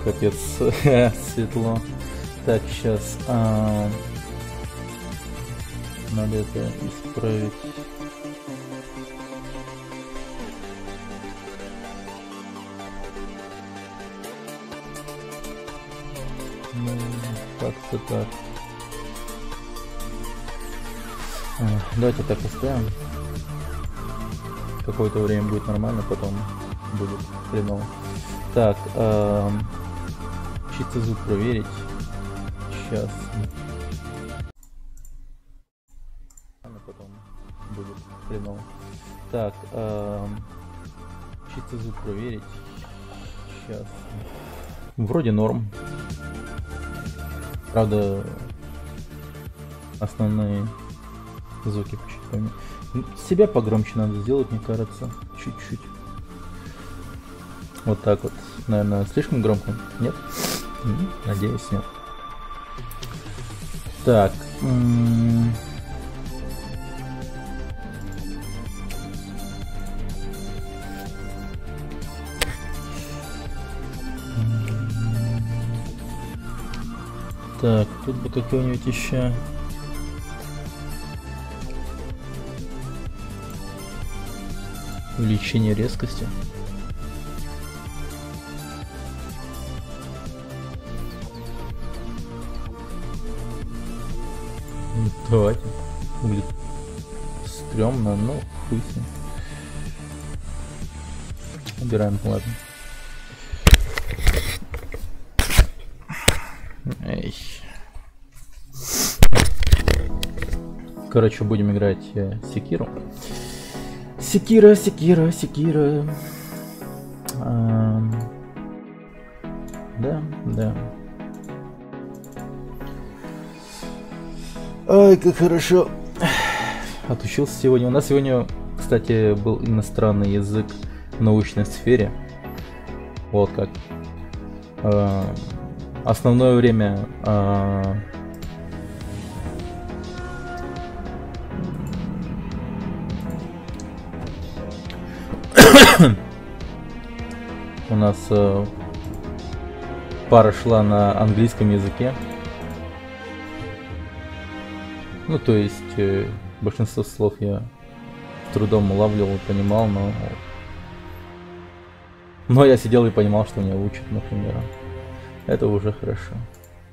Капец, светло. Так, сейчас надо это исправить. Ну, как-то так. Давайте так оставим. Какое-то время будет нормально, потом будет хреново. Так, чисто звук проверить. Сейчас. Потом будет хреново. Так, чисто звук проверить. Сейчас. Вроде норм. Правда, основные звуки чуть поменять. Себя погромче надо сделать, мне кажется. Чуть-чуть. Вот так вот. Наверное, слишком громко? Нет? Надеюсь, нет. Так. Так, тут бы какой-нибудь еще. Увеличение резкости. Давайте. Будет стрёмно, но хуй с ним. Убираем, ладно. Эй. Короче, будем играть Секиру. Секира. Да. Ай, как хорошо. Отучился сегодня. У нас сегодня, кстати, был иностранный язык в научной сфере. Вот как. Основное время у нас пара шла на английском языке. Ну, то есть большинство слов я с трудом улавливал, понимал, но Но я сидел и понимал, что меня учат, например. Это уже хорошо.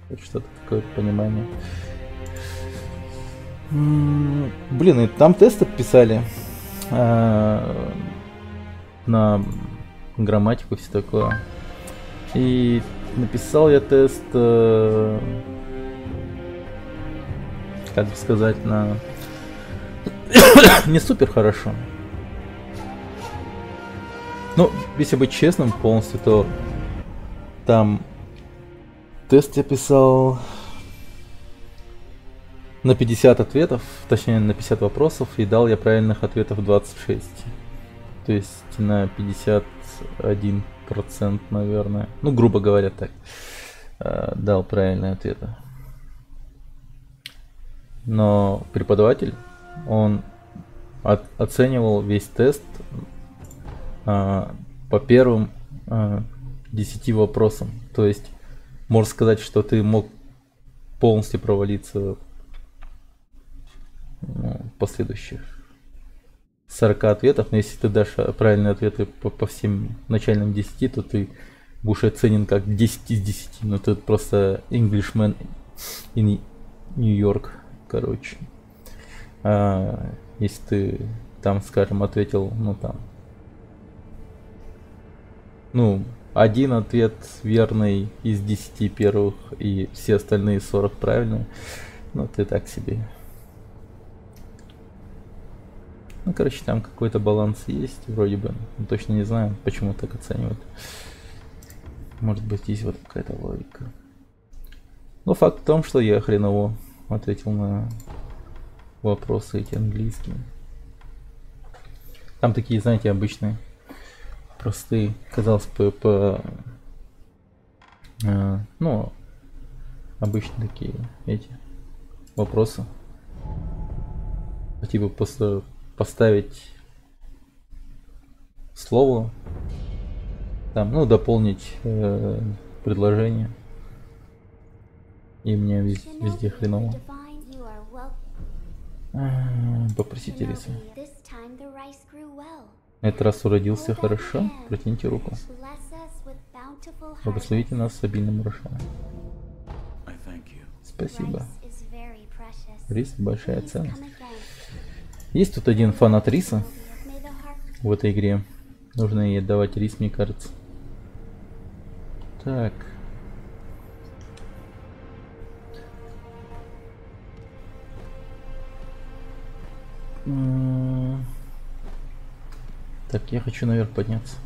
Хоть что-то такое понимание. Блин, и там тесты писали на грамматику, все такое. И написал я тест, как бы сказать, на не супер хорошо. Ну, если быть честным полностью, то там тест я писал на 50 ответов, точнее на 50 вопросов, и дал я правильных ответов 26. То есть на 51%, наверное. Ну, грубо говоря, так. Дал правильные ответы. Но преподаватель, он оценивал весь тест по первым 10 вопросам. То есть, можно сказать, что ты мог полностью провалиться в последующих 40 ответов, но если ты дашь правильные ответы по всем начальным 10, то ты будешь оценен как 10 из 10. Ну, ты просто Englishman in New York, короче. Если ты там, скажем, ответил, один ответ верный из 10 первых и все остальные 40 правильные, ты так себе. Ну, короче, там какой-то баланс есть, вроде бы. Точно не знаю, почему так оценивают. Может быть, есть вот какая-то логика. Но факт в том, что я хреново ответил на вопросы эти английские. Там такие, знаете, обычные, простые, казалось бы, обычные такие эти вопросы. Типа просто поставить слово, там, дополнить предложение. И мне везде хреново. Попросите риса. Этот раз уродился хорошо. Протяните руку. Благословите нас с обильным урожаем. Спасибо. Рис — большая ценность. Есть тут один фанат риса в этой игре. Нужно ей отдавать рис, мне кажется. Так. Так, я хочу наверх подняться.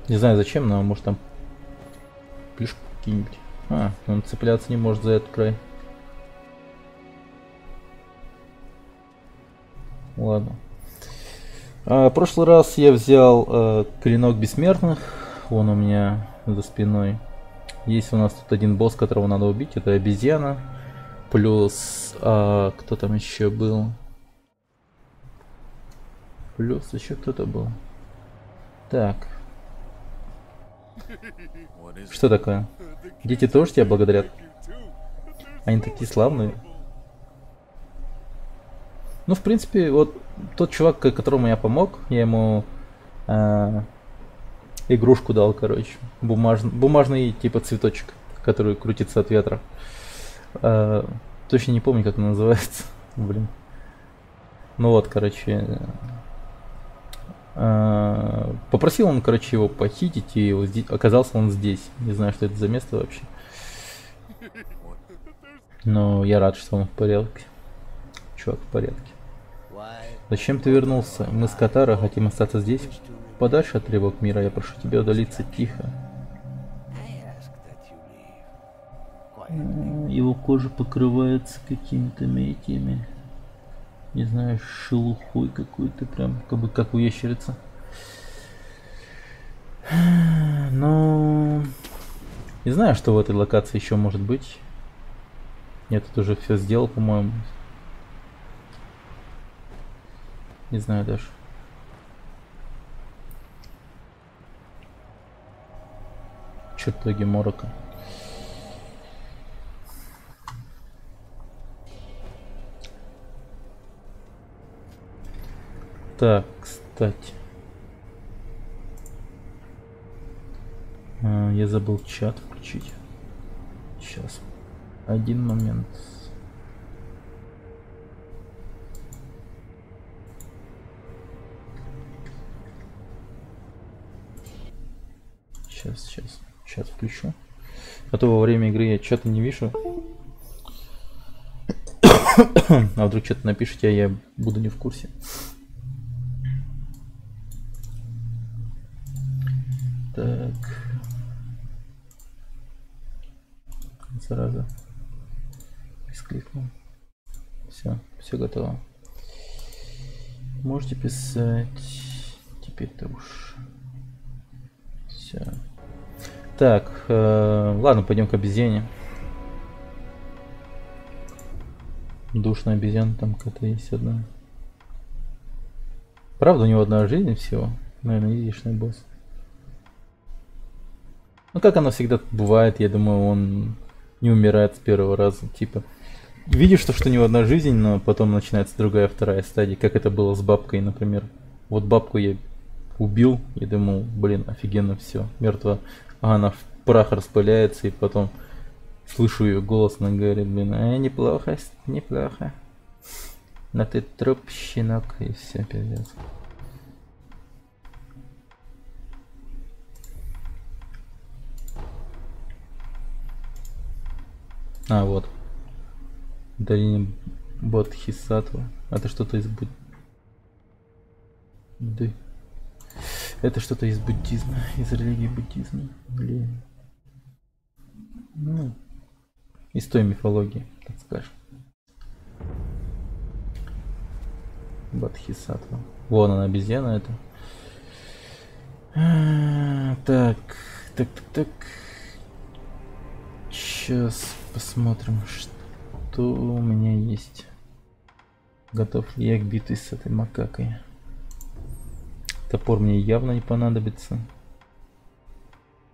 Не знаю зачем, но может там плюшку какие-нибудь. Он цепляться не может за этот край. Ладно. В прошлый раз я взял клинок бессмертных. Он у меня за спиной. Есть у нас тут один босс, которого надо убить. Это обезьяна. Плюс кто там еще был? Плюс еще кто-то был. Так. Что такое? Дети тоже тебя благодарят? Они такие славные. Ну, в принципе, вот тот чувак, которому я помог, я ему игрушку дал, короче. Бумажный типа цветочек, который крутится от ветра. Точно не помню, как он называется. Блин. Ну вот, короче. Попросил он, короче, его похитить, и оказался он здесь. Не знаю, что это за место вообще. Но я рад, что он в порядке. Чувак в порядке. Зачем ты вернулся? Мы с Катара хотим остаться здесь. Подальше от тревог мира. Я прошу тебя удалиться тихо. Его кожа покрывается какими-то этими, не знаю, шелухой какой-то, прям как у ящерицы. Но не знаю, что в этой локации еще может быть. Я тут уже все сделал, по-моему. Не знаю даже. Чертоги Морока. Так, кстати. Я забыл чат включить. Сейчас. Один момент. Сейчас. Чат включу. А то во время игры я чата не вижу. А вдруг что-то напишите, а я буду не в курсе. Так. Зараза. Кликнул. Все готово. Можете писать. Теперь-то уж. Все. Так, ладно, пойдем к обезьяне. Душная обезьяна, там какая-то есть одна. Правда, у него одна жизнь всего. Наверное, изишный босс. Ну, как оно всегда бывает, я думаю, он не умирает с первого раза. Типа, видишь, что у него одна жизнь, но потом начинается другая, вторая стадия. Как это было с бабкой, например. Вот бабку я убил и думал, блин, офигенно, все, мертва. А она в прах распыляется, и потом слышу ее голос, она говорит, блин, неплохо, неплохо. Но ты труп, щенок, и все, пиздец. А, вот. Долина Бодхисаттва. Это что-то из Это что-то из буддизма, из религии буддизма. Блин. Ну, из той мифологии, так скажем. Бодхисаттва. Вон она, обезьяна это. Так. Сейчас посмотрим, что у меня есть. Готов ли я к битве с этой макакой. Топор мне явно не понадобится.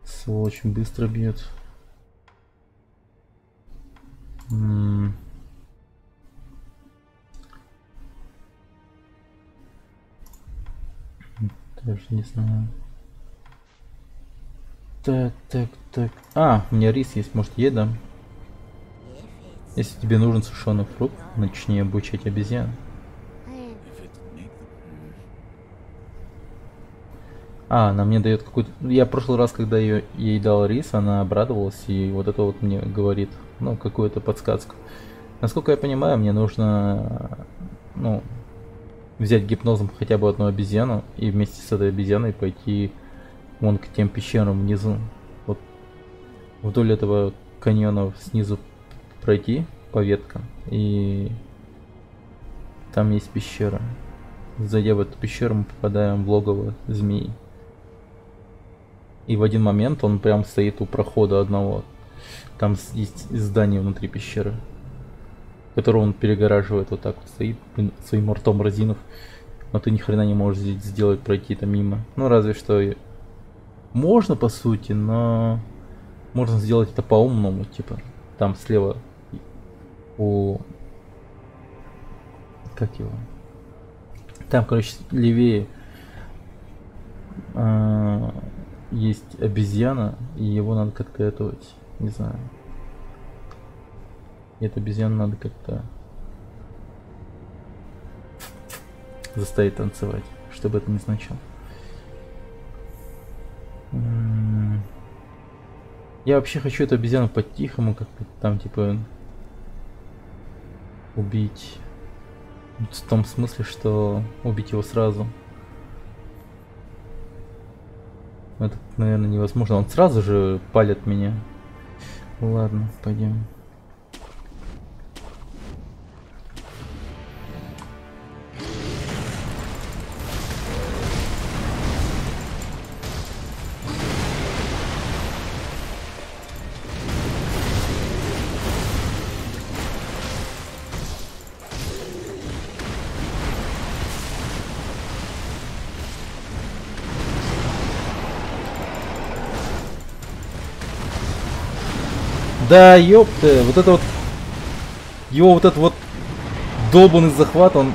Сволочь быстро бьет. Даже не знаю. Так. А, у меня рис есть, может, еда? Если тебе нужен сушеный фрукт, начни обучать обезьян. А, она мне дает какую-то... Я в прошлый раз, когда ей дал рис, она обрадовалась и вот это вот мне говорит, ну, какую-то подсказку. Насколько я понимаю, мне нужно, ну, взять гипнозом хотя бы одну обезьяну и вместе с этой обезьяной пойти вон к тем пещерам внизу. Вот вдоль этого каньона снизу пройти по веткам, и там есть пещера. Зайдя в эту пещеру, мы попадаем в логово змеи. И в один момент он прям стоит у прохода одного. Там есть здание внутри пещеры, которое он перегораживает, вот так вот стоит, своим ртом разинув. Но ты ни хрена не можешь здесь сделать, пройти там мимо. Ну, разве что можно, по сути, но можно сделать это по-умному, типа, там слева как его? Там, короче, левее есть обезьяна, и его надо как-то готовить. Не знаю. И эту обезьяну надо как-то заставить танцевать, чтобы это не значило. Я вообще хочу эту обезьяну по-тихому как-то там, типа, убить. В том смысле, что убить его сразу. Это, наверное, невозможно. Он сразу же палит меня. Ладно, пойдем. Да, ёпта, вот это вот, его вот этот вот долбанный захват, он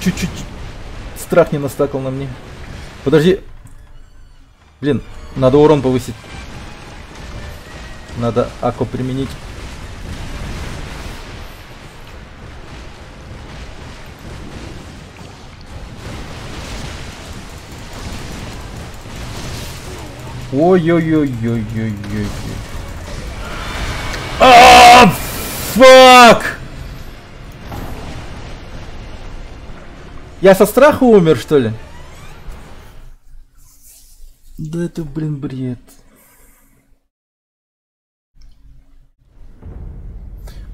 Чуть-чуть страх не настакал на мне. Подожди. Блин, надо урон повысить. Надо Аку применить. Ой-ой-ой-ой-ой-ой. Фак! Я со страха умер, что ли? Да это, блин, бред.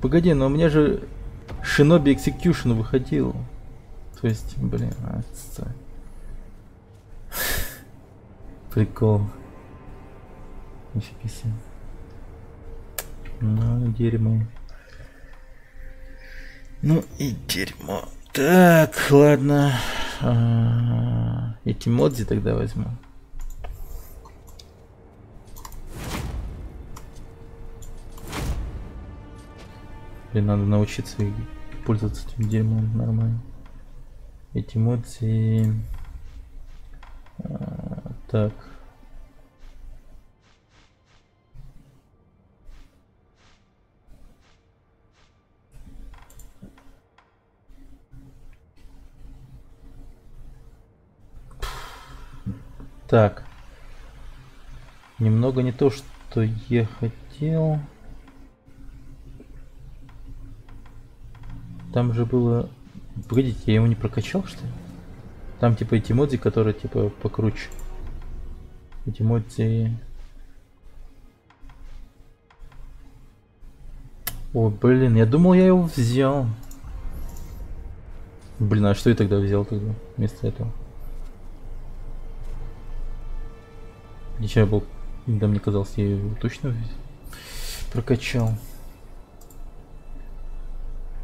Погоди, но у меня же Shinobi Execution выходил. То есть, блин, прикол. Нифига себе. Ну, дерьмо. Ну и дерьмо. Так, ладно. Эти модзи тогда возьму. Блин, надо научиться пользоваться этим дерьмом нормально. Эти модзи. Так. Так. Немного не то, что я хотел. Там же было... Погодите, я его не прокачал, что ли? Там типа эти модзи, которые типа покруче. Эти модзи... О, блин, я думал, я его взял. Блин, а что я тогда взял тогда вместо этого? Ничего, я был... Да, мне казалось, я его точно прокачал.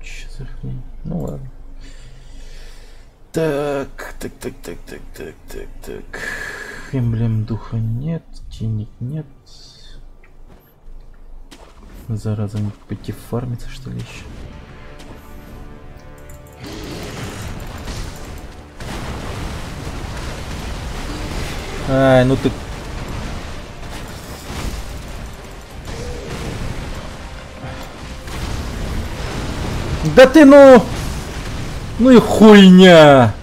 Че за хрень? Ну ладно. Так. Эмблем духа нет, денег нет. Зараза, не пойти фармиться, что ли, еще? Ай, ну ты... Да ты ну... Ну и хуйня!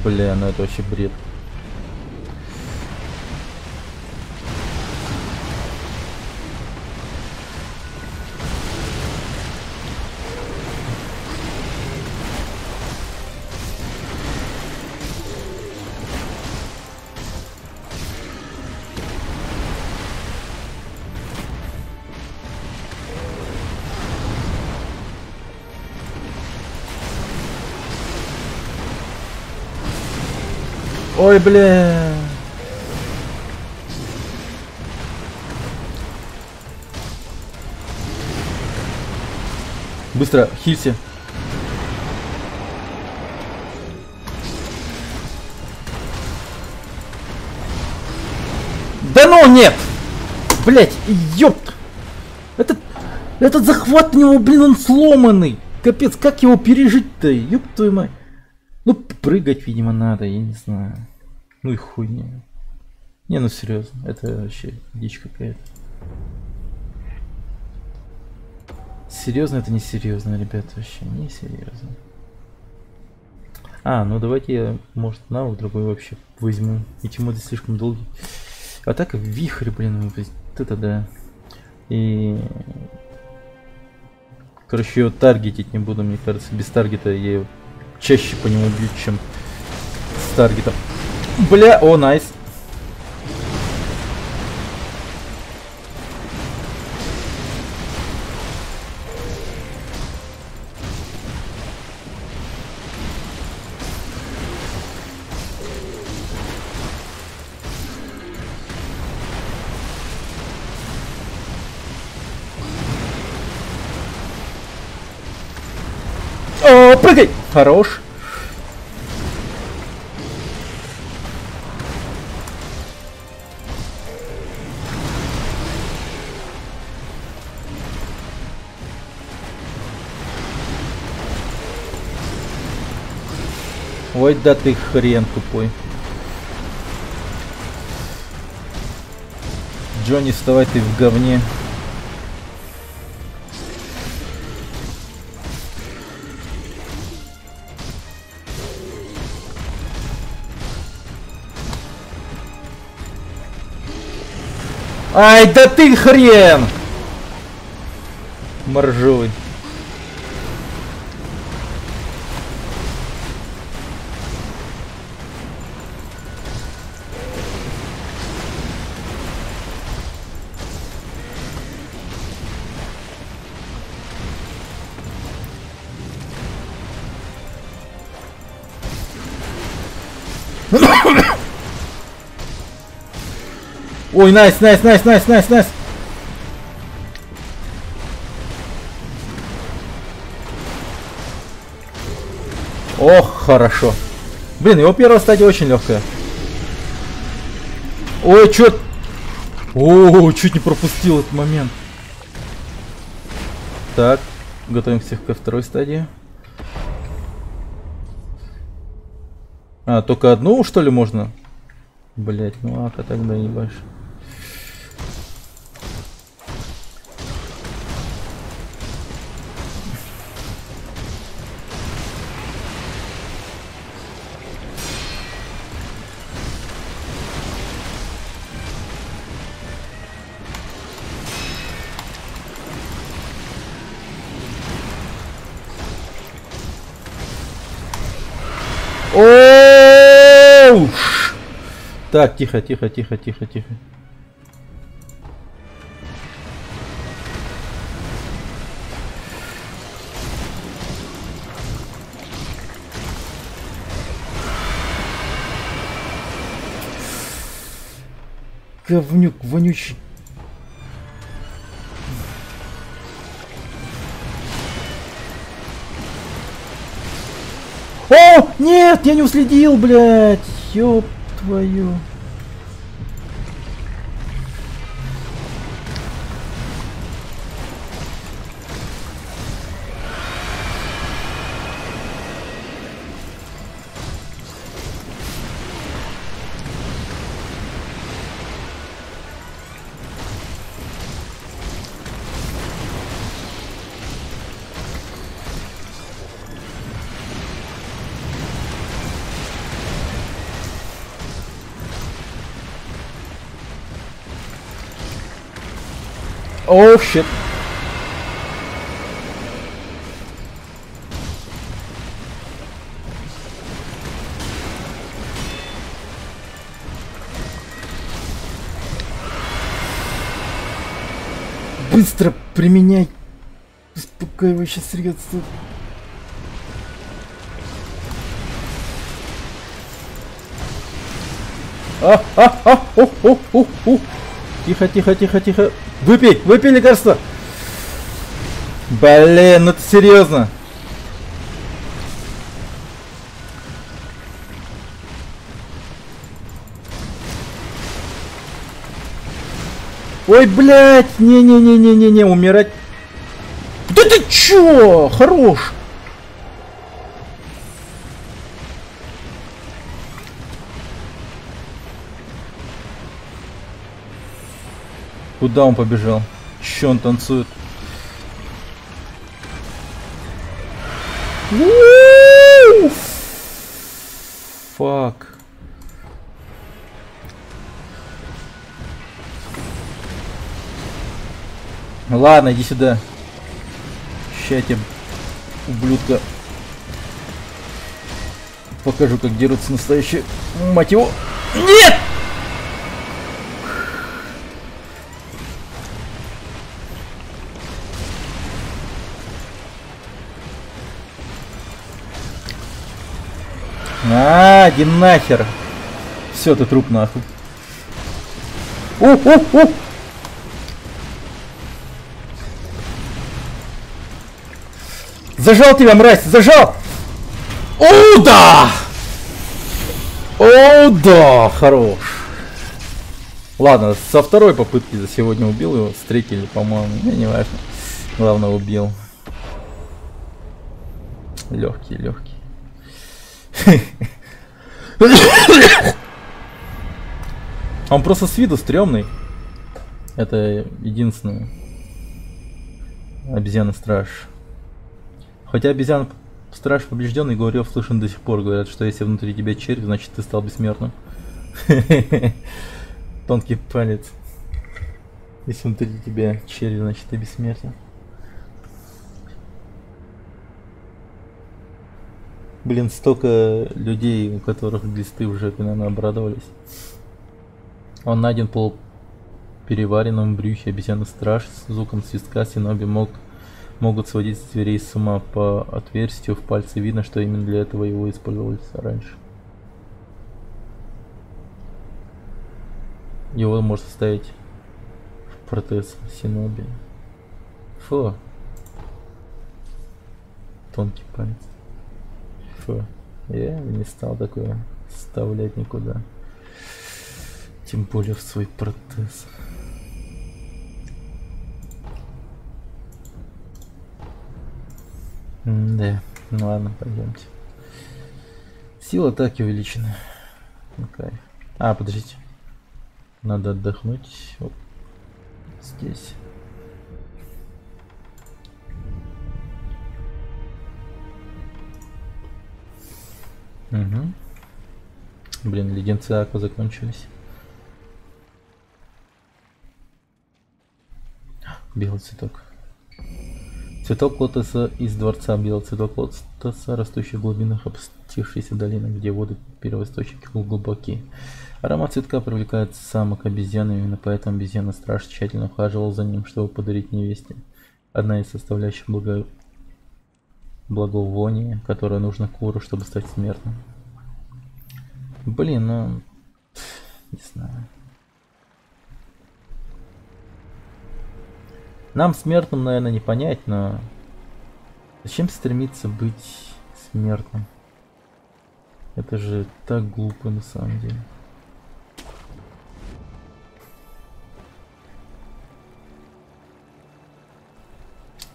Бля, ну это вообще бред. Ой, бля. Быстро, хилься. Да ну нет! Блять, ёпт! Этот захват у него, блин, он сломанный. Капец, как его пережить-то? Ёпт твою мать. Ну, прыгать, видимо, надо, я не знаю. Ну и хуйня. Не, ну серьезно, это вообще дичь какая-то. Серьезно, это не серьезно, ребята, вообще не серьезно. Ну давайте я, может, навык другой вообще возьму. Эти моды слишком долгие. А так вихрь, блин, вот это да. И... Короче, его таргетить не буду, мне кажется. Без таргета я его чаще по нему бью, чем с таргетом. Бля, о, найс. О, прыгай! Хорош. Ой, да ты хрен тупой. Джонни, вставай, ты в говне. Ай, да ты хрен! Моржовый. Ой, найс, найс, найс, найс, найс, найс. Ох, хорошо. Блин, его первая стадия очень легкая. Ой, чё? О, чуть не пропустил этот момент. Так, готовимся ко второй стадии. А, только одну, что ли, можно? Блять, ну ака тогда ебашь. Оу! Так, тихо, тихо, тихо, тихо, тихо. Говнюк, вонючий. О, нет, я не уследил, блядь. Ёб твою. О, щит. Быстро применяй успокаивающее средство. Тихо, тихо, тихо, тихо. Выпей, выпей лекарство. Блин, ну ты серьезно? Ой, блядь, не-не-не-не-не-не, умирать. Да ты чё? Хорош. Куда он побежал? Чё он танцует? Фак. Ладно, иди сюда. Ща я тебе, ублюдка, покажу, как дерутся настоящие. Мать его. Нет! А, иди нахер. Все, ты труп нахуй. Зажал тебя, мразь, зажал! О, да! О, да, хорош. Ладно, со второй попытки за сегодня убил его, с третьей, по-моему, не важно. Главное, убил. Легкий, легкий. Он просто с виду стрёмный. Это единственный обезьяна-страж. Хотя обезьяна-страж побежденный, его рев слышен до сих пор. Говорят, что если внутри тебя червь, значит ты стал бессмертным. Тонкий палец. Если внутри тебя червь, значит ты бессмертен. Блин, столько людей, у которых глисты уже, наверное, обрадовались. Он найден по переваренном брюхе обезьяны-страж с звуком свистка. Синоби могут сводить зверей с ума. По отверстию в пальце видно, что именно для этого его использовали раньше. Его можно ставить в протез Синоби. Фу. Тонкий палец. Фу. Я не стал такое вставлять никуда. Тем более в свой протез. Да, ну ладно, пойдемте. Сила атаки увеличена. Ну, кайф. А, подождите. Надо отдохнуть. Вот здесь. Угу. Блин, леденцы Ака закончились. Белый цветок. Цветок лотоса из дворца. Белый цветок лотоса, растущий в глубинах опустившейся долины, где воды первоисточники глубокие. Аромат цветка привлекает самок обезьян, именно поэтому обезьяна-страж тщательно ухаживал за ним, чтобы подарить невесте. Одна из составляющих благовония, которое нужно куру, чтобы стать смертным. Блин, ну... не знаю. Нам, смертным, наверное, не понять, но... зачем стремиться быть смертным? Это же так глупо на самом деле.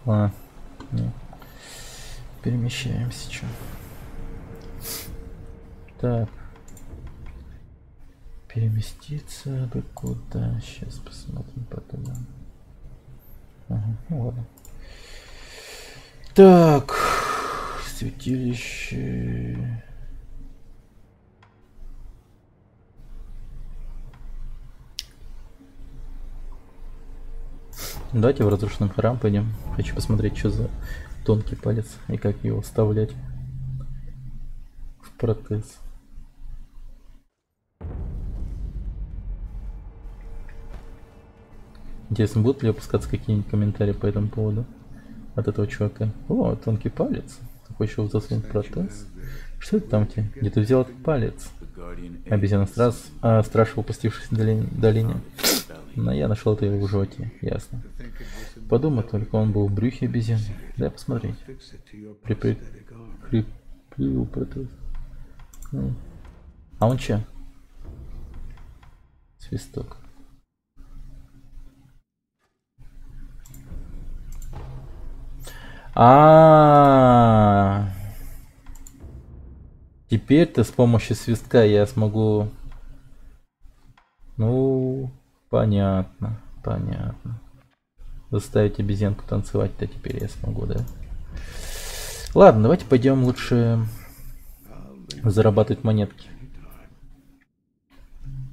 Ладно. Нет. Перемещаемся, чё. Так. Переместиться бы куда? Сейчас посмотрим потом. Ага, ну ладно. Так. Святилище. Давайте в разрушенный храм пойдем. Хочу посмотреть, что за тонкий палец и как его вставлять в протез. Интересно, будут ли опускаться какие-нибудь комментарии по этому поводу от этого чувака? О, тонкий палец. Такой еще засунут протез. Что это там тебе? Где ты взял этот палец? Обезьяна-страж, страж, упустившись в долине. Но я нашел это его в животе, ясно. Подумай только, он был в брюхе обезьяны. Дай посмотреть. Прикрепил протез. А он че? Свисток. Теперь-то с помощью свистка я смогу... Ну, понятно, понятно. Заставить обезьянку танцевать-то теперь я смогу, да? Ладно, давайте пойдем лучше зарабатывать монетки.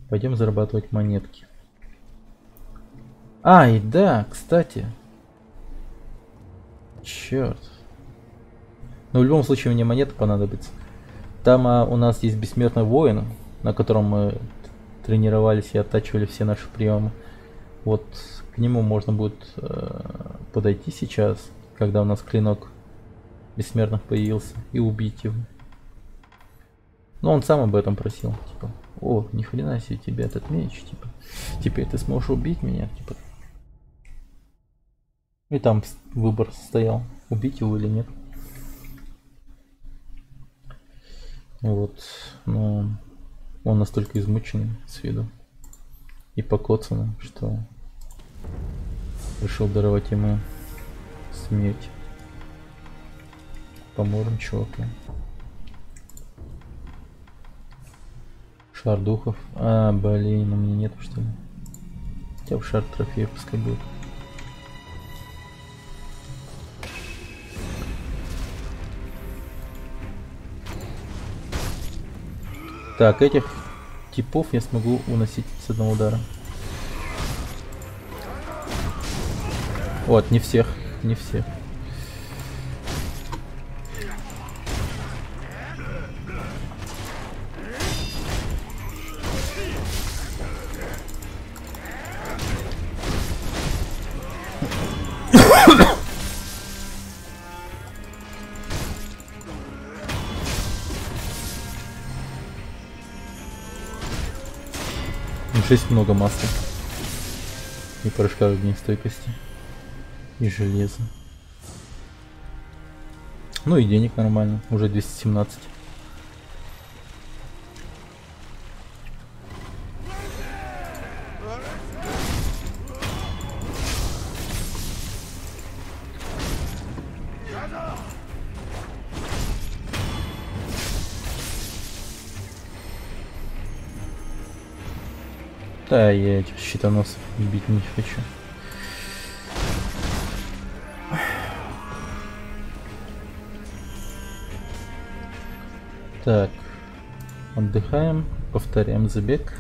Пойдем зарабатывать монетки. И да, кстати. Черт. Но в любом случае мне монета понадобится. Там у нас есть бессмертный воин, на котором мы тренировались и оттачивали все наши приемы. Вот к нему можно будет подойти сейчас, когда у нас клинок бессмертных появился, и убить его. Но он сам об этом просил, типа, о, ни хрена себе тебе этот меч, типа, теперь ты сможешь убить меня, типа. И там выбор стоял, убить его или нет. Вот, но он настолько измученный с виду и покоцанный, что решил даровать ему смерть. Поможем чуваку. Шар духов. Блин, у меня нету, что ли? Хотя бы шар трофеев пускай будет. Так, этих типов я смогу уносить с одного удара. Вот, не всех, не всех. Жесть, много масла. И порошка огнестойкости. И железа. Ну и денег нормально. Уже 217. Да, я этих щитоносов бить не хочу. Так, отдыхаем, повторяем забег.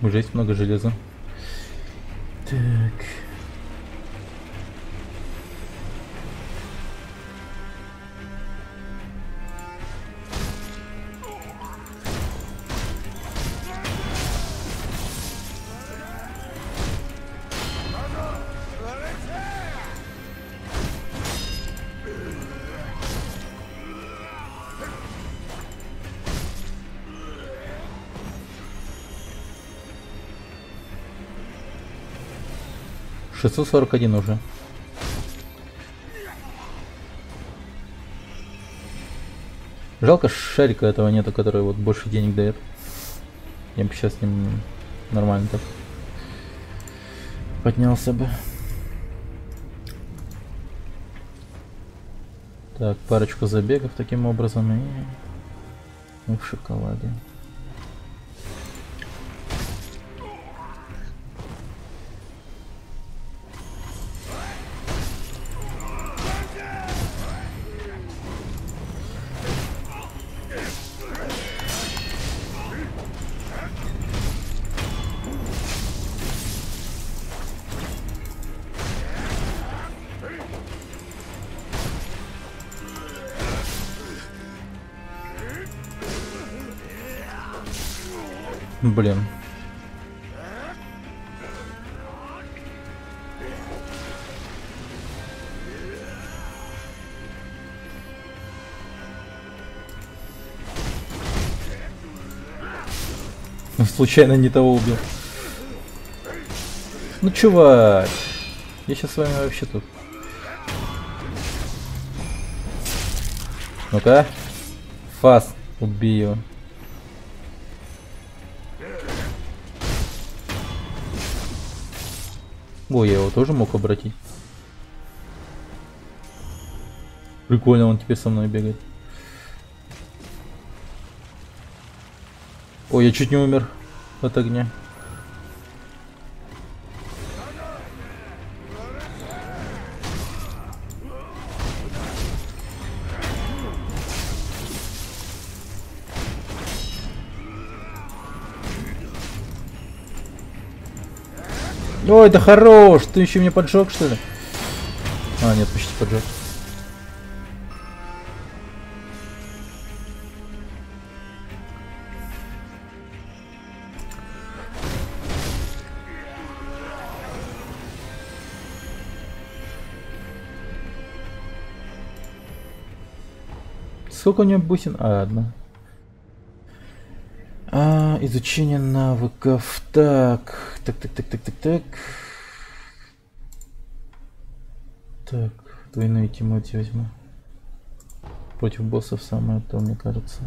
Уже есть много железа. Так. $641 уже. Жалко, шарика этого нету, который вот больше денег дает. Я бы сейчас с ним нормально так поднялся бы. Так, парочку забегов таким образом и мы в шоколаде. Блин. Случайно не того убил. Ну, чувак. Я сейчас с вами вообще тут. Ну-ка. Фаст. Убей его. Ой, я его тоже мог обратить. Прикольно, он теперь со мной бегает. Ой, я чуть не умер от огня. Ой, да хорош! Ты еще меня поджег, что ли? А, нет, почти поджег. Сколько у него бусин? А, одна. Изучение навыков. Так. Так. Двойную Тимати возьму. Против боссов самое то, мне кажется.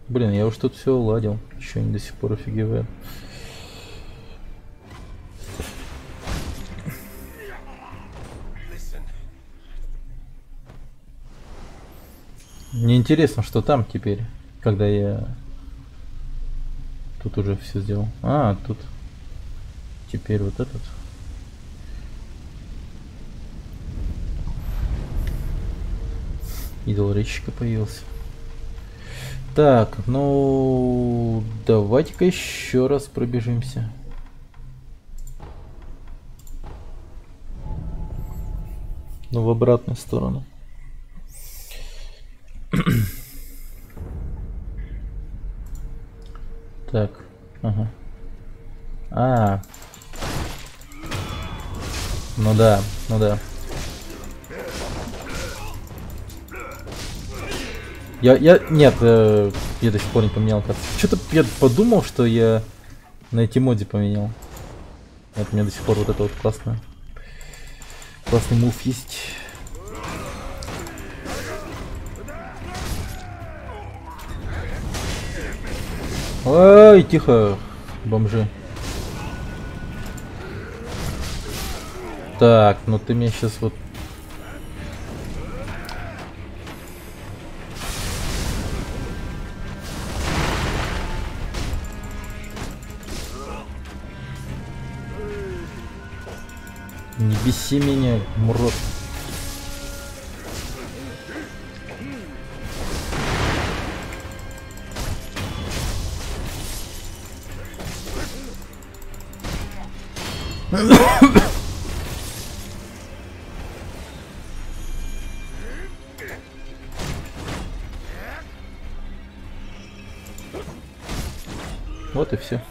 Блин, я уж тут все уладил. Еще они до сих пор офигевают. Мне интересно, что там теперь, когда я тут уже все сделал. А, тут теперь вот этот. Идол речка появился. Так, ну давайте-ка еще раз пробежимся. Ну, в обратную сторону. Так, ага. А, ну да, ну да. Нет, я до сих пор не поменял карту. Что-то я подумал, что я на эти моде поменял. Вот у меня до сих пор вот это вот классно. Классный мув есть. Ой, тихо, бомжи. Так, ну ты меня сейчас вот... Не беси меня, мурод. Вот и все.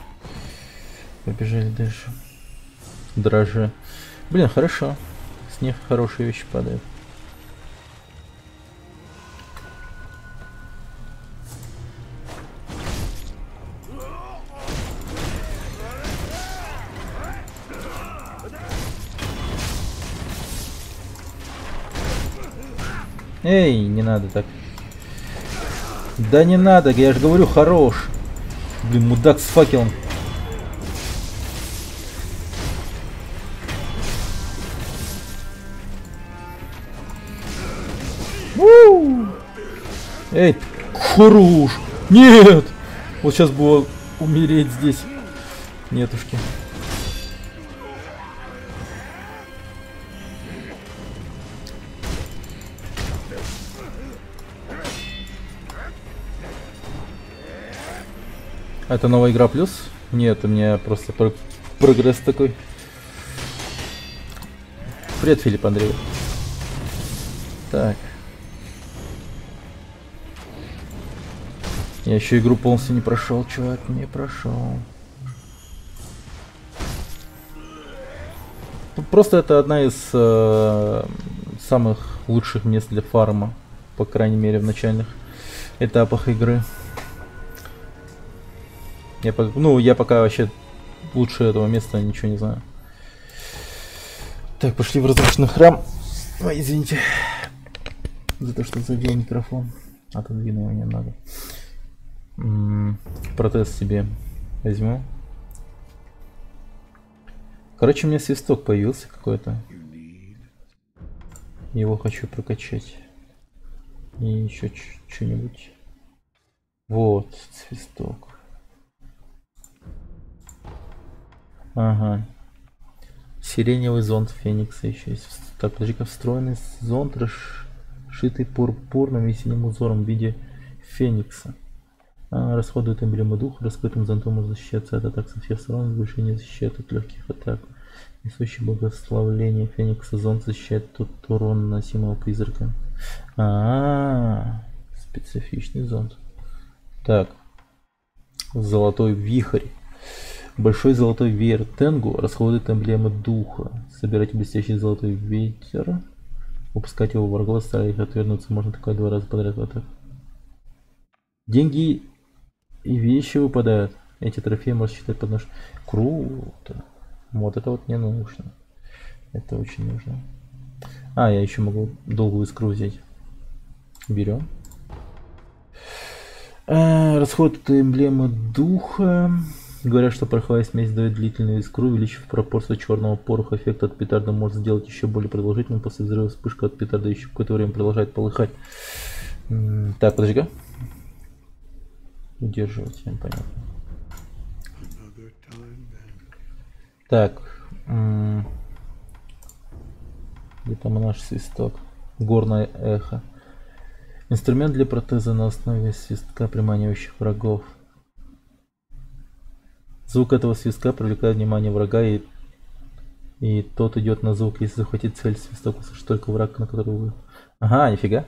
Побежали дальше. Дрожжи. Блин, хорошо. С них хорошие вещи падают. Эй, не надо так. Да не надо, я же говорю, хорош. Блин, мудак с факелом. Эй, хорош. Нет. Вот сейчас было умереть здесь. Нетушки. Это новая игра плюс? Нет, у меня просто прогресс такой. Привет, Филипп Андреев. Так. Я еще игру полностью не прошел, чувак, не прошел. Просто это одна из самых лучших мест для фарма, по крайней мере в начальных этапах игры. Я пока вообще лучше этого места ничего не знаю. Так, пошли в разрушенный храм. Ой, извините за то, что задел микрофон. Отодвинул его немного. Протез себе возьму. Короче, у меня свисток появился какой-то. Его хочу прокачать. И еще что-нибудь. Вот, свисток. Ага. Сиреневый зонт Феникса еще есть. Так, подожди-ка, встроенный зонт, расшитый пурпурным и синим узором в виде Феникса. Расходует эмблему духа, раскрытым зонтом может защищаться от атак со всех сторон, больше не защищает от легких атак. Несущий благословление Феникса зонт защищает тот урон, наносимого призраком. Специфичный зонт. Так. Золотой вихрь. Большой золотой веер Тенгу расходует эмблемы духа. Собирайте блестящий золотой ветер. Упускать его в врагов, стараясь отвернуться. Можно такое 2 раза подряд в атаку. Деньги и вещи выпадают. Эти трофеи можно считать под нож. Круто. Вот это вот не нужно. Это очень нужно. А, я еще могу долгую искру взять. Берем. Расход эмблемы духа. Говорят, что пороховая смесь дает длительную искру, увеличив пропорцию черного пороха. Эффект от петарда может сделать еще более продолжительным. После взрыва вспышка от петарда еще какое-то время продолжает полыхать. Так, подожди-ка. Удерживать, понятно. Так. Где там наш свисток? Горное эхо. Инструмент для протеза на основе свистка, приманивающих врагов. Звук этого свистка привлекает внимание врага, и тот идет на звук. Если захватить цель, свисток услышит только враг, на который вы... Ага, нифига.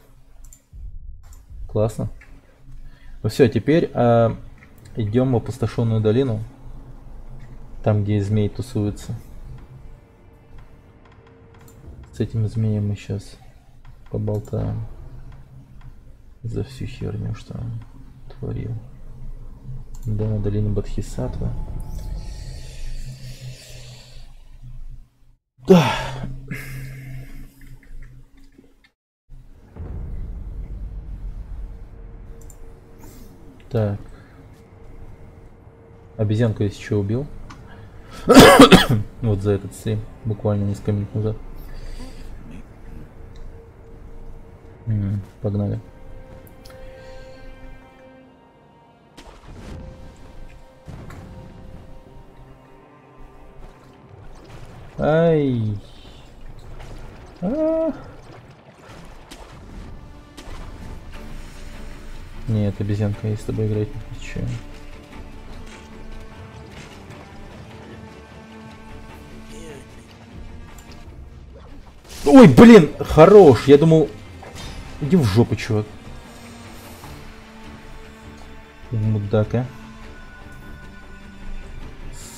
Классно. Ну все, теперь идем в опустошенную долину. Там, где змей тусуются. С этим змеем мы сейчас поболтаем. За всю херню, что он творил. Да, на долину Бодхисаттва. Да. Так. Обезьянку я еще убил. Вот за этот стрим. Буквально несколько минут назад. Погнали. Ай. Нет, обезьянка, я с тобой играть не хочу. Ой, блин, хорош. Я думал... Иди в жопу, чувак. Мудак, а.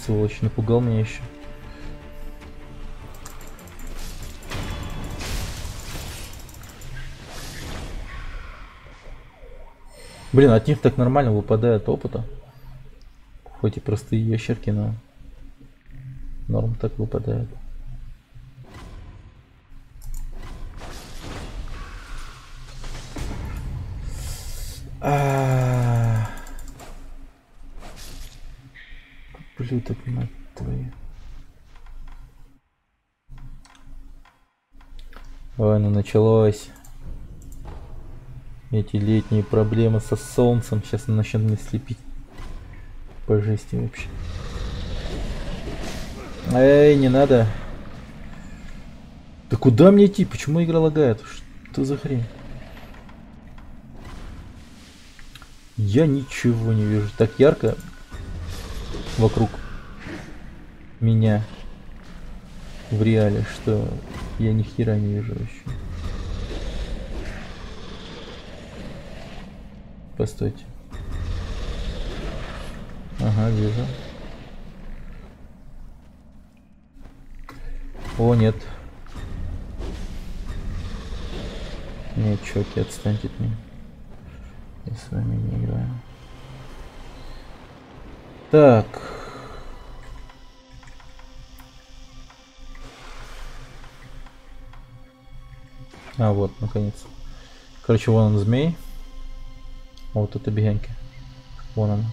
Сволочь, напугал меня еще. Блин, от них так нормально выпадает опыта. Хоть и простые ящерки, но норм так выпадает. Ублюдок, мать твою. Ой, ну началось. Эти летние проблемы со солнцем. Сейчас начнет меня слепить. По жести вообще. Эй, не надо. Да куда мне идти? Почему игра лагает? Что за хрень? Я ничего не вижу. Так ярко вокруг меня в реале, что я ни хера не вижу вообще. Постойте. Ага, вижу. О, нет. Нет, чуваки, отстаньте от меня. Я с вами не играю. Так. А, вот, наконец. Короче, вон он, змей. А вот тут обезьянки. Вон он.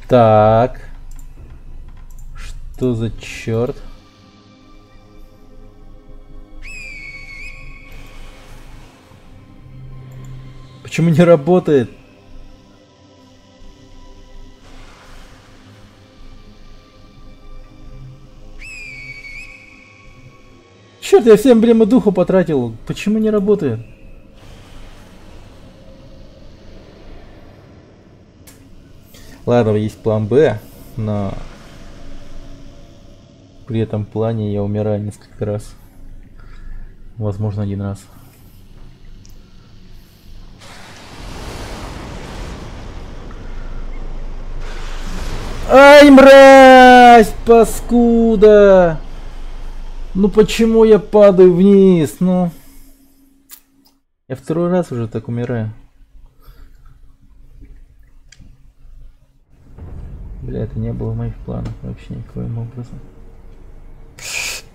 Так. Что за черт? Почему не работает? Черт, я все эмблемы духа потратил. Почему не работает? Ладно, есть план Б, но при этом плане я умираю несколько раз. Возможно, один раз. Ай, мразь, паскуда! Ну почему я падаю вниз? Ну. Я второй раз уже так умираю. Бля, это не было в моих планах вообще никоим образом.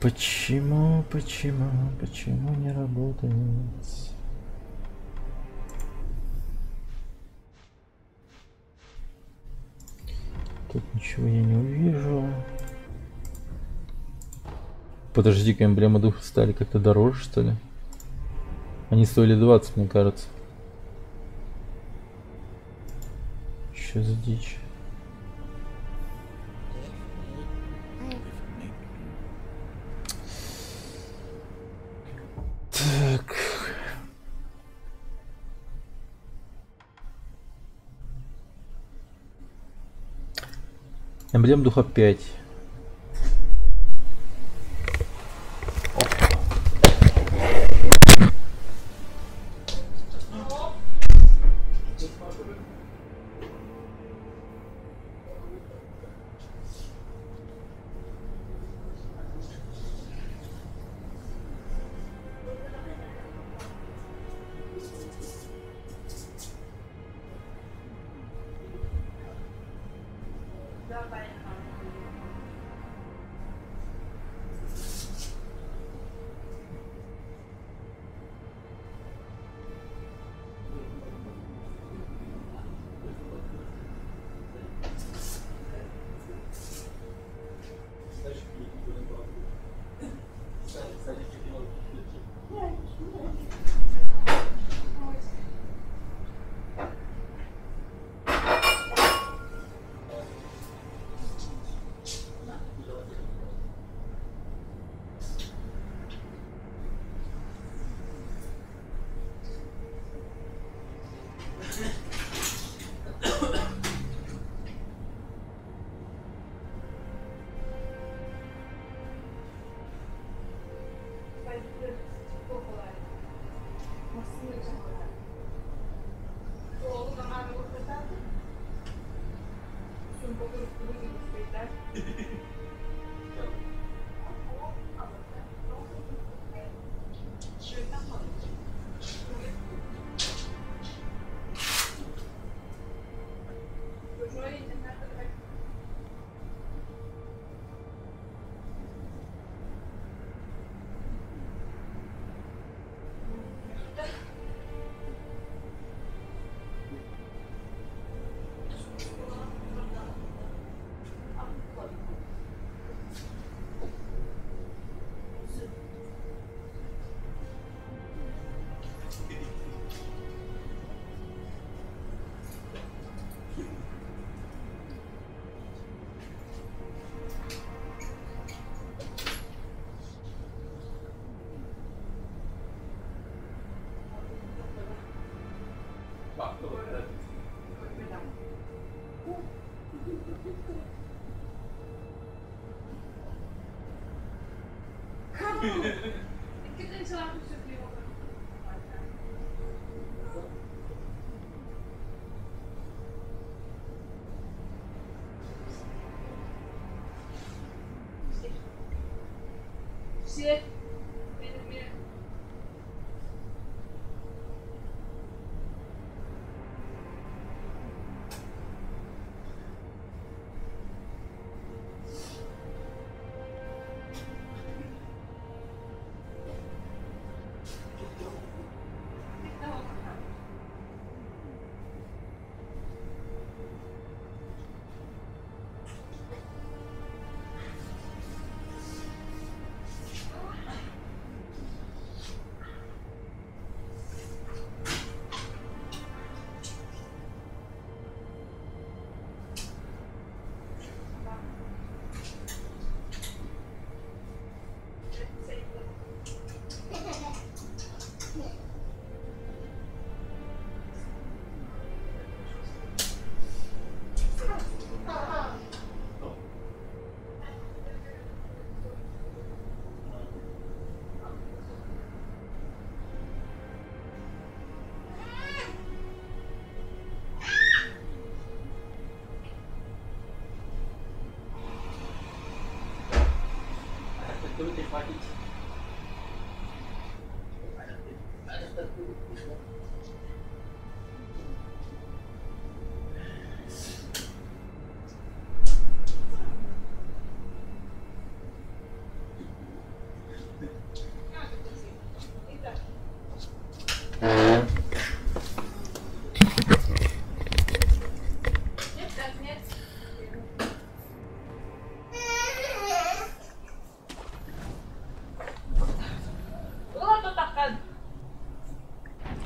Почему не работает? Тут ничего я не увижу. Подожди-ка, эмблемы духа стали как-то дороже, что ли? Они стоили 20, мне кажется. Что за дичь? Так. Эмблем духа 5.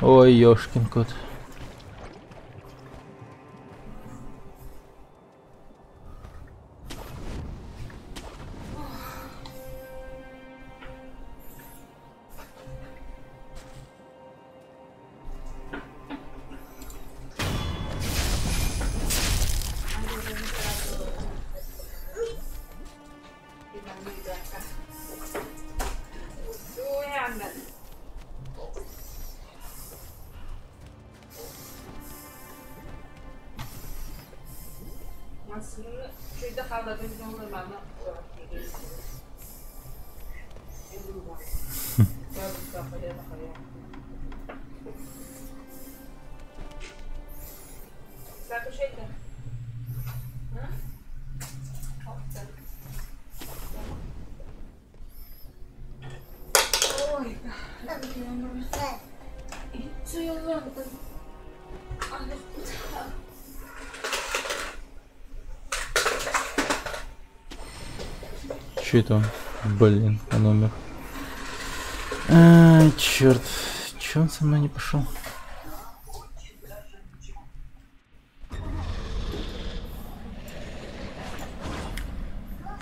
Ой, ёшкин кот. Че это он? Блин, он умер. Черт. Че он со мной не пошел?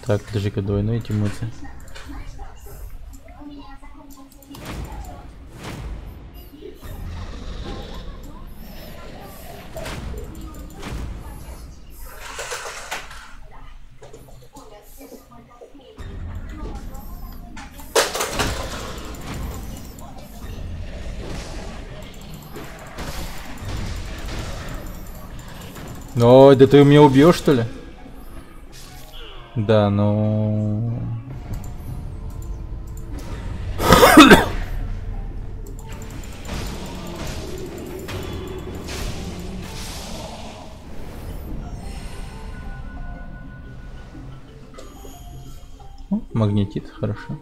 Так, подожди-ка, двойной Тимати. Ой, да ты меня убьешь, что ли? Да, ну... Магнетит, хорошо.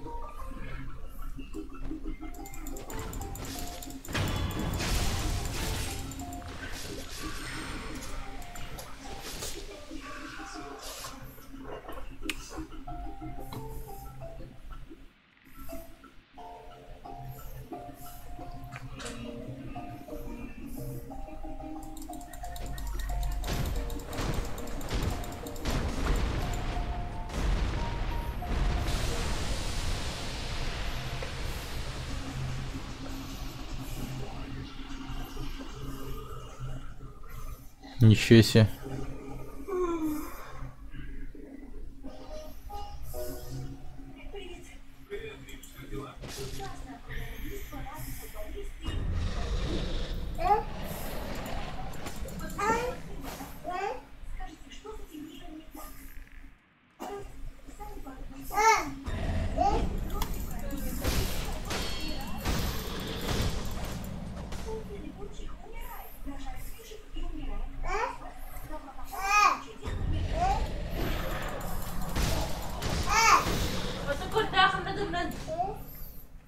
Ничего себе.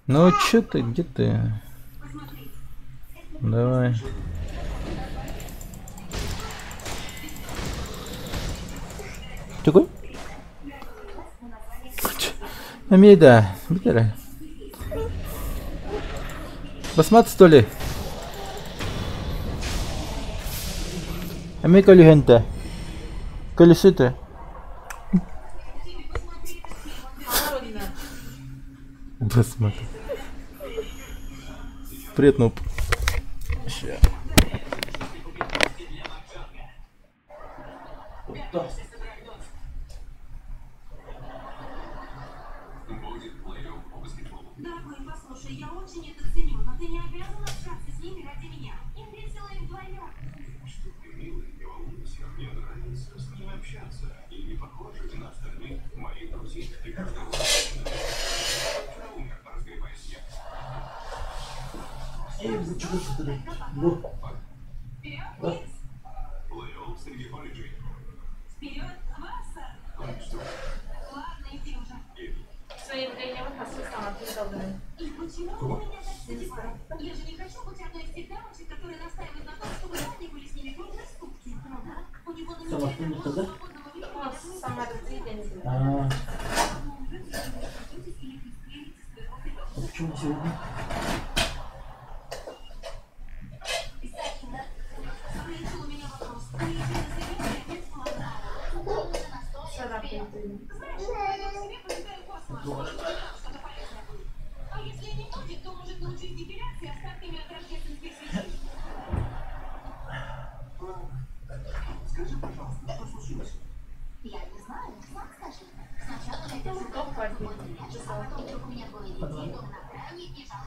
Ну чё ты, где ты? Давай. Такой? Амида, выбирай. Басмат, что ли? Амика легенда. Колеситы. Басмат. Привет, нуб. Дорогой, послушай, я очень это ценю, но ты не обязан общаться с ними ради меня. Им весело и вдвоем. Что ты, милый, не волнуйся, мне нравится с ними общаться. И не похожи на остальных моих друзей. Ты каждый раз вчера умер, разгребая снег. Плей-офф среди колледжей. Вперед, Васса! Так что, Ладно, иди уже. Своим временем сама придумала. И почему ты меня так задеваешь? Я же не хочу быть одной из тех дамочек, которые настаивают на том, чтобы парни были с ними круглые сутки. Ну да, у него намечается много свободного времени. Сама разделение. Почему сегодня? Рэйчел, у меня вопрос. Ты на заявление опять сплавала? Сама придумала. Знаешь, я себе побегаю в космос. Что-то полезное будет. А если не будет, то может научить депиляции остатками от рождественских свечей. скажи, пожалуйста, что случилось? Я не знаю, сам скажи. Сначала я Ну, кто хватит? а потом вдруг у меня двое детей, то на крайне бежал.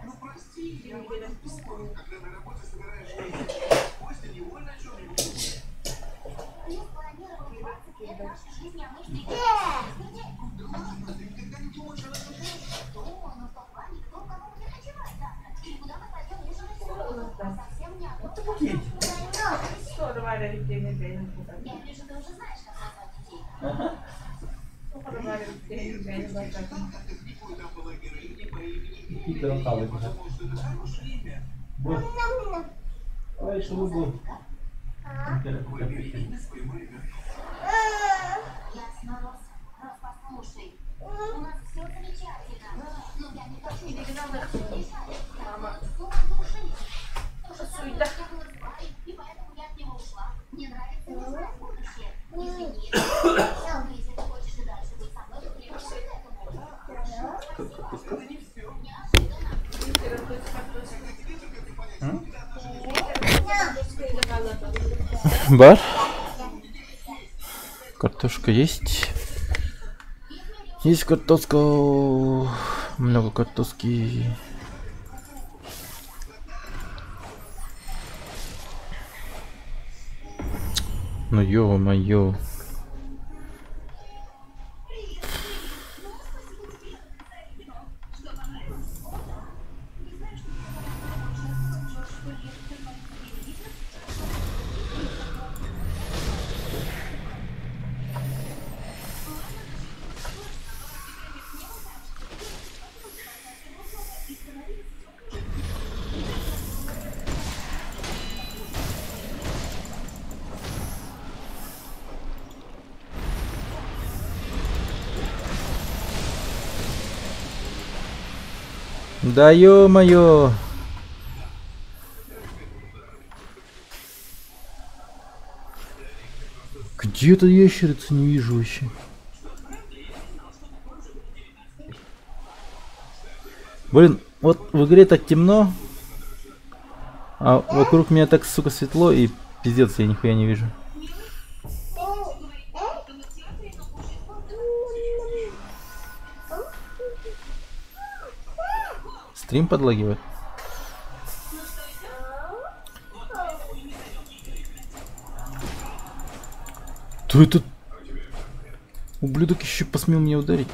Ну прости, я об этом думаю, когда на работе собираешь людей. Костя невольно о чем-нибудь думает. Я спланировал 20 лет нашей жизни, а мы встретились. Ладно, ты никогда не думаешь о нашем будущем? Думаю, но в том плане, кто у кого будет ночевать завтра. И куда мы пойдем ужинать сегодня. Совсем не одно. Что, давай реально время. Я вижу, ты уже знаешь, как назвать детей. Ну, давай реально. Там как-то в Нику там была героиня по имени Какие-то рукавы бежат. Потому что это хорошее имя. Ой, что вы был? Вы беременны своему ребенку. Ясно, Рос. Рос, послушай. У нас все замечательно. Но я не хочу тебе Мама. Суета. Я была с Барри, и поэтому я от него ушла. Мне нравится не знать будущее. Извини. Если ты хочешь и дальше быть со мной, то требуешь к этому. Хорошо, спасибо. Это не все. Бар. Картошка есть. Есть картошка. Много картошки. Ну ё-моё. Да ё-моё. Где эта ящерица, не вижу вообще. Блин, вот в игре так темно, а вокруг меня так, сука, светло, и пиздец, я нихуя не вижу. Стрим подлагивает. Кто этот ублюдок еще посмел меня ударить?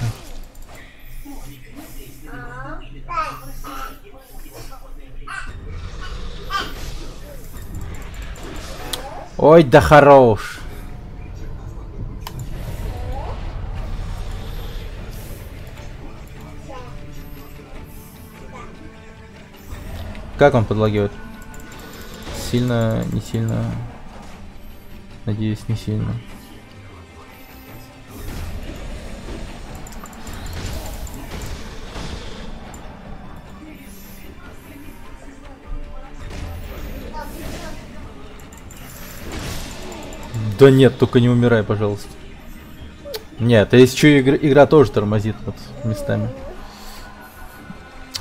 Ой, да хорош. Как он подлагивает? Сильно, не сильно? Надеюсь, не сильно. Да нет, только не умирай, пожалуйста. Нет, а есть еще игра тоже тормозит вот местами.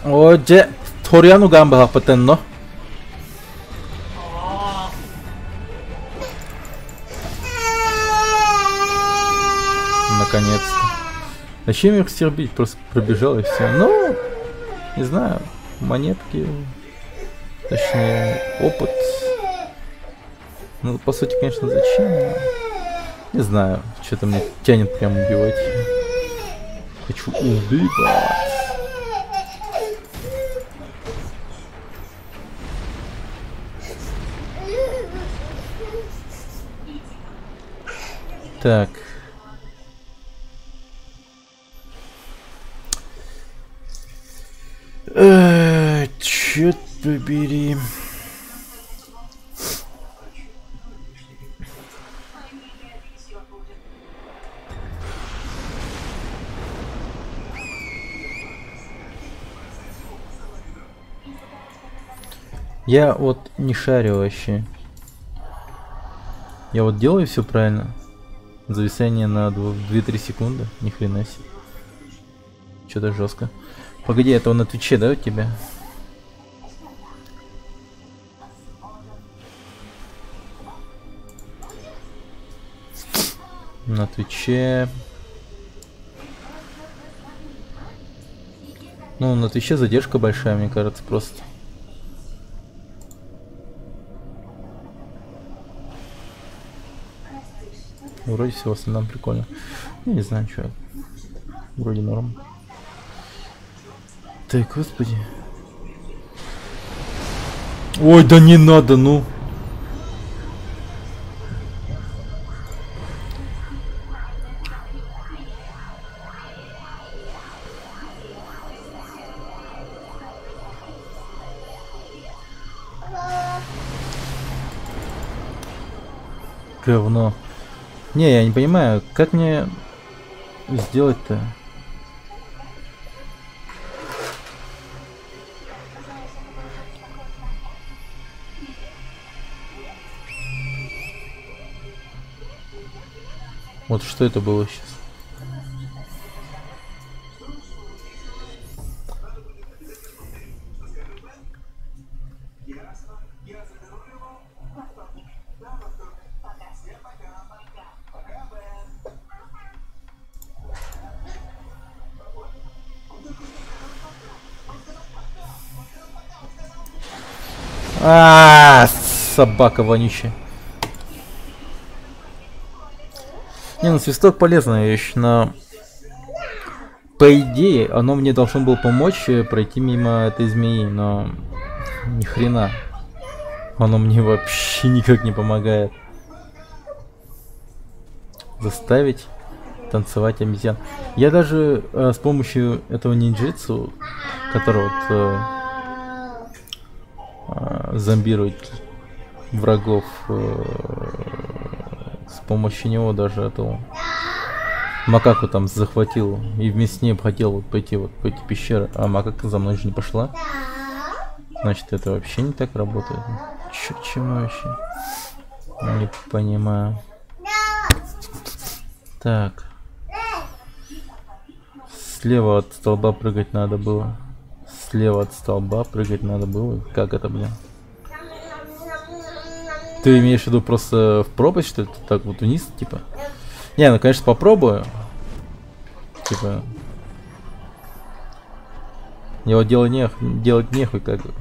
Оже, Ториану Гамба патенно. Наконец-то. Зачем их стербить? Просто пробежал и все. Ну, не знаю, монетки, точнее, опыт. Ну, по сути, конечно, зачем? Но... Не знаю, что-то мне тянет прям убивать. Хочу убивать. Так. Чёрт побери. Я вот не шарю вообще. Я вот делаю все правильно. Зависание на 2-3 секунды. Ни хрена себе. Что-то жестко. Погоди, это он на Твиче, да, у тебя? На Твиче. Ну, на Твиче задержка большая, мне кажется, просто. Вроде всего остальном прикольно. Я не знаю, что. Вроде норм. Так, господи. Ой, да не надо, ну. Говно. Не, я не понимаю, как мне сделать-то? Вот что это было сейчас? Собака вонючая. Не, ну свисток полезная вещь, но по идее оно мне должно было помочь пройти мимо этой змеи, но ни хрена. Оно мне вообще никак не помогает. Заставить танцевать обезьян. Я даже с помощью этого ниндзюцу, который вот зомбирует врагов, с помощью него даже эту макаку там захватил и вместе с ней хотел вот пойти вот по эти пещеры, а макака за мной же не пошла. Значит, это вообще не так работает. Чему вообще? Не понимаю. Так. Слева от столба прыгать надо было. Слева от столба прыгать надо было. Как это, блин? Ты имеешь в виду просто в пропасть, что это так вот вниз, типа? Не, ну конечно попробую. Типа. Его делать нехуй, как бы.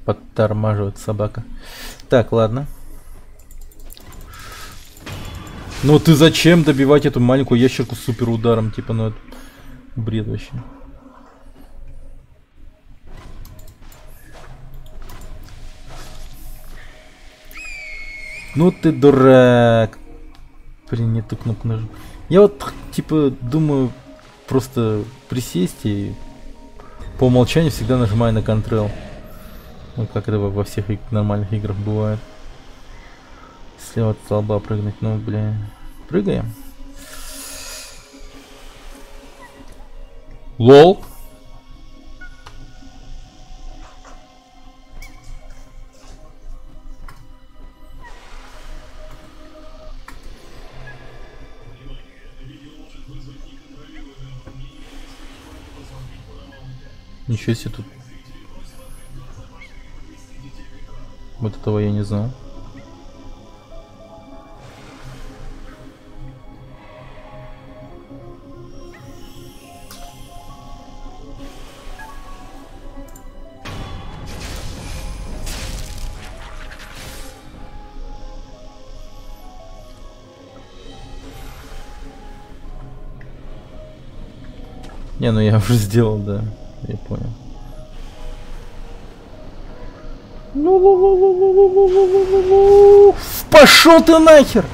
Подтормаживает собака. Так, ладно. Ну ты зачем добивать эту маленькую ящерку с супер ударом? Типа, ну это бред вообще. Ну ты дурак. Блин, эту кнопку нажал. Я вот, типа, думаю, просто присесть и по умолчанию всегда нажимаю на Ctrl. Ну, как это во всех нормальных играх бывает. Слева от столба прыгнуть, ну, бля. Прыгаем. Лол. Ничего себе тут. Вот этого я не знал. Не, ну я уже сделал, да. Я понял. Пошел ты нахер!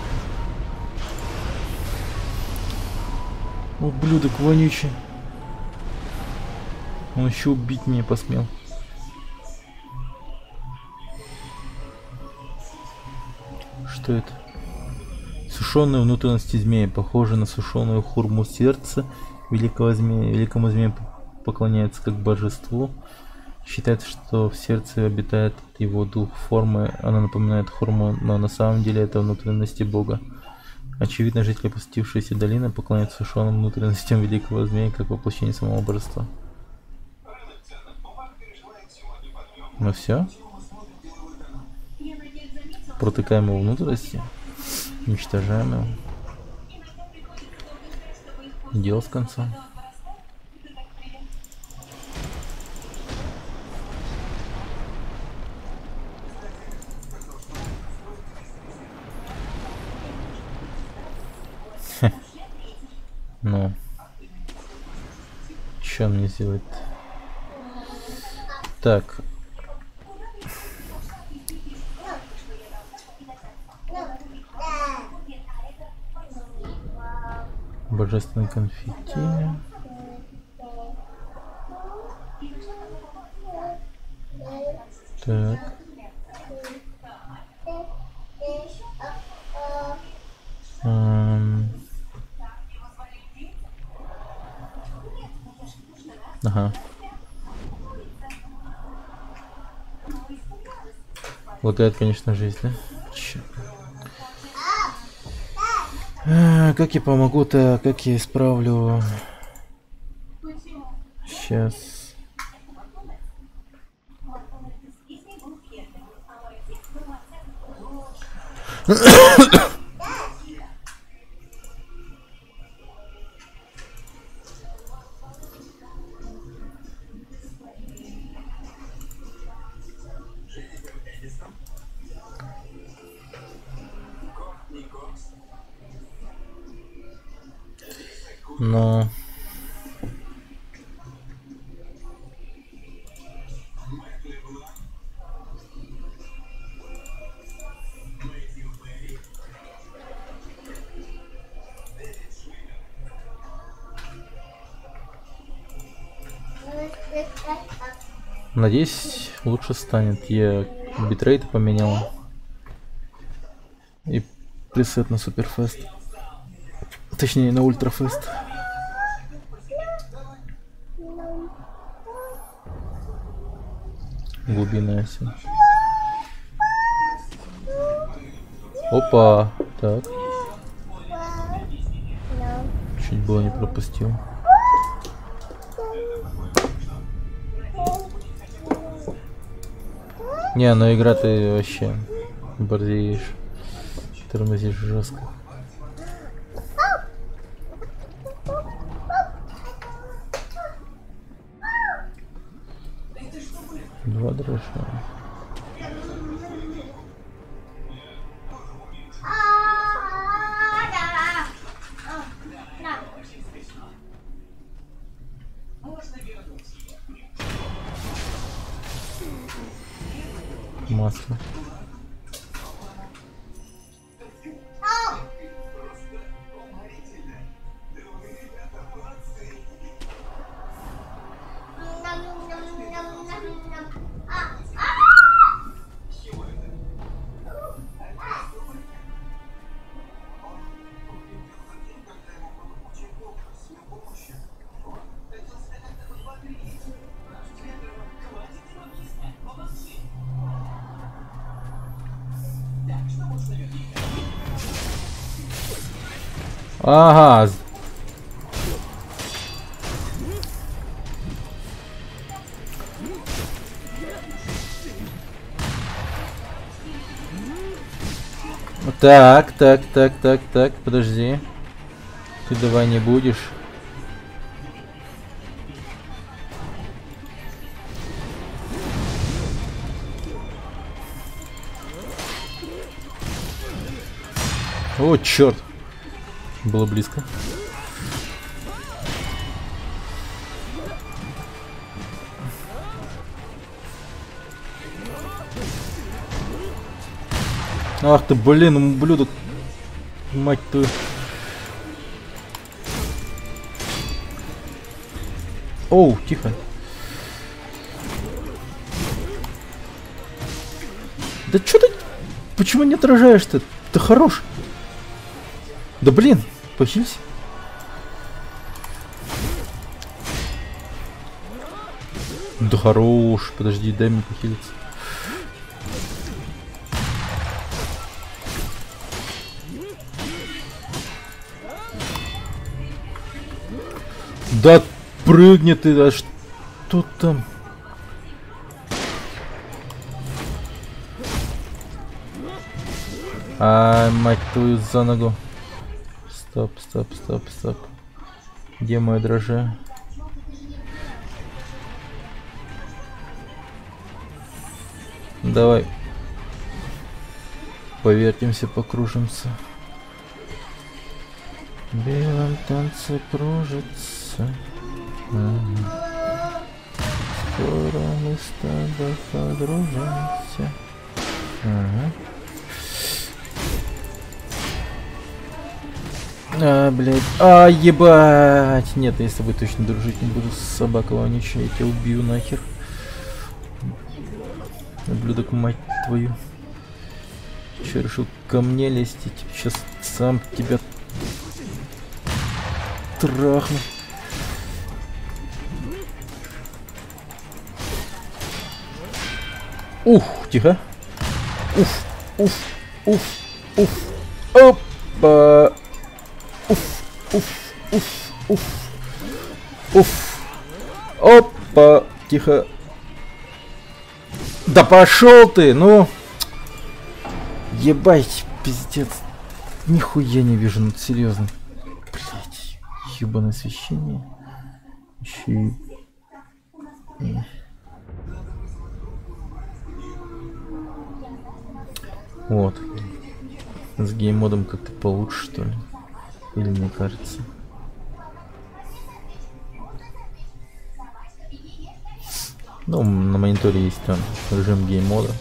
Ублюдок вонючий. Он еще убить меня посмел. Что это? Сушеные внутренности змеи, похожие на сушеную хурму сердца великого змея. Великому змею поклоняется как божеству. Считается, что в сердце обитает его дух формы. Она напоминает хурму, но на самом деле это внутренности бога. Очевидно, жители посетившиеся долины поклоняются сушеным внутренностям великого змея как воплощение самого божества. Ну все. Протыкаем его внутренности. Уничтожаем его. Дело с конца. Ну. Что он мне сделает? Так. Божественный конфетти. Так. Ага. Лагает, конечно, жизнь, да? Черт. Как я помогу-то? Как я исправлю? Сейчас. Но надеюсь, лучше станет. Я битрейт поменял и пресет на суперфест. Точнее, на ультрафест. Глубинная ся. Опа, так. Чуть было не пропустил. Не, ну игра ты вообще борзеешь, тормозишь жестко. Два дрожжа. Масло. Ага. Так, подожди. Ты давай не будешь. О, черт. Было близко. Ах ты, блин, ублюдок. Мать твою. Оу, тихо. Да чё ты... Почему не отражаешь-то? Ты хорош. Да блин, похилься. Да хорош. Подожди, дай мне похилиться. Да прыгни ты, а что там? Ай, мать твою за ногу. Стоп, стоп, стоп, стоп. Где мое дрожжи? Давай. Повертимся, покружимся. В белом танце кружится. Ага. Скоро мы с тобой подружимся. Ага. А, блядь. А, ебать. Нет, я с тобой точно дружить не буду. Собака вонючая, я тебя убью нахер. Ублюдок, мать твою. Че, решил ко мне лезть? Я сейчас сам тебя трахну. Ух, тихо. Уф, уф, уф, уф. Опа. Уф, уф, уф, уф. Уф. Опа. Тихо. Да пошел ты, ну. Ебать, пиздец. Нихуя не вижу, ну серьезно. Блять, ебаное освещение. Еще и... Вот. С гейммодом как-то получше, что ли? Или мне кажется? Ну, на мониторе есть там режим гейммода.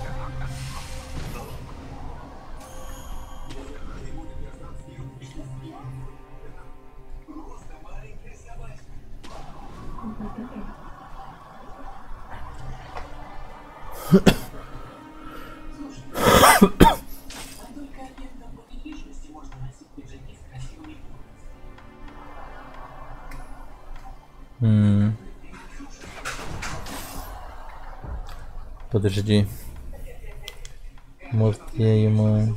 Подожди. Может, я ему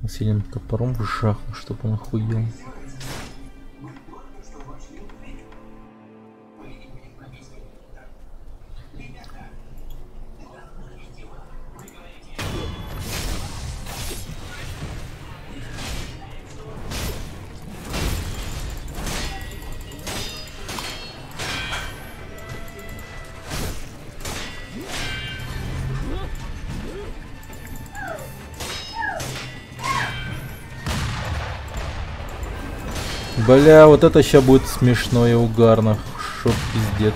сильным топором вжахну, чтобы он охуел. Бля, вот это сейчас будет смешно и угарно. Шо пиздец.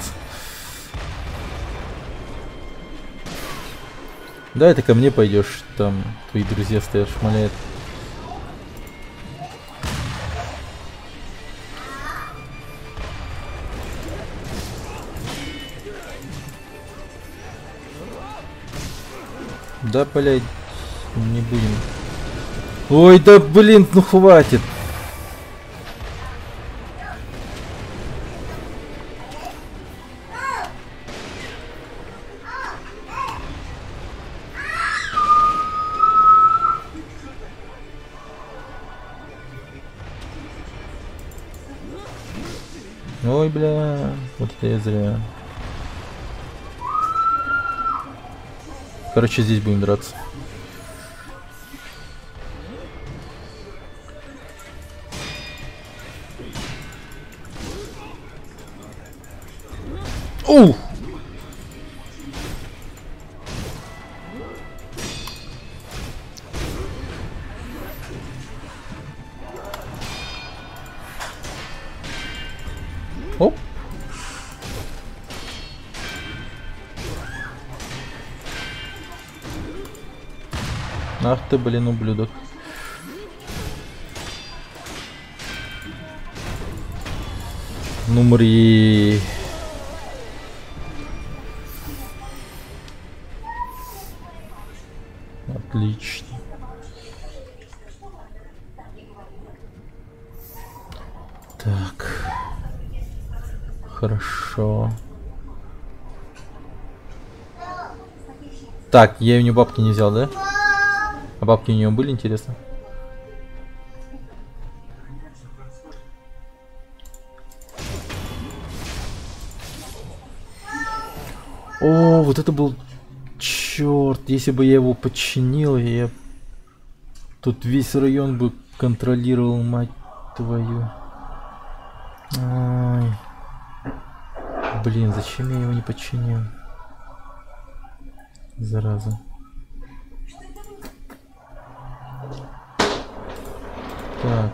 Да, это ко мне пойдешь, там твои друзья стоят, шмаляют. Да, блядь, не будем. Ой, да блин, ну хватит. Ой, бля, вот это я зря. Короче, здесь будем драться. Ух! Оп. Ах ты, блин, ублюдок. Ну, мри. Отлично. Так. Хорошо. Так, я у нее бабки не взял, да? А бабки у нее были, интересно? О, вот это был... Черт, если бы я его подчинил, я... Тут весь район бы контролировал, мать твою. Ай. Блин, зачем я его не подчинил? Зараза. Так.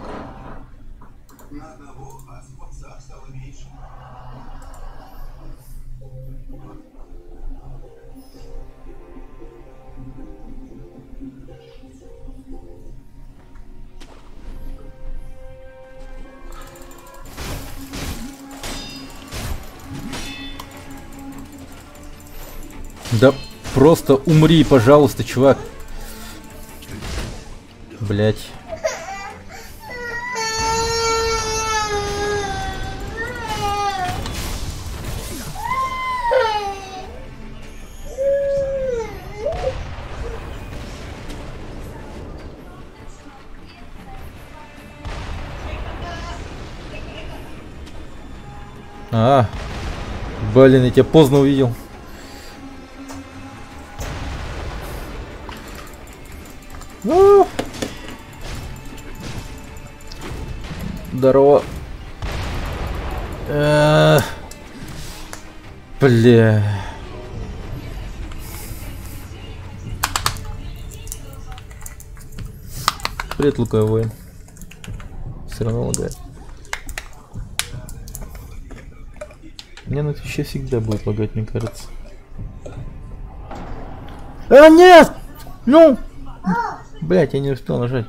Да просто умри, пожалуйста, чувак. Блять. Блин, я тебя поздно увидел. Здорово. Бля. Привет, луковой воин. Все равно лагает. Мне на Твиче всегда будет лагать, мне кажется. Нет! Ну! Блять, я не успел нажать.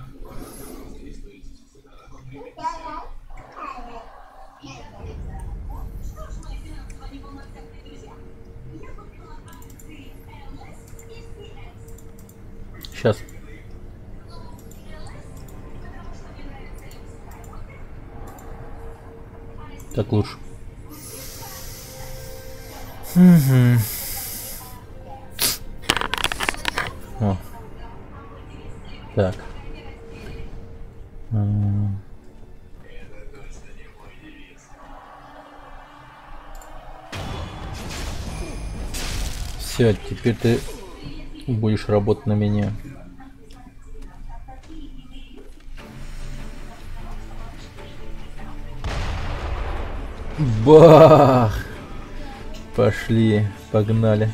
Сейчас. Так лучше. Угу. О. Так. Все, теперь ты будешь работать на меня. Бах! Пошли, погнали.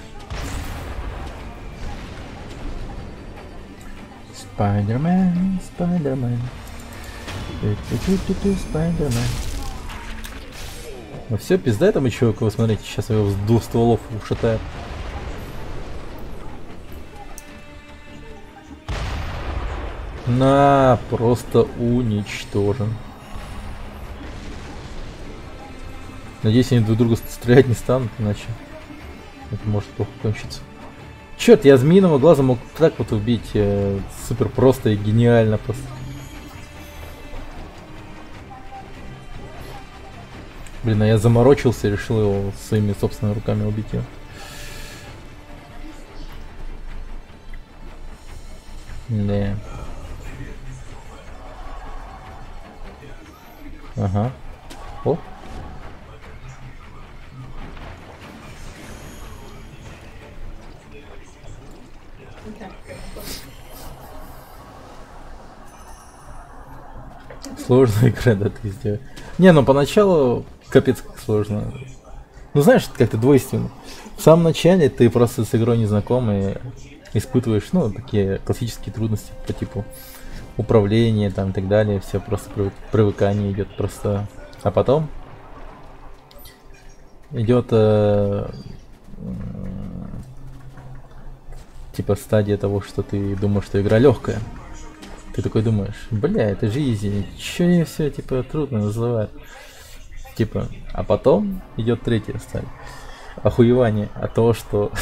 Спайдермен, Спайдермен. Спайдермен. Ну все, пизда этому чуваку, вы смотрите, сейчас его с двух стволов ушатает. На, просто уничтожен. Надеюсь, они друг друга стрелять не станут, иначе это может плохо кончиться. Черт, я змеиного глаза мог так вот убить, супер просто и гениально просто. Блин, а я заморочился и решил его своими собственными руками убить его. Да. Ага. О. Сложная игра, да, ты сделал. Не, ну поначалу капец как сложно. Ну знаешь, как-то двойственно. В самом начале ты просто с игрой не знаком и испытываешь, ну, такие классические трудности по типу управления там и так далее. Все просто привыкание идет просто. А потом идет типа стадия того, что ты думаешь, что игра легкая. Ты такой думаешь, бля, это же изи, чё мне все типа трудно называть. Типа, а потом идет третья стадия. Охуевание от того, что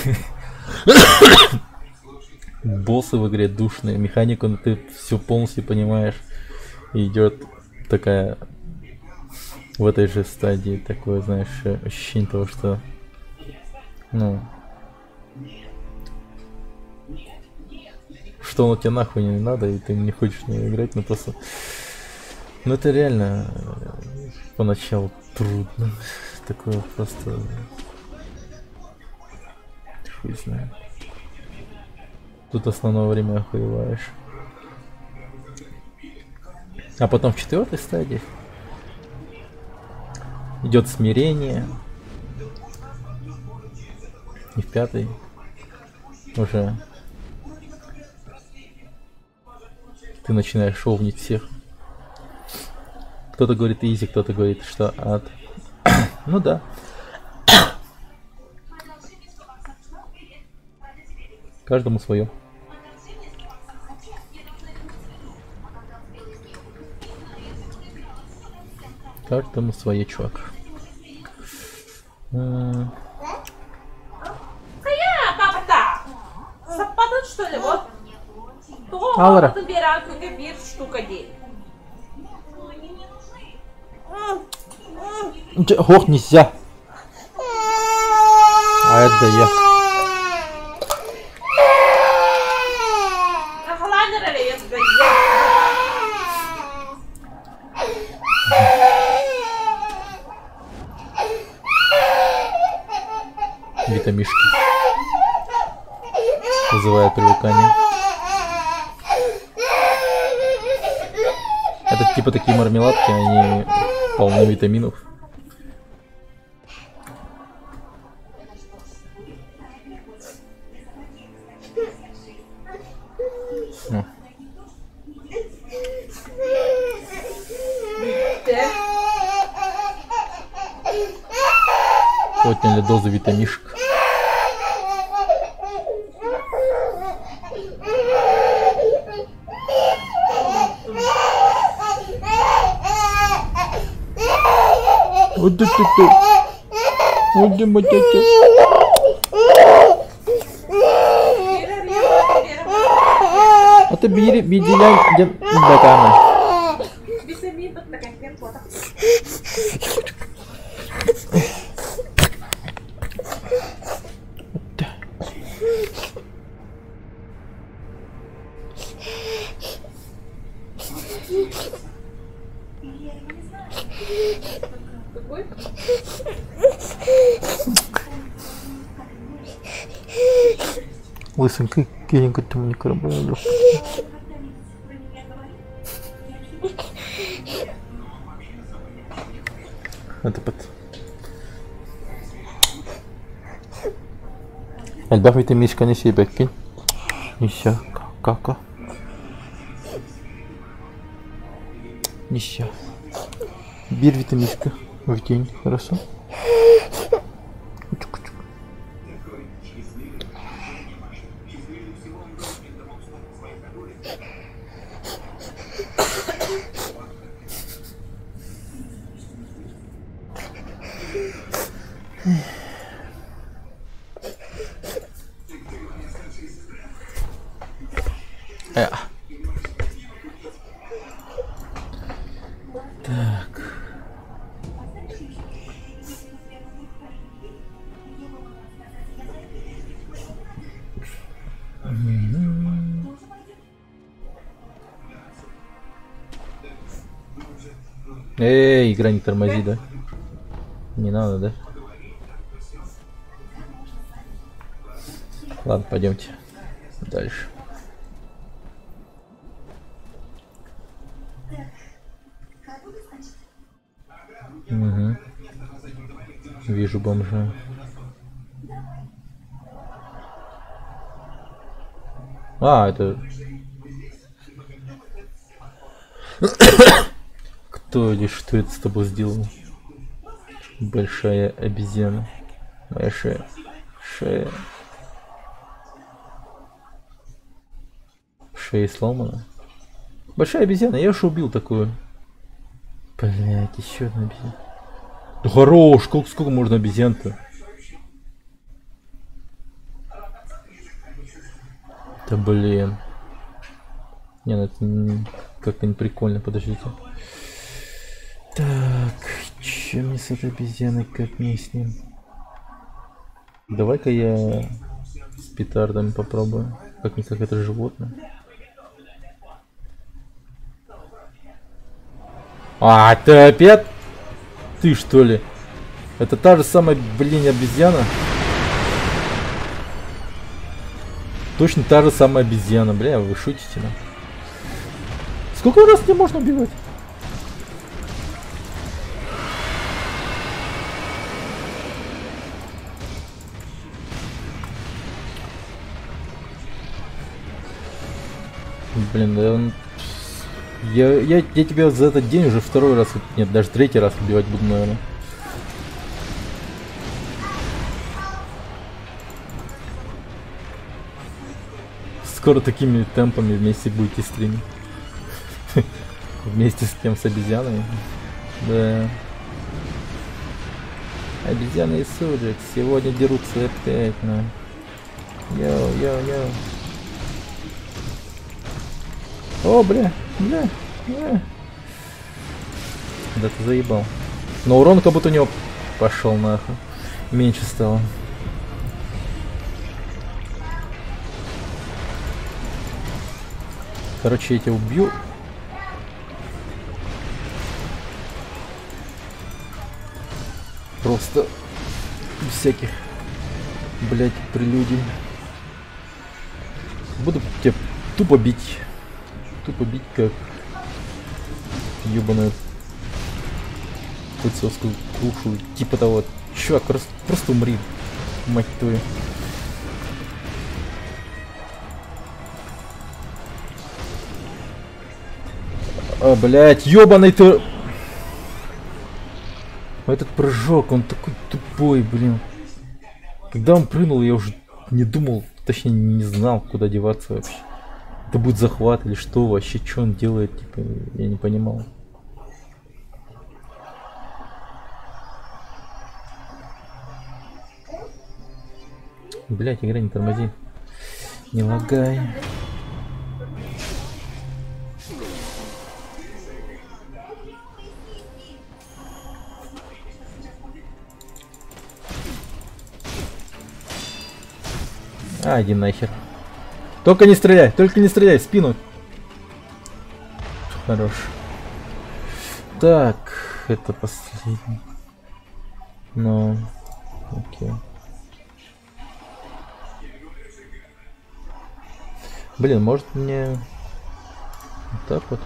боссы в игре душные, механику ты все полностью понимаешь. И идет такая в этой же стадии такое, знаешь, ощущение того, что ну что оно тебе нахуй не надо, и ты не хочешь в неё играть, но просто ну это реально поначалу трудно. Такое просто хуй знает. Тут основное время охуеваешь. А потом в четвертой стадии идет смирение. И в пятой уже ты начинаешь шовнить всех. Кто-то говорит изи, кто-то говорит, что ад. Ну да. Каждому свое. Каждому свое, чувак. Папа-то! Западут, что ли? Вот. Алра. Набираю какой-то мир, штука день. Ох, нельзя. А это я. Витамишки. Вызывает привыкание. Это типа такие мармеладки, они полны витаминов. Отняли дозу витамишек. Вот это ты. Вот где матятя. А ты бери, где бакана. Лысенький, киренька, ты мне карабулю. Это под. Отбав витамишка не себе кинь. Не все, кака. Не все. Бери витамишка в день, хорошо? Так. Эй, игра не тормози, да? Не надо, да? Ладно, пойдемте дальше. Угу. Вижу бомжа. А, это... Кто или что это с тобой сделал? Большая обезьяна. Моя шея. Шея. Шея сломана. Большая обезьяна, я уж убил такую. Блять, еще одна обезьяна. Да хорош, сколько можно обезьян-то? Да блин. Не, ну это как-то не прикольно, подождите. Так, че мне с этой обезьяной, как мне с ним? Давай-ка я с петардами попробую. Как-никак это животное. А, ты опять? Ты что ли? Это та же самая, блин, обезьяна? Точно та же самая обезьяна, бля, вы шутите, да? Сколько раз мне можно убивать? Блин, да он... Я тебя за этот день уже второй раз, нет, даже третий раз убивать буду, наверное. Скоро такими темпами вместе будете стримить. Вместе с кем? С обезьянами? Да. Обезьяны и суджик сегодня дерутся опять, на. Йоу. О, бля. Да ты заебал. Но урон как будто у него пошел нахуй. Меньше стало. Короче, я тебя убью. Просто без всяких, блять, прелюдий. Буду тебя тупо бить. Тупо бить как ебаную пыльцовскую клушу. Типа того. Чувак, просто умри. Мать твою. А, блять, ебаный ты. Этот прыжок, он такой тупой, блин. Когда он прыгнул, я уже не думал, точнее не знал, куда деваться вообще. Это будет захват или что вообще, что он делает, типа, я не понимал. Блять, игра не тормози. Не лагай. А, иди нахер. Только не стреляй в спину. Хорош. Так, это последний. Ну, окей. Блин, может мне вот так вот?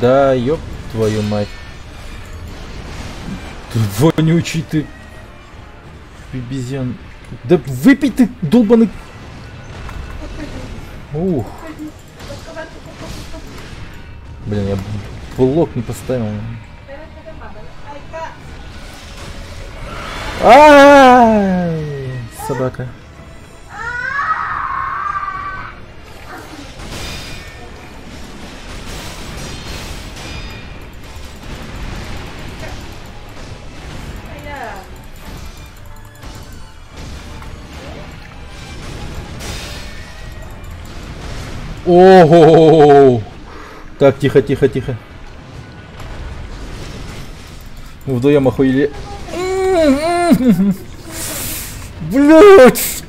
Да, ёб твою мать. Ты вонючий ты. Обезьян. Да выпей ты, долбаный. Ух. Блин, я блок не поставил. А-а-а! Собака. Ого! Так, тихо. Мы вдвоем охуели. Блять!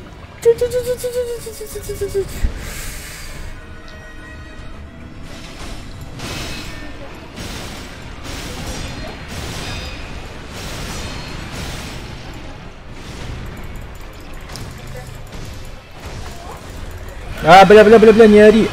А, бля, не ори.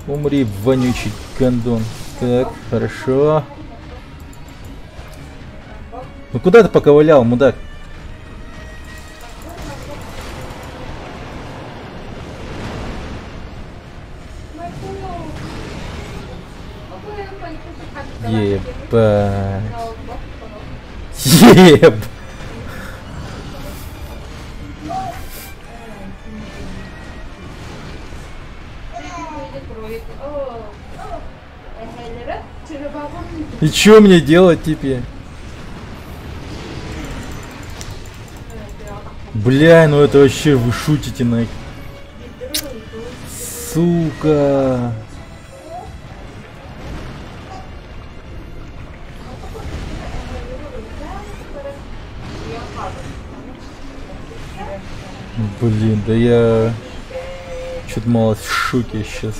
Умри, вонючий гандон. Так, хорошо. Ну куда ты поковылял, мудак? Ебать. Еб. И чё мне делать теперь? Бля, ну это вообще вы шутите на... Сука. Блин, да я... Чё-то мало в шоке сейчас.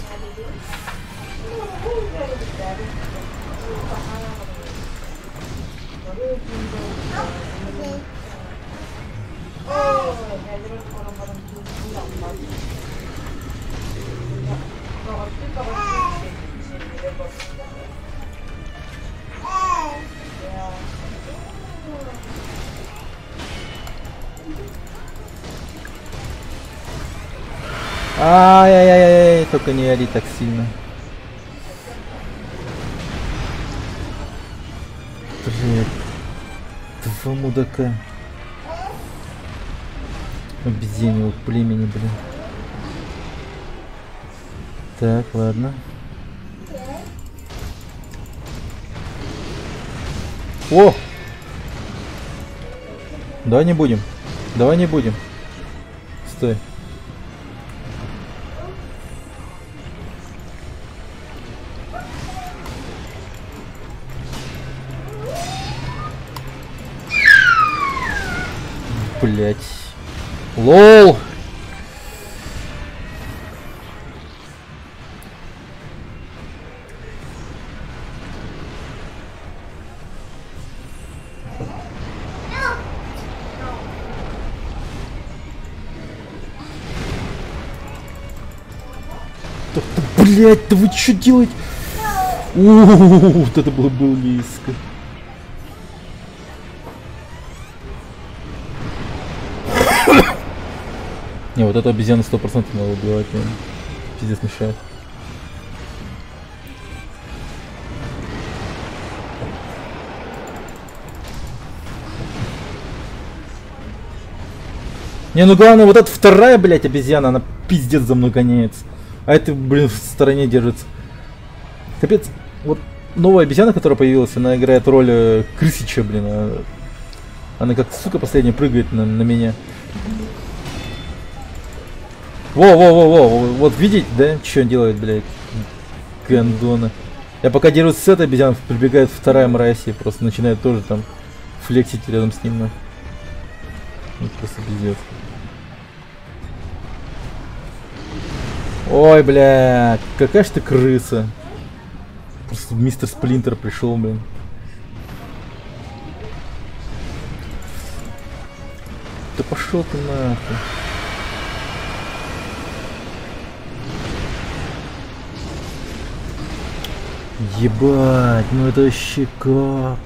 Ай-яй-яй-яй, только не ори так сильно. Блин, два мудака. Обезьяньего племени, блин. Так, ладно. О! Давай не будем. Давай не будем. Стой. Блять. Лол. Блять, да вы что делаете? Вот это было близко. Не, вот эту обезьяну 100% надо убивать, пиздец мешает. Не, ну главное, вот эта вторая, блядь, обезьяна, она пиздец за мной гоняется. А это, блин, в стороне держится. Капец, вот новая обезьяна, которая появилась, она играет роль крысича, блин. Она как сука последняя прыгает на меня. Во-во-во-во, вот видите, да, что он делает, блядь, гандона. Я пока дерусь с этой обезьяной, прибегает вторая мразь и просто начинает тоже там флексить рядом с ним. Ну, просто пиздец. Ой, бля, какая ж ты крыса. Просто мистер Сплинтер пришел, блин. Да пошел ты нахуй. Ебать, ну это вообще как?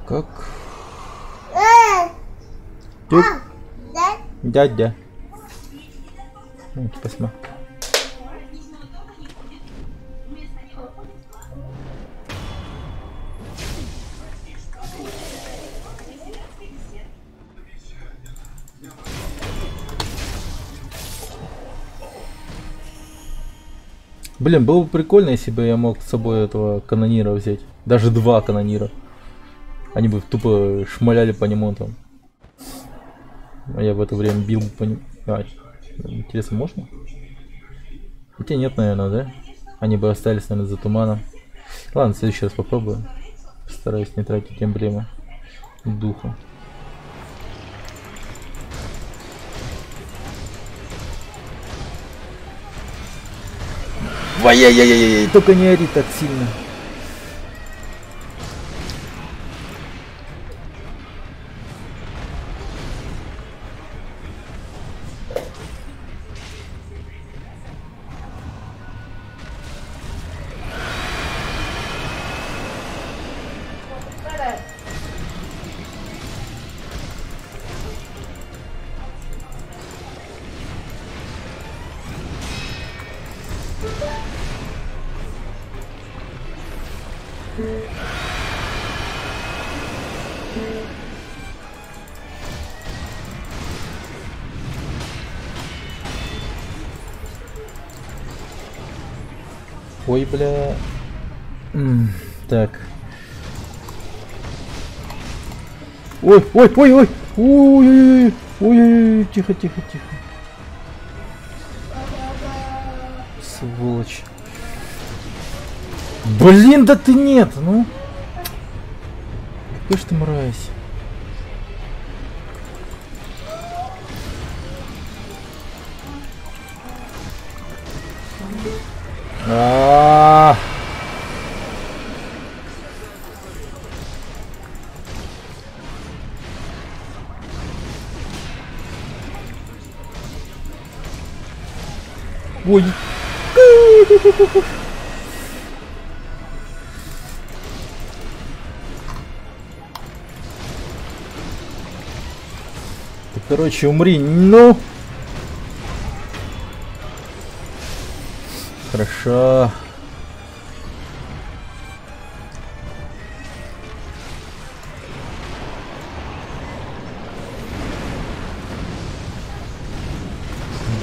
Как? Тут? Дядя. Посмотри. Блин, было бы прикольно, если бы я мог с собой этого канонира взять. Даже два канонира. Они бы тупо шмаляли по нему там. А я в это время бил по нему. Интересно, можно? Хотя нет, наверное, да? Они бы остались, наверное, за туманом. Ладно, в следующий раз попробую. Постараюсь не тратить эмблему духа. Ай-яй-яй-яй, только не ори так сильно. Ой, бля. Так. Ой, ой, ой, ой. Ой, ой, ой, тихо, тихо, тихо. Сволочь. Блин, да ты нет, ну. Какой ж ты мразь. А-а-а. Ой. Ты, короче, умри, ну. Хорошо.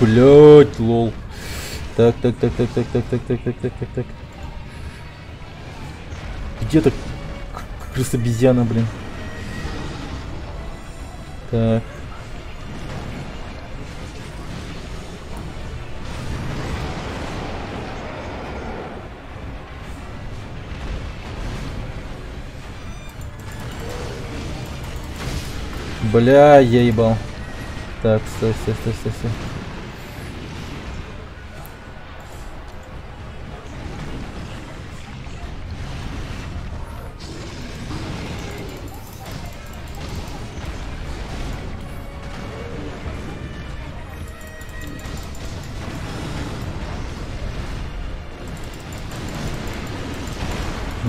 Блять, лол. Так. Где-то крыса обезьяна, блин. Так. Бля, я ебал. Так, стой.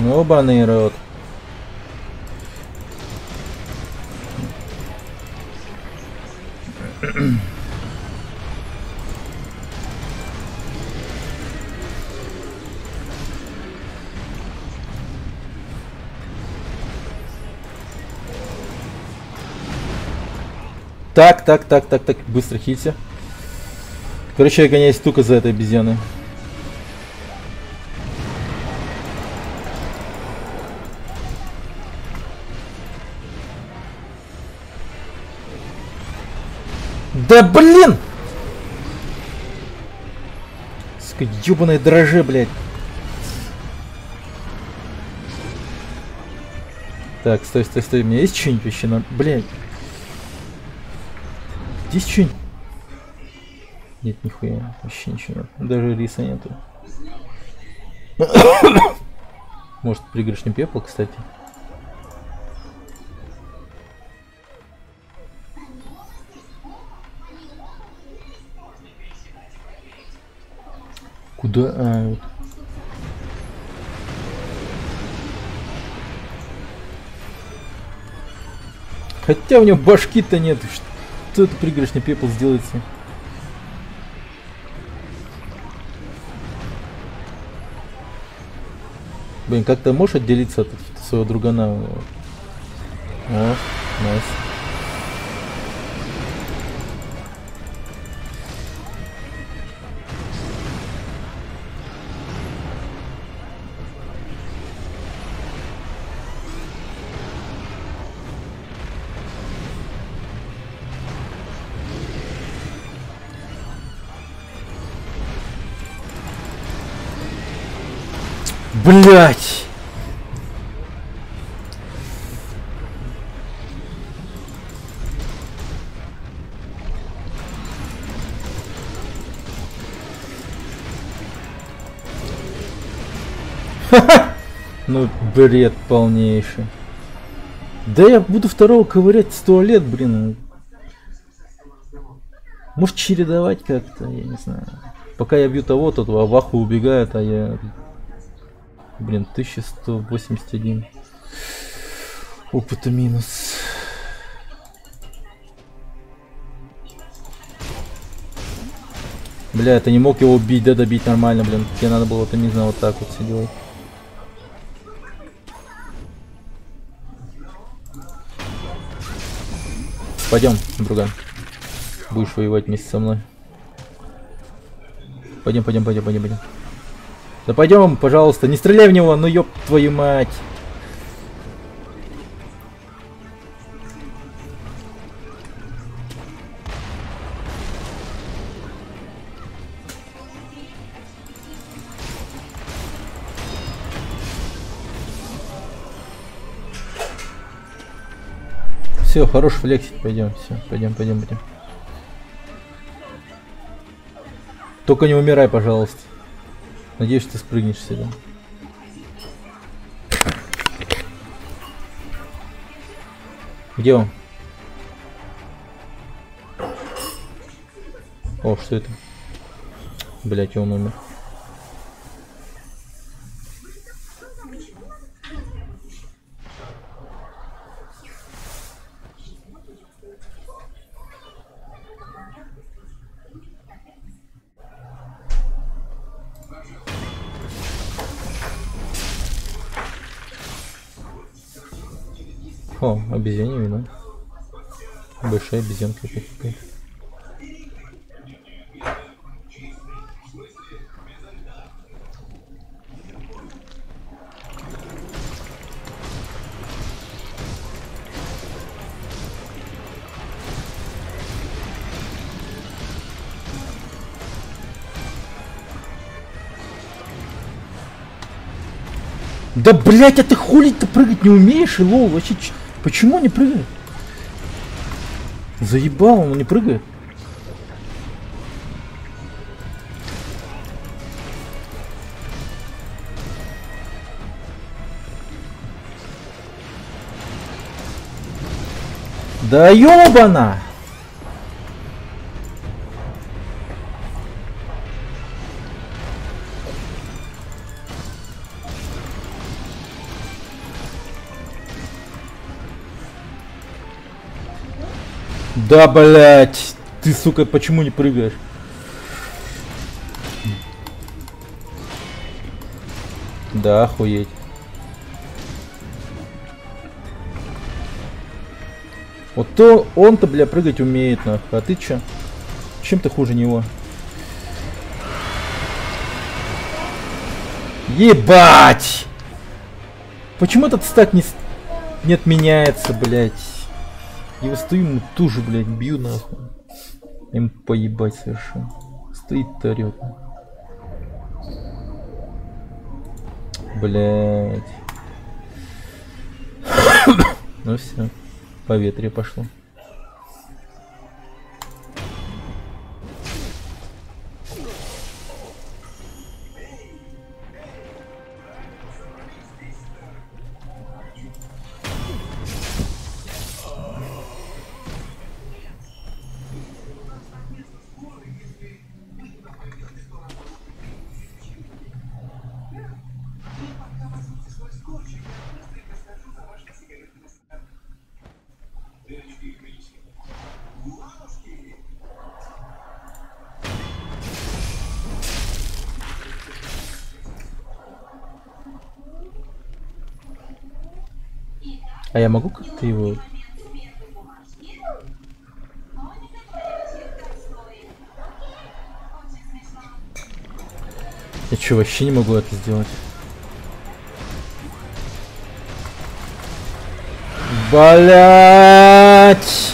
Ёбаный рот. Так, быстро хите. Короче, я гоняюсь только за этой обезьяной. Да блин! Сука, ёбаное дрожжи, блядь. Так, стой. У меня есть что-нибудь вообще на... Блядь. Здесь что-нибудь? Нет, нихуя. Вообще ничего нет. Даже риса нету. Может, пригоршня пепла, кстати. Куда? А, вот. Хотя у него башки-то нет. Что это пригоршня пепла сделается? Блин, как ты можешь отделиться от своего другана? О, найс. Блять! Ну, бред полнейший. Да я буду второго ковырять с туалет, блин. Может чередовать как-то, я не знаю. Пока я бью того, тот в аху убегает, а я... Блин, 1181. Опыта минус. Бля, ты не мог его убить, да, добить нормально, блин. Тебе надо было, ты не знаю, вот так вот все делать. Пойдем, друган. Будешь воевать вместе со мной. Пойдем. Да пойдем, пожалуйста, не стреляй в него, ну ёб твою мать. Все, хорош флексить, пойдем, все, пойдем. Только не умирай, пожалуйста. Надеюсь, ты спрыгнешь сюда. Где он? О, что это? Блять, он умер. О, обезьяне вино. Большая обезьянка какая-то. Да блять, а ты хули-то прыгать не умеешь, и лол, вообще почему не прыгает? Заебал, он не прыгает. Да ёбана! Да, блять! Ты, сука, почему не прыгаешь? Да, охуеть. Вот то он-то, бля, прыгать умеет, нахуй. А ты чё? Чем ты хуже него? Ебать! Почему этот стак не отменяется, блять? Я стою, ему тужу, блядь, бью нахуй. Им поебать совершенно. Стоит, орёт. Блять. Ну все, по ветре пошло. А я могу как-то его... Я чё, вообще не могу это сделать? Блять!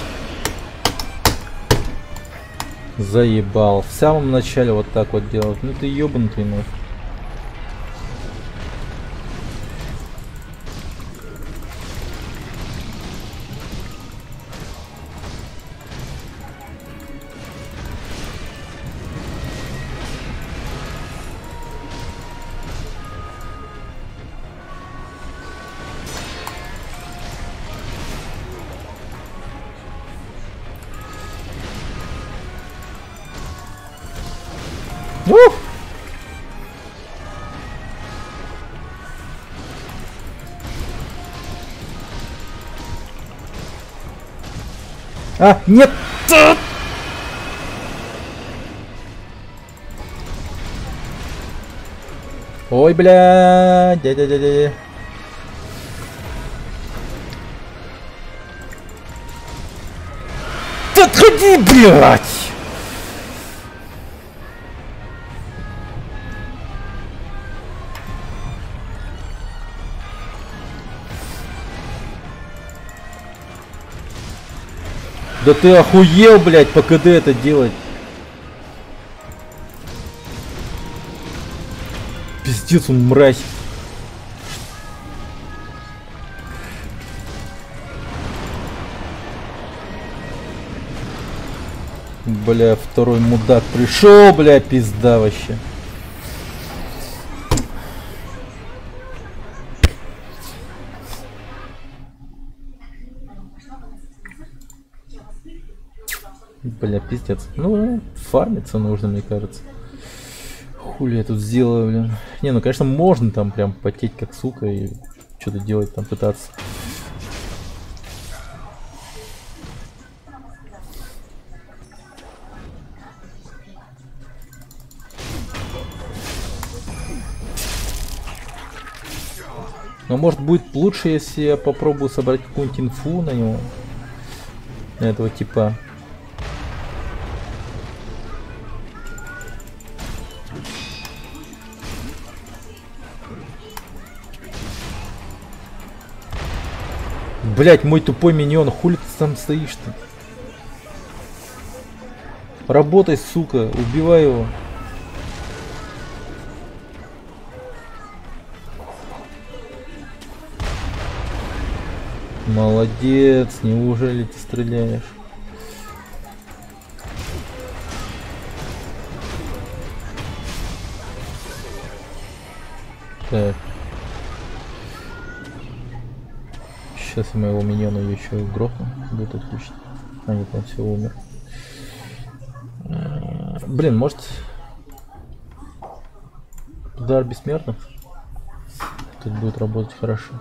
Заебал. В самом начале вот так вот делать. Ну ты ёбанутый, нахуй. А, нет! Ой, бля, дядя. Отходи, блядь! Да ты охуел, блядь, по КД это делать. Пиздец, он мразь. Бля, второй мудак пришел, бля, пизда вообще. Бля, пиздец. Ну, фармиться нужно, мне кажется. Хули я тут сделаю, блин. Не, ну, конечно, можно там прям потеть как сука и что-то делать, там пытаться. Но может будет лучше, если я попробую собрать какую-нибудь инфу на него. На этого типа. Блять, мой тупой миньон, хули ты там стоишь-то? Работай, сука, убивай его. Молодец, неужели ты стреляешь? Так. Сейчас я моего миньона еще грохну. Будет отключить. А нет, он все умер. Блин, может удар бессмертных? Тут будет работать хорошо.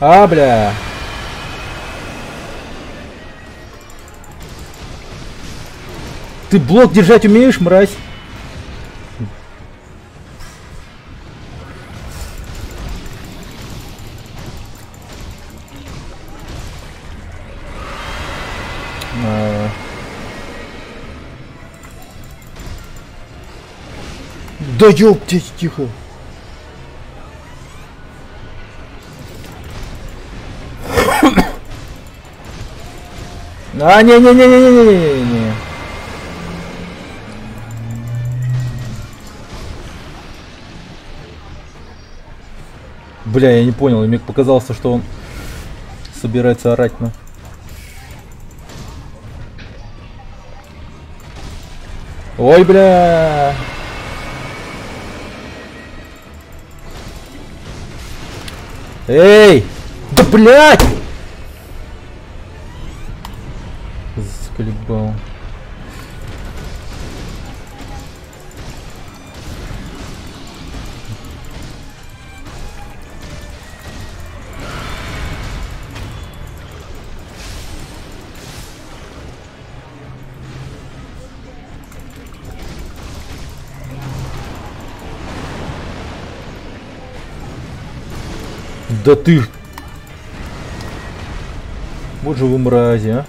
А, бля. Ты блок держать умеешь, мразь? Да ёптись, тихо. А, не-не-не-не-не-не-не-не. Бля, я не понял, мне показалось, что он собирается орать на. Ой, бля. Эй! Да блядь! Заколебал. Да ты! Вот же вы мрази, а!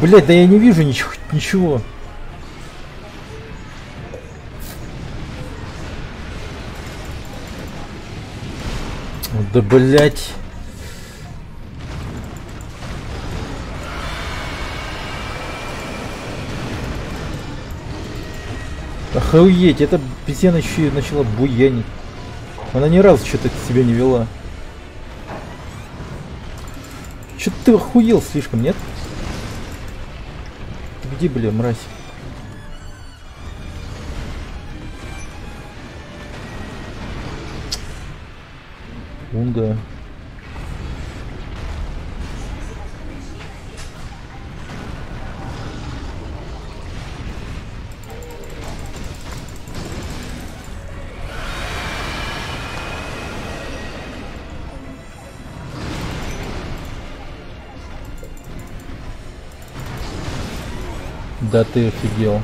Блять, да я не вижу ничего. Да блять. Охуеть, эта песня еще начала буянить. Она ни разу что-то себя не вела. Что-то ты охуел слишком, нет? Ты где, бля, мразь? Унга. Да ты офигел.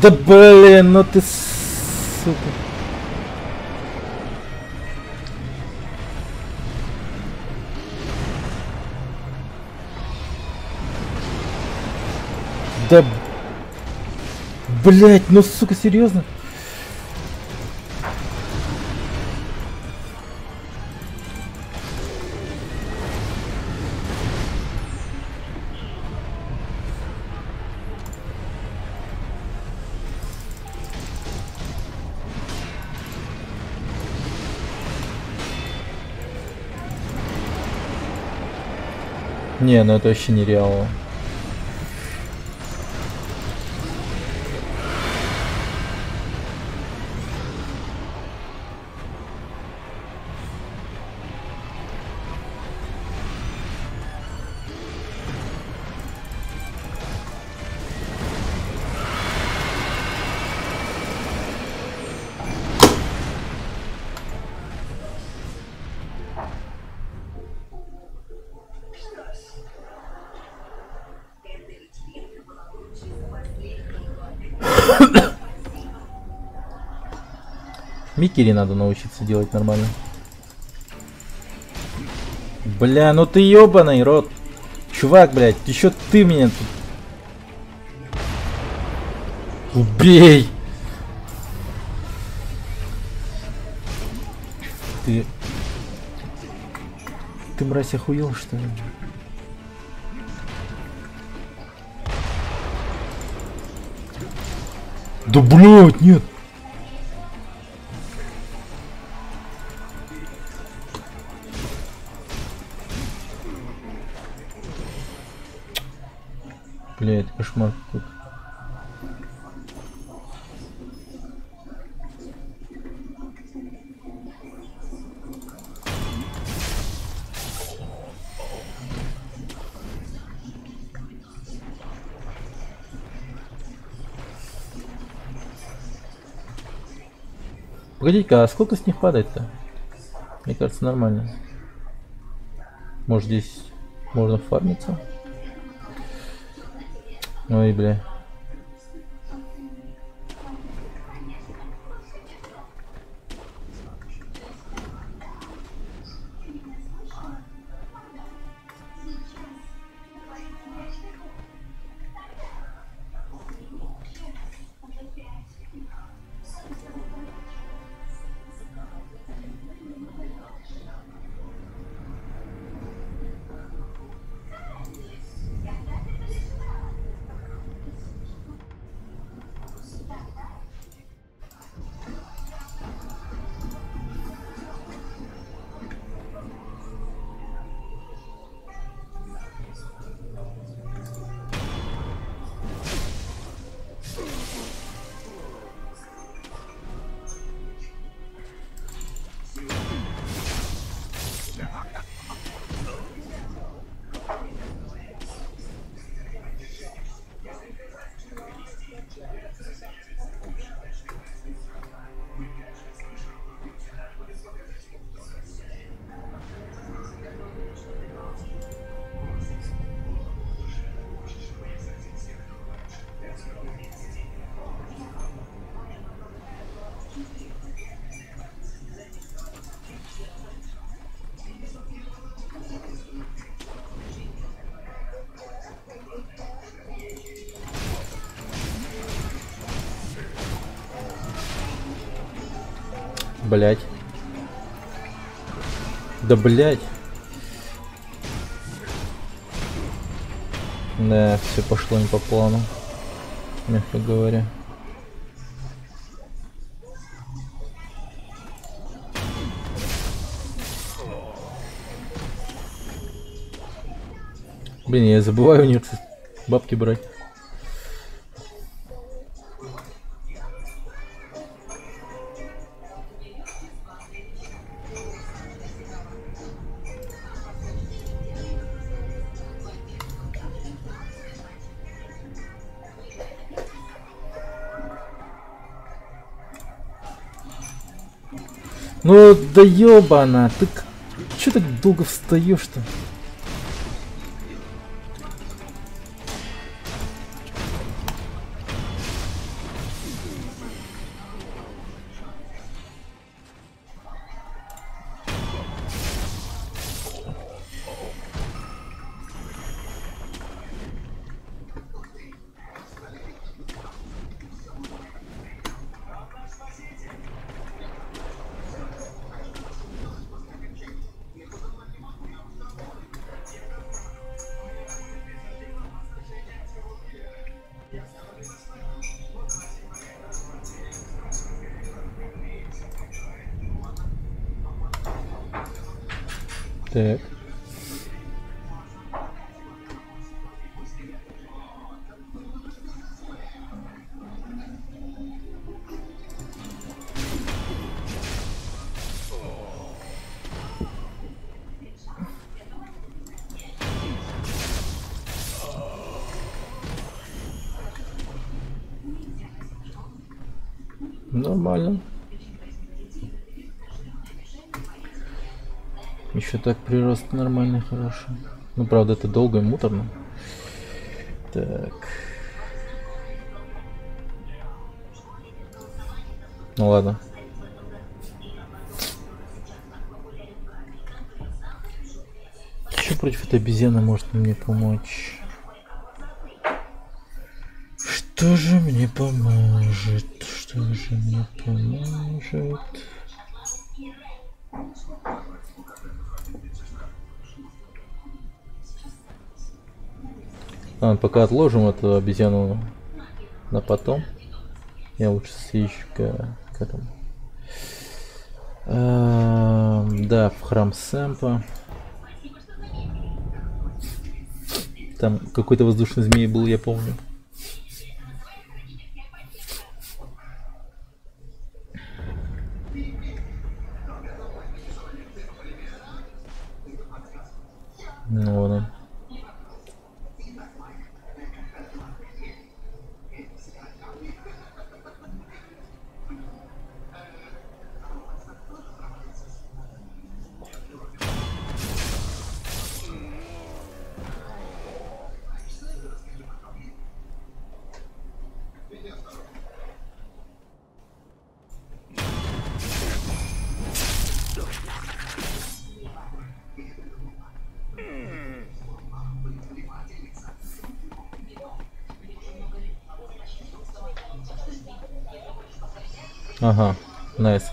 Да блин, ну ты сука. Да блять, ну сука, серьезно? Не, ну это вообще нереально. Микери надо научиться делать нормально. Бля, ну ты ёбаный рот. Чувак, блядь, еще ты меня тут... Убей! Ты, мразь, охуел, что ли? Да блядь, нет! Блядь, кошмар какой-то. Погодите-ка, а сколько с них падает-то? Мне кажется, нормально. Может, здесь можно фармиться? Ой, бля. Блять. Да блять. Да, все пошло не по плану, мягко говоря. Блин, я забываю у них бабки брать. Ну да ёбана, ты чё так долго встаёшь-то? Так. Нормально. Еще так прирост нормальный, хороший. Ну, правда, это долго и муторно. Так. Ну ладно. Что против этой обезьяны может мне помочь? Что же мне поможет? Что же мне поможет? Пока отложим эту обезьяну на потом. Я лучше съезжу к этому. Да, в храм Сэмпа. Там какой-то воздушный змей был, я помню. Ну вот он. Ага, найс.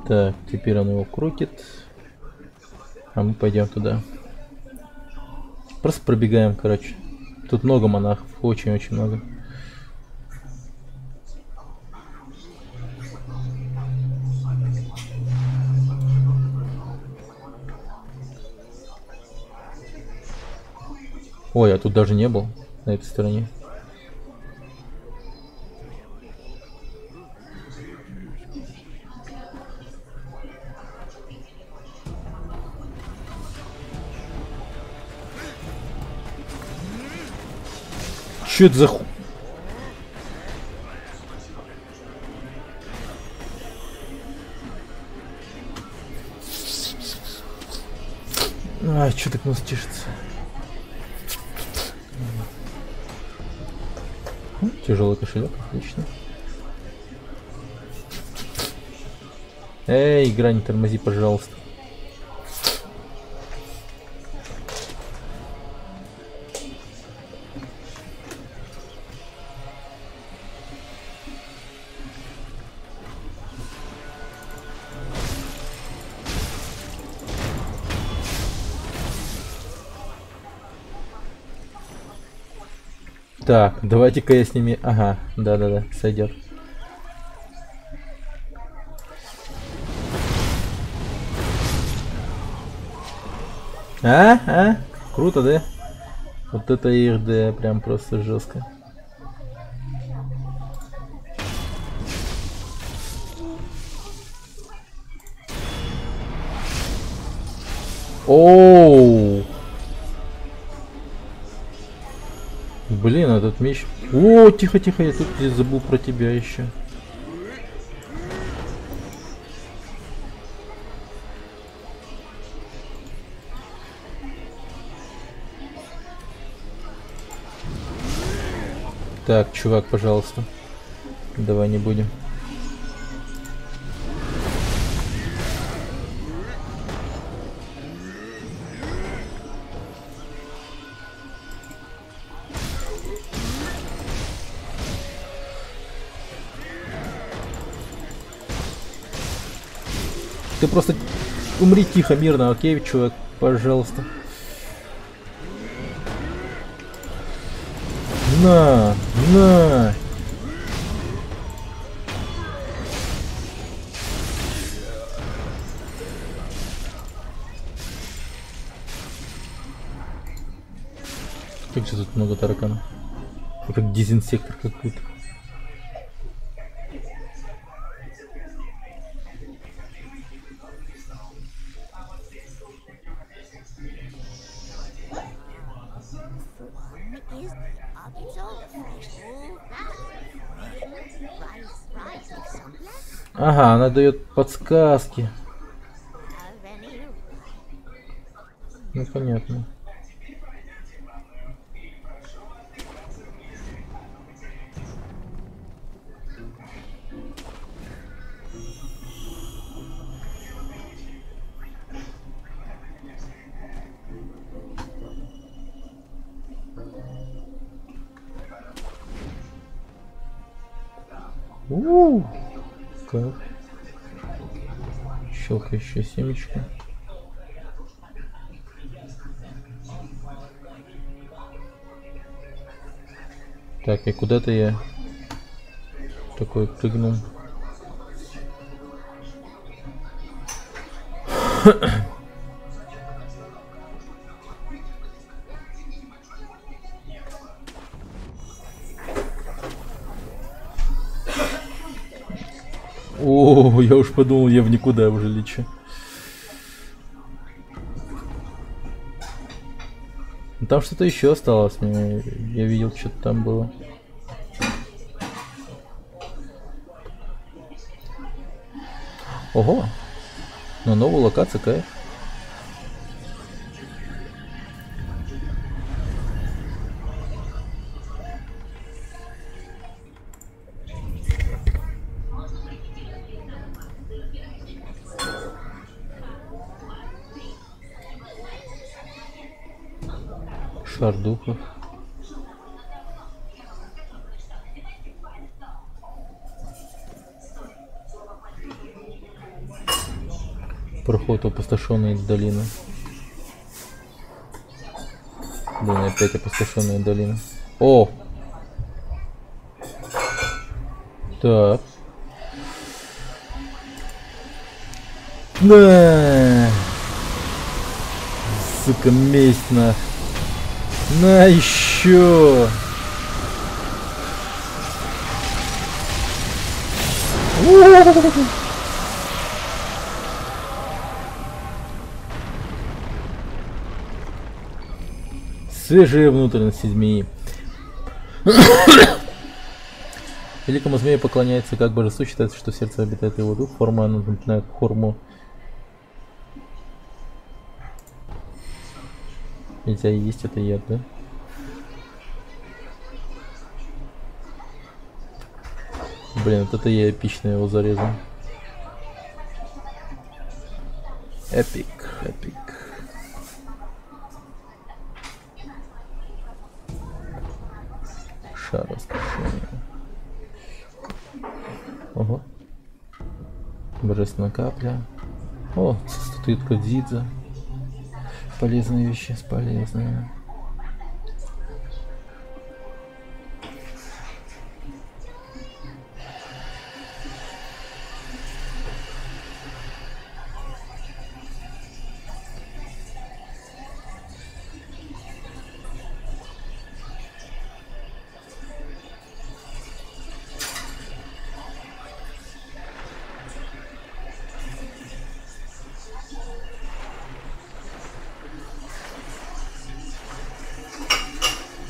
Так, теперь он его крутит. А мы пойдем туда. Просто пробегаем, короче. Тут много монахов, очень-очень много. Ой, а тут даже не был на этой стороне. Что это за ху... А, что так нос тишится? Тяжелый кошелек, отлично. Эй, игра, не тормози, пожалуйста. Так, давайте-ка я с ними... Ага, да-да-да, сойдет. А? Круто, да? Вот это ИРД прям просто жестко. Оу! Блин, этот меч... О, тихо, я тут здесь забыл про тебя еще. Так, чувак, пожалуйста. Давай не будем. Ты просто умри тихо, мирно, окей, чувак, пожалуйста. На! Как же тут много тараканов. Как дезинсектор какой-то. Ага, она дает подсказки. Ну понятно. Как? Щелкай еще семечко. Так, и куда-то я такой прыгнул. О, я уж подумал, я в никуда уже лечу. Там что-то еще осталось. Я видел, что-то там было. Ого! На новую локацию, кайф. Шар духов. Проход в опустошенные долины. Блин, опять опустошенные долины. О! Так. Да! Сука, месть на. На еще! Свежие внутренности змеи. Великому змею поклоняется как божеству, считается, что в сердце обитает его дух. Форма она напоминает хорму. Нельзя есть, это яд, да? Блин, вот это я эпично его зарезал. Эпик. Шар воскрешения. Ого. Божественная капля. О, статуэтка Дзидза. Полезные вещи, полезные.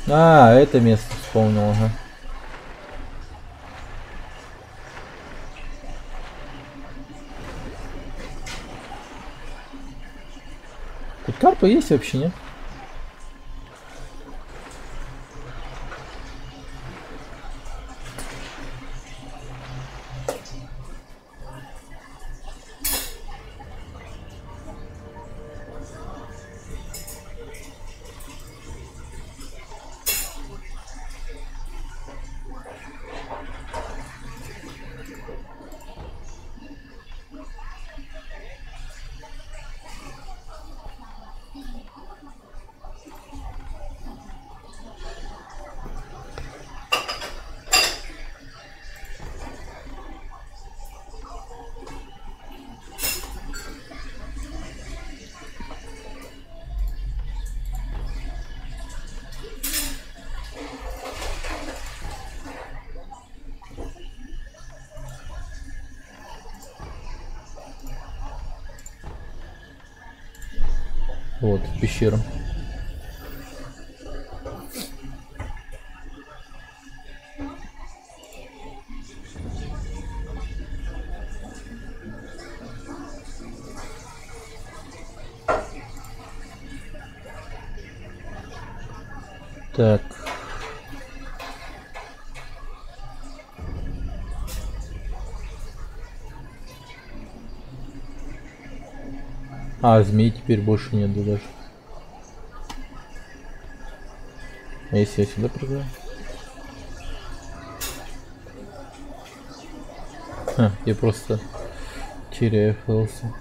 А, это место вспомнил, ага. Тут карпа есть вообще, нет? Вот, пещера. Так. А, змей теперь больше нет даже. А если я сюда прыгаю? Я просто теряю хелса.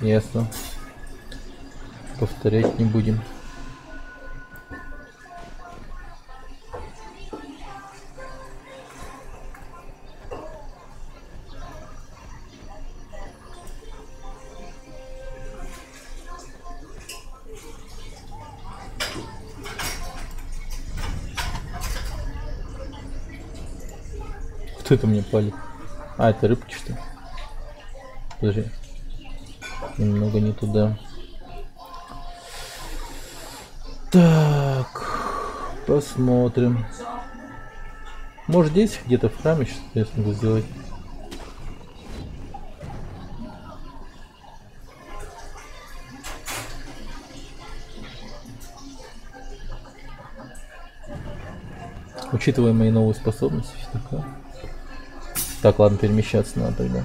Ясно. Повторять не будем. Кто это мне палит? А, это рыбки, что ли? Подожди. Немного не туда. Так. Посмотрим. Может, здесь где-то в храме что-то я смогу сделать. Учитывая мои новые способности, все такое. Так, ладно, перемещаться надо тогда.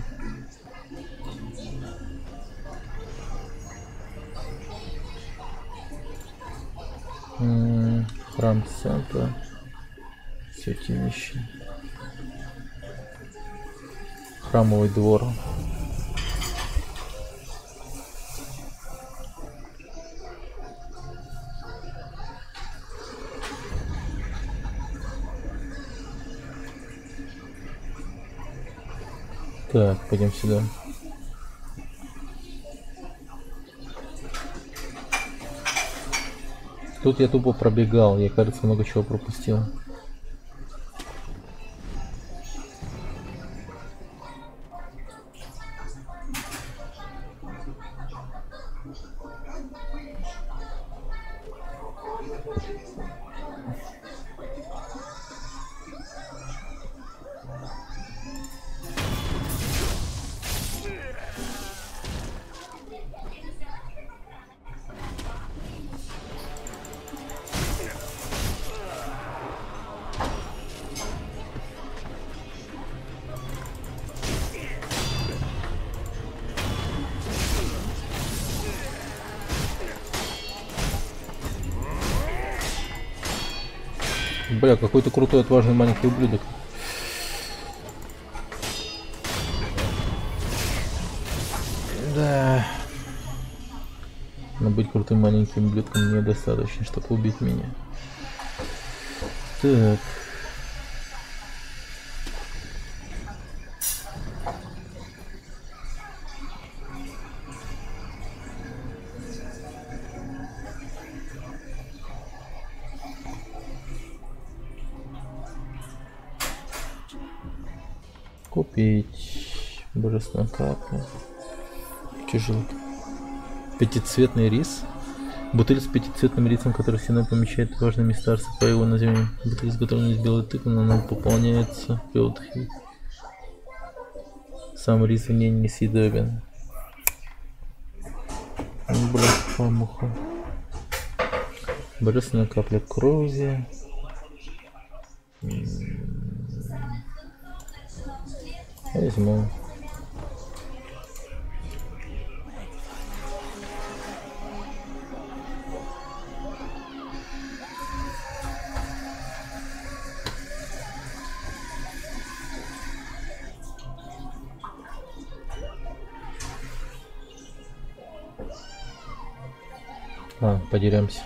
Храм центра. Святилище. Храмовый двор. Так, пойдем сюда. Тут я тупо пробегал, я, кажется, много чего пропустил. Бля, какой-то крутой, отважный маленький ублюдок. Да. Но быть крутым маленьким ублюдком недостаточно, чтобы убить меня. Так. Купить божественную каплю. Тяжело. Пятицветный рис. Бутыль с пятицветным рисом, который стеной помещает важные места по его названию. Бутыль изготовлена из белой тыквы, но она пополняется при отдыхе. Сам рис в ней несъедобен. Бляха, муха. Божественная капля крови. Возьму. Подеремся.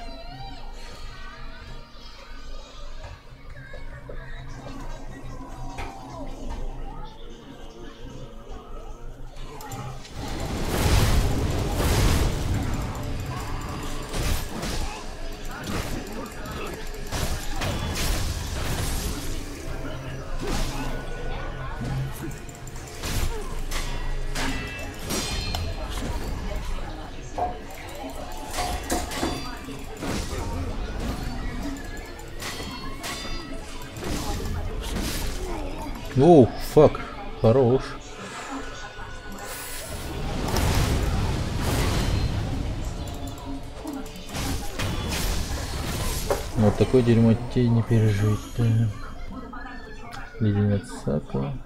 Оу, фак, хорош. Вот такое дерьмо тебе не пережить. Леденец Сакура.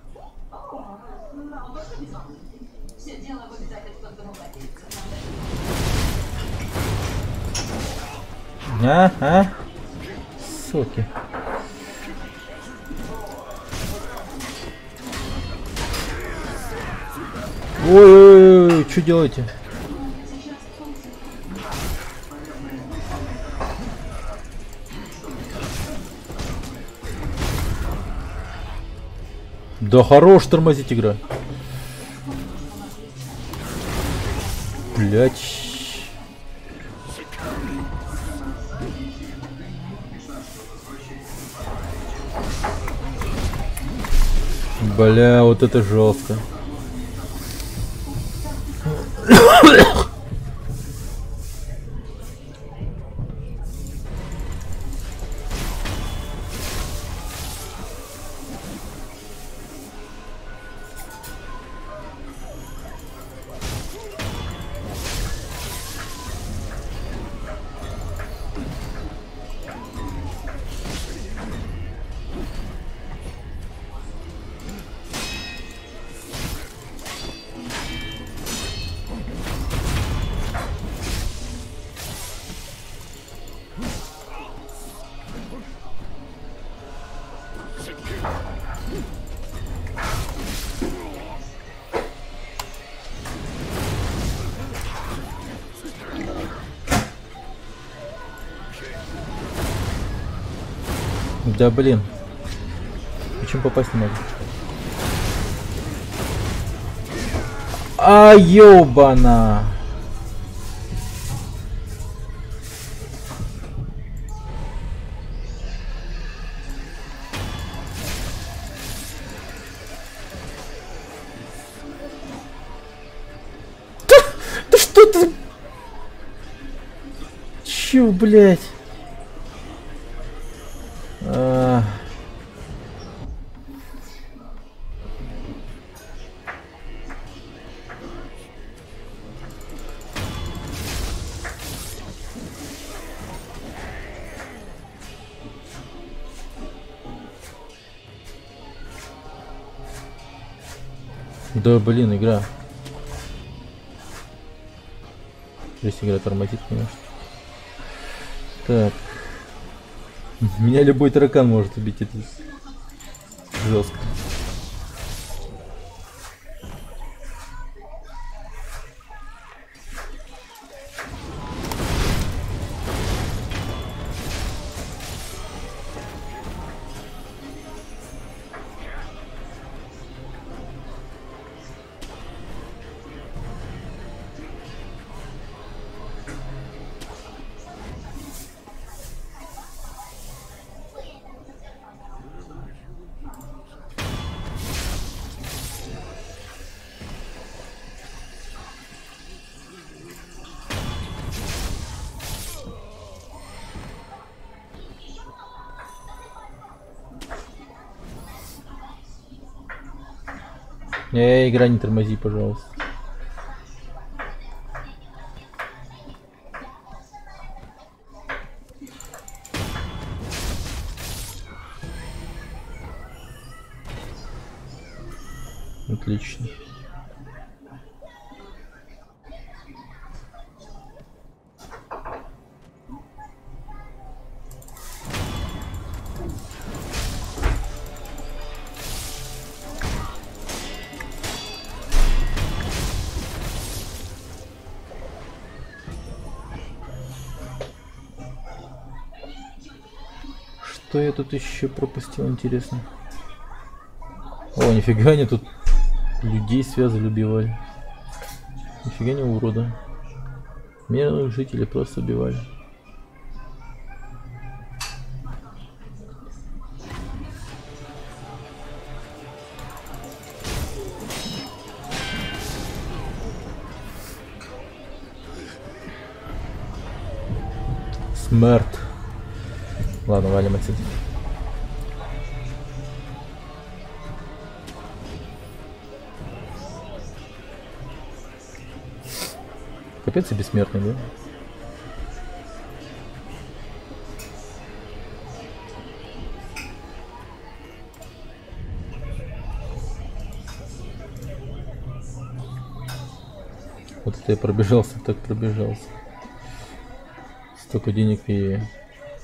Соки. Ой, что делаете? Да хорош тормозить игра. Блять. Бля, вот это жестко. Да блин. Почему попасть не могу? А ёбана. Да что ты? Чё, блядь? Да блин, игра. Здесь игра тормозит, конечно. Так. Меня любой таракан может убить, это жестко. Игра, не тормози, пожалуйста. Отлично. Что я тут еще пропустил, интересно? О, нифига они тут людей связывали, убивали. Нифига не урода. Мирных жителей просто убивали. Смерть. Ладно, валим отсюда. Капец и бессмертный, да? Вот это я пробежался, так пробежался. Столько денег и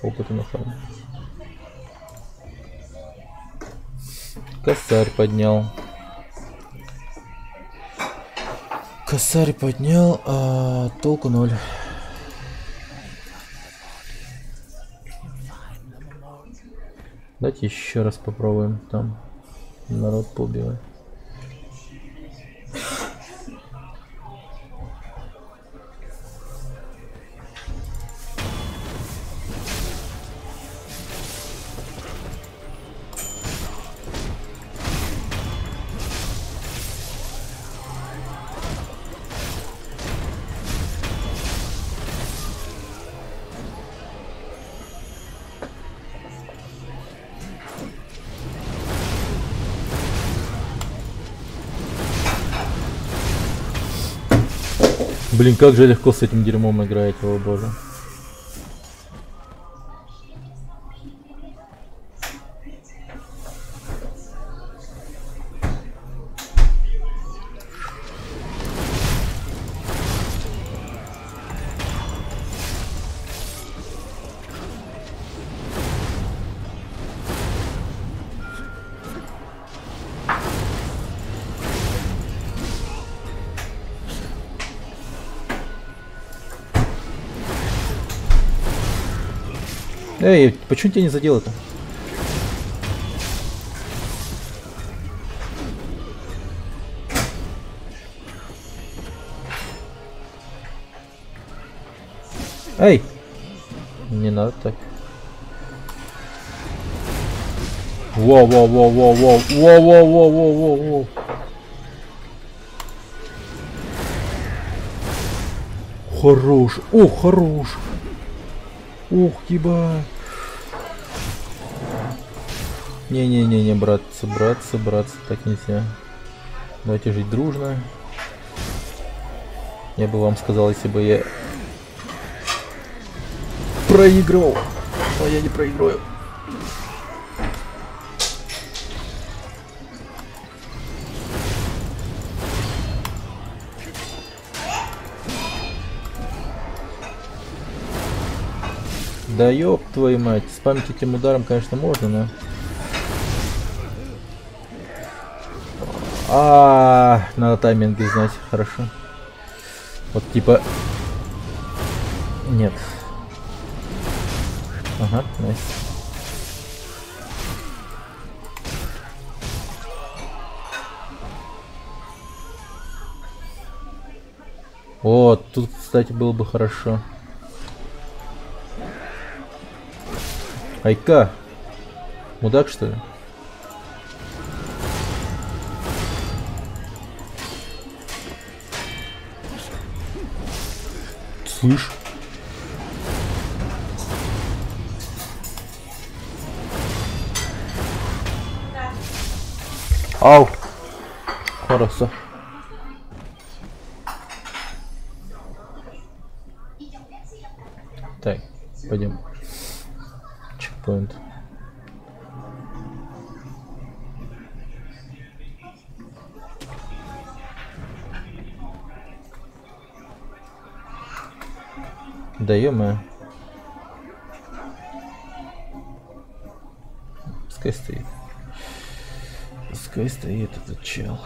опыта на фарме. Косарь поднял. Косарь поднял, а толку 0. Давайте еще раз попробуем там народ поубивать. Блин, как же легко с этим дерьмом играть, о боже. Эй, почему тебя не задел это? Эй! Не надо так. Воу. Хорош. Ох, хорош. Ух, ебать. Не, братцы, так нельзя. Давайте жить дружно. Я бы вам сказал, если бы я проигрывал. Но я не проиграю. Да ёб твою мать, спамить этим ударом, конечно, можно, но... Надо тайминги знать, хорошо. Вот типа... Нет. Ага, найс. Вот, тут, кстати, было бы хорошо. Айка! Мудак, что ли? Слышь? Ау! Хорошо. Так, пойдем. Чекпоинт. Да ё-моё. Пускай стоит. Пускай стоит этот чел.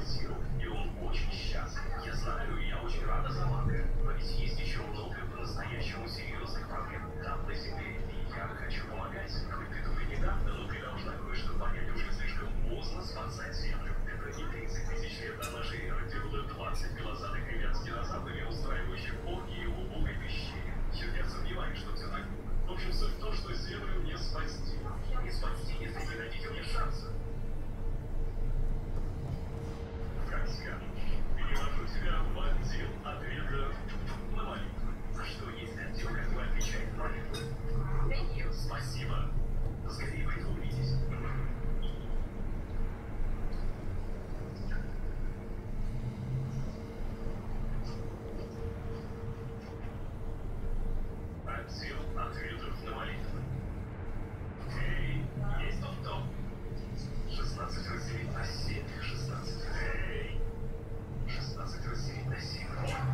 сил, и он очень счастлив. Я знаю, и я очень рада за Марка. Но ведь есть еще много по-настоящему серьезных проблем там, на Земле. И я хочу помогать. Хоть ты только недавно, но ты должна кое-что понять. Уже слишком поздно спасать Землю. Это не 30 тысяч лет до нашей эры, где было 20 глазатых ребят с динозаврами, устраивающих оргии в убогой пещере. Я сомневаюсь, что все так. В общем, суть в том, что Землю не спасти. Не спасти, если не дадите мне шанса. Как скажешь. Перевожу тебя в отдел ответа на молитву. А что есть отдел, который отвечает на молитву? Спасибо. Скорее пойду увидеть. Отдел ответов на молитвы. Эй, есть тут кто? 16 разделить на 7, 16. Эй! 16 разделить на 7.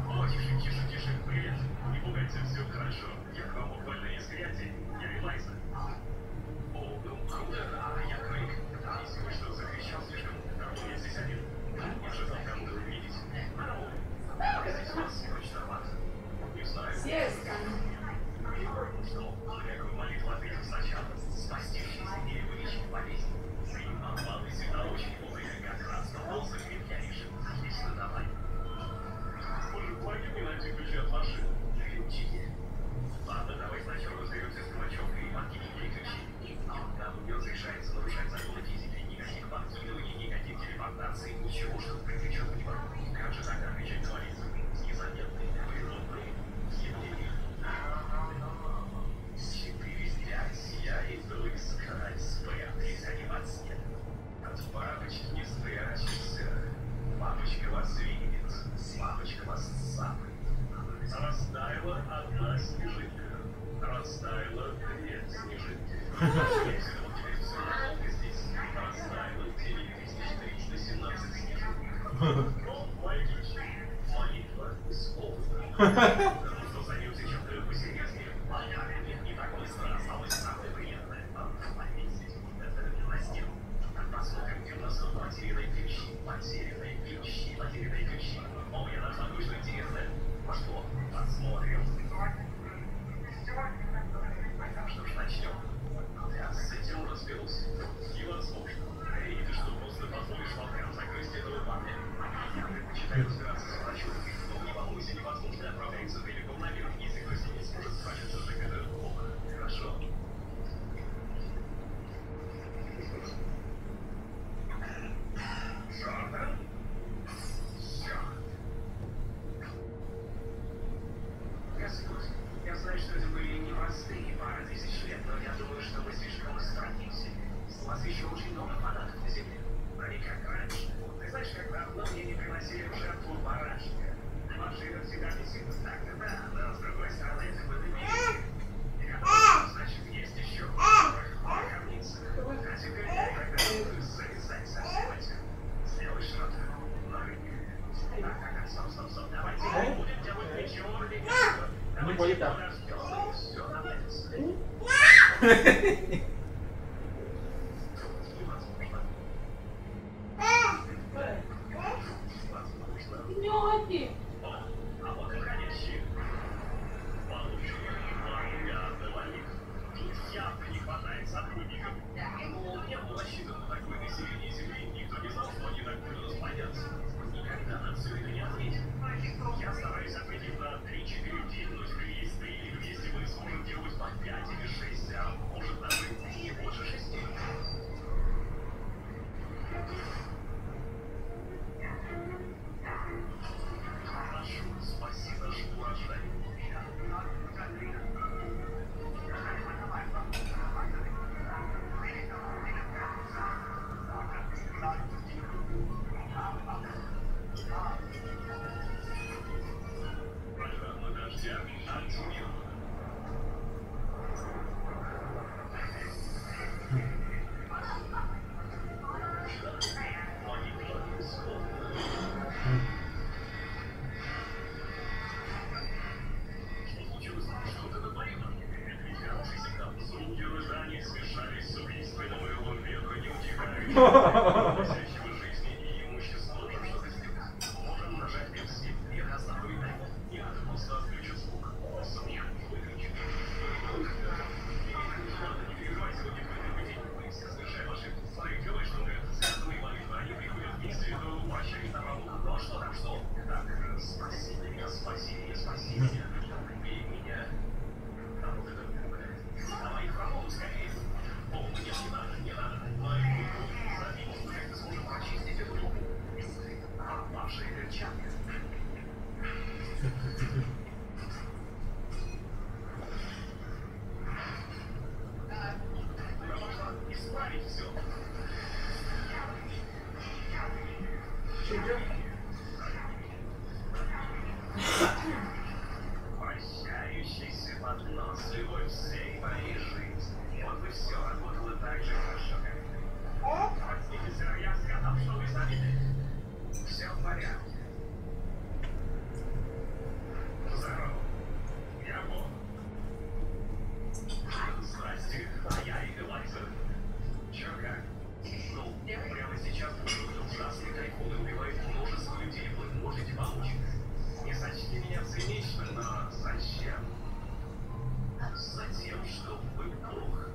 О, тише, тише, тише, привет. Не пугайте, все хорошо. Я к вам буквально из грязи. Я Элайза. О, ну круто, а я Крейг. Если вы что, закричал слишком, я здесь один. Не ожидал кому-то увидеть. Здесь у вас ночновато. Не знаю. Что, какую молитву ответил сначала? Спасти жизнь или вылечить болезнь? Обман всегда очень вовремя, как раз попался крепкянейший. Отлично, давай. Может, помоги мне найти ключи от машины? Ключи? Ладно, давай сначала разберемся с Калачевкой и подкинем ей ключи. Нам не разрешается нарушать законы физики, никаких подкидываний, никаких телепортаций, ничего, что приключен не могу. Как же тогда отвечать на молитву? Незаметный, природный, явление. 4 из 5 сияет блескать, спрятались они под снег. От бабочки не спрячешься. Бабочка вас видит, бабочка вас цапает. Растаяла одна снежинка, растаяла 2 снежинки. Если вот теперь все долго здесь, растаяла 9317 снежинок. Но мои ключи, молитва исполнена. Что займемся чем-то посерьезнее? Нет, не так быстро, осталось самое приятное. Повесить это на стену. Посмотрим, где у нас тут потерянные ключи. Потерянные ключи, потерянные ключи. О, я нашла кое-что интересное. Пошло, посмотрим. Что ж, начнем. Я с этим разберусь. Невозможно. Эй, ты что, просто позволишь волкам загрызть этого парня? Я предпочитаю разбираться с Калачевкой. Но не волнуйся, невозможно отправляется далеко наверх. Если кто-то не сможет справиться, так это плохо. Хорошо. Джордан? Господь, я знаю, что это были непростые пара тысяч лет, но я думаю, что мы слишком устранились. У вас еще очень много фанатов на Земле. Но не как раньше. Ты знаешь, как давно мне не приносили в жертву барашка. Машина всегда висит так, да, но с другой стороны, это было миссия. Я думаю, значит, есть еще в гробницах. А теперь я когда буду завязать совсем этим. Сделай что-то новенькое. Так, стоп, давайте не будем делать ничего легкого. Давайте подождем, и все наладится. Нёти. А вот выходящие. Получили миллиарды них. Тут явно не хватает сотрудников. Ну, не было рассчитано такое население Земли. Никто не знал, что они так будут расплодятся. Никогда на все это не ответил. Я стараюсь ответить на 3-4 в день, но теперь есть 3, или вместе мы сможем делать по 5 или 6, а может даже не больше 6. Прошу, спаси наш урожай. Программа дождя активирована. Молитва исполнена. Что случилось? Что ты натворила? Это ведь хороший сигнал. Звуки рыданий смешались с убийственным ревом ветра, не утихающим, приносящего жизни и имущество. все. Вращающийся поднос любой всей моей жизни. Вот бы все работало так же хорошо, как ты. Простите, сэр, я сказал, что вы забиты. Все в порядке. Здорово. Я Бог. Здрасте, а я Эквалайзер. Чё как? Ну, прямо сейчас ужасный тайфун убивает множество людей. Вы можете помочь? Не сочти меня цинично, но зачем? Затем, что вы плохо.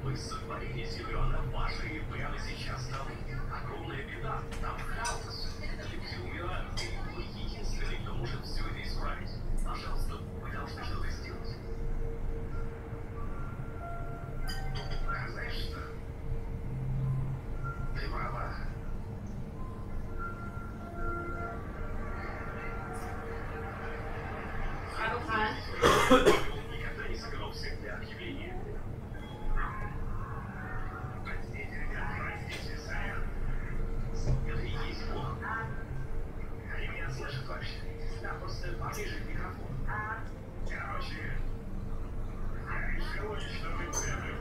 Вы сотворили Зелёна ваши, и прямо сейчас там огромная беда. Там хаос. Люди умирают, и вы единственный, кто может все это исправить. Пожалуйста, вы должны что-то сделать. А знаешь что? Ты права. Никогда не собирался для объявления. Простите, ребят, простите, сорян. Это и есть Бог. Они меня слышат вообще? Да, просто поближе к микрофону. Короче, я решил уничтожить Землю.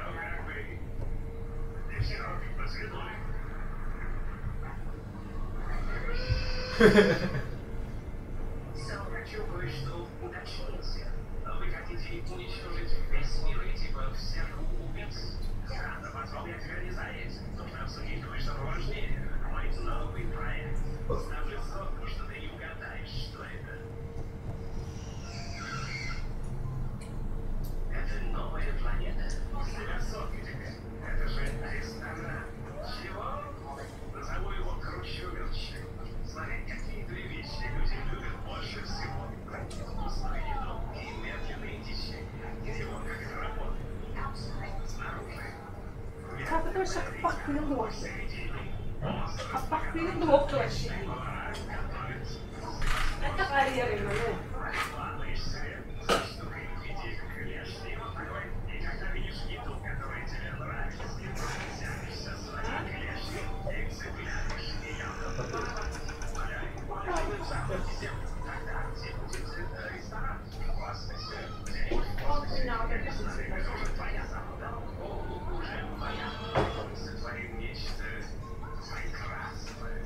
Ну, как бы, дрессировки посвятули. Хочу кое-что уточнить. Вы хотите уничтожить весь мир и типа всех убийц? Странно, позвал я тебя не за этим. Нужно обсудить кое-что поважнее. Мой новый проект. Ставлю сотку, что ты не угадаешь, что это. Это новая планета. Ставлю сотку тебе. Это же ресторан. Чего? Назову его Кручуверчик. Смотри, какие две вещи люди любят больше всего. Вкусную еду и медленные течения. Где вот как это работает? Снаружи. Как это вообще пахнет? А пахнет вообще. Это карьерно, ну. Плаваешь себе, штукой иди к клешне, и вот такой. И когда видишь еду, которая тебе нравится, тянешься своей клешней и цепляешь ее. Тогда где будет ресторан? Классный сыр. Уже твоя забота. Уже моя. Сотворим нечто прекрасное.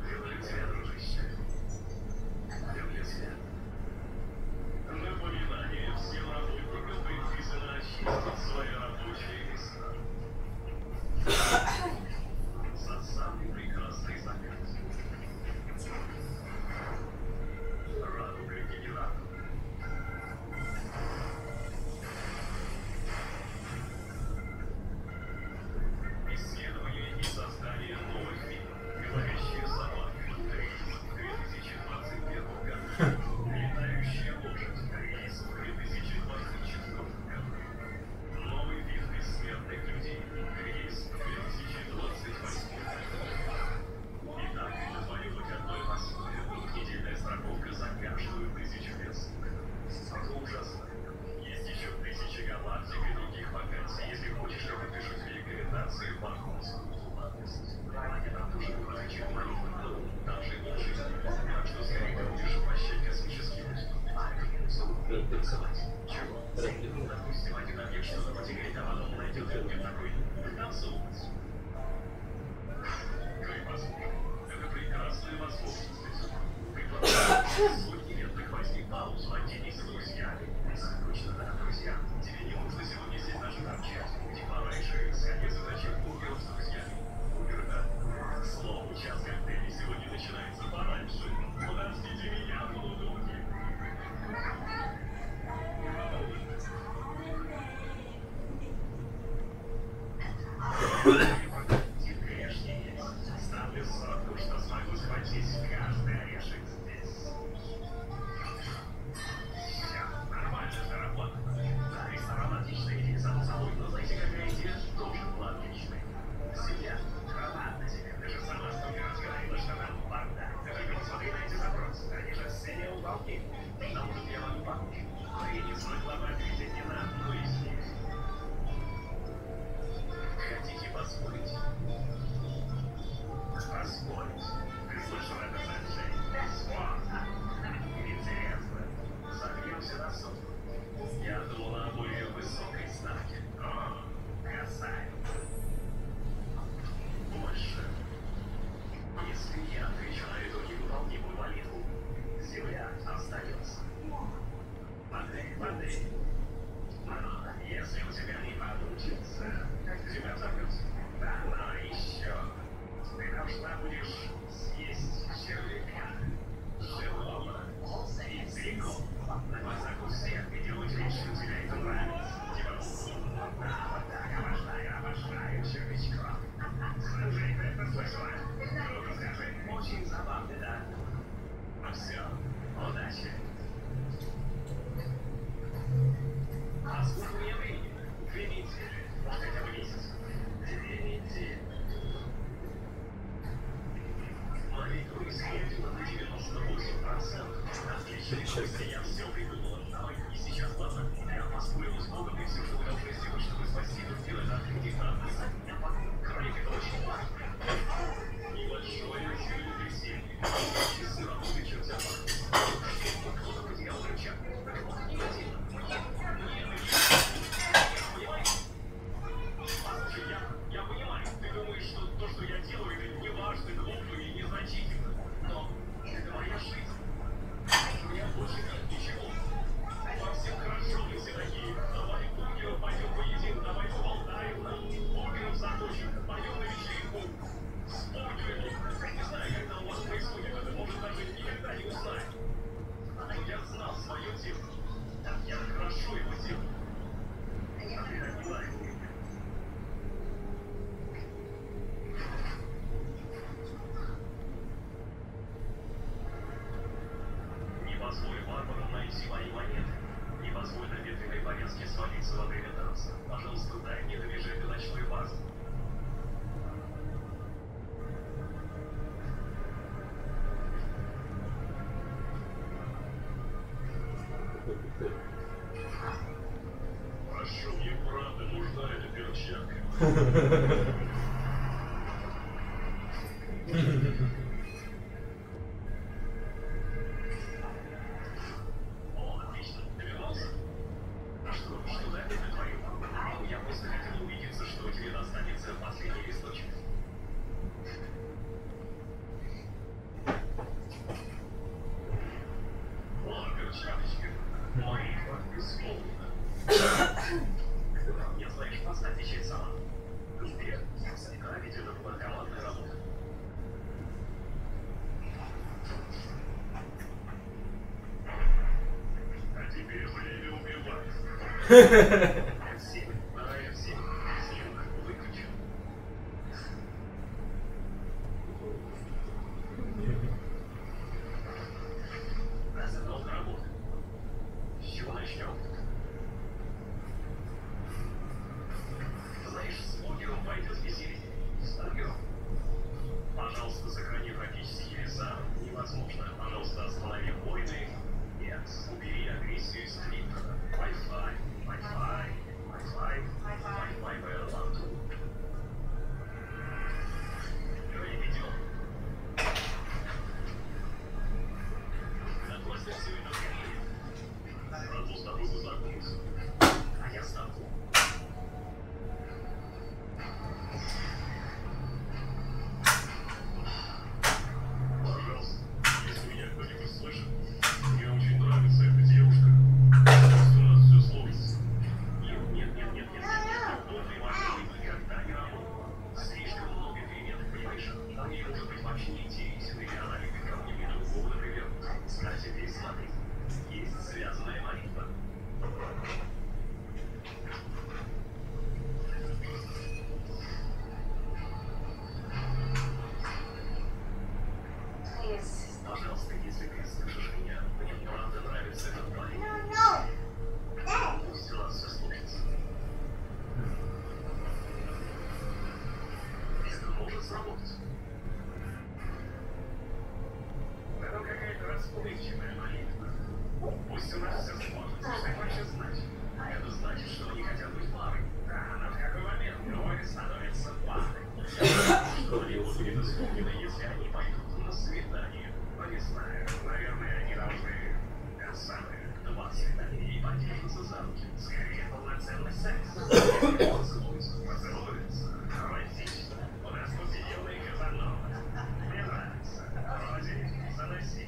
Люблю тебя, дружище. Люблю тебя. Напоминание всем работникам предписано очистить свои рабочие места. За самый прекрасный закат. Радуга генератор. Исследование и создание новых видов. Говорящие собаки. Релиз в 2021 году. Летающая лошадь. Релиз в 2024 году. Новый вид бессмертных людей. Релиз в 2028 году. Итак, это твое выходное пособие. Недельная страховка за каждую 1000 мест. Это ужасно. Есть еще 1000 галактик и других вакансий. Если хочешь, я подпишу тебе рекомендации в банковскую безопасность. Я там тоже вроде чем молитвы, но там же нет жизни. Так что скорее ты будешь воплощать космический путь. А это не танцевать. Чего? Ну, допустим, один объект что-то потеряет, а потом найдет где такой танцевать. Ты послушай. Это прекрасная возможность. Ты планируешь сотни лет прихватить паузу, отделись с друзьями. Точно, да, друзья. Тебе не нужно сегодня здесь даже торчать. Иди пораньше, сходи за зачем бургеров с друзьями. Бургер, да. К слову, час коктейлей сегодня начинается пораньше. Подождите меня, полудурки. Ставлю сотку, что смогу схватить каждый орешек здесь. Все, нормально же работает. Да, ресторан отличная идея, само собой, но знаете, какая идея тоже была отличной. Семья, трава на тебе. Ты же сама что не раз говорила, что нам бардак. Ты только посмотри на эти запросы. Они же все не уголки. Но может я могу помочь. Но я не смогла бы ответить не на забавно, да? Ну все, удачи. А сколько у меня времени? 2 недели. Может, хотя бы месяц. 2 недели. Молитву исследовала на 98%. Отлично, я все придумала. Давай, и сейчас, ладно? Я поспорила с Богом, и все, что вы должны сделать, чтобы спасти этот мир, это открыть надо. Кроме этого, очень важно. Небольшое землетрясение. Часы работы чертя кто-то потерял рычаг. Я понимаю, ты думаешь, что то, что я делаю, это не важно, глупо и незначительно. Но это моя жизнь. У меня больше нет ничего. Вам всем хорошо, вы все такие. Давай, Богеров, пойдем поедим, давай поболтаем. Богеров закончим, пойдем на вечеринку. С Богером. Не знаю, когда у вас происходит, это может даже никогда не узнать. Но я знал свое дело. Я хорошо его делал. А ты так не лайк. Не позволь варварам найти мои монеты. Не позволь на ветреной повязке свалиться во время танца. Пожалуйста, дай мне добежать до ночной базы. Прошу, мне правда нужна эта перчатка. О, отлично, ты вернулся? Что ты опять натворил? Я просто хотел убедиться, что тебе достанется последний листочек. О, перчаточка. Молитва исполнена. Мне, знаешь, просто отвечать сама. Сбер, всегда ведь это была командная работа. А теперь время убивать. F7, F7, съемка выключен. Раз это много работы. С чего начнем? Знаешь, с Богером пойдет веселье. С Богером. Пожалуйста, сохрани тропические леса. Невозможно. Пожалуйста, останови войны. Нет, убери агрессию из Твиттера. Wi-Fi, Wi-Fi, Wi-Fi, Wi-Fi в Аэрланду. Переведем. А после все это скорее. Сразу с тобой познакомиться. А я с тобой. Пожалуйста, если меня кто-нибудь слышит, мне очень нравится эта девушка. Просто у нас все сложится. Нет, подобной машины никогда не работала. Слишком много перемен, понимаешь? На ней может быть вообще не интересен, или она любит кого-нибудь другого, например. Кстати, ты смотри, есть связанная молитва. Пожалуйста, если ты слышишь меня, мне правда нравится этот парень. Пусть у нас все сложится. Это может сработать. Это какая-то расплывчивая молитва. Пусть у нас все сложится. Что это вообще значит? А это значит, что они хотят быть парой. Да, но в какой момент двое становятся парой? Что они будут исполнены, если они пойдут на свидание? Ну, не знаю, наверное, они должны самые 2 свидания и подержатся за руки. Скорее, полноценный секс. Поцелуются. Романтично. У нас тут зеленый Казанова. Мне нравится. Вроде заноси.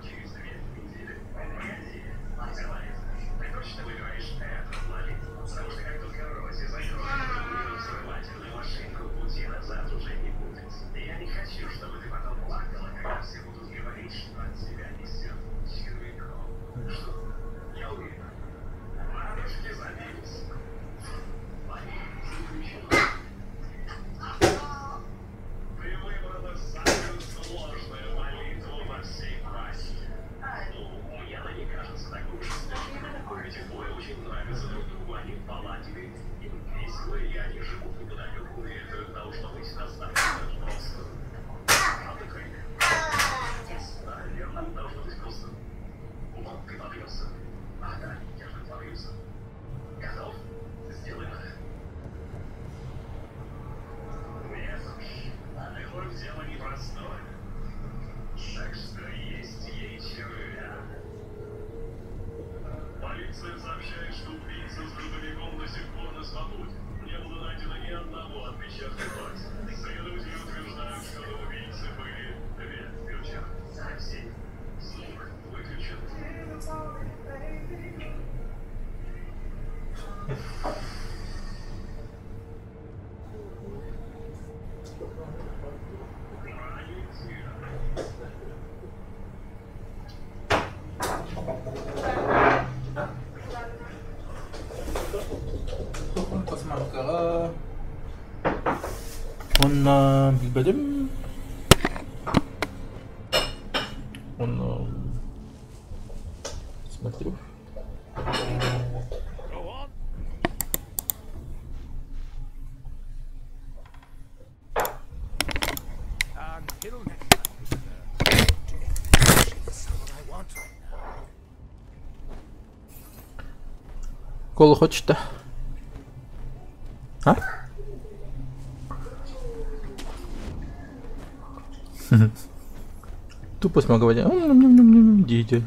Через 2 недели. Погоди. Давай. Ты точно выбираешь эту молитву? Потому что как только Рози закроет взрывательную машинку, пути назад уже не будет. Я не хочу очень нравятся друг другу, они поладили, им весело, и они живут неподалеку, и это должно быть достаточно просто. Правда, Крейг? Наверное, должно быть просто. Он прибавился. Ага, я же прибавился. Готов? Сделаем это. Нет уж, Аллилуйя, дело непростое. Так что есть ячеря. Полиция сообщает, что убийца с грузовиком до сих пор на свободе. Не было найдено ни одного отпечатка пальца. Следователи утверждают, что у убийцы были две перчатки. Совсем. Звук выключен. Посмотрела. Он бибадим. Он смотрю. Колу хочешь-то? А? Тупо смоговать. Дите.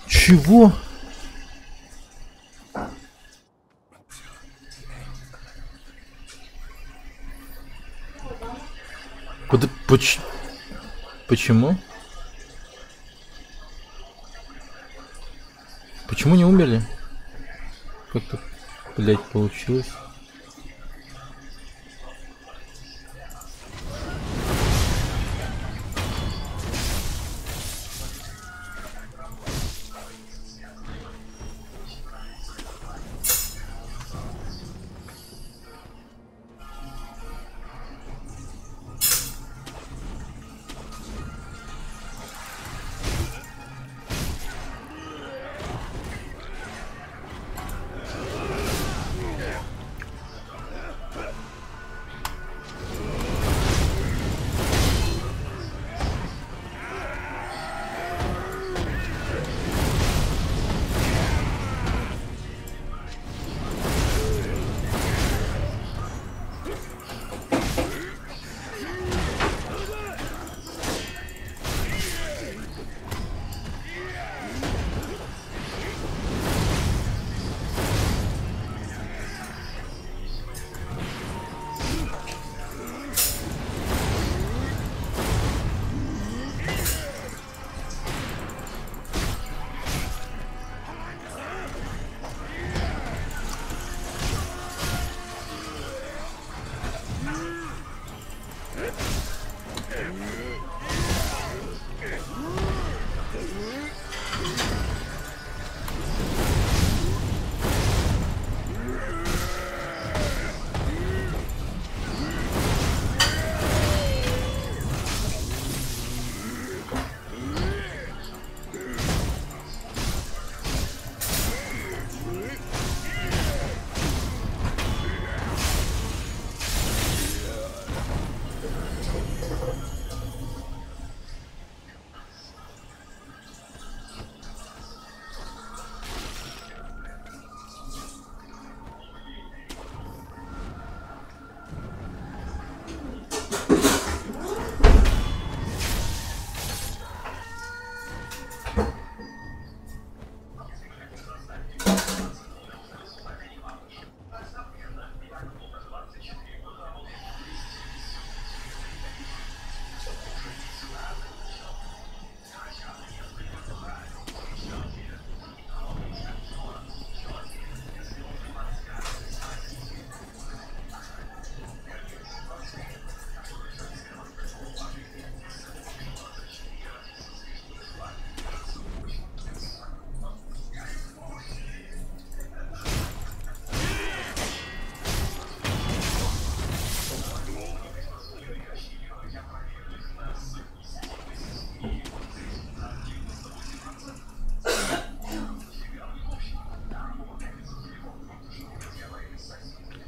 Чего? Почему? Почему не умерли? Как-то, блядь, получилось.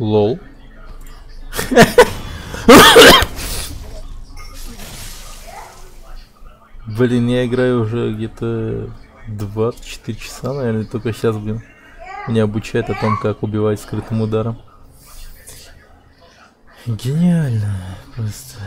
Лол. Блин, я играю уже где-то 24 часа, наверное, только сейчас, блин, меня обучают о том, как убивать скрытым ударом. Гениально, просто.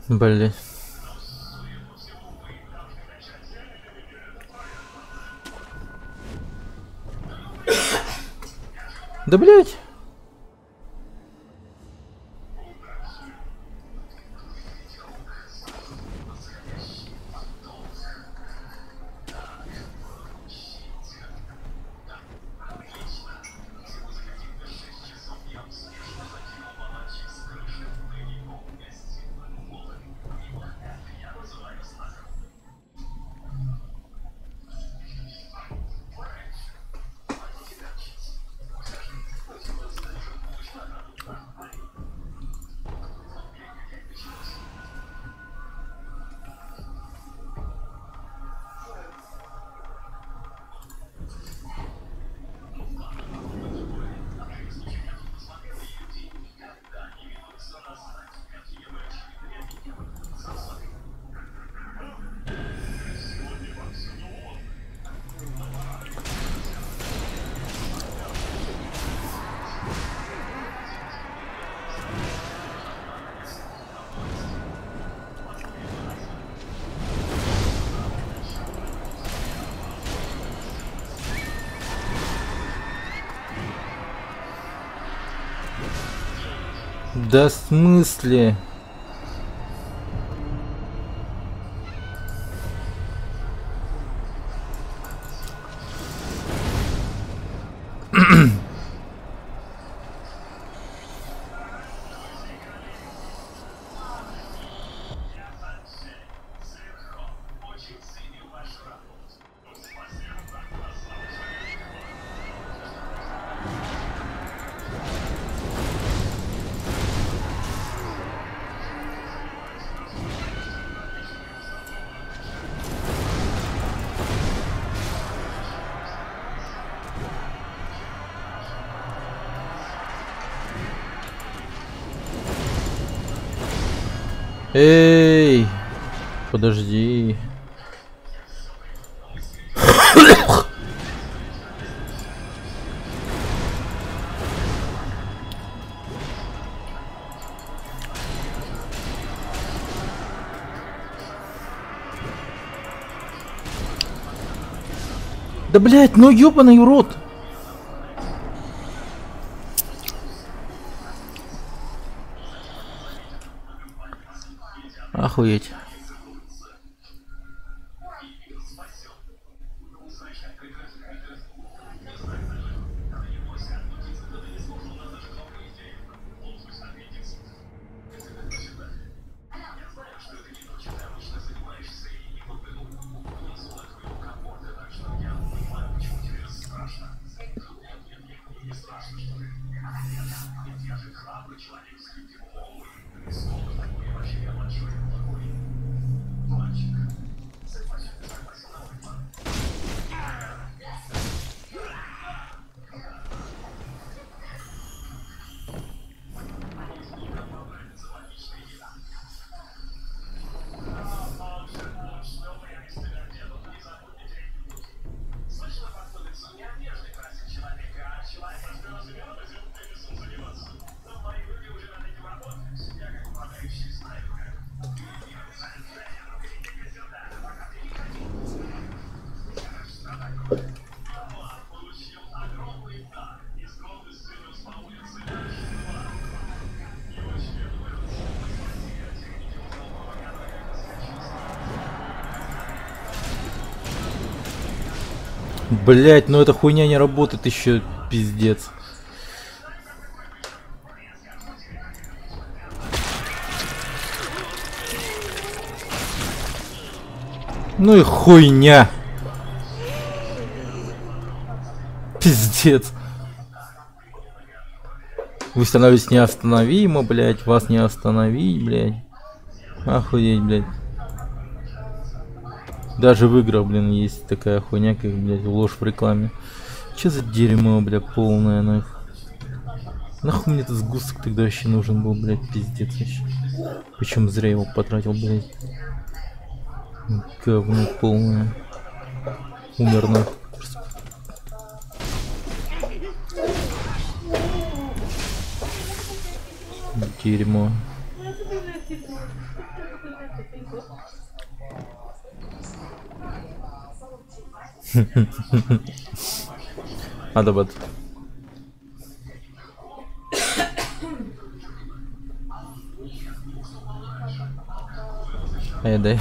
Блин. Да блять. Да в смысле? Эй, подожди. Да блять, ну ёбаный урод. Охуеть. Блять, ну эта хуйня не работает еще, пиздец. Ну и хуйня. Пиздец. Вы становитесь неостановимо, блять, вас не остановить, блять. Охуеть, блять. Даже в играх, блин, есть такая хуйня, как, блядь, ложь в рекламе. Че за дерьмо, бля, полное, нахуй. Нахуй мне этот сгусток тогда вообще нужен был, блядь, пиздец вообще. Причем зря его потратил, блядь. Говно полное. Умер, нахуй. Дерьмо. Адабад. Дай.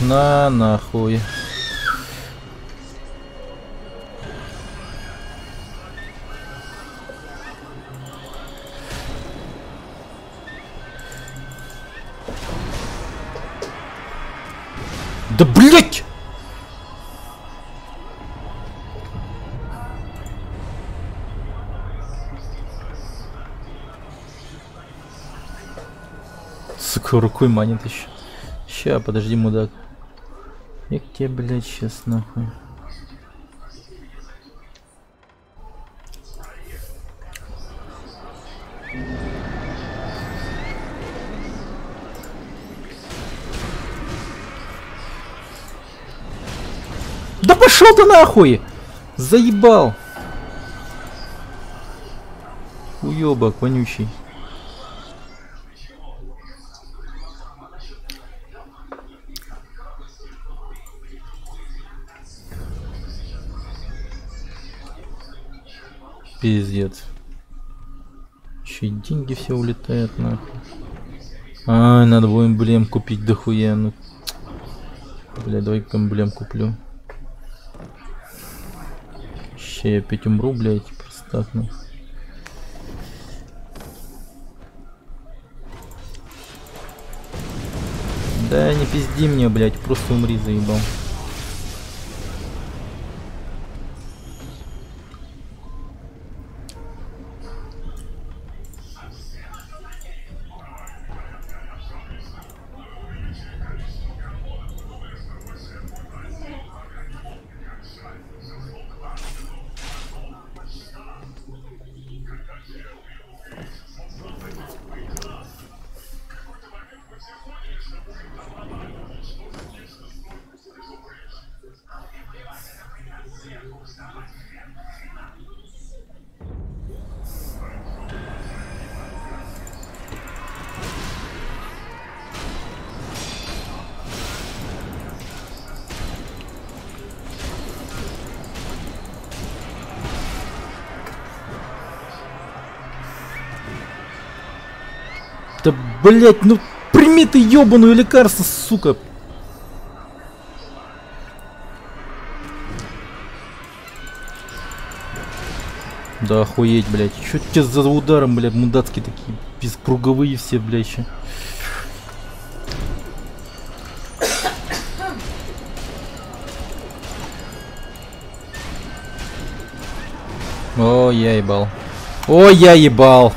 На нахуй. Да блять! Сука, рукой манит еще. Ща, подожди, мудак. Я к тебе, блядь, сейчас нахуй. Да пошел ты нахуй! Заебал! Уёбок вонючий. Пиздец. Еще и деньги все улетают нахуй. Ай, надо было эмблем купить дохуя. Ну, бля, давай-ка эмблем куплю. Ща я опять умру, блядь, просто так, ну. Да не пизди мне, блядь, просто умри, заебал. Да, блять, ну прими ты ёбаную лекарство, сука. Да охуеть, блять. Чё тебе за ударом, блядь, мудацкие такие, бескруговые все, блядь, еще. О, я ебал. О, я ебал.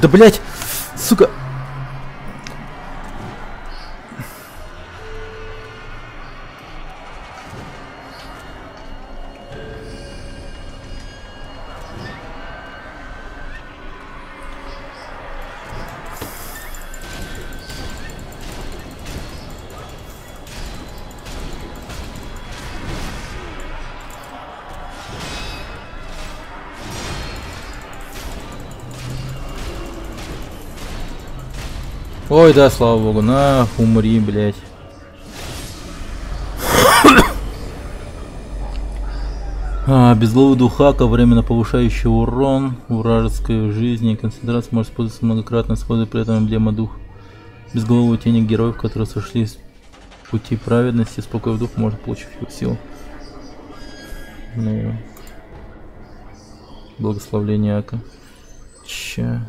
Да блять, сука. Ой, да, слава богу, на, умри, блять. Безглавый духака, временно повышающий урон вражеской жизни и концентрация может использоваться многократно, используя при этом эмблема дух. Безголовую тени героев, которые сошли с пути праведности, спокойный дух может получить силу. Ну, благословление Ака. Ча.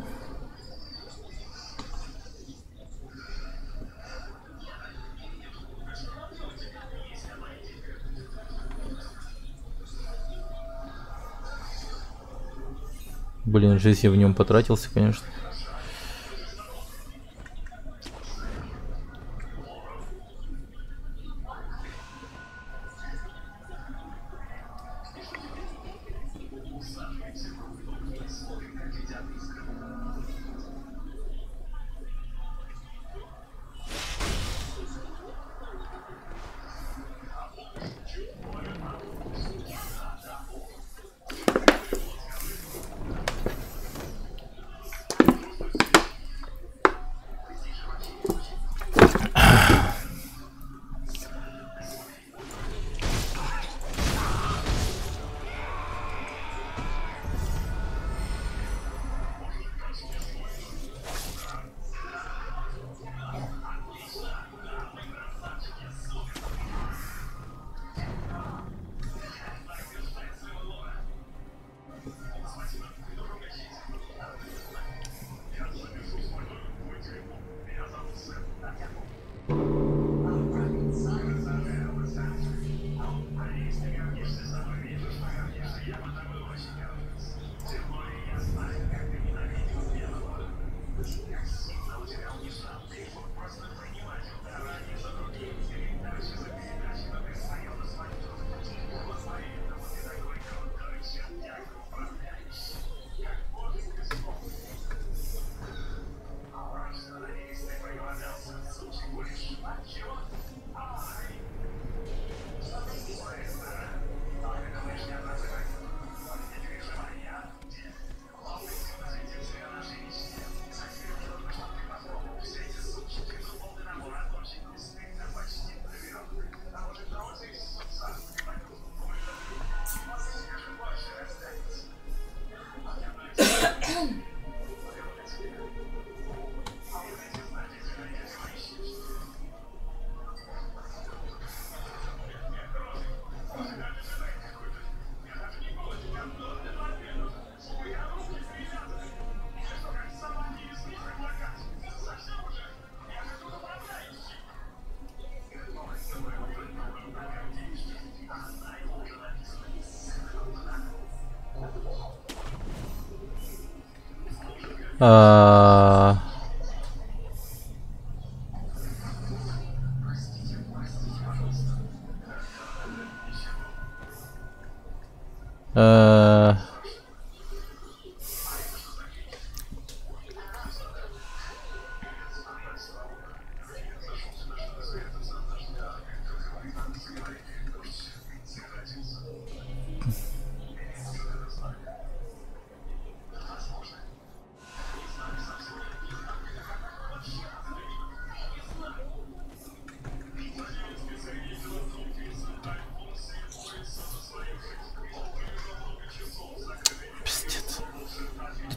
Блин, жизнь я в нем потратился, конечно.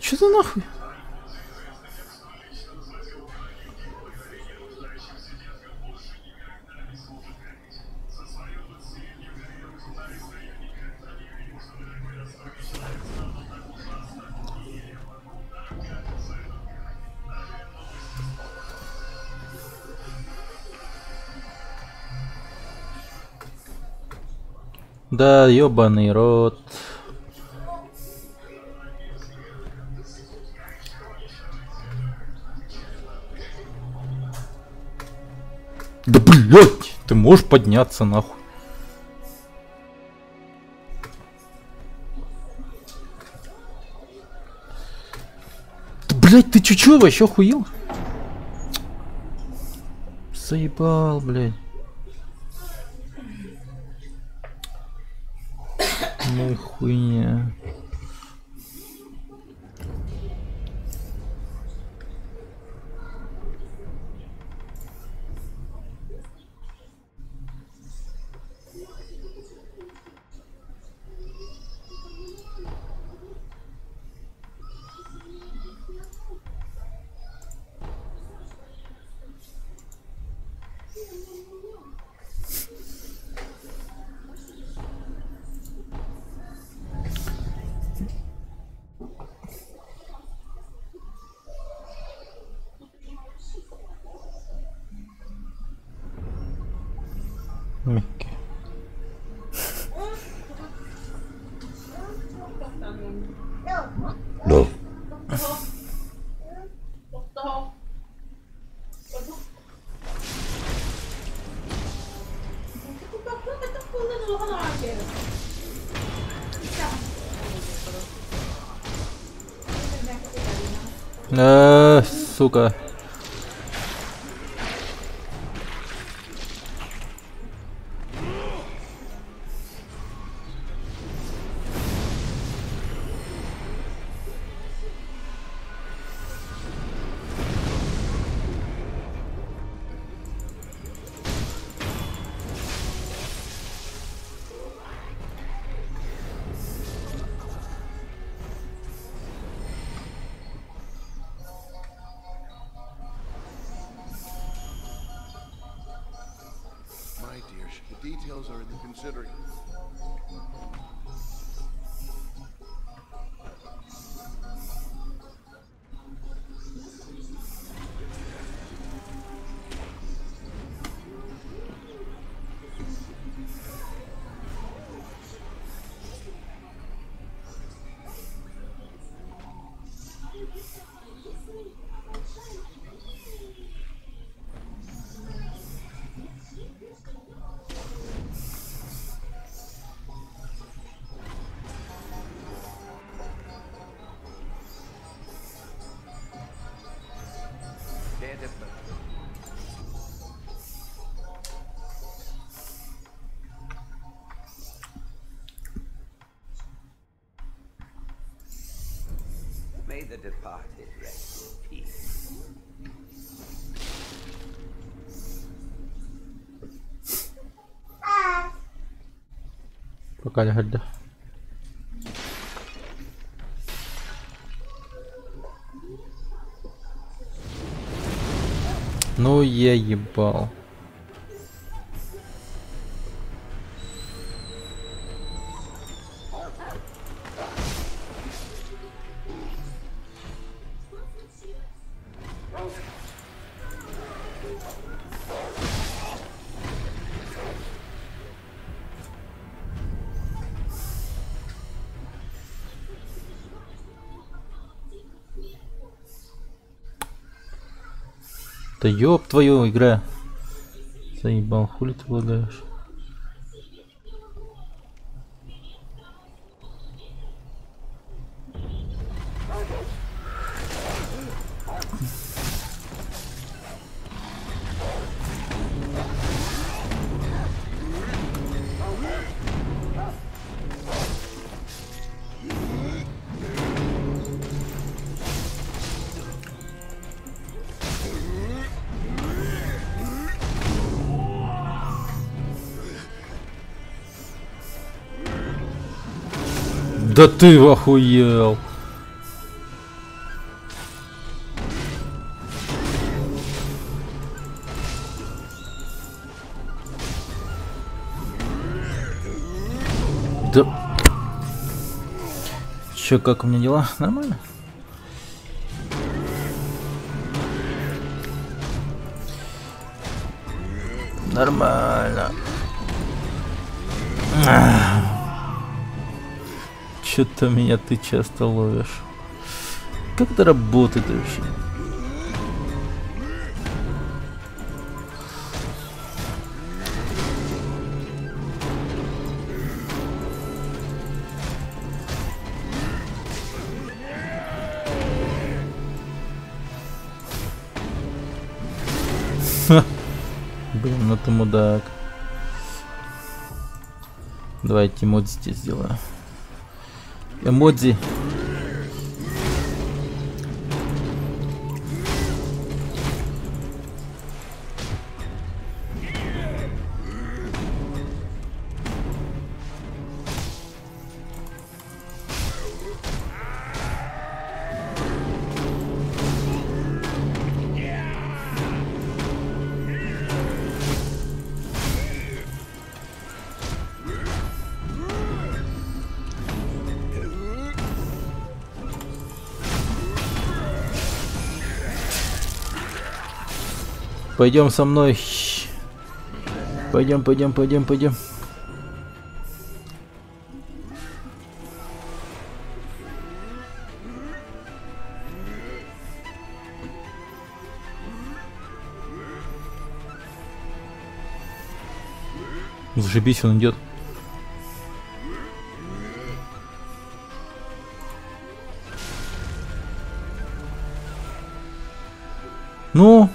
Что за нахуй? Да, ёбаный рот. Блять, ты можешь подняться нахуй? Блять, ты чё вообще охуел? Заебал, блядь. Ну и хуйня. Микки. Да. Сука. My dear, the details are in the considering. May the departed rest in peace. Пока лягать. Ну я ебал. Да ёб твою игра. Заебал, хули ты лагаешь? Да ты охуел. Да. Чё, как у меня дела? Нормально? Нормально. Чё-то меня ты часто ловишь. Как это работает вообще? Блин, ну ты мудак. Давайте эмодзи здесь сделаю. Эмодзи. Пойдем со мной. Пойдем, пойдем, пойдем, пойдем. Зашибись, он идет. Ну,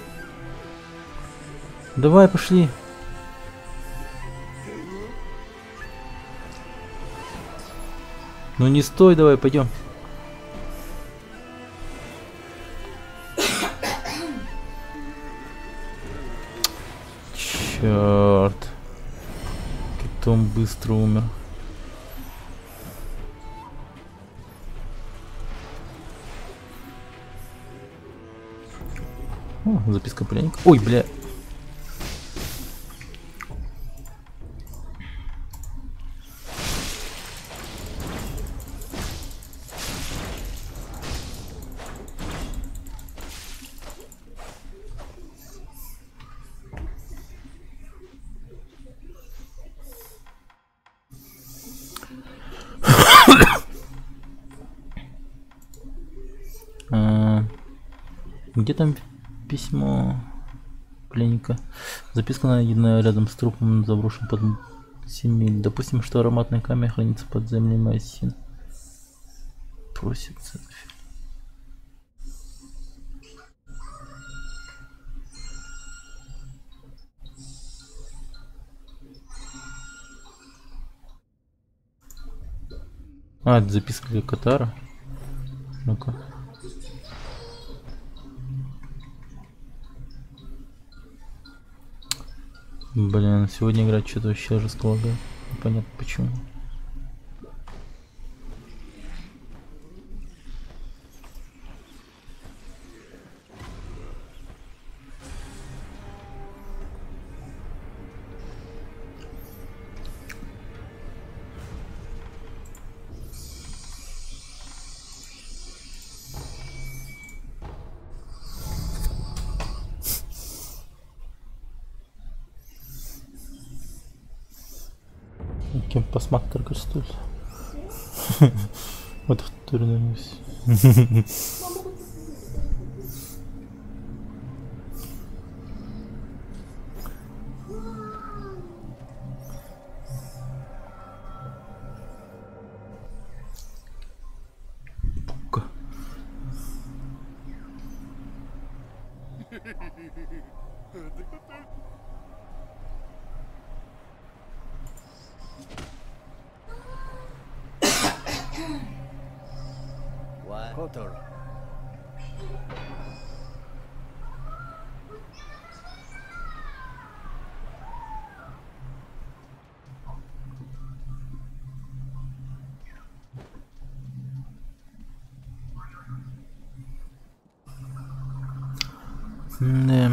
давай, пошли. Ну не стой, давай, пойдем. Черт. Китом быстро умер. О, записка пленника. Ой, бля. Где там письмо пленника? Записка, найденная рядом с трупом, заброшен под 7 миль. Допустим, что ароматный камень хранится под землей Майсин. Просится. А, это записка для Катара. Ну-ка. Блин, сегодня играть что-то вообще жестко лагает. Непонятно почему. Кем посмотрел, что ли? Вот вторгнулись. Пука. Kotor. Да.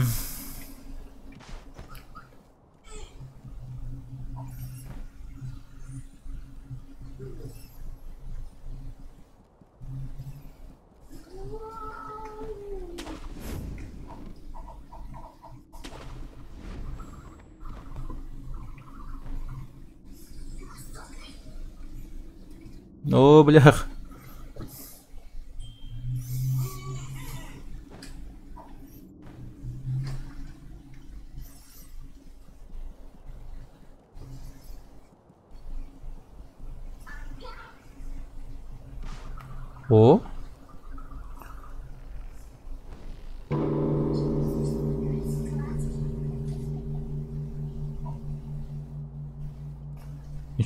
О, блях. О.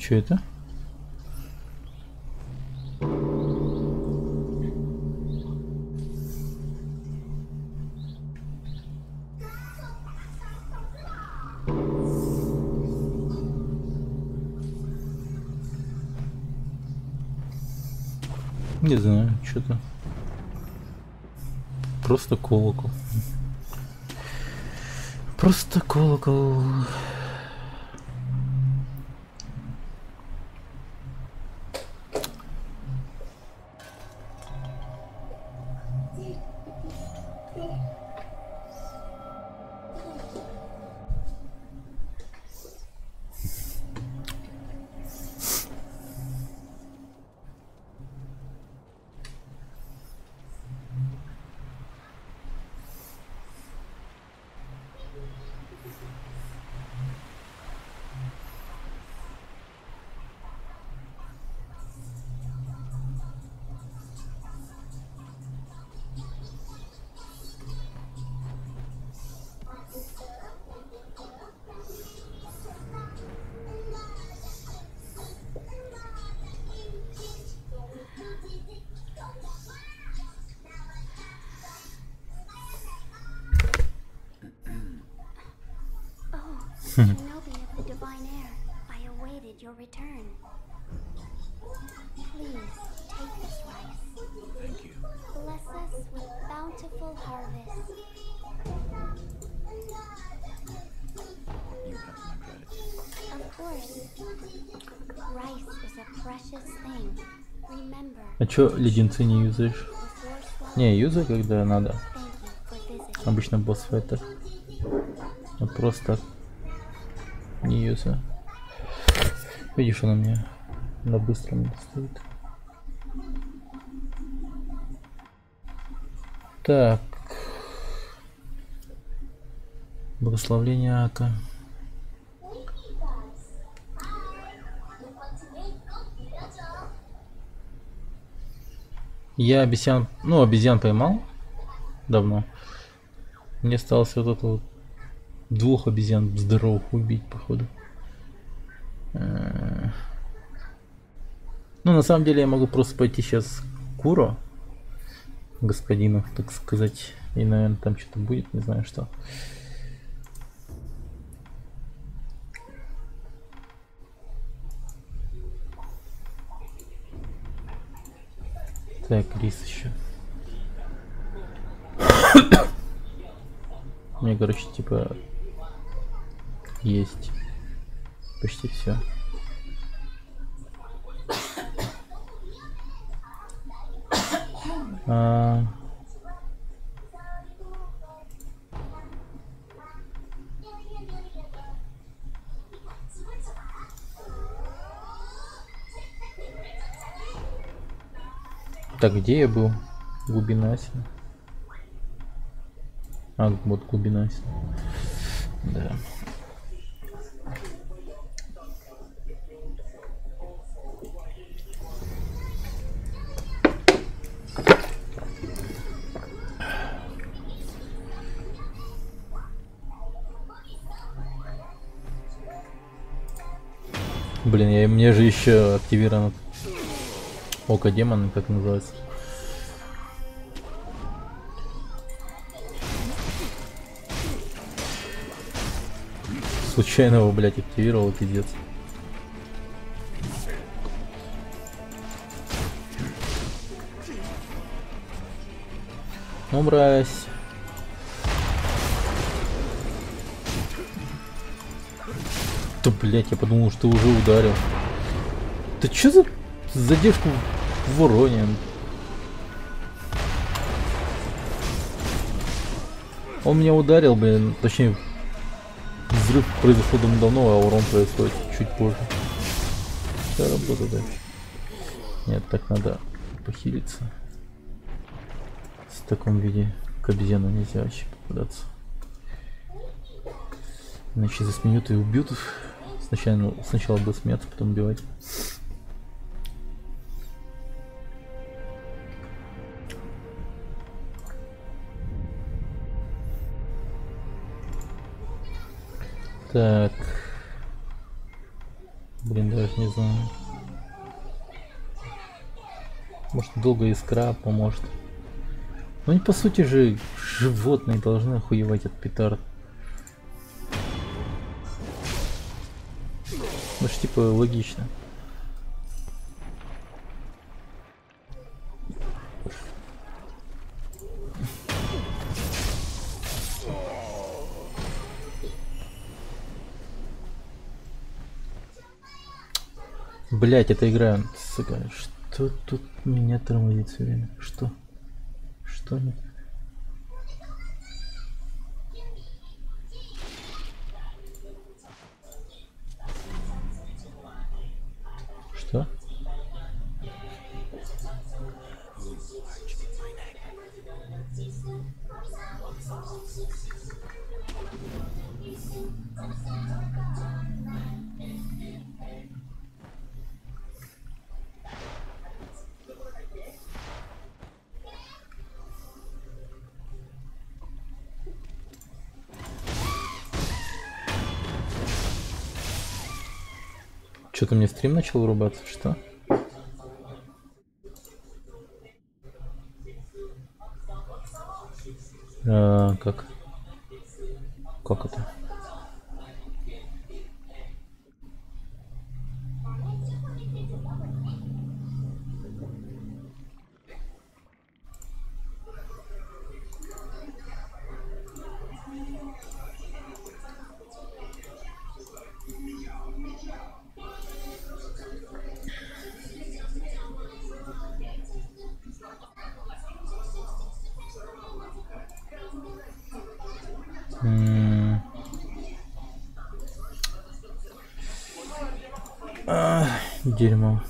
Что это? Не знаю, что-то. Просто колокол. Просто колокол. Shinobi of the Divine Air, I awaited your return. Please take this rice. Thank you. Bless us with bountiful harvest. You have my gratitude. Of course. Rice is a precious thing. Remember, А чё леденцы не юзаешь? before swallowing, Не, юзай, когда надо. thank you for visiting. Обычно босс файтер. А просто так не юзаю. Видишь, она мне на быстром стоит. Так. Благословление Ака. Я обезьян, ну, обезьян поймал давно. Мне осталось вот это вот 2 обезьян здоровых убить, походу. Ну, на самом деле я могу просто пойти сейчас к Куро, господину, так сказать. И, наверное, там что-то будет, не знаю что. Так, рис еще. Мне, короче, типа есть почти все. Так, где я был? Глубина осень. А, вот глубина осень. Да. Блин, мне же еще активировано око демона, как называется. Случайно его, блядь, активировал, пиздец. Ну, мразь. Да, блядь, я подумал, что уже ударил. Ты чё за задержку в уроне? Он меня ударил, блин, точнее, взрыв произошел давно, а урон происходит чуть позже. Вся работа, да. Нет, так надо похилиться. В таком виде к обезьяну нельзя вообще попадаться. Иначе засмеют и убьют. Сначала бы смеяться, потом убивать. Так. Блин, даже не не знаю. Может, долгая искра поможет. Ну, они, по сути же, животные должны охуевать от петард. Ну, ж типа логично. Блять, это игра, сука, что тут меня тормозит все время? Что? Что нет? Что? Что-то мне стрим начал вырубаться, что? Как? Как это? Дерьмо.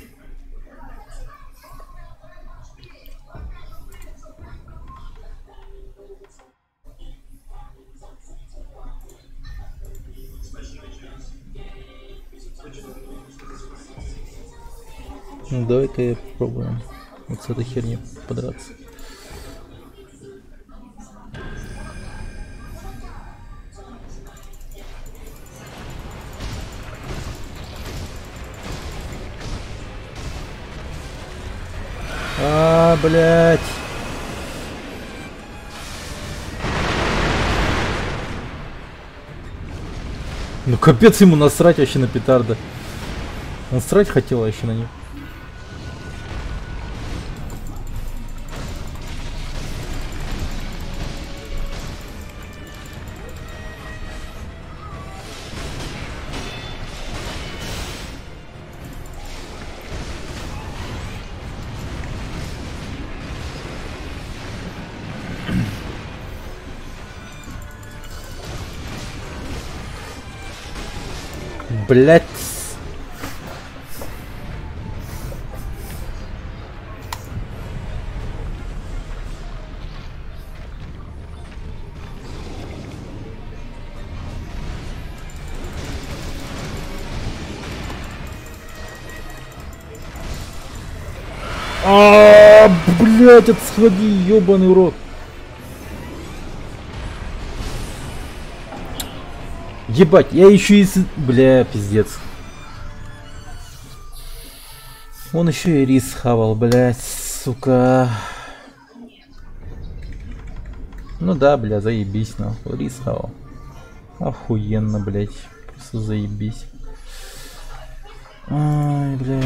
Ну, давай-ка я попробую вот с этой херней подраться. Блять. Ну капец ему насрать вообще на петарда. Он срать хотел вообще на них. Блять. Блять, отсходи, ёбаный урод. Ебать, я еще и... Бля, пиздец. Он еще и рис хавал, блять, сука. Ну да, бля, заебись, нахуй. Рис хавал. Охуенно, блять. Просто заебись. Ай, бля.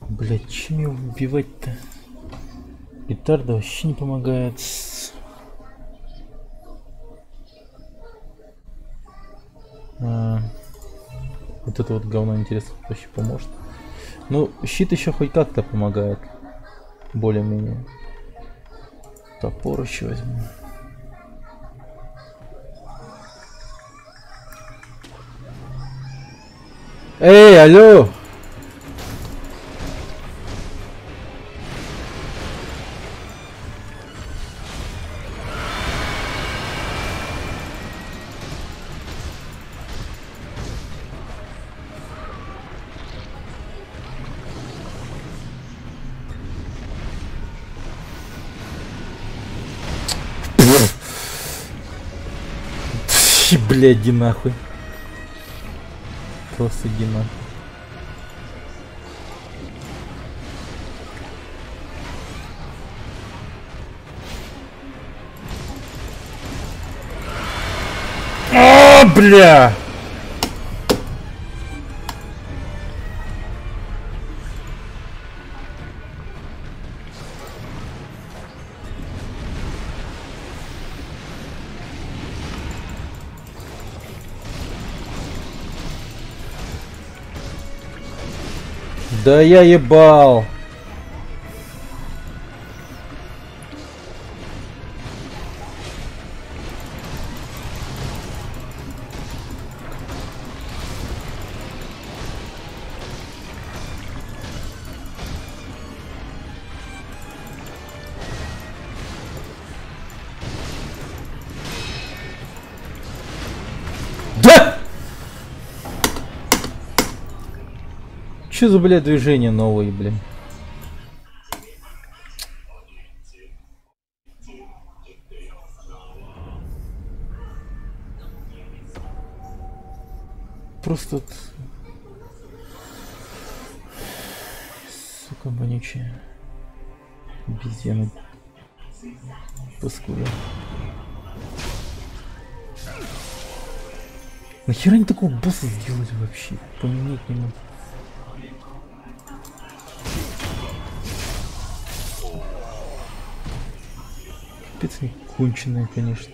Блять, чем его убивать-то? Петарда вообще не помогает. Вот это вот говно, интересно, вообще поможет. Ну, щит еще хоть как-то помогает. Более-менее. Топор еще возьму. Эй, алло! Блядь, иди нахуй. Просто иди нахуй. О, бля! Да я ебал. Да! Что за, блядь, движения новые, блин? Просто... Сука, вонючая. Обезьяна. Паскуда. Нахера не такого босса сделать вообще? Поменять не могу. Капец, не конченая, конечно.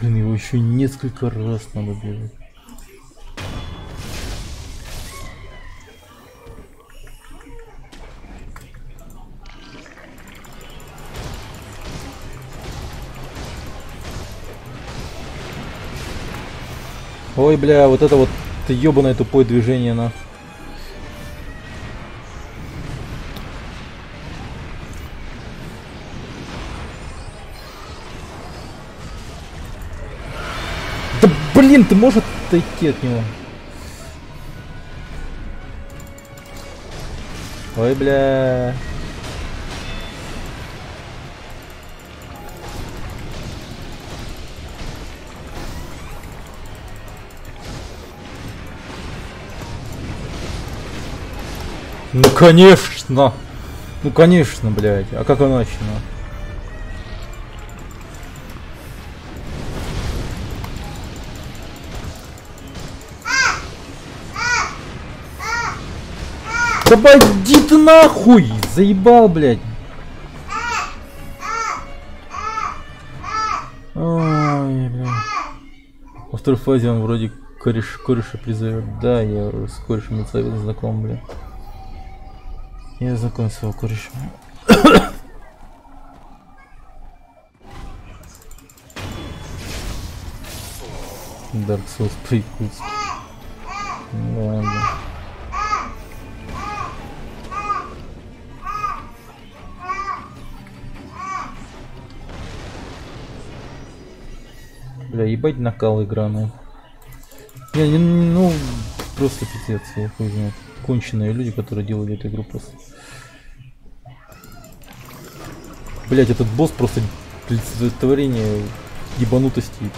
Блин, его еще несколько раз надо бежать. Ой, бля, вот это вот ёбаное тупое движение, на. Да блин, ты можешь отойти от него? Ой, бля. Ну конечно! Ну конечно, блядь. А как иначе, ну? Да пойди ты нахуй! Заебал, блядь! Ой, блядь. Во второй фазе он вроде кореша призовет. Да, я с корешем знаком, блядь. Я знаком с его корешем. Dark Souls прикус. Ладно. Бля, ебать накал игра, ну. Ну, просто пиздец, я хуй знает. Конченые люди, которые делали эту игру просто. Блять, этот босс просто олицетворение ебанутости.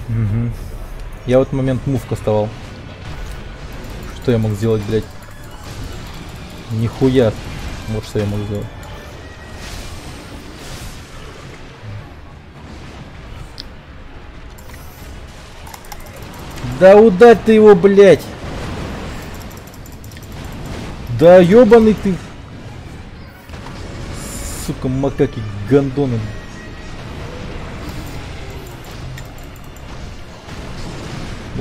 Угу. Я в этот момент мув кастовал. Что я мог сделать, блядь? Нихуя. Вот что я могу сделать. Да ударь ты его, блядь! Да ёбаный ты! Сука, макаки, гандоны.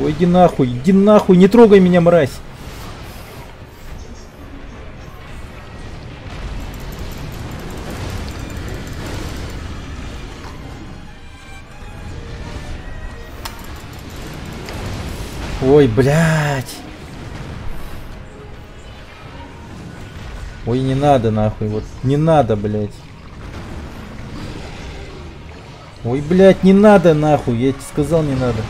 Ой, иди нахуй, не трогай меня, мразь! Ой, блядь! Ой, не надо нахуй, вот, не надо, блядь. Ой, блядь, не надо нахуй, я тебе сказал, не надо.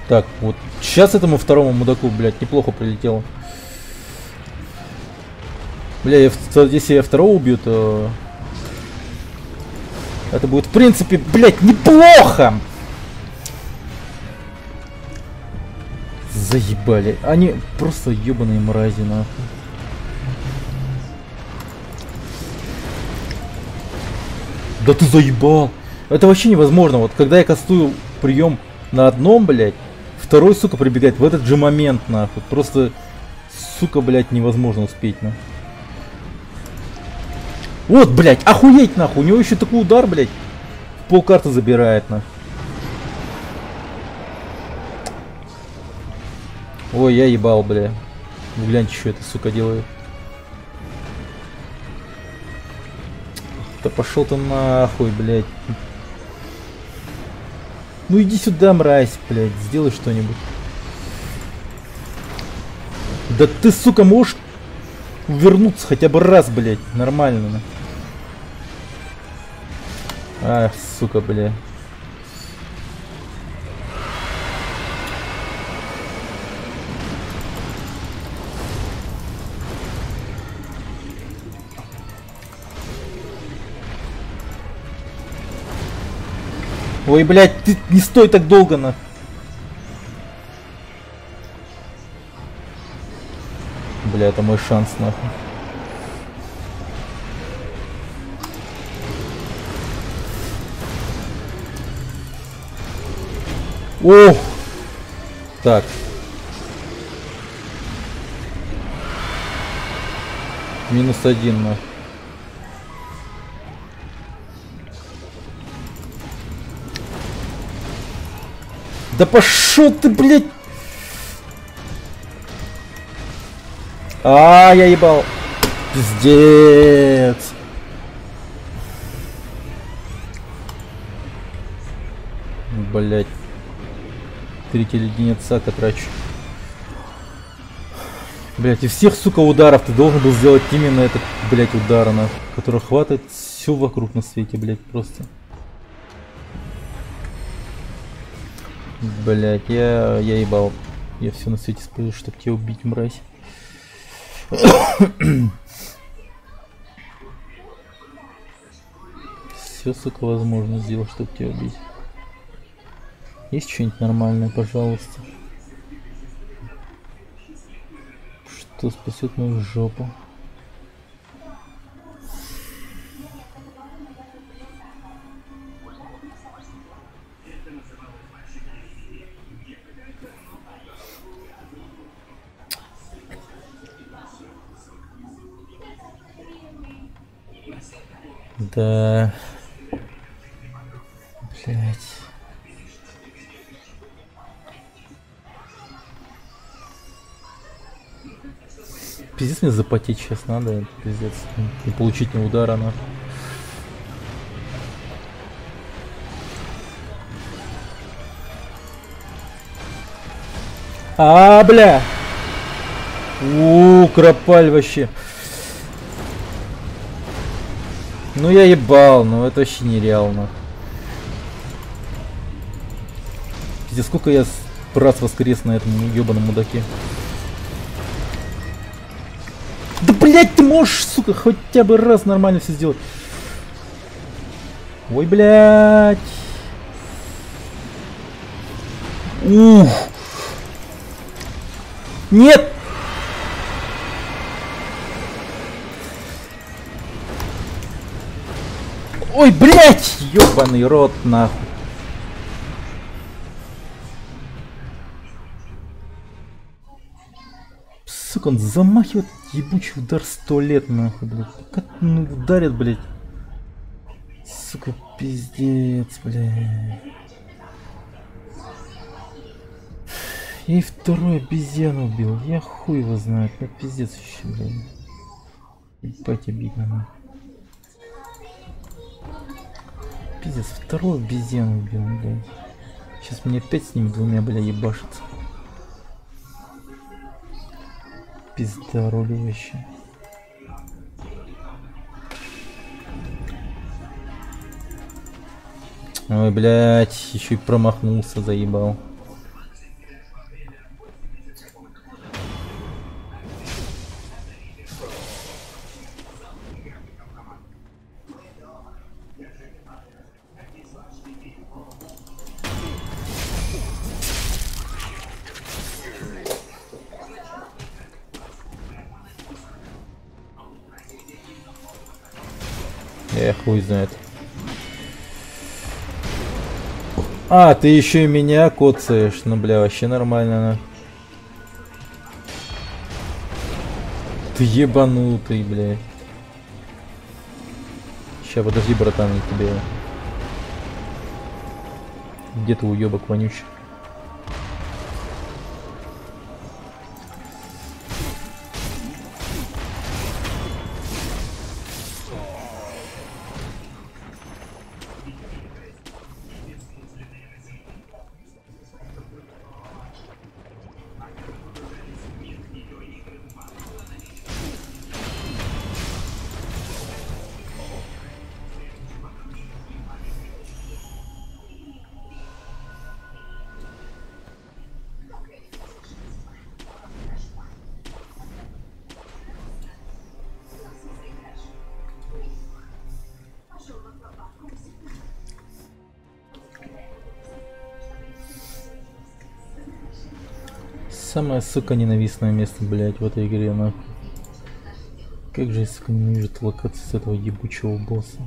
Так, вот сейчас этому второму мудаку, блядь, неплохо прилетело. Бля, если я второго убью, то это будет, в принципе, блядь, неплохо. Заебали. Они просто ебаные мрази, нахуй. Да ты заебал. Это вообще невозможно. Вот когда я кастую прием на одном, блядь, второй, сука, прибегает в этот же момент, нахуй. Просто, сука, блядь, невозможно успеть, нахуй. Вот, блядь, охуеть, нахуй. У него еще такой удар, блядь, полкарты забирает, нахуй. Ой, я ебал, бля. Вы гляньте, что это, сука, делает. Да пошел ты нахуй, блядь. Ну иди сюда, мразь, блядь, сделай что-нибудь. Да ты, сука, можешь вернуться хотя бы раз, блядь, нормально. Ах, сука, блядь. Ой, блядь, ты не стой так долго, на. Бля, это мой шанс, нахуй. Ох! Так. -1, нахуй. Да пошел ты, блядь! А, я ебал. Пиздец. Блядь. 3 единицы трачу. Блядь, и всех, сука, ударов ты должен был сделать именно этот, блядь, удар, на, который хватает все вокруг на свете, блядь, просто. Блять, я ебал. Я все на свете спою, чтобы тебя убить, мразь. Все, сука, возможно сделать, чтобы тебя убить. Есть что-нибудь нормальное, пожалуйста? Что спасет мою жопу? Да. Блять. Пиздец, мне запотеть сейчас надо, пиздец. И получить не удара, на. А, бля. Кропаль вообще. Ну я ебал, ну это вообще нереально. Пиздец, сколько я раз воскрес на этом ебаном мудаке. блядь, ты можешь, сука, хотя бы раз нормально все сделать. Ой, блядь. Ух. Нет. Ой, блядь, ёбаный рот, нахуй. Сука, он замахивает ебучий удар 100 лет, нахуй, блядь. Как он ударит, блядь. Сука, пиздец, блядь. Я и вторую обезьяну убил. Я хуй его знает. Ну пиздец еще, блядь. Ебать обидно, нахуй. Пиздец, вторую обезьяну убил, блядь. Сейчас мне опять с ними двумя, бля, ебашится. Пизда рулевища. Ой, блядь, еще и промахнулся, заебал. Хуй знает. А, ты еще и меня коцаешь. Ну, бля, вообще нормально, на. Ты ебанутый, бля. Ща, подожди, братан, я тебе... Где ты, уебок вонючий? Самое, сука, ненавистное место, блядь, в этой игре, нахуй. Как же я, сука, ненавижу локацию с этого ебучего босса.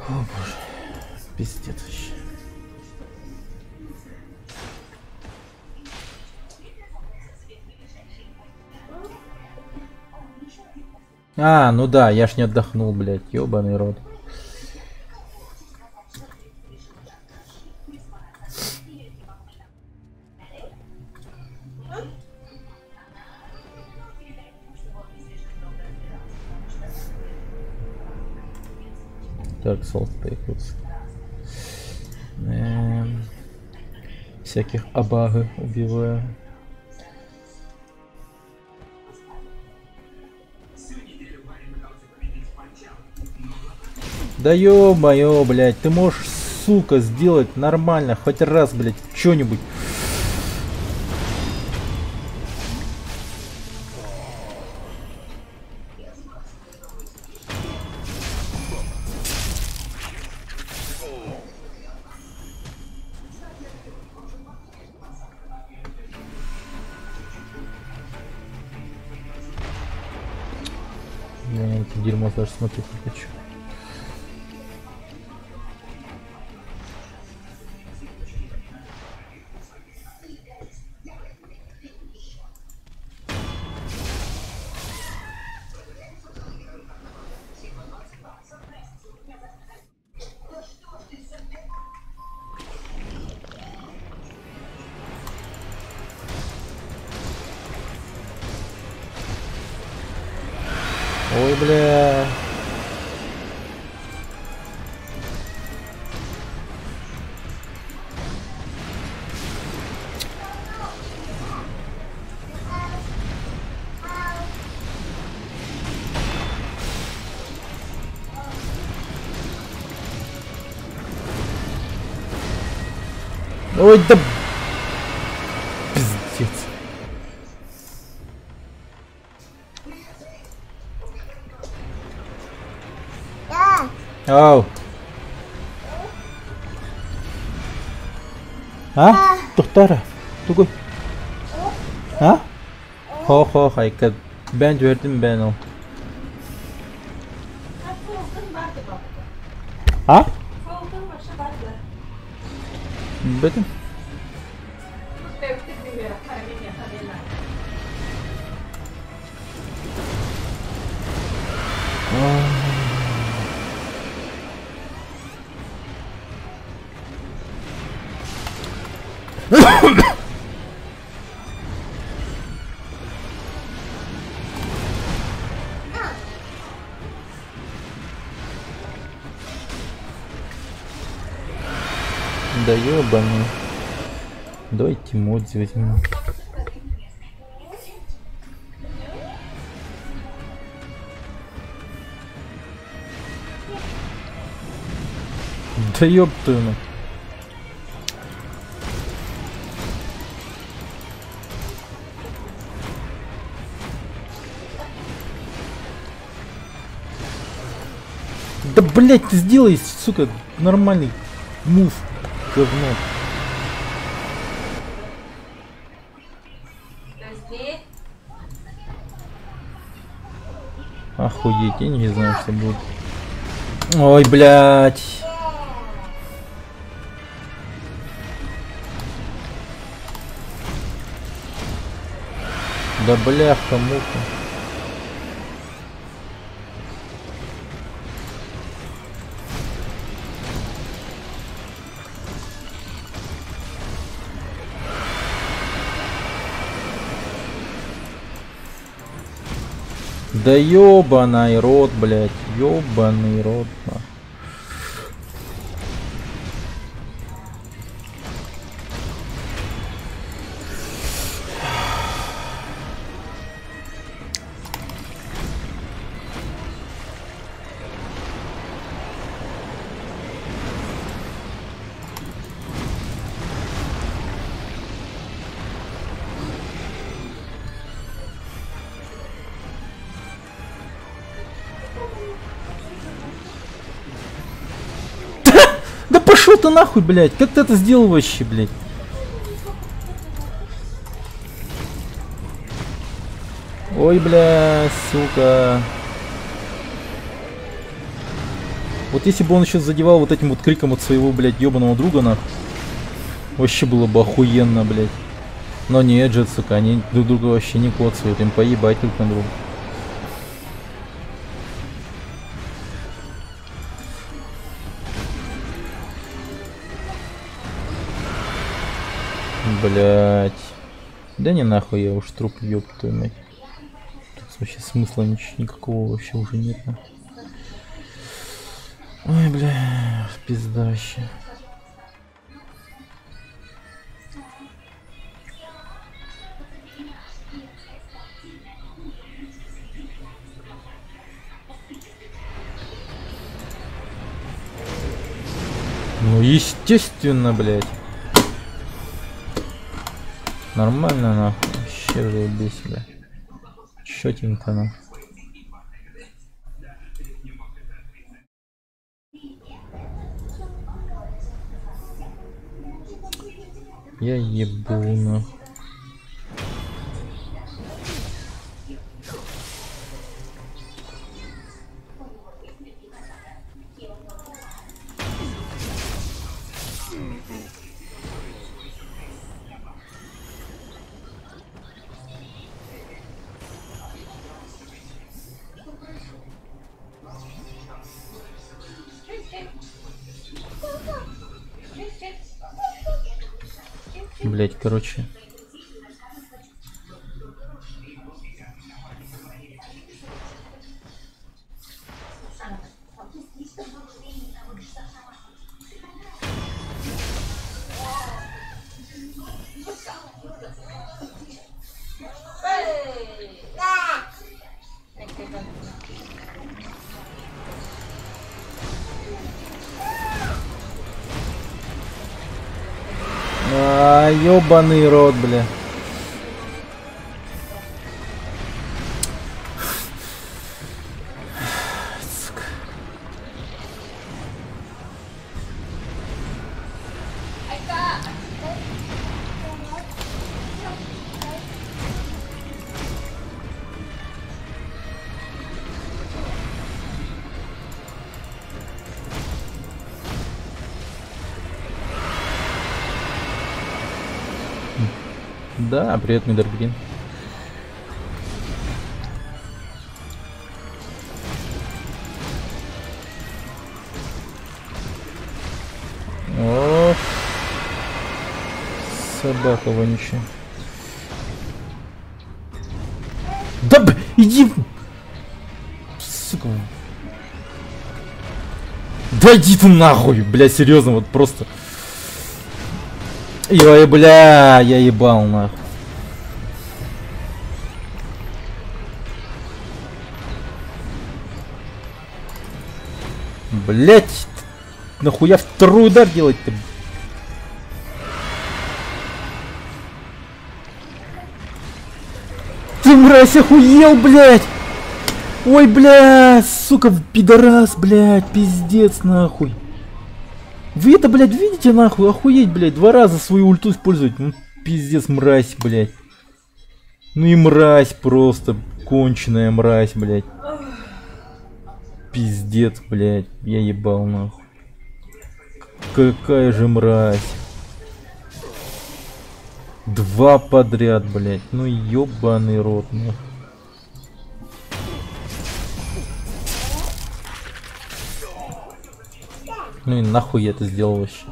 О боже, пиздец вообще. А, ну да, я ж не отдохнул, блядь, ёбаный рот. Так, Souls появился. Всяких абага убиваю. Да ё-моё, блядь, ты можешь, сука, сделать нормально, хоть раз, блядь, что-нибудь. Я на это дерьмо даже смотреть не хочу. Ой, бля. Ой, да... Пиздец. Ау. А? Тухтара. Тугу. А? Хо хайка. Ben verdim ben o. Ha? Betul. Да ёбаный. Давайте модзи возьмем. Да ёб твою мать. Да блять, ты сделай, сука, нормальный мув, говно. Охуеть, я не знаю, что будет. Ой, блять. Да бляха-муха. Да ёбаный рот, блядь, ёбаный рот. Да пошел ты нахуй, блядь, как ты это сделал вообще, блядь? Ой, бля, сука. Вот если бы он еще задевал вот этим вот криком от своего, блядь, ебаного друга, нахуй, вообще было бы охуенно, блядь. Но нет же, сука, они друг друга вообще не коцают, им поебать друг на друга. Блять. Да не нахуй, я уж труп, ёб твою мать. Тут вообще смысла никакого вообще уже нет. Ой, бля, пиздаще. Ну естественно, блять. Нормально, нахуй. Вообще заебись, бля. Чётенько, нахуй. Я ебу, нахуй. Блять, короче. Ёбаный рот, бля. Сука. Да, привет, Мидер Грин. О, собака вонючая. Да иди! Сука. Да иди ты нахуй, бля, серьезно, вот просто. Ой, бля, я ебал нахуй. Блять, нахуя второй удар делать-то? Ты, мразь, охуел, блять! Ой, бля, сука, пидорас, блять, пиздец, нахуй. Вы это, блядь, видите, нахуй? Охуеть, блядь, 2 раза свою ульту использовать. Ну, пиздец, мразь, блядь. Ну и мразь просто. Конченая мразь, блядь. Пиздец, блядь. Я ебал, нахуй. Какая же мразь. 2 подряд, блядь. Ну ебаный рот, нахуй. Ну и нахуй я это сделал вообще.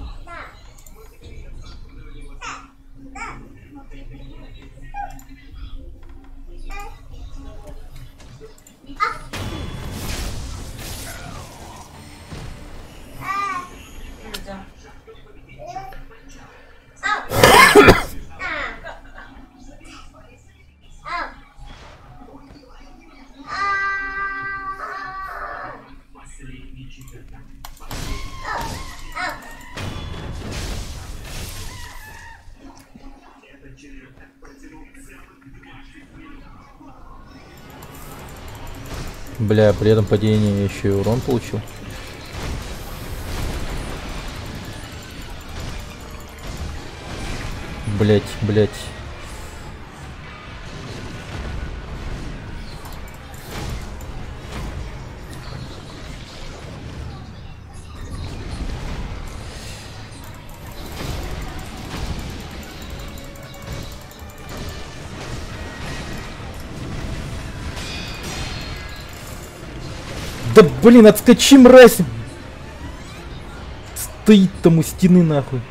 Бля, при этом падении я еще и урон получил. Блять, блять. Да блин, отскочи, мразь! Стоит там у стены, нахуй.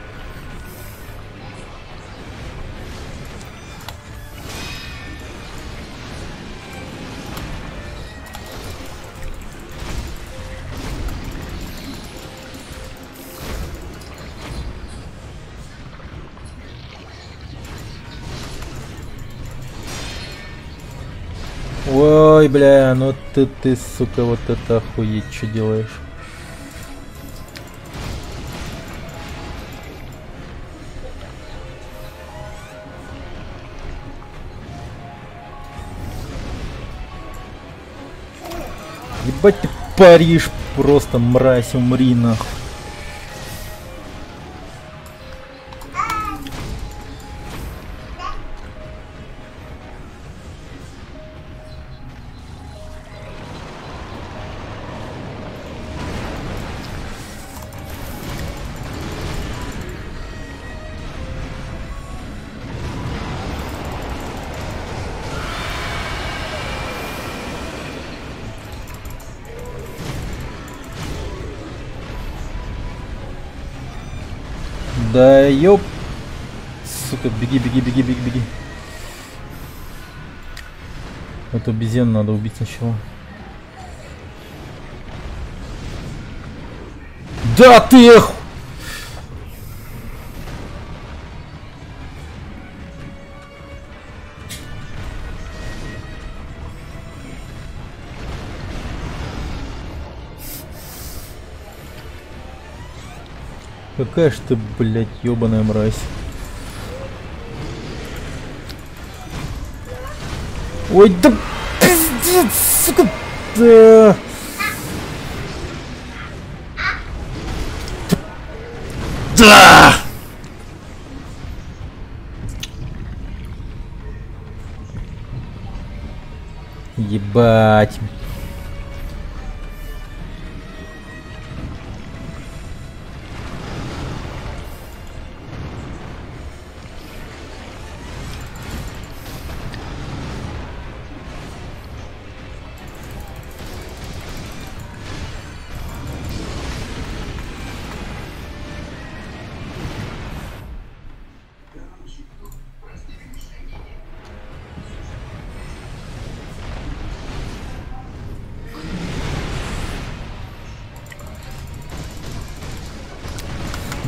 Ой, бля, ну ты, сука, вот это охуеть, что делаешь? Ебать ты паришь, просто мразь, умри нахуй. Да ёп. Сука, беги, беги, беги, беги, беги. Эту обезьяну надо убить сначала. Да ты эх! Какая ж ты, блядь, ёбаная мразь. Ой, да пиздец, сука, да. Да! Ебать.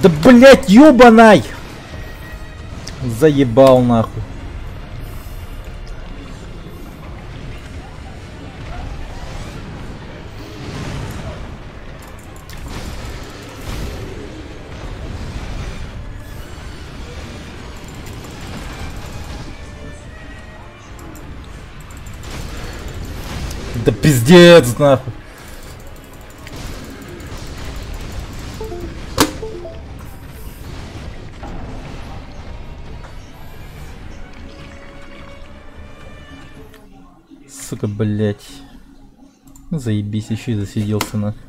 Да блять, ёбаный! Заебал нахуй. Да пиздец нахуй. Сука, блять. Ну, заебись, еще и засиделся нахуй.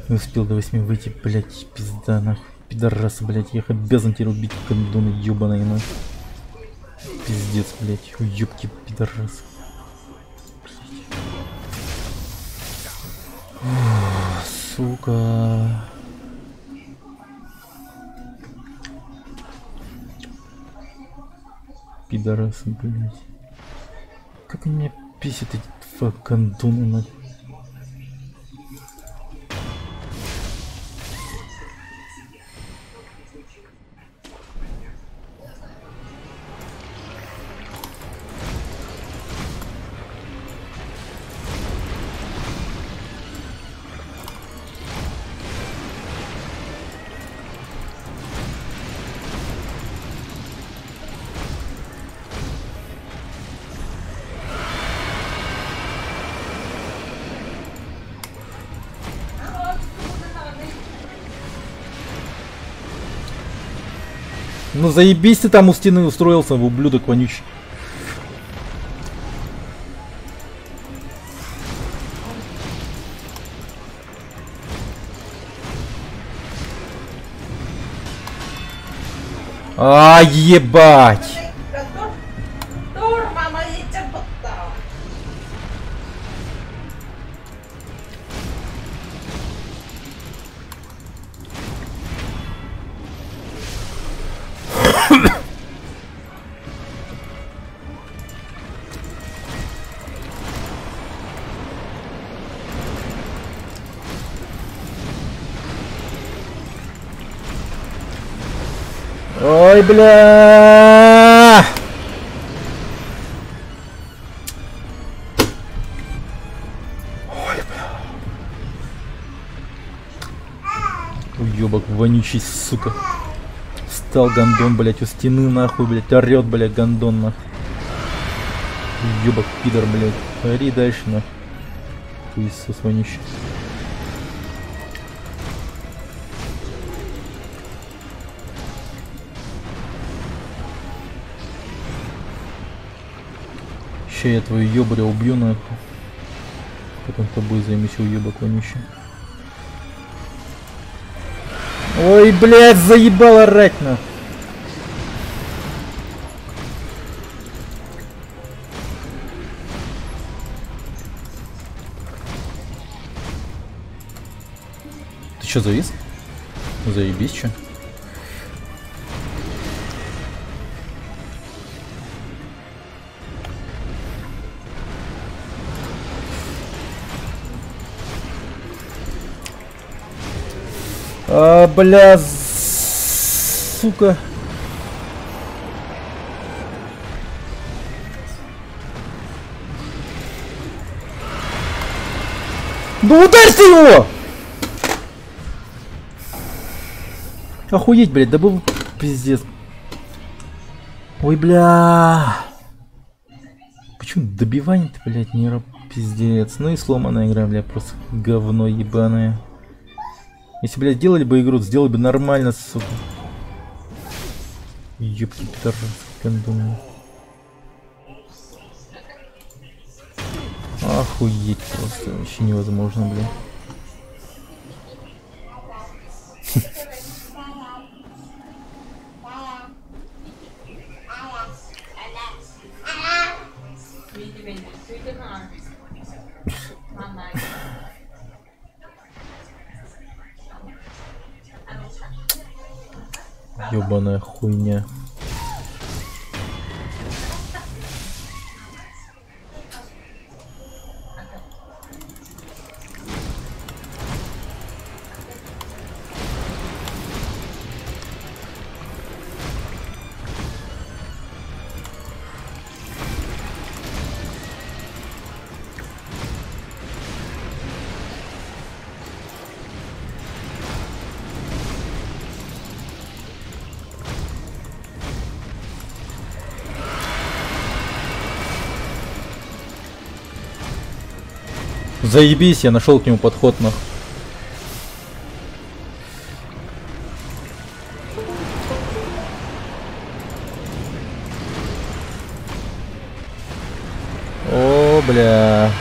Не успел до 8 выйти, блять, пизда нахуй. Пидорасы, блять, я их обязан теперь убить, кондоны ебаные нахуй. Пиздец, блять, уебки, пидорасы. Сука. Пидорасы, блять. Как они меня писят, эти кондоны нахуй. Ну заебись ты там у стены устроился, в ублюдок вонючий. А, ебать! Ой, бля! Ой, бля. Уёбок вонючий, сука. Встал гандон, блять, у стены нахуй, блять, орёт, блять, гандон нахуй. Уёбок, пидор, блять. Ори дальше нахуй. Иисус вонючий. Ща я твою ёбаря убью нахуй. Потом тобой займусь, уёбок вонючий. Ой, блядь, заебал орать нахуй. Ты чё, завис? Заебись, чё? А, бля, сука. Ну ударьте его! Охуеть, блядь, да был пиздец. Ой, бля. Почему добивание-то, блядь, не пиздец. Ну и сломанная игра, бля, просто говно ебаное. Если, блядь, делали бы игру, сделали бы нормально, сука. Ёбки, пидорасы, кондоны. Охуеть просто, вообще невозможно, блядь. Ёбаная хуйня. Заебись, я нашел к нему подход, нахуй. О, бля.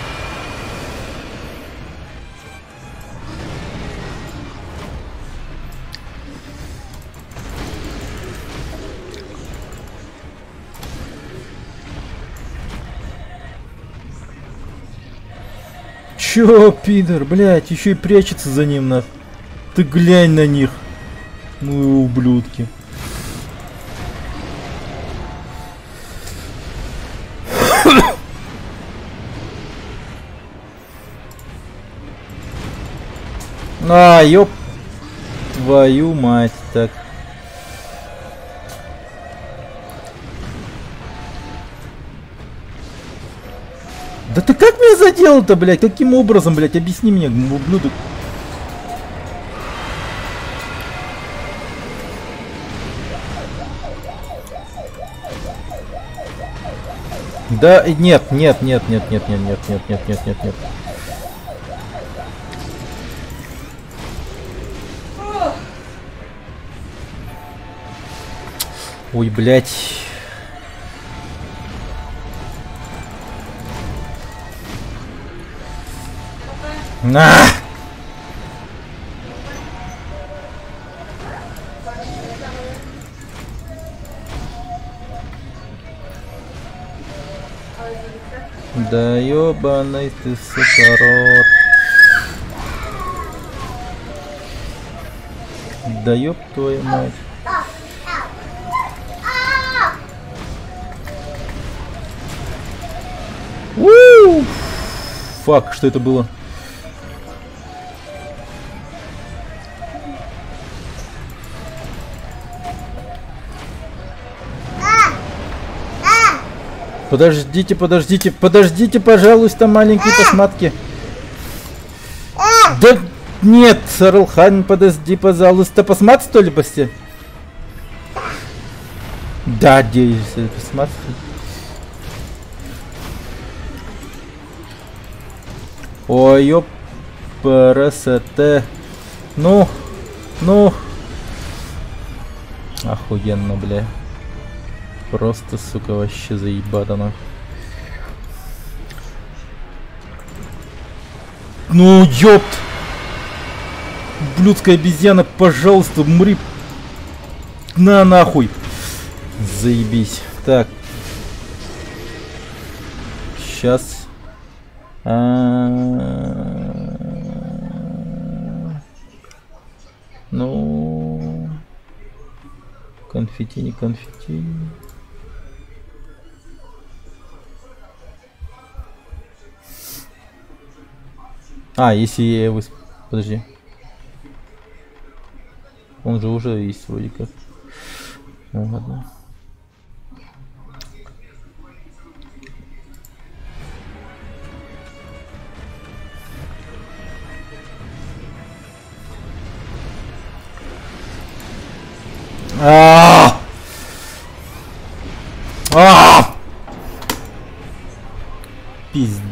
Чё, пидор, блядь, еще и прячется за ним, нахуй. Ты глянь на них. Ну и ублюдки. А, ёп. Твою мать, так. Да ты как меня задел-то, блядь? Каким образом, блядь? Объясни мне, ублюдок. Да, нет, нет, нет, нет, нет, нет, нет, нет, нет, нет, нет, нет. Ой, блядь. На! Да ёбаный ты, сука, рот. Да ёб твою мать. Уу! Фак, что это было? Подождите, подождите, подождите, пожалуйста, маленькие посматки. Да нет, Сарлхан, подожди, пожалуйста, посмат, что ли, посте? Да, надеюсь, посмат. Ой, ёп, красота. Ну, охуенно, бля. Просто, сука, вообще заебатано. Ну, ёпт! Блюдская обезьяна, пожалуйста, умри. На, нахуй. Заебись. Так. Сейчас. Ну. Конфетти, не конфетти. А, если я его... Подожди. Он же уже есть вроде как. Ну ладно. Пиздец.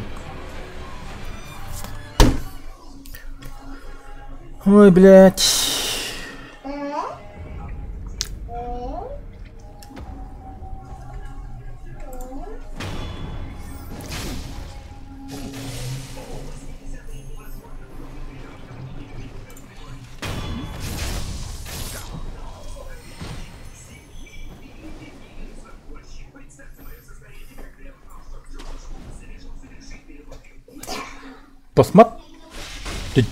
Ой, блядь. Посмотри. Ты чё?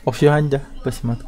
Офиганда, посмотри.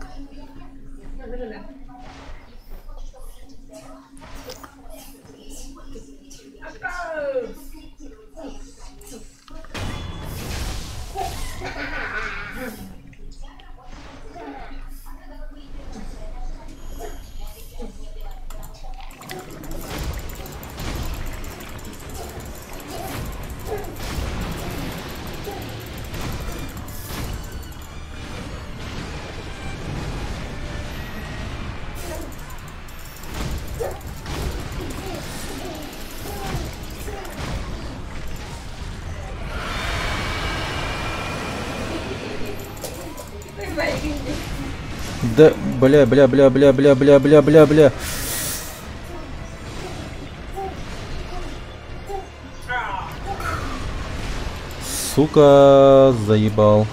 Да, бля. Сука, заебал.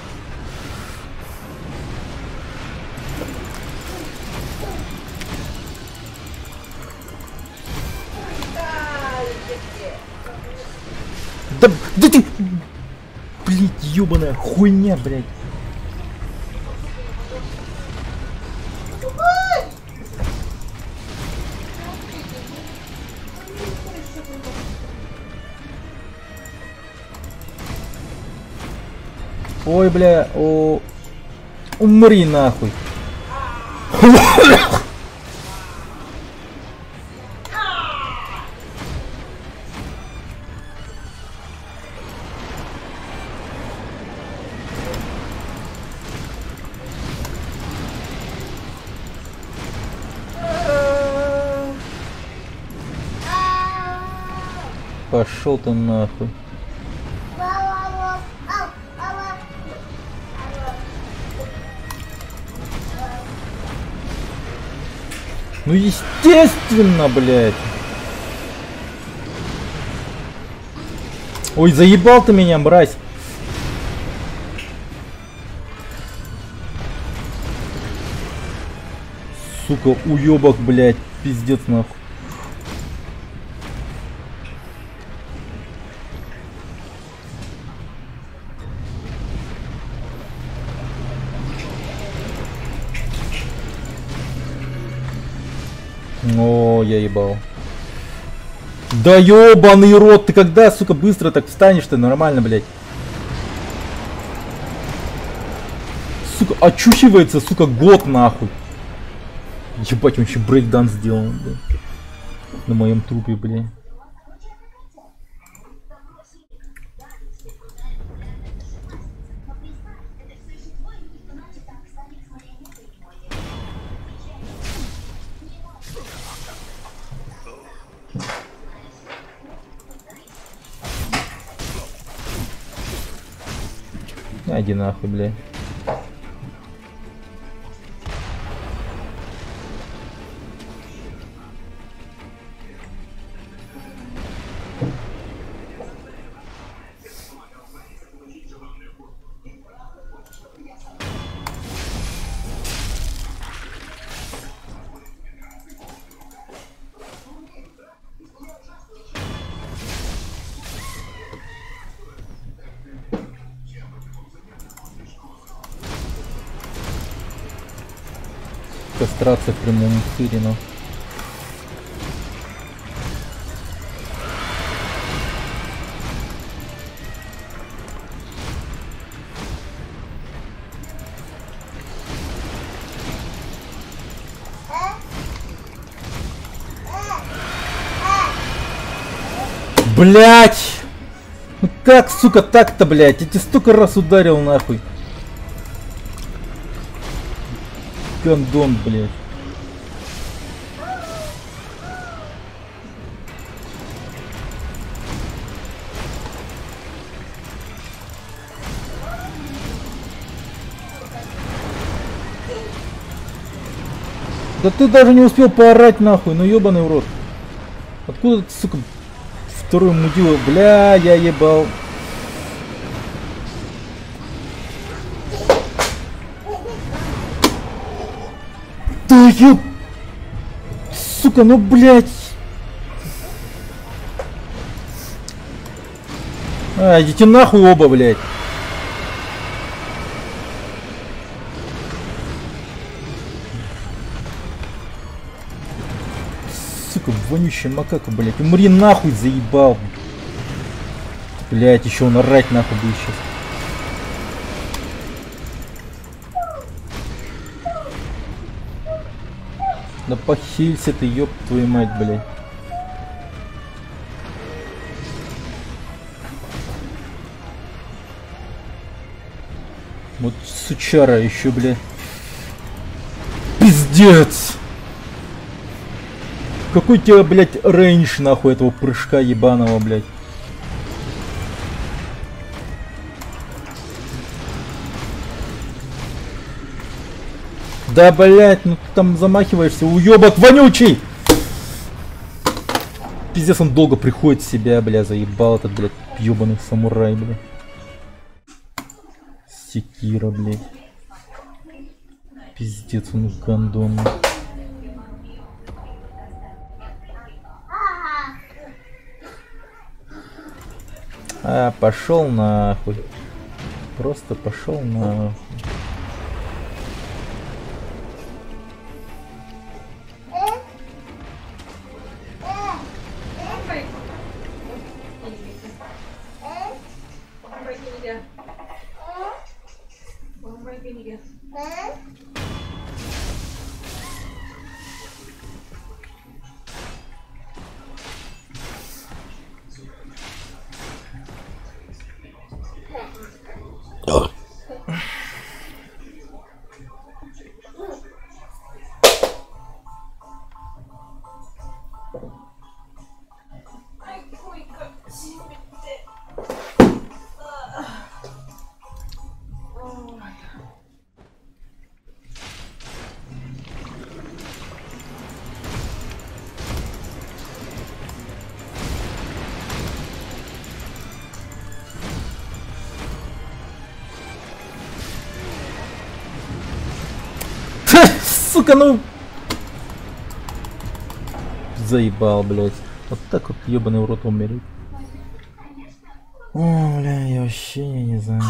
Да ты... Блять, ёбаная хуйня, блять. Ой, бля, о... Умри нахуй. Пошел ты нахуй. Ну естественно, блядь. Ой, заебал ты меня, мразь. Сука, уёбок, блядь, пиздец нахуй. О, я ебал. Да ёбаный рот, ты когда, сука, быстро так встанешь-то? Нормально, блядь. Сука, очухивается, сука, год нахуй. Ебать, он еще брейкданс сделал, блядь. На моем трупе, блядь. Иди нахуй, бля. Кастрация в прямом эфире, но... Блять! Ну как, сука, так-то, блять? Я тебе столько раз ударил, нахуй. Гандон, блядь. Да ты даже не успел поорать нахуй, ну ебаный в рот. Откуда ты, сука, второй мудила? Бля, я ебал. Да еб... Сука, ну блядь. А, идите нахуй оба, блядь. Сука, вонючая макака, блядь. Умри нахуй, заебал. Блядь, еще он орать нахуй будет сейчас. Да похилься ты, ёб твою мать, блядь. Вот сучара еще, блядь. Пиздец! Какой у тебя, блядь, рейндж, нахуй, этого прыжка ебаного, блядь. Да, блять, ну ты там замахиваешься, уёбок вонючий! Пиздец, он долго приходит в себя, бля, заебал этот, блядь, ёбаный самурай, бля. Секира, блядь. Пиздец, он гандон. А, пошел нахуй. Просто пошел нахуй. Сука, ну... Заебал, блядь. Вот так вот ебаный в рот умереть. О, бля, я вообще не знаю.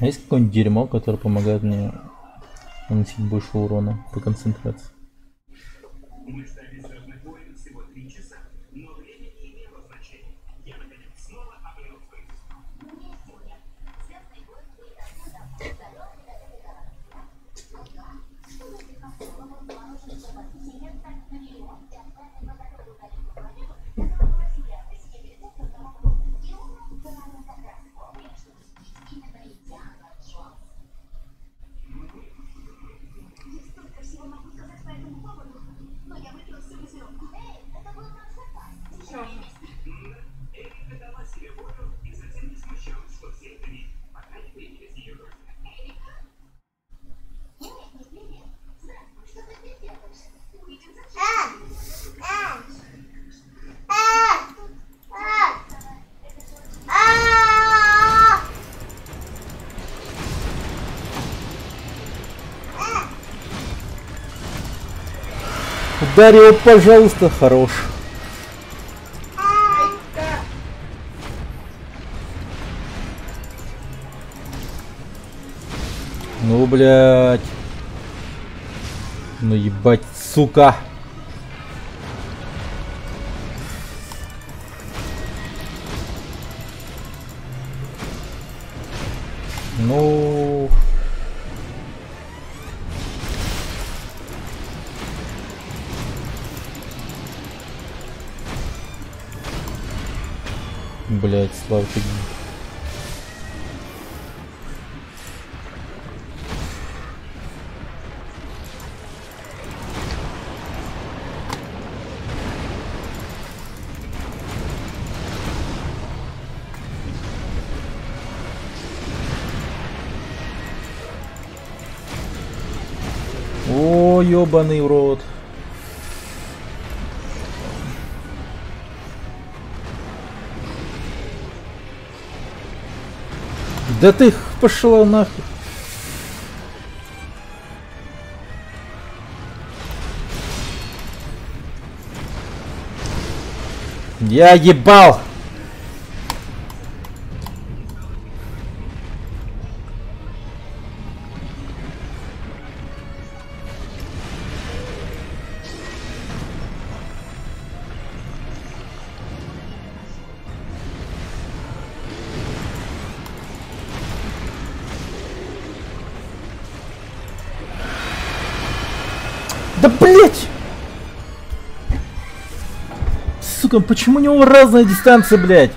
А есть какое-нибудь дерьмо, которое помогает мне наносить больше урона по концентрации? Ударь его, пожалуйста, хорош. Ну, блядь. Ну, ебать, сука. Ну... Блять, Славка. О, ёбаный в рот. Да ты пошла нахуй. Я ебал. Да блять! Сука, почему у него разная дистанция, блять?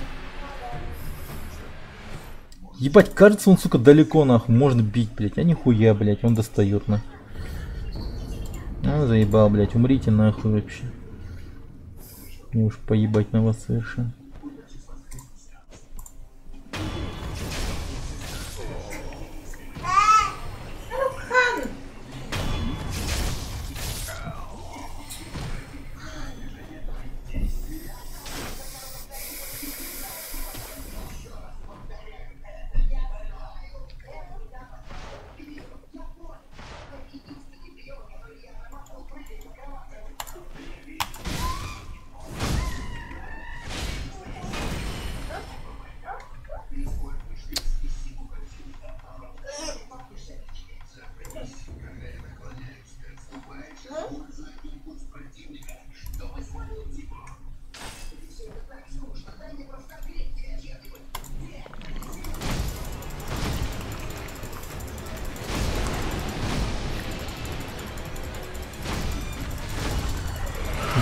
Ебать, кажется, он, сука, далеко, нахуй. Можно бить, блять. А нихуя, блять, он достает, нахуй. А, заебал, блять. Умрите, нахуй, вообще. Мне уж поебать на вас совершенно.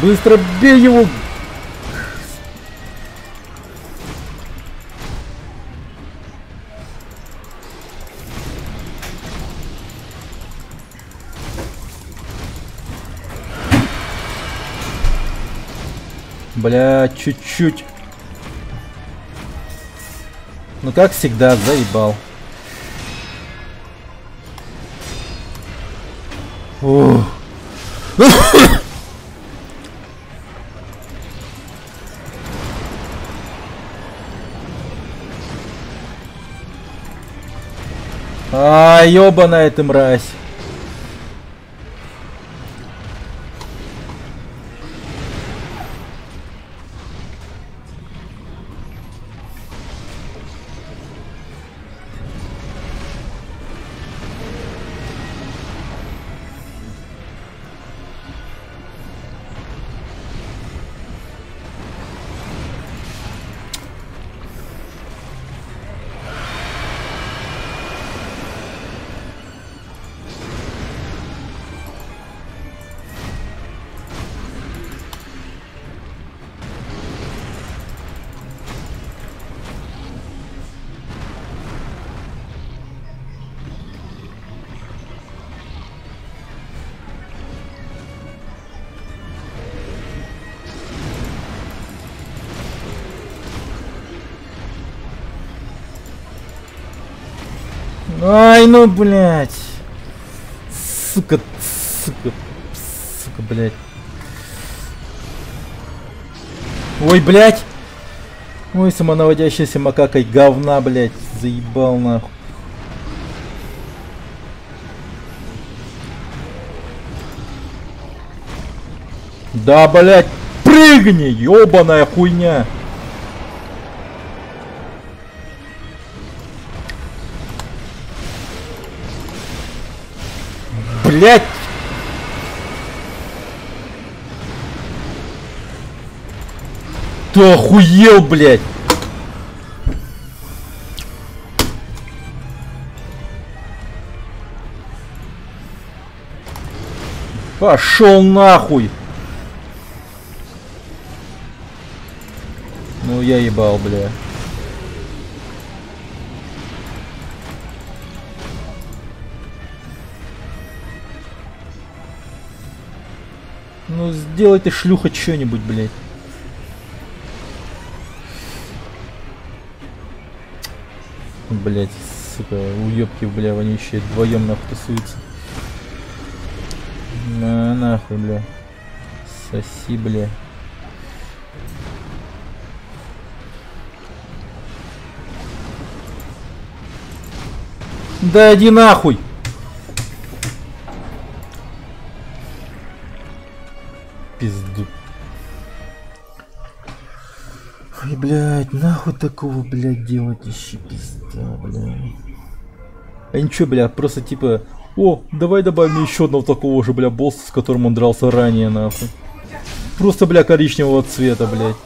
Быстро бей его! Бля, чуть-чуть. Ну как всегда, заебал. Ух. А, ёбаная ты мразь. Ай, ну, блядь. Сука, сука, сука, блядь. Ой, блядь. Ой, самонаводящаяся макакой говна, блядь. Заебал, нахуй. Да, блядь, прыгни, ёбаная хуйня. Блять! Ты охуел, блять! Пошел нахуй! Ну я ебал, бля. Ну сделай ты, шлюха, что-нибудь, блядь. Блядь, сука, уёбки, бля, вонючие, вдвоем нахуй тусуются. На нахуй, бля. Соси, бля. Да иди нахуй! Пизду. Ой, блядь, нахуй такого, блядь, делать еще пизда, блядь. А ничего, блядь, просто типа, о, давай добавим еще одного такого же, бля, босса, с которым он дрался ранее, нахуй. Просто, бля, коричневого цвета, блядь.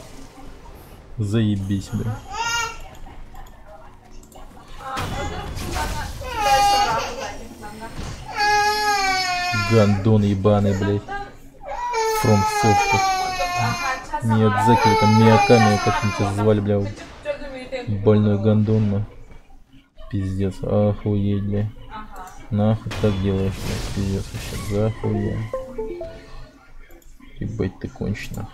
Заебись, бля. Гандон ебаный, блядь. From Software. Миядзаки, это Мияками, как они тебя звали, бля. Больной гандон, ну. Пиздец, охуеть, бля. Нахуй так делаешь, бля, пиздец, вообще, захуя. Ебать ты кончено.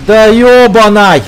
Да ёбаной!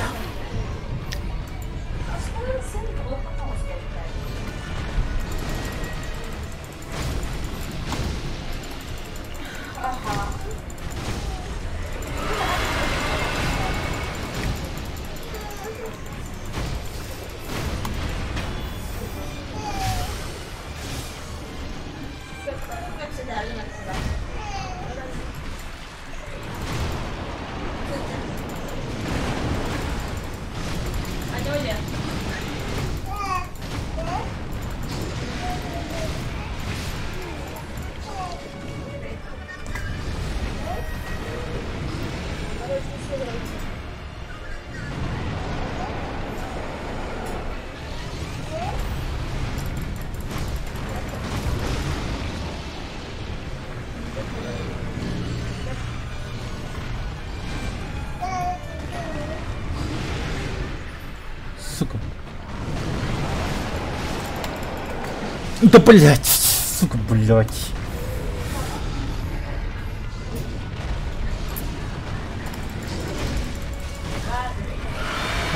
Сука. Да блять, сука, блять.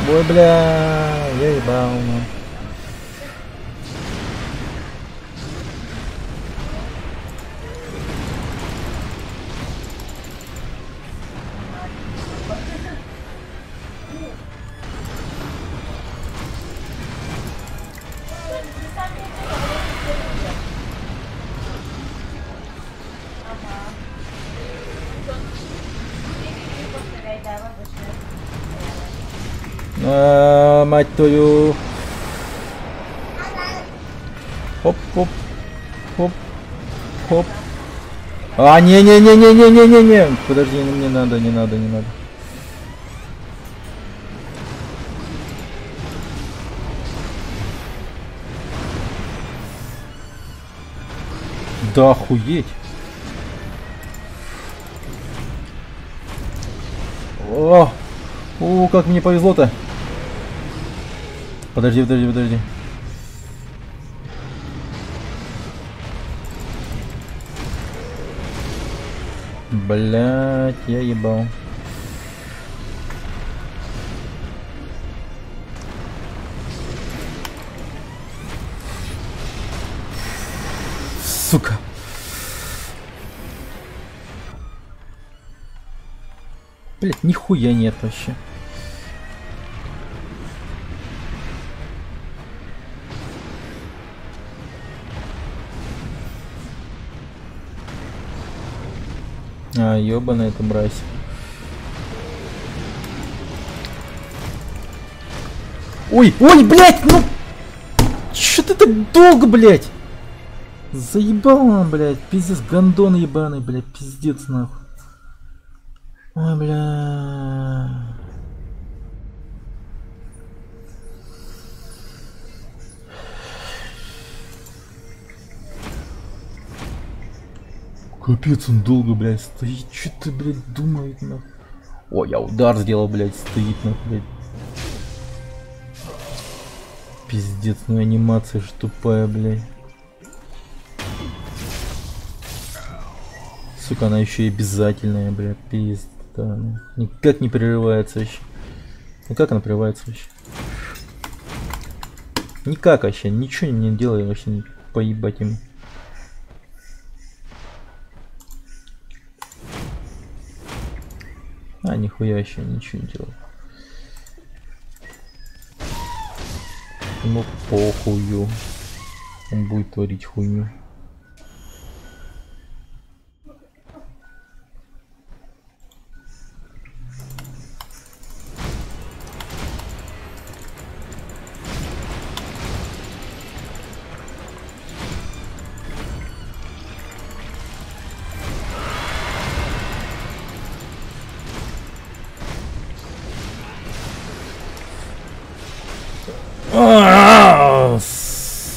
Ой, бля, я ебал. Мать твою. Хоп, хоп, хоп, хоп. Не. Подожди, не надо. Да охуеть. О, как мне повезло-то. Подожди. Блять, я ебал. Сука. Блять, нихуя нет вообще. Ёбаный это мразь. Ой, блять, ну чё ты так долго, блять? Заебал он, блять, пиздец, гандон ебаный, блять, пиздец нахуй. Ой, бля. Капец, он долго, блядь, стоит. Чё ты, блядь, думает, нахуй? О, я удар сделал, блядь, стоит, нахуй, блядь. Пиздец, ну анимация ж тупая, блядь. Сука, она еще и обязательная, блядь, пиздец. Да, никак не прерывается вообще. Ну как она прерывается вообще? Никак вообще, ничего не делаю вообще, поебать ему. Нихуя вообще ничего не делаю. Ему похую. Он будет творить хуйню.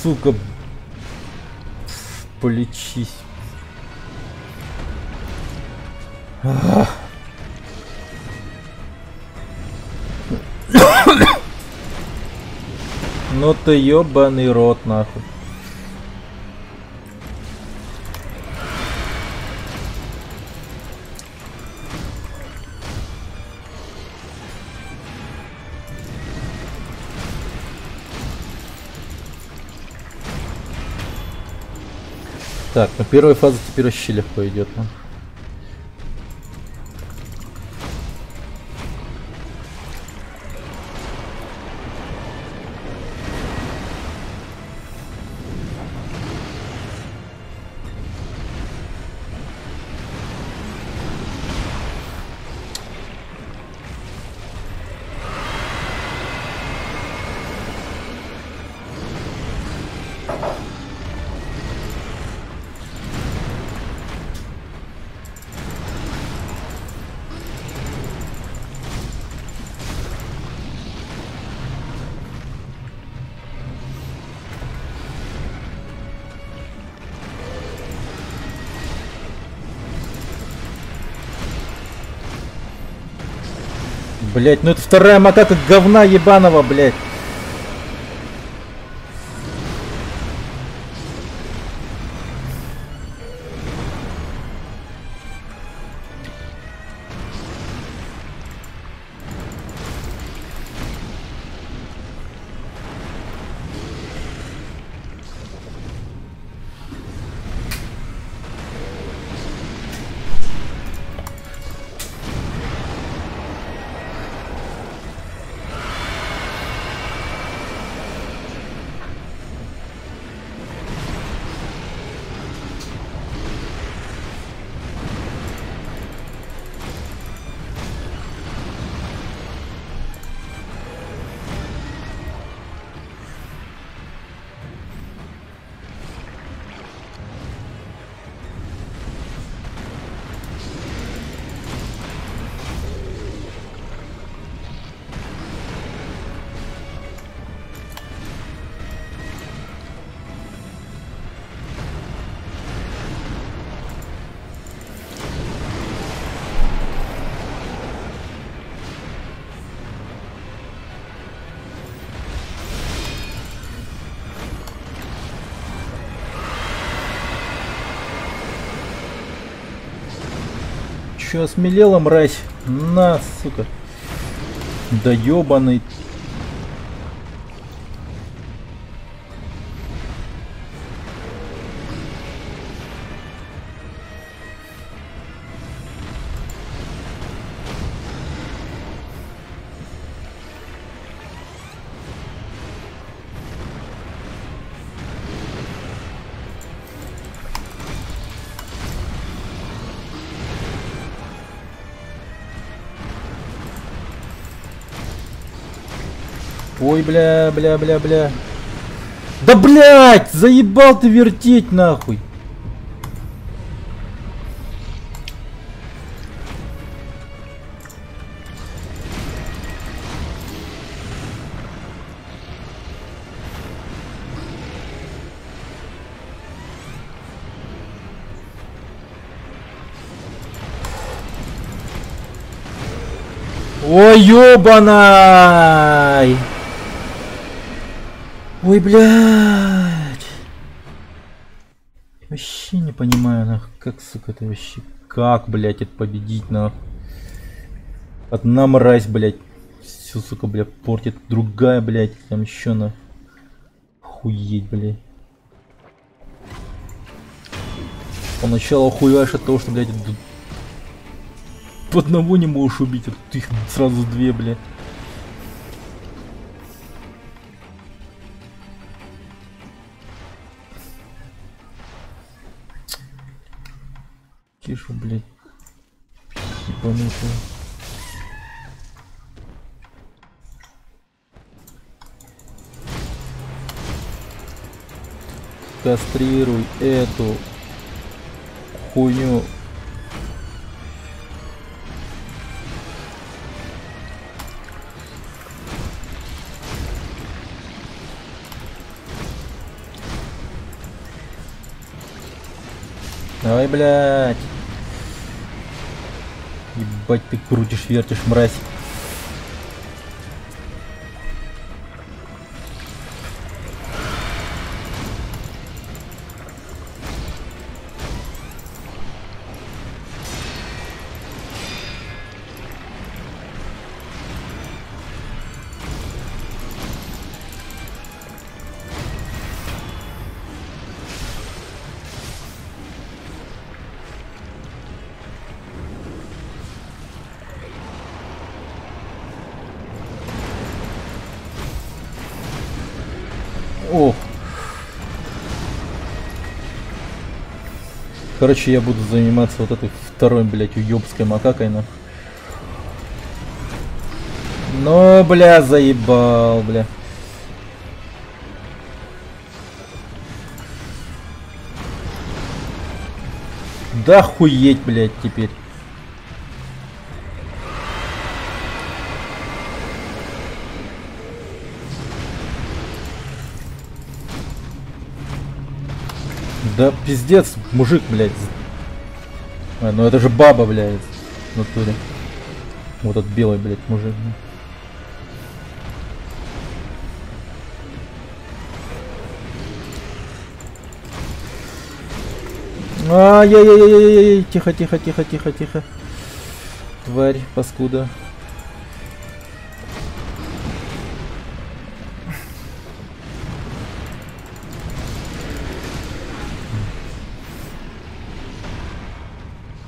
Сука. Полечись. Ну ты ёбаный рот, нахуй. Так, ну первая фаза теперь вообще легко идет. Ну. Блять, ну это вторая макака говна ебаного, блять. Чё осмелела, мразь? На, сука. Да ёбаный. Ой, бля. Да, блядь, заебал ты вертеть, нахуй. Ой, ёбаный. Ой, блядь. Вообще не понимаю, нахуй, как, сука, это вообще... Как, блядь, это победить, нахуй? Одна мразь, блядь. Все, сука, блядь, портит. Другая, блядь, там еще на... Охуеть, блядь. Поначалу охуеваешь от того, что, блядь, одного не можешь убить, а ты их сразу две, блядь. Тише, блядь. Ебанутый. Кастрируй эту хуйню. Давай, блядь. Ебать, ты крутишь, вертишь, мразь. Ох. Короче, я буду заниматься вот этой второй, блядь, уёбской макакой, нахуй. Но, бля, заебал, бля. Да хуеть, блядь, теперь. Да пиздец, мужик, блядь. А, ну это же баба, блядь. В натуре. Вот этот белый, блядь, мужик. Ай-яй-яй-яй-яй-яй. Тихо, тихо, тихо, тихо, тихо. Тварь, паскуда.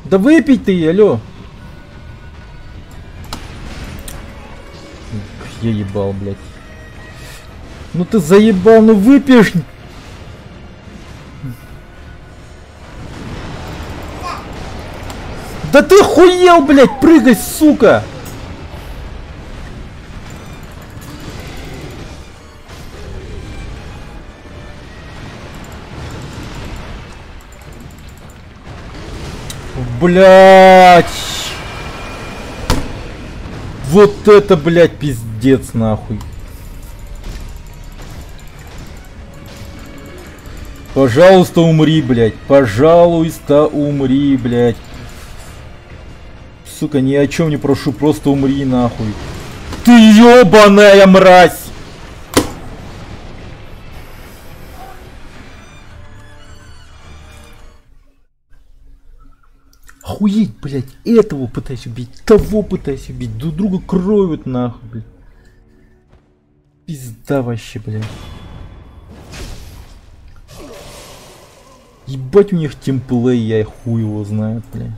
Да выпей ты, алё. Я ебал, блядь. Ну ты заебал, ну выпьешь. Да ты хуел, блядь, прыгай, сука. Блядь. Вот это, блядь, пиздец, нахуй. Пожалуйста, умри, блядь. Пожалуйста, умри, блядь. Сука, ни о чем не прошу, просто умри, нахуй. Ты ёбаная мразь! Охуеть, блядь, этого пытаюсь убить, того пытаюсь убить, друг друга кроют, нахуй, блядь. Пизда вообще, блядь. Ебать у них темплей, я хуй его знает, блядь.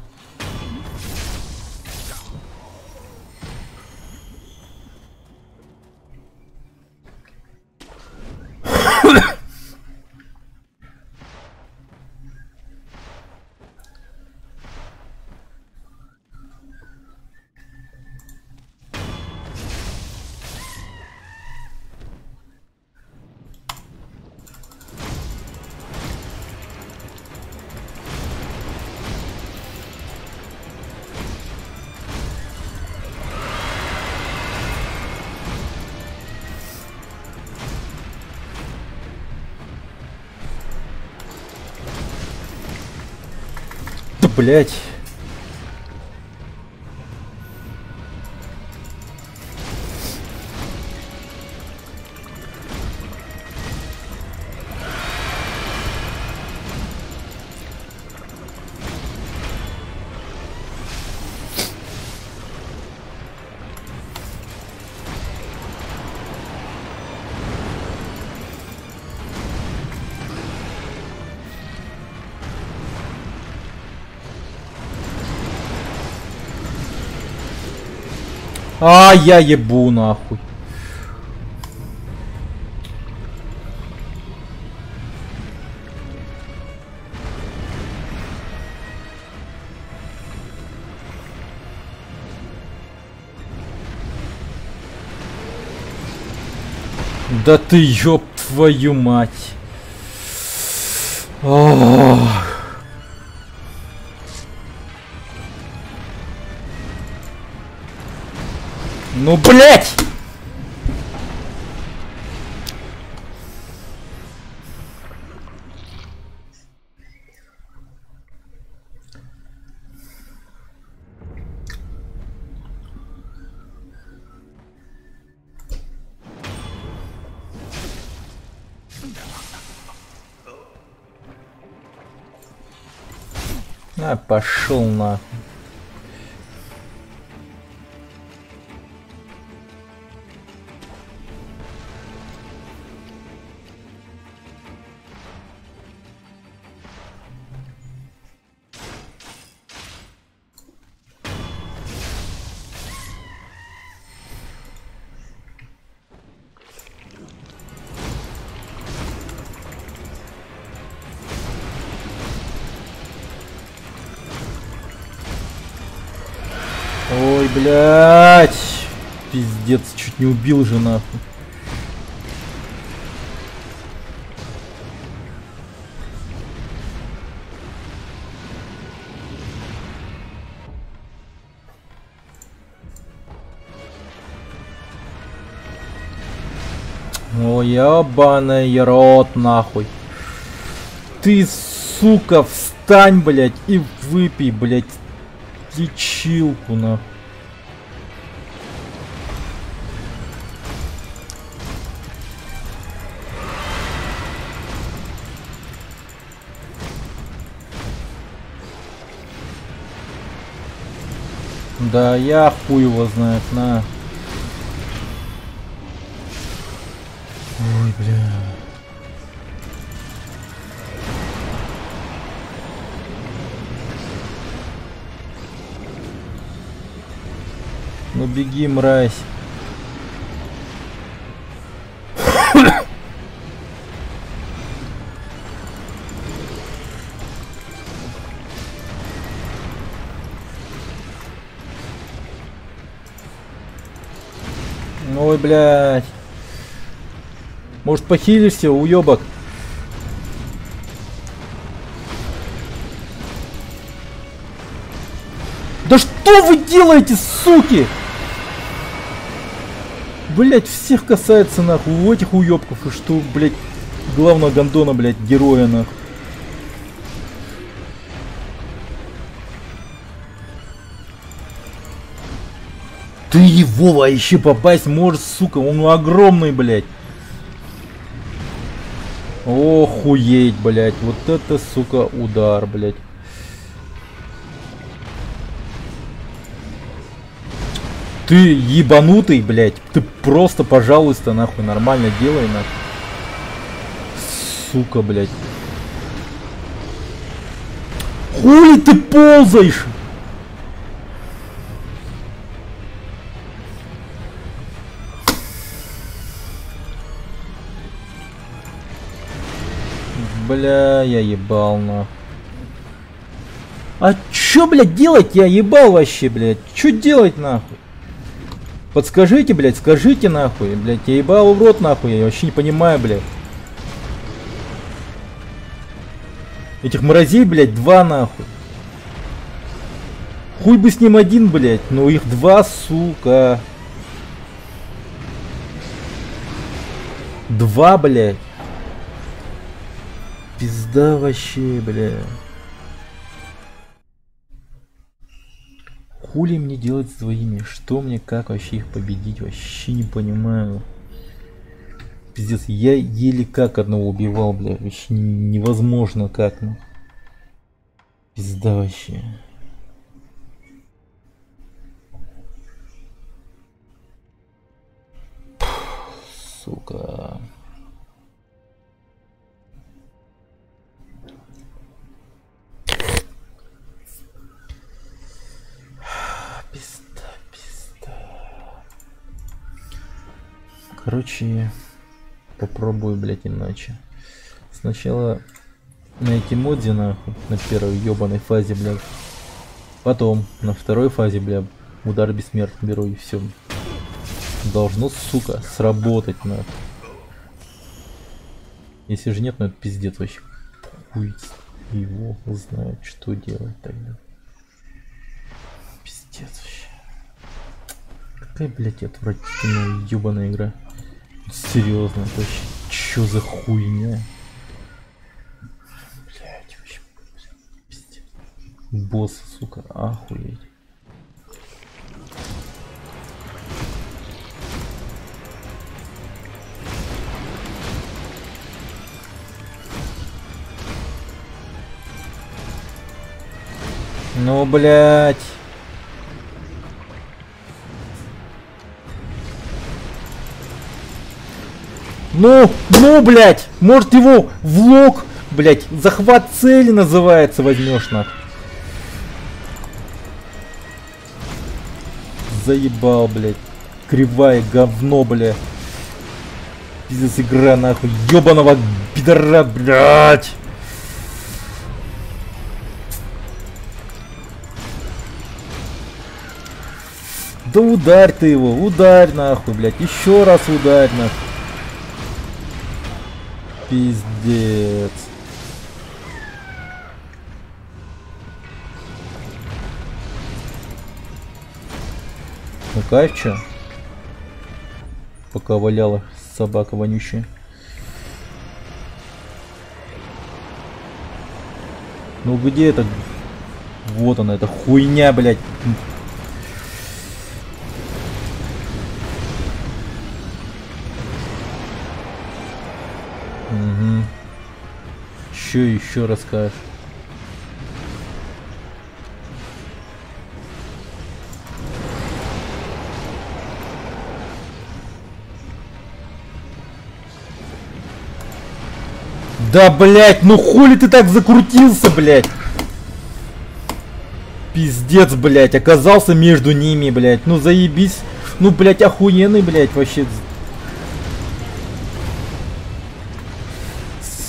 Да, блядь. А, я ебу, нахуй. Да ты ёб твою мать. Ох. Ну, блять! А, пошел нахуй. Ой, блядь! Пиздец, чуть не убил же нахуй. Ой, ебаный рот нахуй. Ты, сука, встань, блядь, и выпей, блядь, лечилку нахуй. Да я хуй его знает, на. Ой, бля. Ну беги, мразь. Ой, блядь. Может, похилишься, уёбок? Да что вы делаете, суки? Блять, всех касается нахуй, у этих уёбков, и что, блять, главного гандона, блять, героя нахуй. Ты его вообще попасть можешь, сука, он огромный, блять. Охуеть, блять, вот это, сука, удар, блять. Ты ебанутый, блять. Ты просто, пожалуйста, нахуй, нормально делай, нахуй. Сука, блять. Хули ты ползаешь? Бля, я ебал, нахуй. А чё, блядь, делать? Я ебал вообще, блядь. Чё делать, нахуй? Подскажите, блядь, скажите, нахуй. Блядь, я ебал в рот, нахуй. Я вообще не понимаю, блядь. Этих мразей, блядь, два, нахуй. Хуй бы с ним один, блядь. Но их два, сука. Два, блядь. Пизда вообще, бля. Хули мне делать с двоими? Что мне, как вообще их победить? Вообще не понимаю. Пиздец, я еле как одного убивал, бля. Вообще невозможно как, ну. Пизда вообще. Сука. Короче, попробую, блять, иначе. Сначала на эти моде, нахуй, на первой ебаной фазе, блядь. Потом на второй фазе, блядь, удар бессмертный беру и все. Должно, сука, сработать, нахуй. Если же нет, ну это пиздец вообще. Хуй его знает, что делать тогда. Пиздец вообще. Какая, блядь, отвратительная ебаная игра. Серьезно, это вообще чё за хуйня? Блядь, вообще пиздец. Босс, сука, охуеть. Ну, блядь. Ну, блядь. Может его в лог, блядь, захват цели называется, возьмешь нахуй. Заебал, блядь. Кривая говно, блядь. Пиздец игра, нахуй. Ёбаного пидора, блядь. Да ударь ты его, ударь нахуй, блядь. Еще раз ударь нахуй. Пиздец. Ну кайф чё? Пока валяла собака вонючая. Ну где это? Вот она, эта хуйня, блядь. Угу. Еще расскажешь. Да, блядь, ну хули ты так закрутился, блядь? Пиздец, блядь, оказался между ними, блядь. Ну заебись. Ну, блядь, охуенный, блядь, вообще.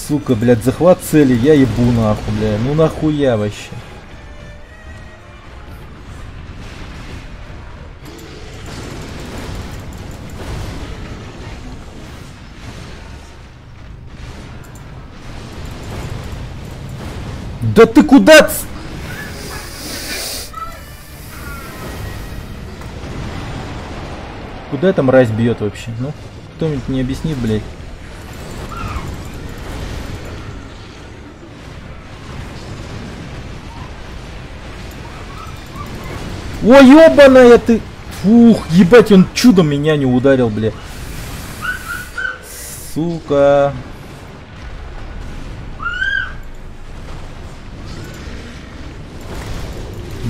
Сука, блядь, захват цели, я ебу нахуй, блядь. Ну нахуя вообще. Да ты куда? Куда эта мразь бьет вообще? Ну, кто-нибудь не объяснит, блядь. Ой, ёбаная ты! Фух, ебать, он чудом меня не ударил, блядь. Сука.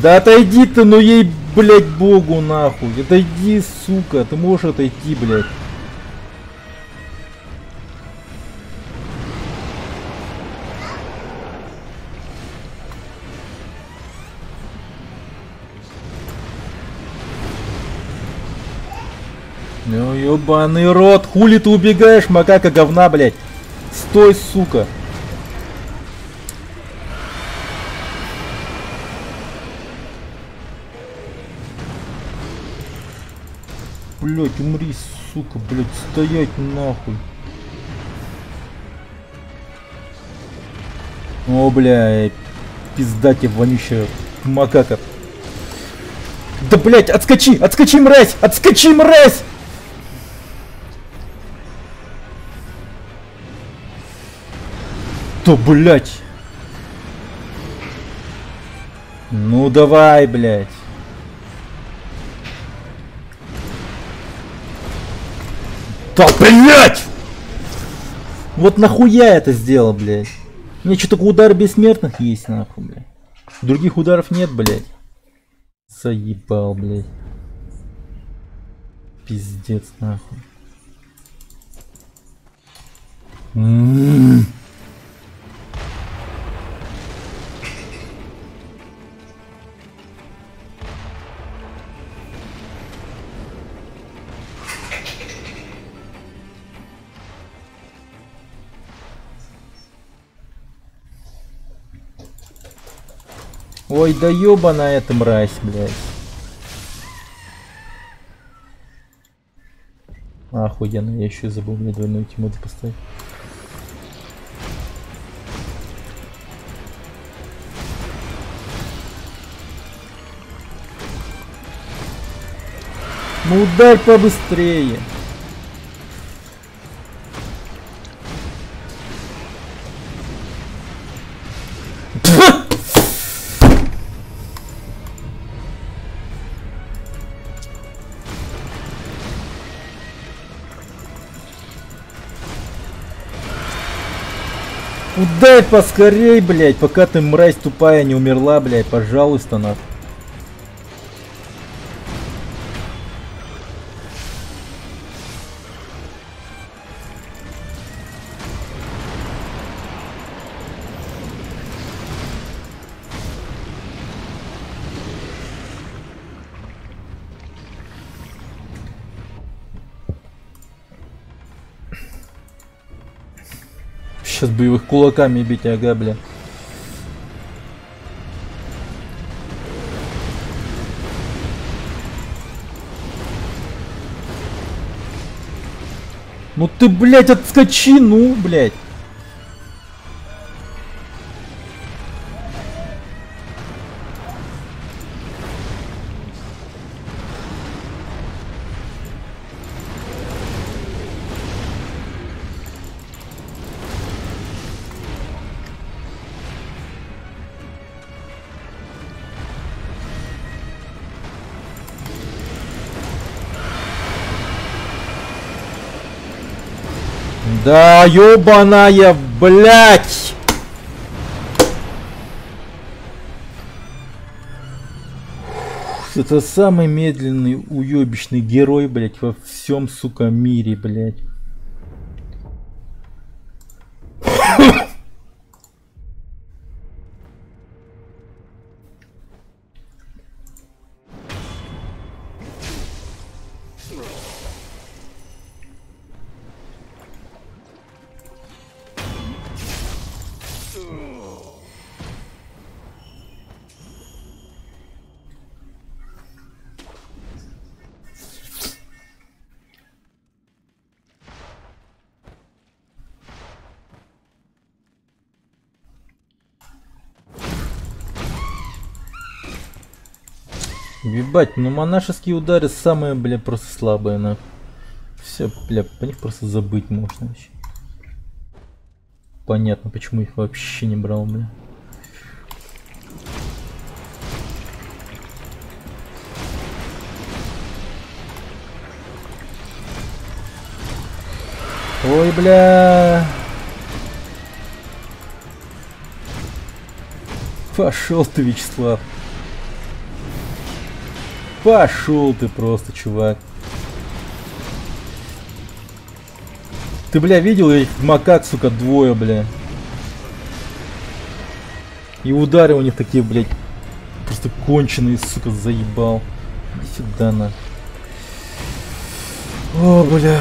Да отойди ты, ну ей, блядь, богу нахуй. Отойди, сука, ты можешь отойти, блядь. Ну ёбаный рот, хули ты убегаешь, макака говна, блядь. Стой, сука. Блять, умри, сука, блять, стоять нахуй. О, блядь, пизда тебе вонючая макака. Да, блять, отскочи, отскочи, мразь, отскочи, мразь! Да, блять. Ну, давай, блять. Да, блять! Вот нахуя это сделал, блядь? У меня что, только удар бессмертных есть, нахуй, блядь. Других ударов нет, блядь. Заебал, блядь. Пиздец, нахуй. Ой, да ёбана эта мразь, блядь. Охуенно, я еще забыл, мне двойную тиму поставить. Ну ударь побыстрее. Ударь поскорей, блядь, пока ты, мразь тупая, не умерла, блядь, пожалуйста, нахуй. Сейчас бы их кулаками бить, ага, бля. Ну ты, блядь, отскочи, ну, блядь. Да, ёбаная, блядь! Это самый медленный уёбищный герой, блядь, во всем, сука, мире, блядь. Ебать, ну монашеские удары самые, бля, просто слабые, нахуй. Все, бля, по них просто забыть можно вообще. Понятно, почему их вообще не брал, бля. Ой, бля. Пошел ты, Вячеслав. Пошел ты просто, чувак. Ты, бля, видел этих макак, сука, двое, бля. И удары у них такие, блядь, просто конченые, сука, заебал. Иди сюда, на. О, бля.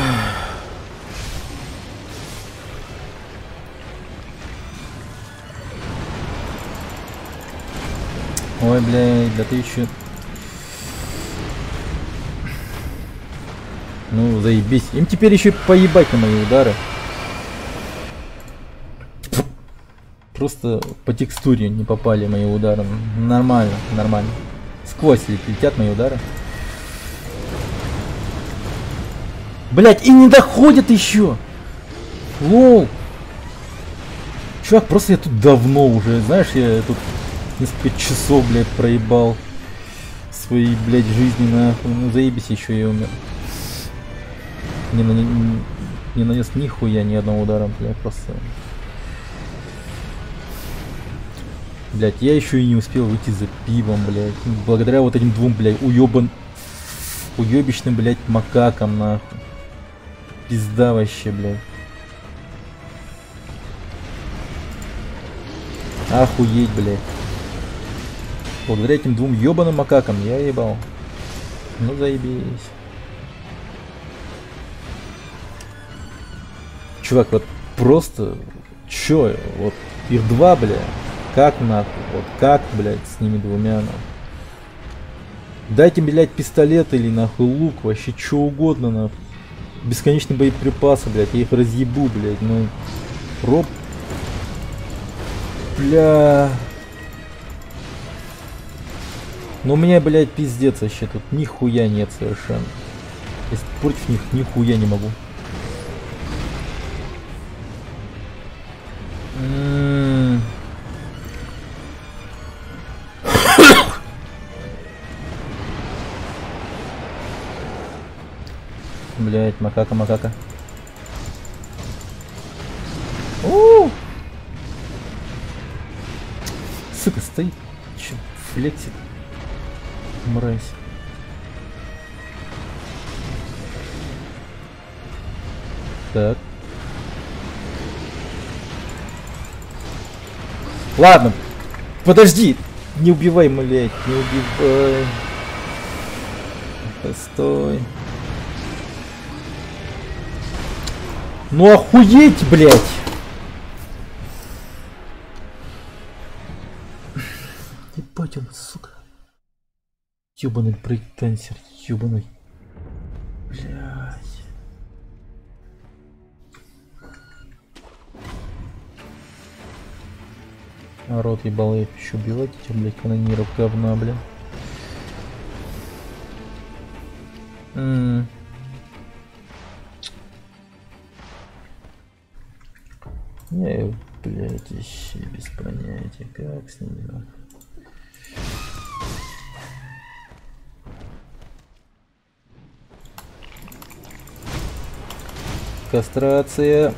Ой, блядь, да ты еще... Ну, заебись. Им теперь еще поебать на мои удары. Просто по текстуре не попали мои удары. Нормально, нормально. Сквозь летят мои удары. Блять, и не доходят еще. Лоу. Чувак, просто я тут давно уже, знаешь, я тут несколько часов, блядь, проебал свои, блядь, жизни, нахуй. Ну, заебись, еще я умер. Не нанес нихуя ни одного удара, блядь, просто. Блядь, я еще и не успел выйти за пивом, блядь. Благодаря вот этим двум, блядь, уебищным, блядь, макакам, нахуй. Пизда вообще, блядь. Охуеть, блядь. Благодаря этим двум ебаным макакам я ебал. Ну заебись. Чувак, вот просто... Чё? Вот их два, бля. Как нахуй? Вот как, блядь, с ними двумя, нахуй? Дайте, блядь, пистолет или нахуй лук, вообще что угодно, нахуй. Бесконечные боеприпасы, блядь, я их разъебу, блядь, ну... Роб... Бля... Ну у меня, блядь, пиздец вообще, тут нихуя нет совершенно. Если против них нихуя не могу. Блять, макака. Сука, стоит. Че, флексит. Мразь. Так. Ладно. Подожди. Не убивай, блядь. Не убивай. Постой. Ну охуеть, блядь. Ебать он, сука. Ёбаный брейк-дансер, ёбаный. Блядь. Народ ебал, я еще убивать этих, блядь, канониров говна, блядь. Не, блядь, ищи без понятия, как с ними нахуй. Кастрация.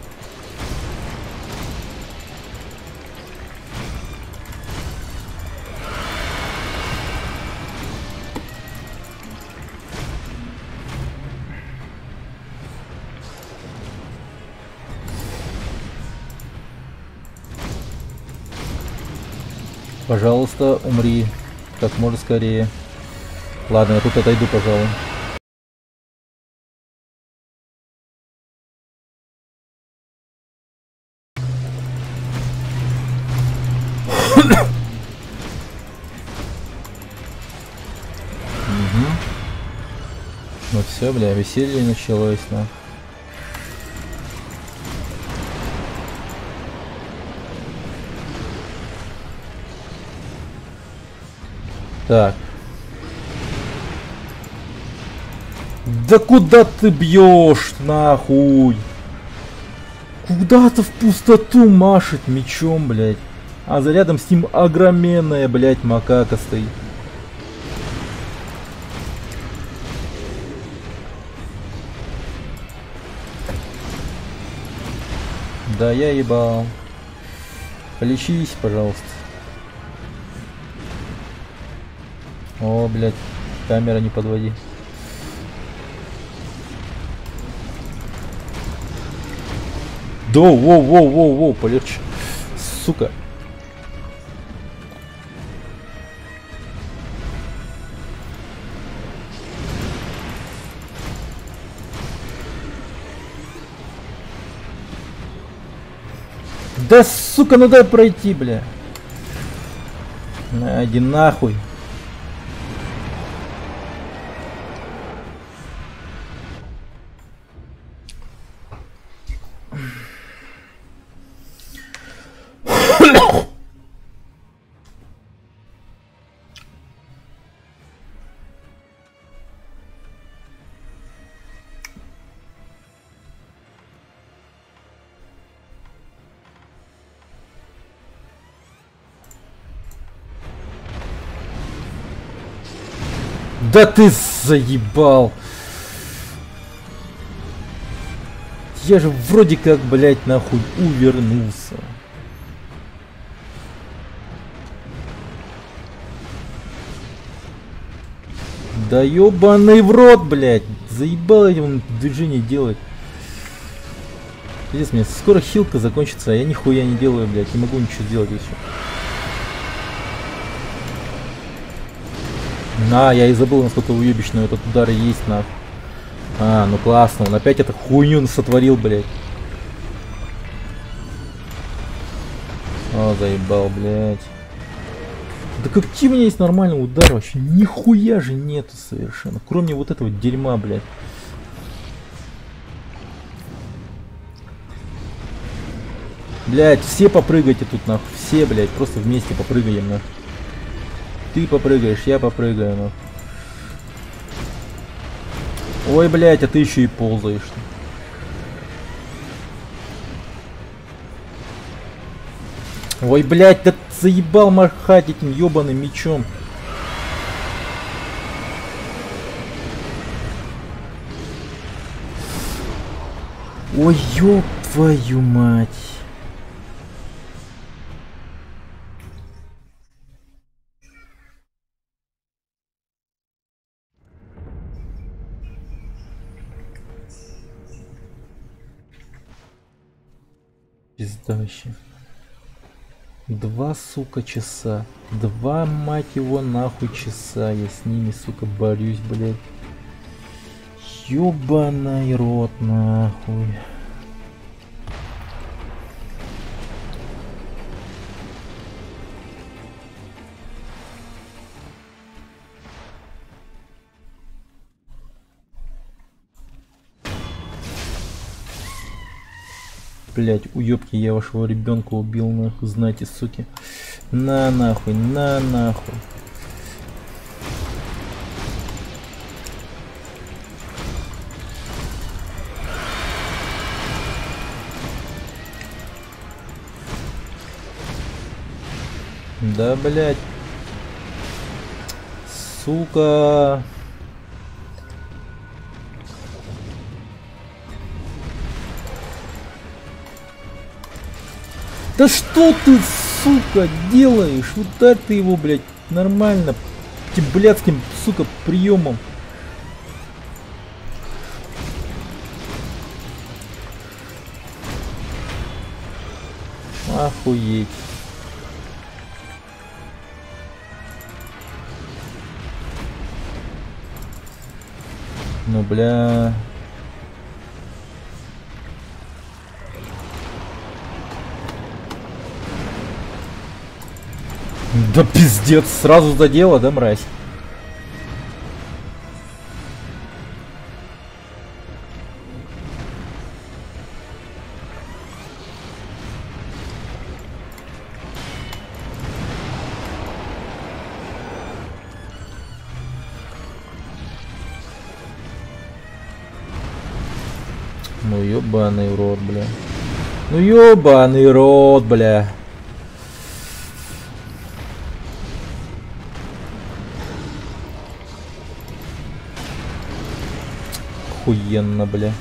Пожалуйста, умри как можно скорее. Ладно, я тут отойду, пожалуй. Ну все, бля, веселье началось, на. Так. Да куда ты бьешь, нахуй? Куда-то в пустоту машет мечом, блядь. А за рядом с ним огроменная, блядь, макака стоит. Да я ебал. Полечись, пожалуйста. О, блядь, камера не подводи. Да, воу, полегче. Сука. Да, сука, ну дай пройти, бля. Иди нахуй. Да ты заебал. Я же вроде как, блядь, нахуй увернулся. Да ёбаный в рот, блядь. Заебал этим движение делать. Здесь мне скоро хилка закончится, а я нихуя не делаю, блядь. Не могу ничего сделать еще. На, я и забыл, насколько уебищный этот удар есть, нахуй. А, ну классно, он опять эту хуйню сотворил, блядь. О, заебал, блядь. Да какие у меня есть нормальный удар вообще? Нихуя же нету совершенно. Кроме вот этого дерьма, блядь. Блядь, все попрыгайте тут, нахуй. Все, блядь, просто вместе попрыгаем, нахуй. Ты попрыгаешь, я попрыгаю, нахуй. Ой, блядь, а ты еще и ползаешь. Ой, блядь, да заебал махать этим ебаным мечом. Ой, ёб твою мать. Пизда вообще. 2, сука, часа. 2, мать его, нахуй часа. Я с ними, сука, борюсь, блядь. Ёбаный рот, нахуй. Блять, уёбки, я вашего ребенка убил, нахуй, знайте, суки. На нахуй, на нахуй. Да, блять. Сука. Да что ты, сука, делаешь? Ударь ты его, блядь, нормально. Этим блядским, сука, приемом. Охуеть. Ну, бля. Да пиздец, сразу задело, да, мразь? Ну ёбаный рот, бля. Ну ёбаный рот, бля. Охуенно, бля.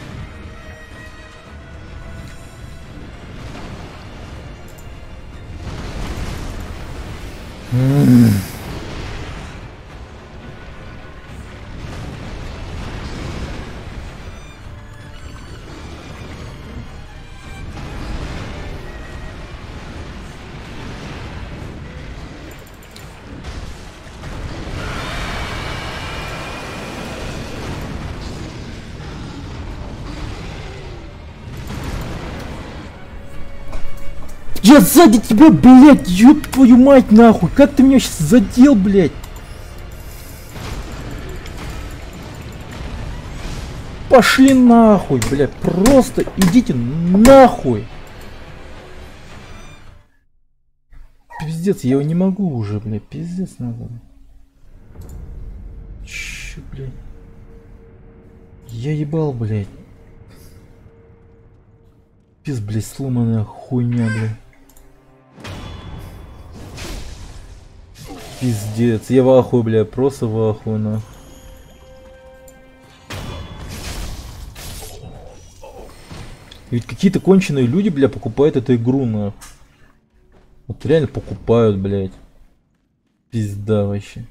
Я сзади тебя, блядь, ёб твою мать, нахуй. Как ты меня сейчас задел, блядь? Пошли нахуй, блядь. Просто идите нахуй. Пиздец, я его не могу уже, блядь. Пиздец надо. Чё, блядь? Я ебал, блядь. Пиздец, блядь, сломанная хуйня, блядь. Пиздец, я в ахуе, бля, просто в ахуе, нахуй. Ведь какие-то конченые люди, бля, покупают эту игру, нахуй. Вот реально покупают, блядь. Пизда вообще.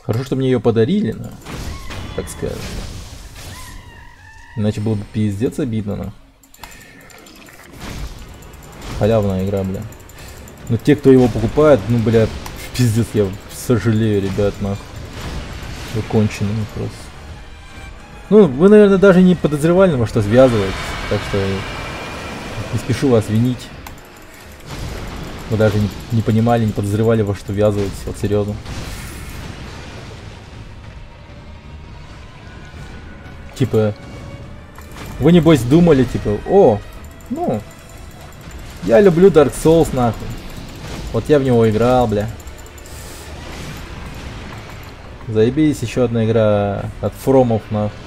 Хорошо, что мне ее подарили, нахуй, так сказать. Иначе было бы пиздец обидно, нахуй. Халявная игра, бля. Но те, кто его покупает, ну, бля, пиздец, я сожалею, ребят, нахуй. Вы конченые просто. Ну, вы, наверное, даже не подозревали, во что связываетесь. Так что не спешу вас винить. Вы даже не понимали, не подозревали, во что ввязываетесь. Вот серьезно. Типа, вы небось думали, типа, о, ну, я люблю Dark Souls, нахуй. Вот я в него играл, бля. Заебись, еще одна игра от Фромов, нахуй.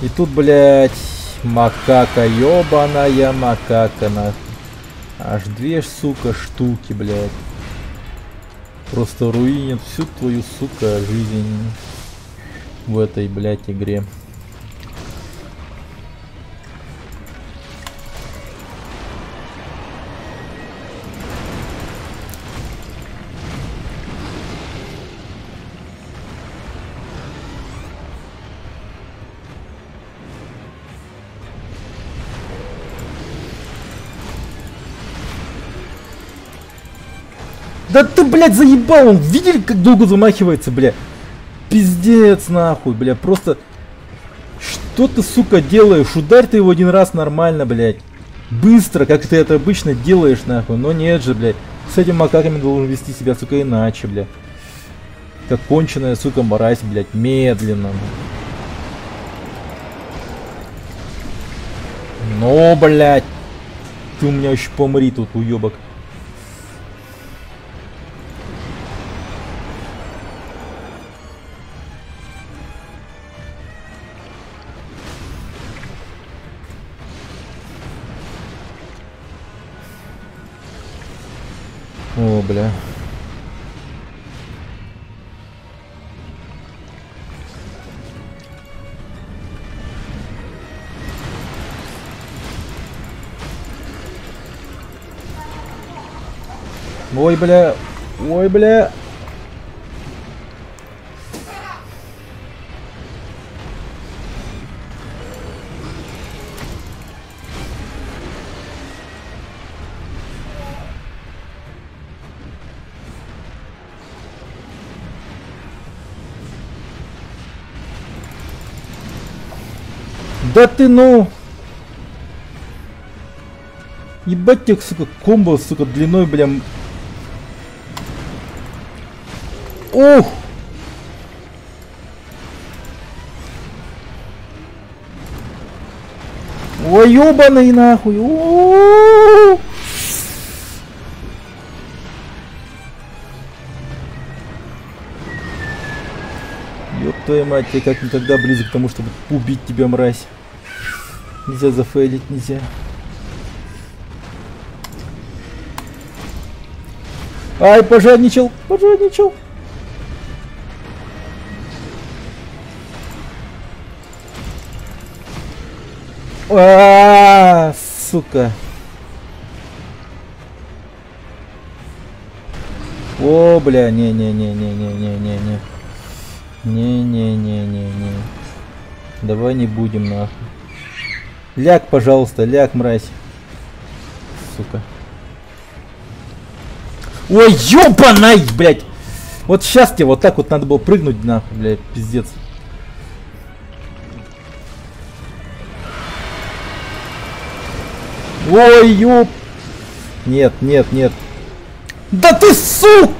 И тут, блядь, макака, ёбаная макака, нахуй. Аж 2, сука, штуки, блядь. Просто руинит всю твою, сука, жизнь в этой, блядь, игре. Да ты, блядь, заебал! Он видели, как долго замахивается, бля? Пиздец, нахуй, бля. Просто... Что ты, сука, делаешь? Ударь ты его один раз нормально, блядь. Быстро, как ты это обычно делаешь, нахуй. Но нет же, блядь. С этими макаками должен вести себя, сука, иначе, блядь. Как конченая, сука, мразь, блядь. Медленно. Ну, блядь. Ты у меня еще помри тут, уебок. О, бля. Ой, бля. Ой, бля. Да ты ну! Ебать тех, сука, комбо, сука, длиной, бля. Ух! Ой, ёбаный нахуй! У-у-у-у! Ёб твою мать, я как никогда близок к тому, чтобы убить тебя, мразь. Нельзя зафейлить, нельзя. Ай, пожадничал, пожадничал. Сука. О, бля, не-не-не-не-не-не-не-не. Не-не-не-не-не. Давай не будем, нахуй. Ляг, пожалуйста, ляг, мразь. Сука. Ой, ёбаный, блядь. Вот сейчас тебе вот так вот надо было прыгнуть, нахуй, блядь, пиздец. Ой, ёб. Нет, нет, нет. Да ты сука!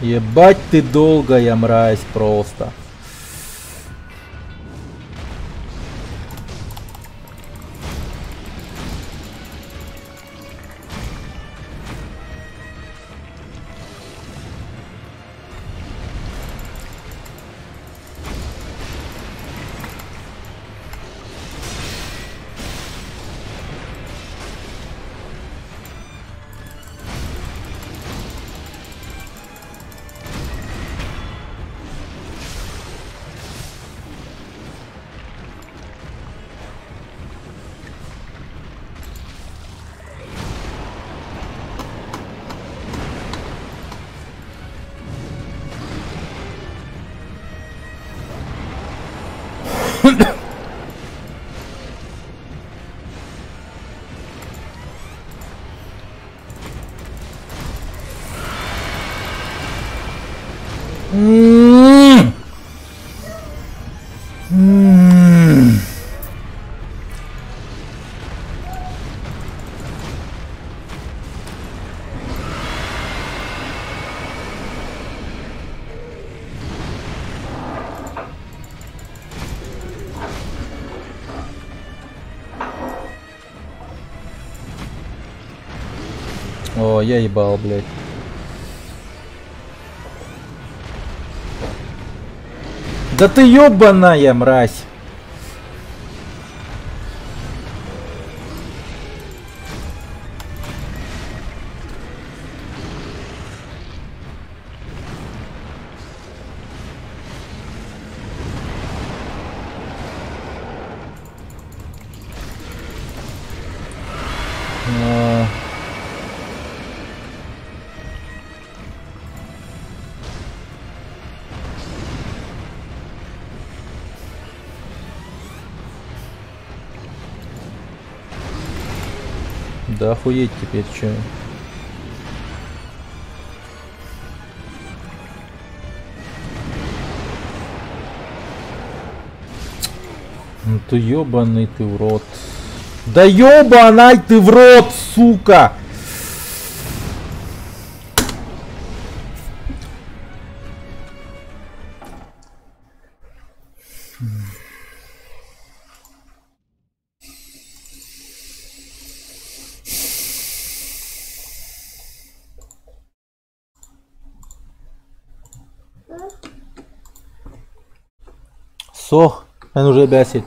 Ебать ты долгая, мразь, просто. О, я ебал, блядь. Да ты ёбаная мразь! Да охуеть теперь, чё? Ну ты ёбаный ты в рот. Да ёбаный ты в рот, сука! Сох, он уже бесит.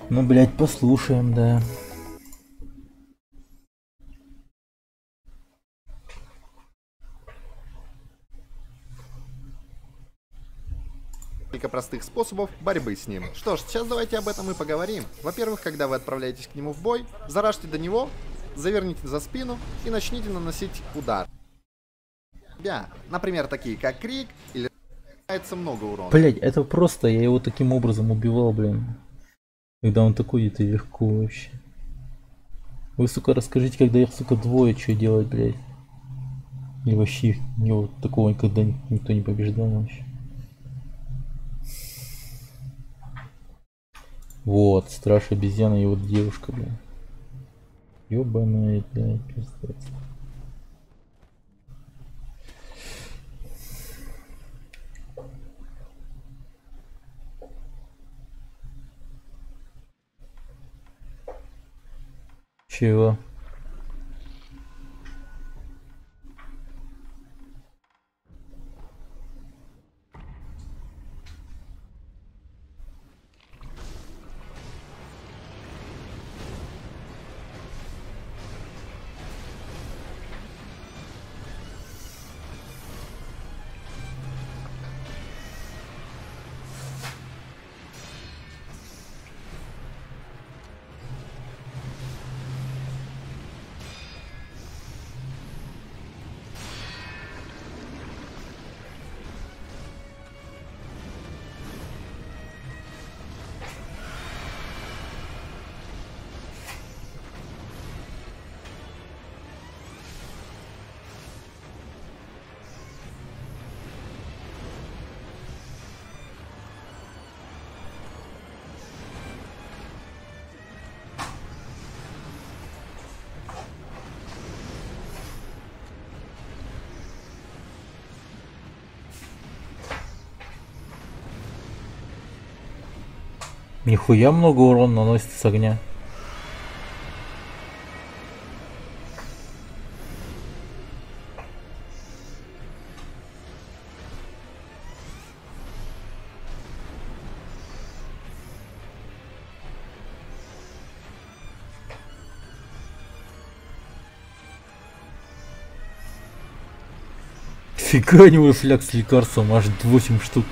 Ну, блядь, послушаем, да. Несколько простых способов борьбы с ним. Что ж, сейчас давайте об этом и поговорим. Во-первых, когда вы отправляетесь к нему в бой, заражьте до него, заверните за спину и начните наносить удар. Например, такие как крик или много урона. Блядь, это просто, я его таким образом убивал, блин. Когда он такой, это легко вообще. Вы, сука, расскажите, когда их, сука, двое, что делать, блядь. И вообще, его такого никогда никто не побеждал вообще. Вот, страж обезьяна и вот девушка, блядь. Ёбаная, блядь, пиздец. Чего? Нихуя много урона наносит с огня. Фига у него фляг с лекарством, аж 8 штук.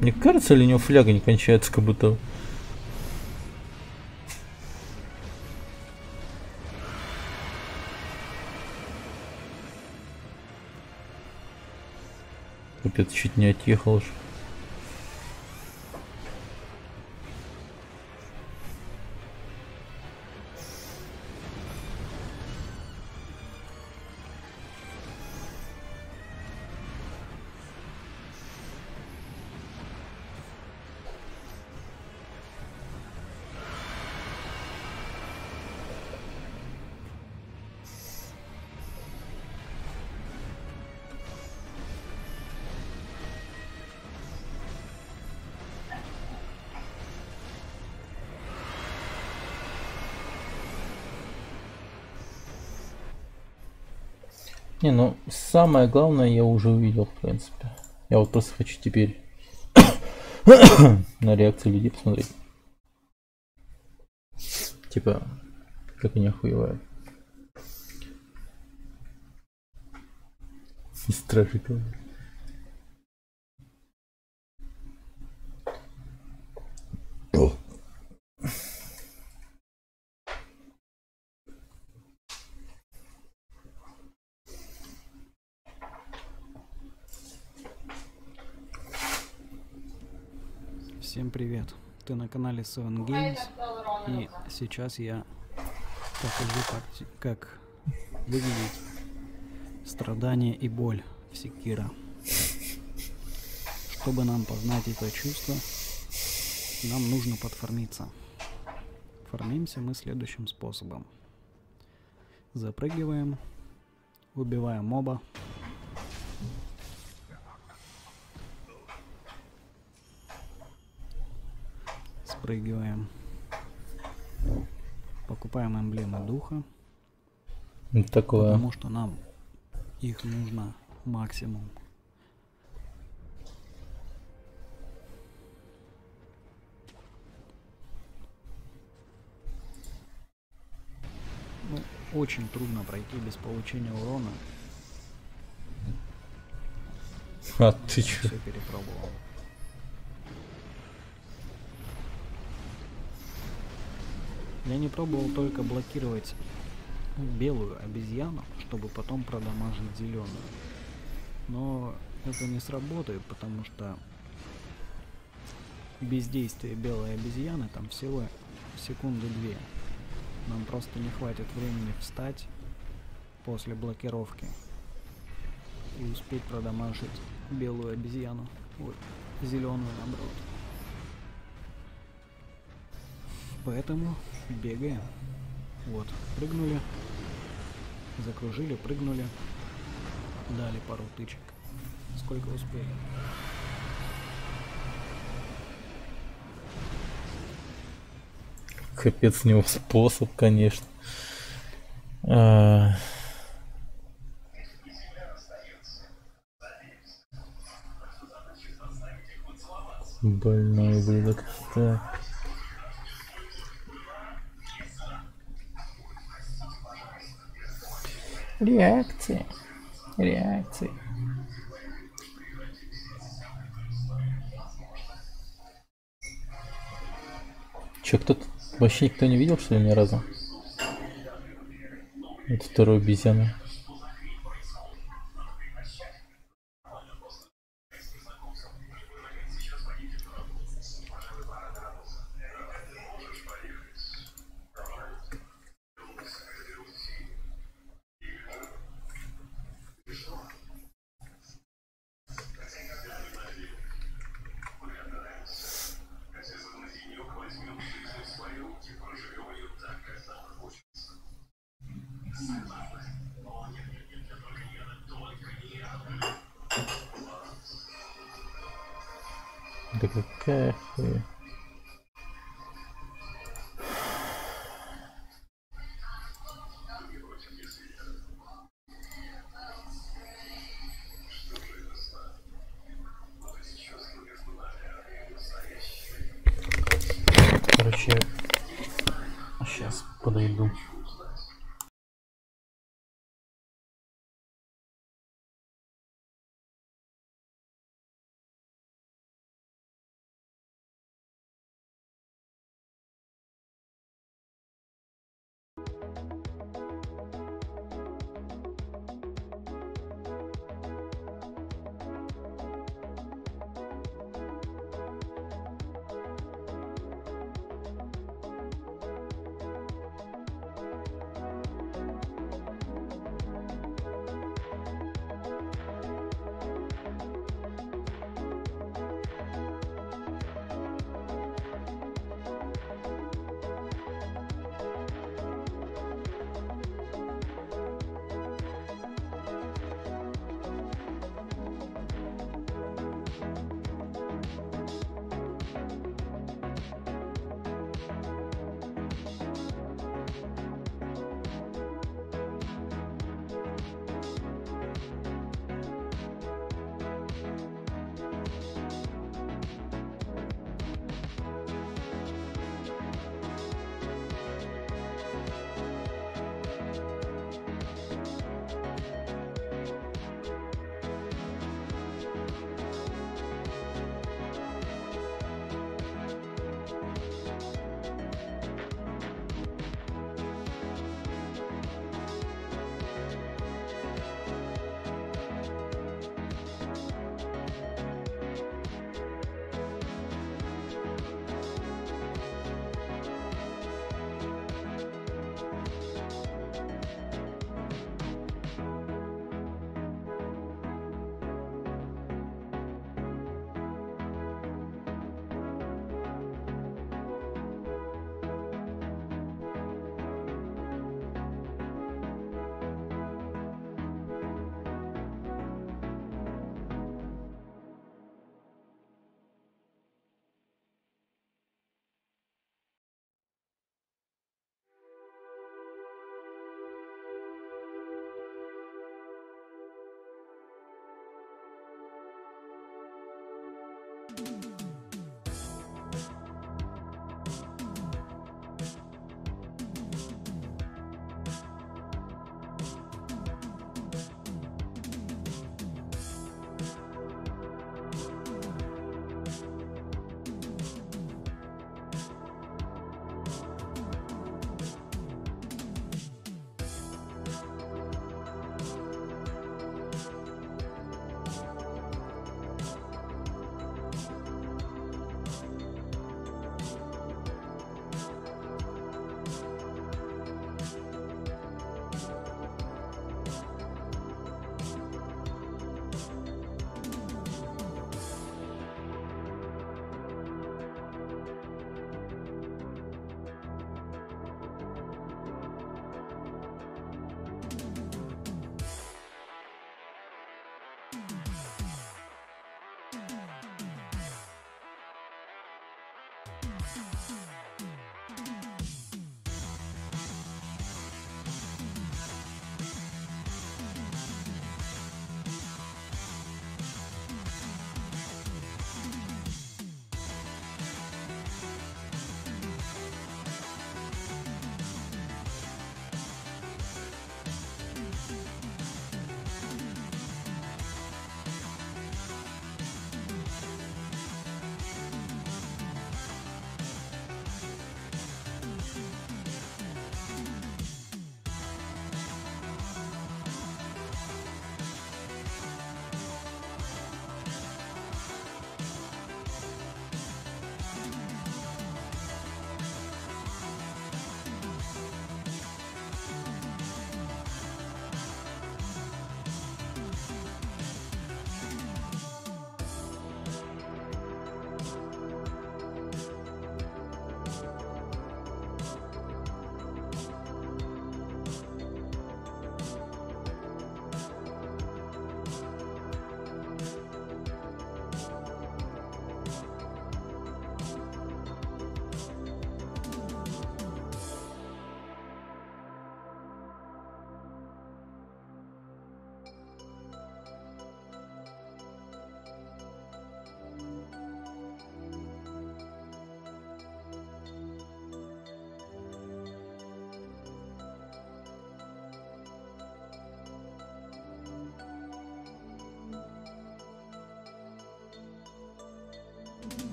Мне кажется, ли у него фляга не кончается, как будто... Капец, чуть не отъехал уж. Не, ну самое главное я уже увидел, в принципе. Я вот просто хочу теперь на реакции людей посмотреть. Типа, как они охуевают. Стражиков. Всем привет! Ты на канале Seven Games, и сейчас я покажу, как выглядит страдание и боль в Секиро. Чтобы нам познать это чувство, нам нужно подфармиться. Фармимся мы следующим способом. Запрыгиваем, убиваем моба. Спрыгиваем. Покупаем эмблемы духа. Такое. Потому что нам их нужно максимум. Ну, очень трудно пройти без получения урона. А ты чё? Все перепробовал. Я не пробовал только блокировать белую обезьяну, чтобы потом продамажить зеленую. Но это не сработает, потому что бездействие белой обезьяны там всего секунды 2. Нам просто не хватит времени встать после блокировки и успеть продамажить белую обезьяну. Ой, зеленую наоборот. Поэтому бегаем. Вот, прыгнули, закружили, прыгнули, дали пару тычек. Сколько успели. Капец, у него способ, конечно. Больной ублюдок. Так. Реакции. Реакции. Че, кто-то... Вообще никто не видел, что ли, ни разу? Это вторую обезьяну. Да какая хуйня. Короче, сейчас подойду.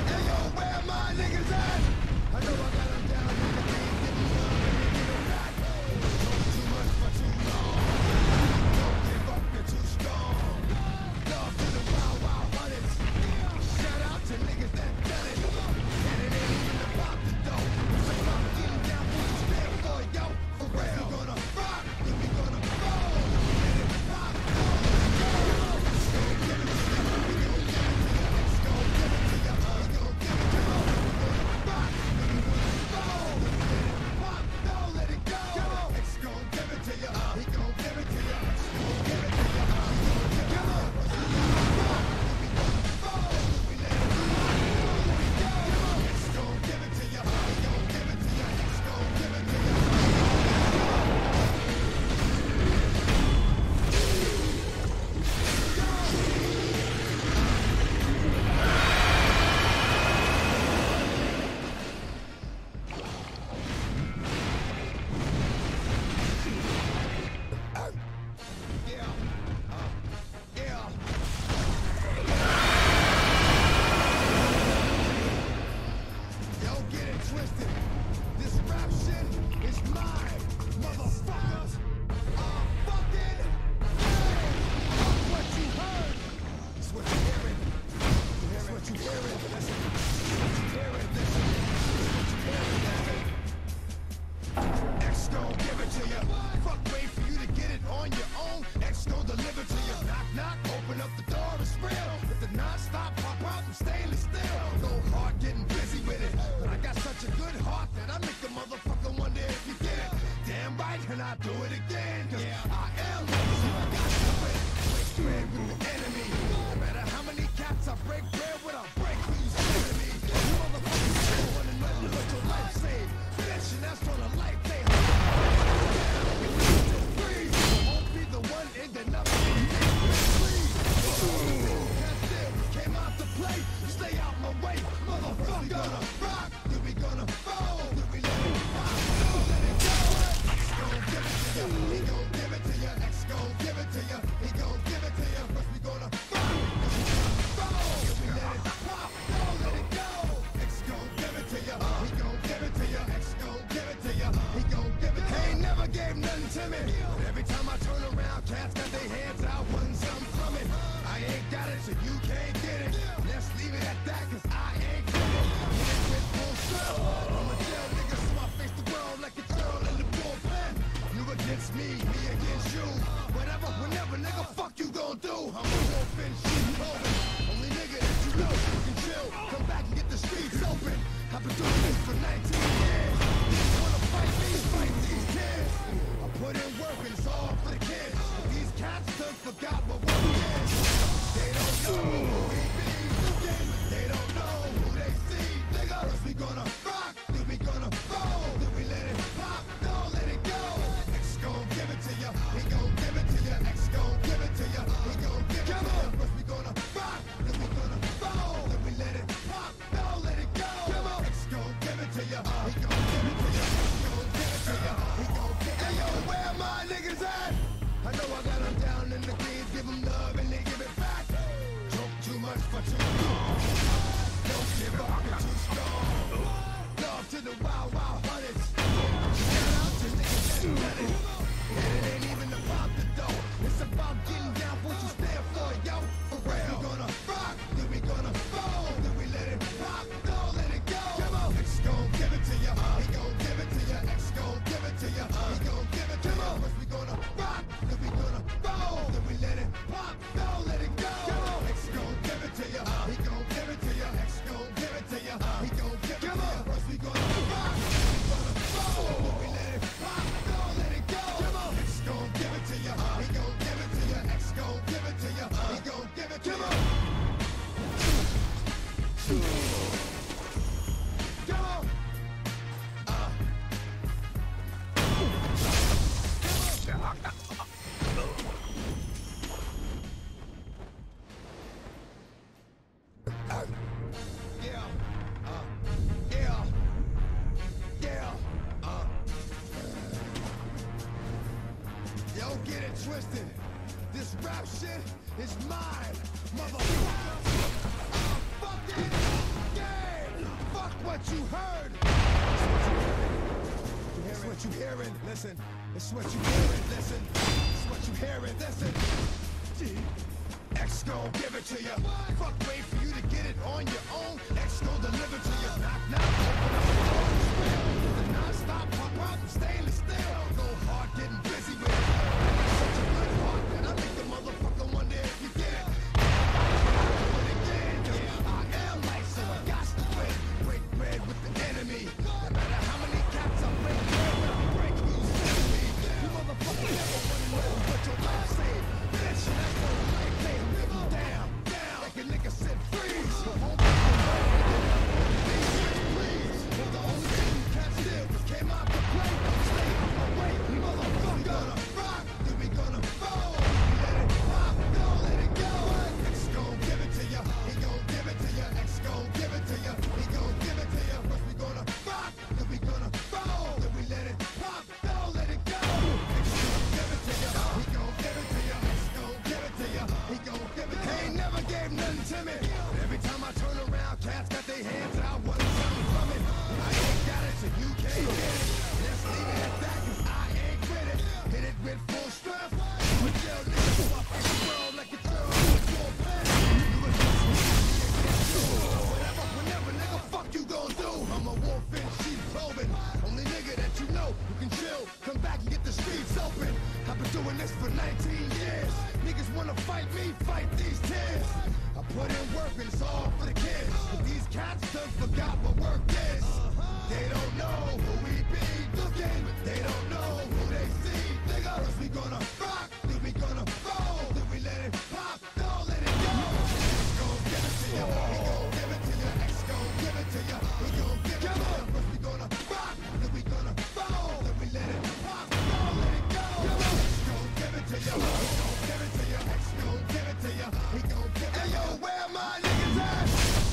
Hey yo, where my niggas at? I know I got them down. Cats got their hands out, wanting something from it. I ain't got it, so you can't get it. Let's leave it at that, cause I ain't get it. Hit with full strength. I'ma tell niggas so I face the world like a girl in the bullpen. You against me against you. Whatever, whenever, nigga, fuck you gon' do. I'm a wolf in sheep clothing. Only nigga that you know you can chill. Come back and get the streets open. I've been doing this for 19 years. You wanna fight me? Fight these kids. I put in work and it's all for the kids. These cats done forgot what work is. They don't know who we be looking. They don't know who they see. Nigga, is we gonna rock? Then we gonna roll? Then we let it pop? Don't let it go. X gon' give it to ya. He gon' give it to ya. X gon' give it to ya. He gon' give it to ya. First we gonna rock? Then we gonna roll? Then we let it pop? Don't let it go. X gon' give it to ya. He gon' give it to ya. He gon' give it to ya. He gon' give it to ya. Hey yo, where my niggas at? I know I got them down in the greens, give them love and they give it back. Talk too much for too long. Don't give up, you're too strong. Love to the wild, wild hunters. Shout out to niggas that done it. And it ain't even about the dough. It's about getting down for what you stand for, yo. For real. We gonna rock, then we gonna roll. Then we let it pop, don't let it go. Come on. X gon' give it to ya. He gon' give it to ya. X gon' give it to ya. He gon' give it to ya. First we gonna rock, then we gonna roll. Then we let it pop, don't let it go. X gon' give it to ya. He gon' give it to ya. X gon' give it to ya. He gon' give it to ya. First we gonna rock, then we gonna roll. Then we let it pop, don't let it go. X gon' give it to ya. He gon' give it to ya. X gon' give it to ya. He gon' give it to ya. Come on. Don't get it twisted. This rap shit is mine, motherfucker. I'm fucking game. Fuck what you heard. It's what you hearing. Listen. It's what you hearing. Listen. It's what you hearing. Listen. X gon' give it to ya. Fuck, wait for you to get it on your own. X gon' deliver to ya. Knock, knock. The non-stop pop out and stainless steel. Go hard, getting busy with it. Such a good heart that I make the motherfucker wonder if you get it. I am light, so I got to win. Break bread with the enemy. No matter how many caps I break bread with, I break who's enemy. You motherfucker never wanna know what your life saved. Bitch, that's what life came. Down, down, like a nigga said freeze. Please, the only thing you can't steal came out to play. Stay out my way, motherfucker. Gonna rock, then we gonna roll. Let it pop, don't let it go. X gon' give it to ya. He gon' give it to ya. X gon' give it to ya. He gon' give it to ya. First we gonna rock, then we gonna roll. Then we let it pop, don't let it go. X gon' give it to ya. He gon' give it to ya. X gon' give it to ya. He gon' give it to ya. He ain't never gave nothing to me. Every time I turn around, cats got their hands out, wanting something from it. I ain't got it, so you can't get it. Let's leave it at that, cause I ain't with it. Hit it with full strength. But yo, nigga, so I face the world like a girl in a bullpen. You against me against you. Whatever, whenever, nigga, fuck you gon' do. I'm a wolf in sheep clothing. Only nigga that you know who can chill. Come back and get the streets open. I've been doing this for 19 years. Niggas wanna fight me, fight these tears. I put in work and it's all for the kids. But these cats done forgot what work is. They don't know who we be looking. They don't know who they see. Nigga, is we gonna rock? Then we gonna roll? Then we let it pop? Don't let it go. X gon' give it to ya. He gon' give it to ya. X gon' give it to ya. He gon' give it to ya. First we gonna rock. Then we gonna roll. Then we let it pop. Don't let it go. X gon' give it to ya. He gon' give it to ya. X gon' give it to ya. He gon' give it to ya. Hey yo, where my niggas at?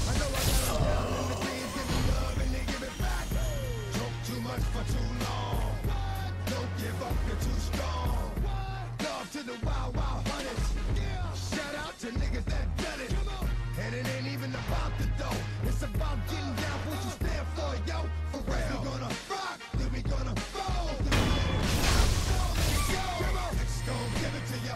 I know I got them down in the greens, give me love and they give it back. Talk too much for too long. Don't give up, you're too strong. Love to the wild, wild hunters. Shout out to niggas that done it. And it ain't even about the dough. It's about getting down for what you stand for, yo. For real. We gonna rock, then we gonna roll. Then we let it pop, don't let it go. X gon' give it to ya.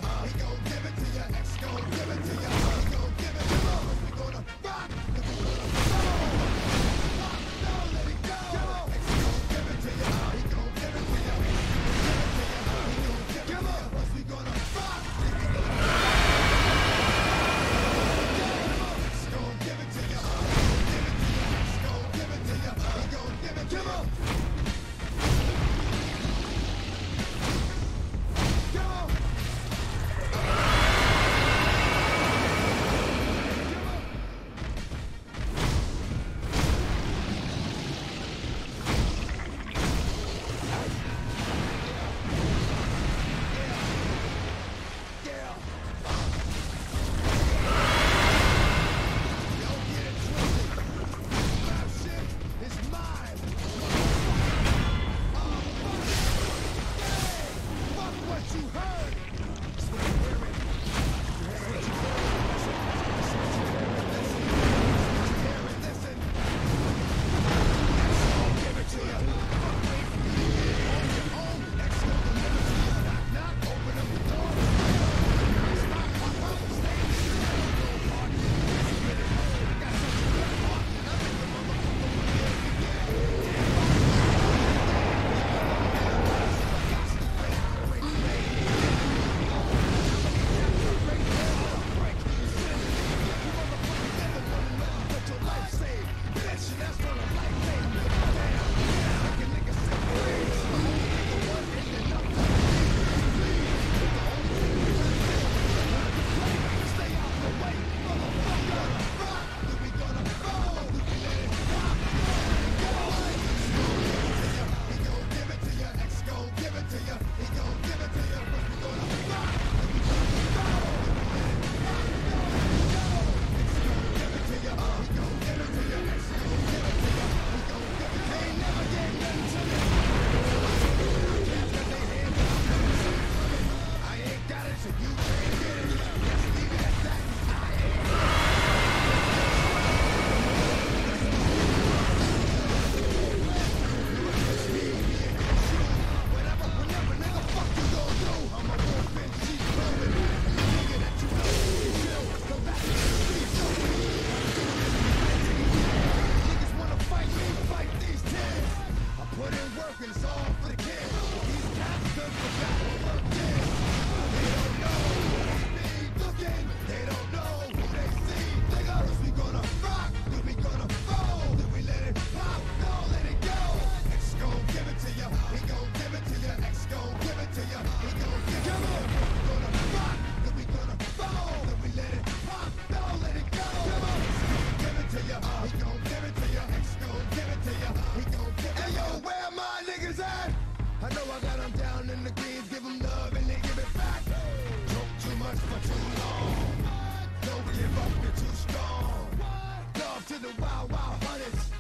to the wild, wild hunters.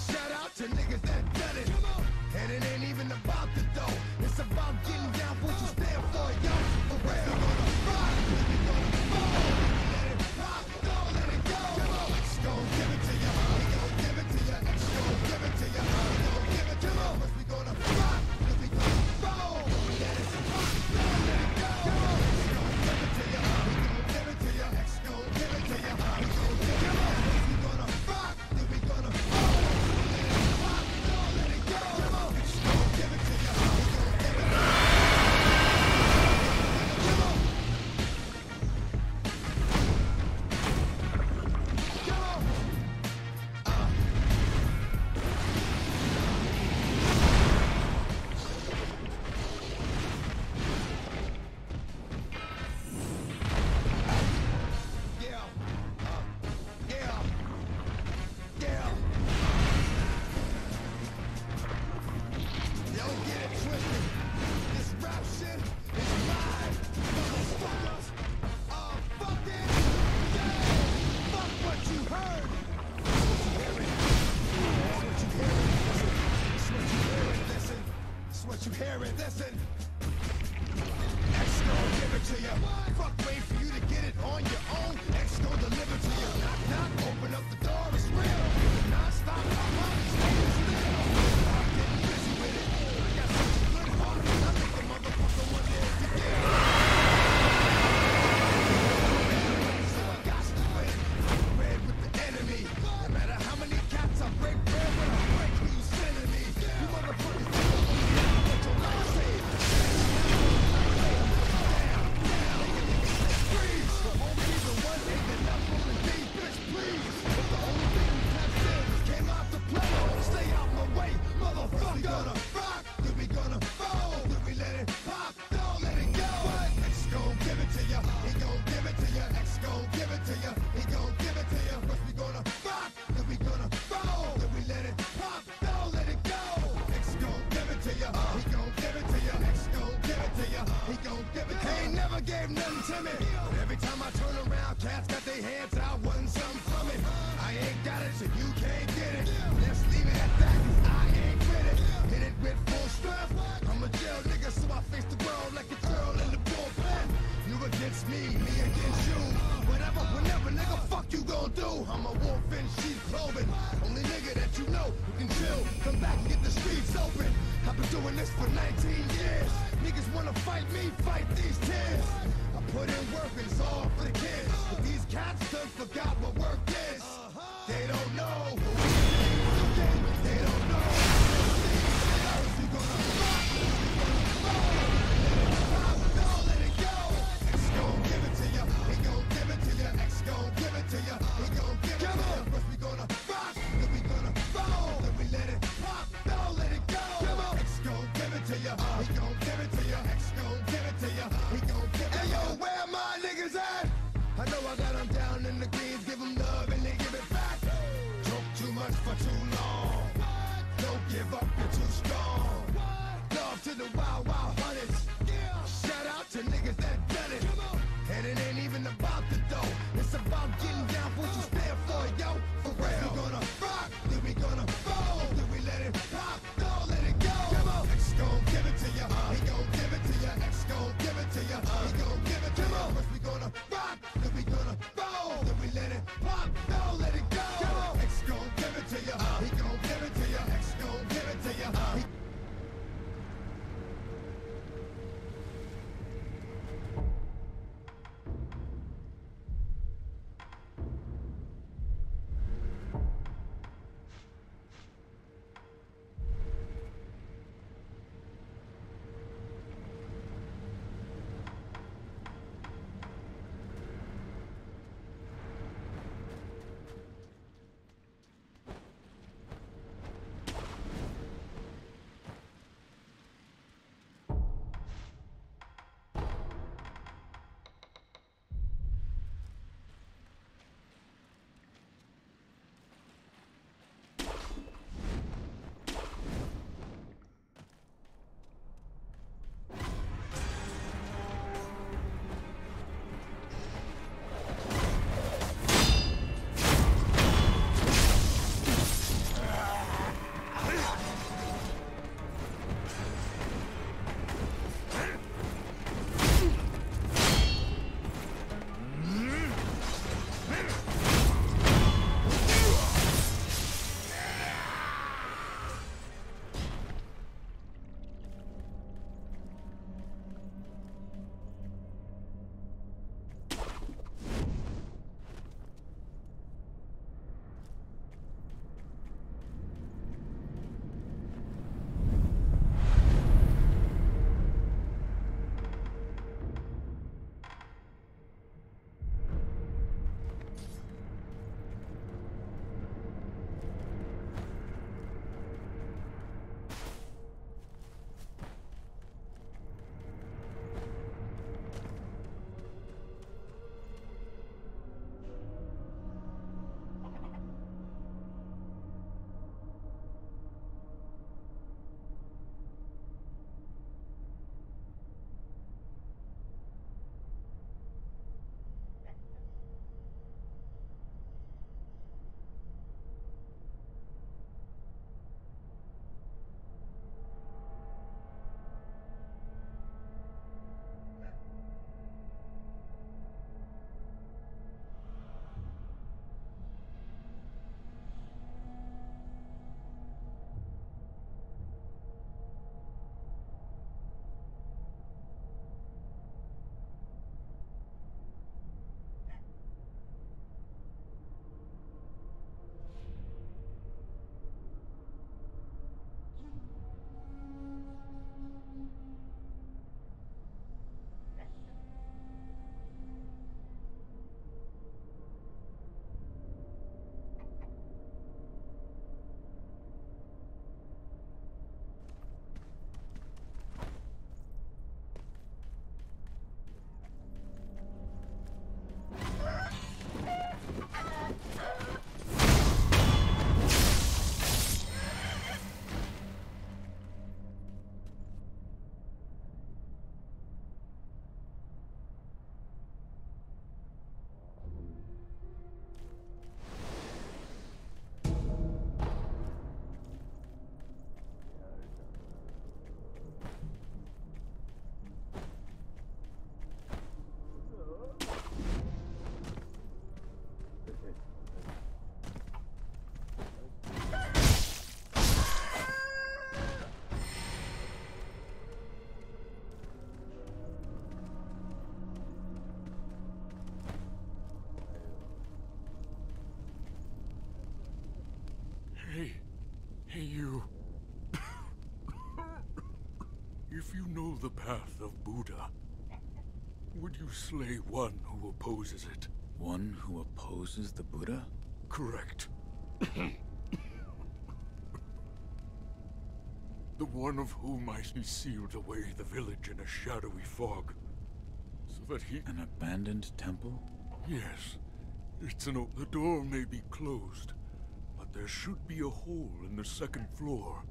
Shout out to niggas that done it. And it ain't even about the dough. It's about getting down for what you stand for, yo. For real. We gonna rock, we gonna fall. Let it pop, don't let it go. X gon' give it to you. We gon' give it to you. X gon' give it to you. We gon' give it to you. First we gonna rock, then we gonna roll. Let it pop, don't let it go. X gon' give it to you. We gon' give it to you. X gon' give it to you. We gon' give it to you. First we gonna rock, then we gonna roll. Let it pop, don't let it go. X gon' give it to you. We gon' give it to you. What you hearing, listen. X gon' give it to you. Fuck, wait for you to get it on your own. X gon' deliver to you. Knock, knock, open up the door, it's real. Non-stop, I'm on, staying still. I'm getting busy with it. I got such a good heart, I think the motherfucker one day to get it. So I got to win. Red with the enemy. No matter how many cats I break bread when I break who you sending me. You motherfuckers gave nothing to me. But every time I turn around, cats got their hands out, wanting something from it. I ain't got it, so you can't get it. Let's leave it at that, 'cause I ain't with it. Hit it with full strength. I'm a jail nigga, so I face the world like a girl in the bullpen. You against me against you. Whatever, whenever, nigga, fuck you gon' do. I'm a wolf in sheep's clothing. Only nigga that you know who can chill. Come back and get the streets open. I've been doing this for 19 years. Niggas wanna fight me, fight these tears. I put in work and it's all for the kids. But these cats done forgot what work is. They don't know who we is. They don't know. We gonna rock, we gonna roll. Don't let it go. X gon' give it to ya. He gon' give it to ya. X gon' give it to ya. He gon' give it to ya. First we gonna rock, then we gonna roll. Then we let it pop. Don't let it go. X gon' give it to ya. He gon' give it to ya. X gon' give it to ya. He gon' give it to ya. Hey yo, where my niggas at? I know I got them down in the greens. Give them love and they give it back. Talk too much for too long. Don't give up, you're too strong. Love to the wild, wild hunters. Shout out to niggas that done it. And it ain't even about the dough. It's about getting down for what you stand for, yo. For real. We gonna rock, then we gonna roll. Then we let it pop, don't let it go. X gon' give it to ya. He gon' give it to ya. X gon' give it to ya. He gon' give it to ya. First we gonna rock, then we gonna roll. Then we let it pop, don't let it go. X gon' give it to ya. He gon' give it to ya. X gon' give it to ya. If you know the path of Buddha, would you slay one who opposes it? One who opposes the Buddha? Correct. The one of whom I see sealed away the village in a shadowy fog, so that he... An abandoned temple? Yes. The door may be closed, but there should be a hole in the second floor.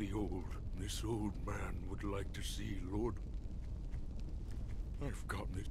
terribly old. This old man would like to see Lord... I've forgotten it.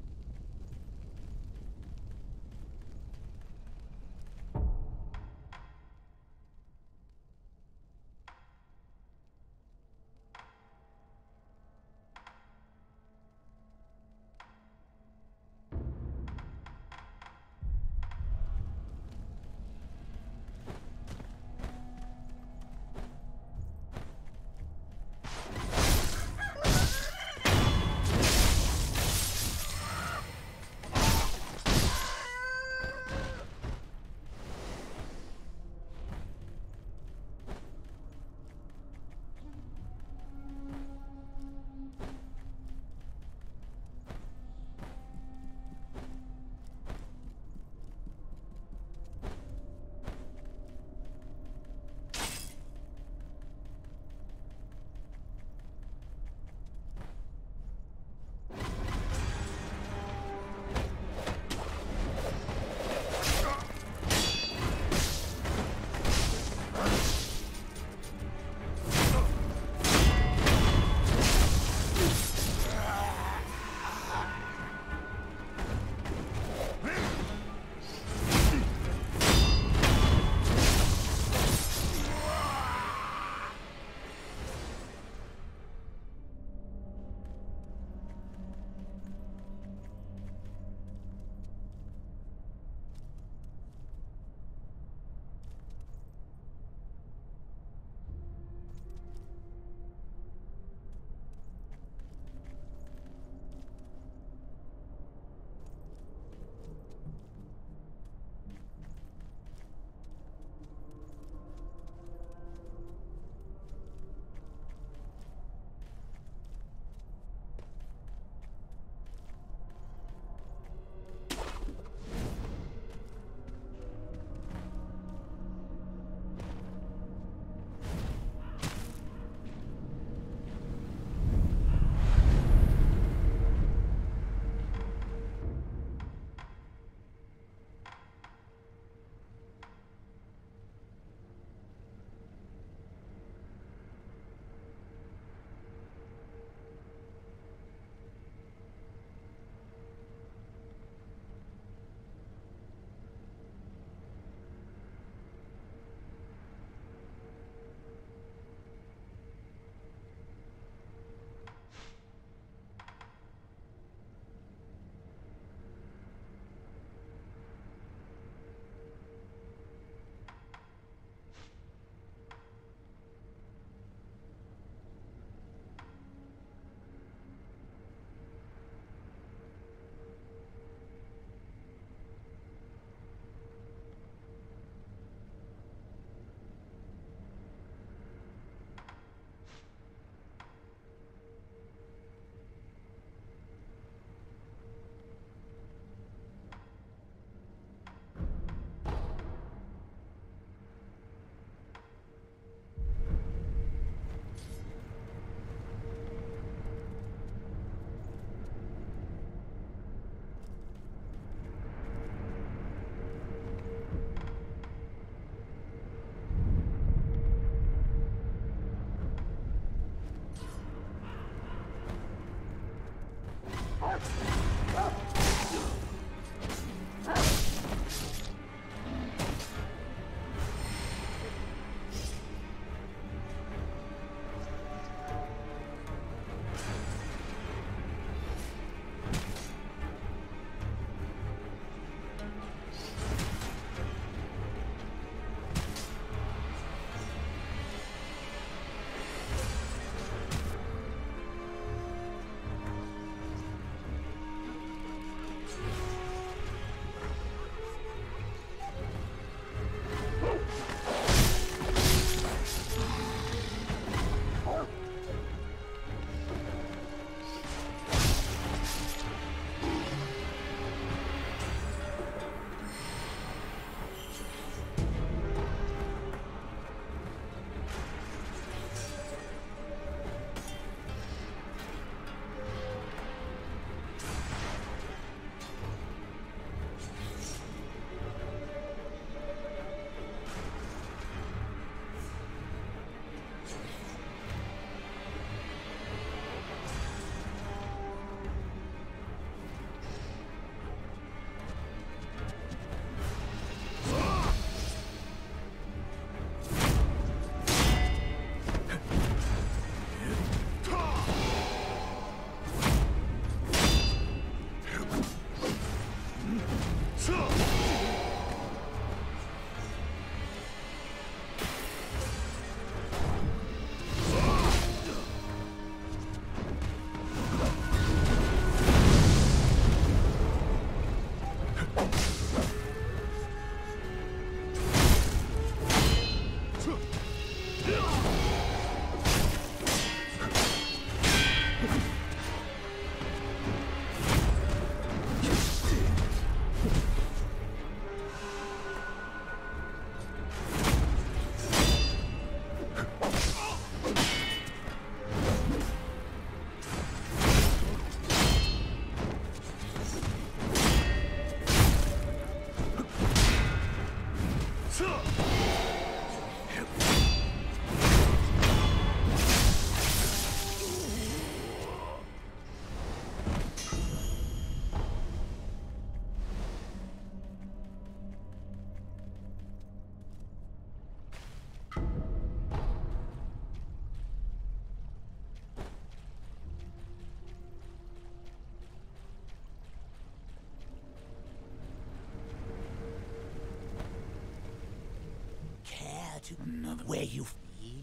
Where you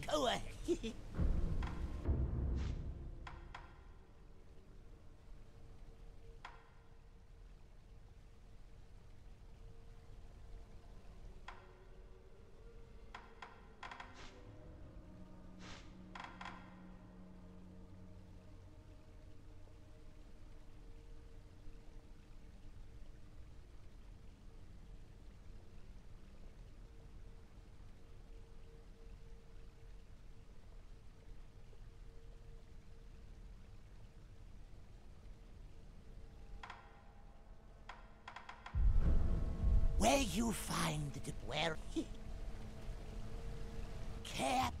go ahead. Where you find the where cat.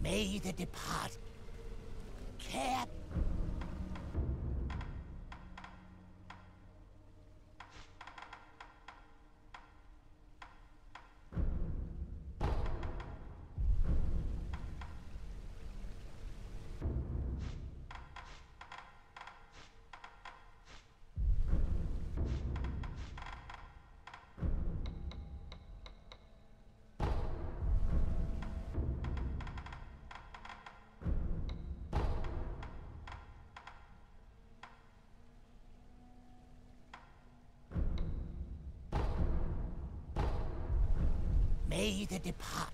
May the depart care. May the depart.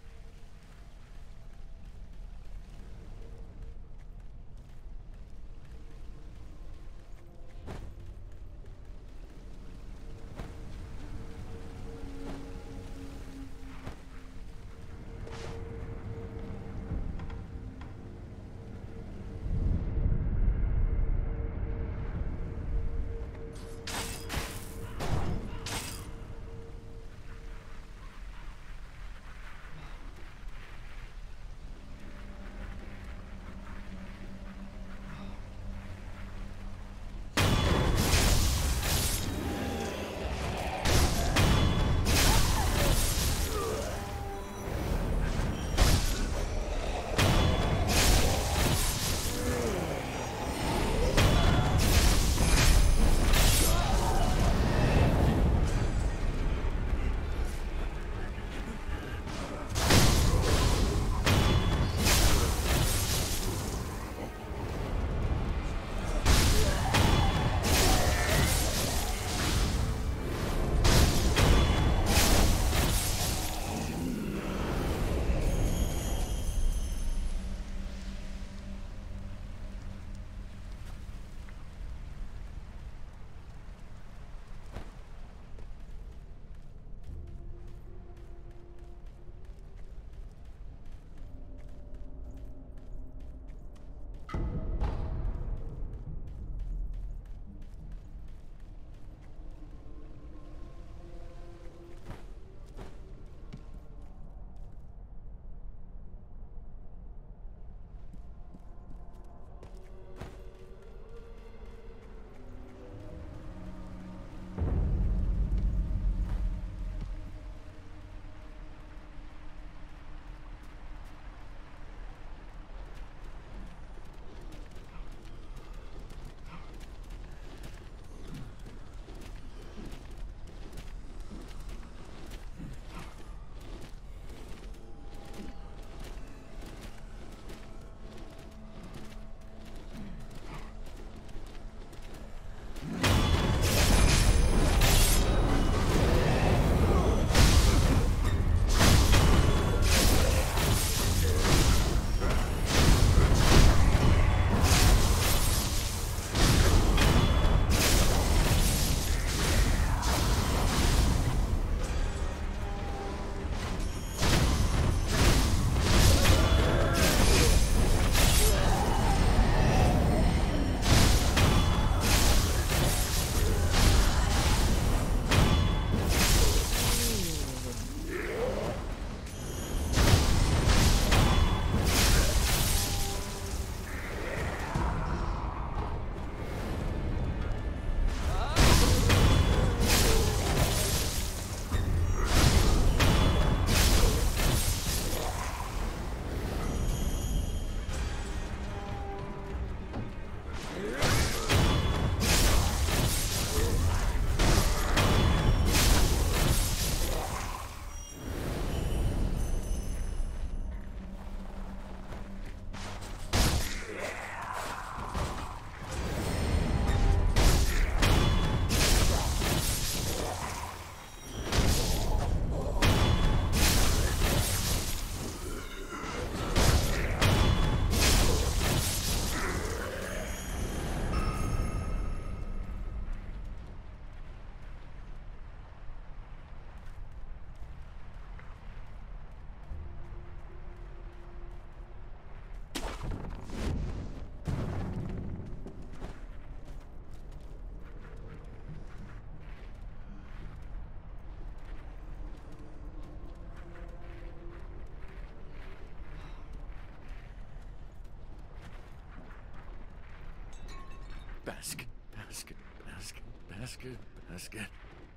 Basket, basket, basket, basket, basket.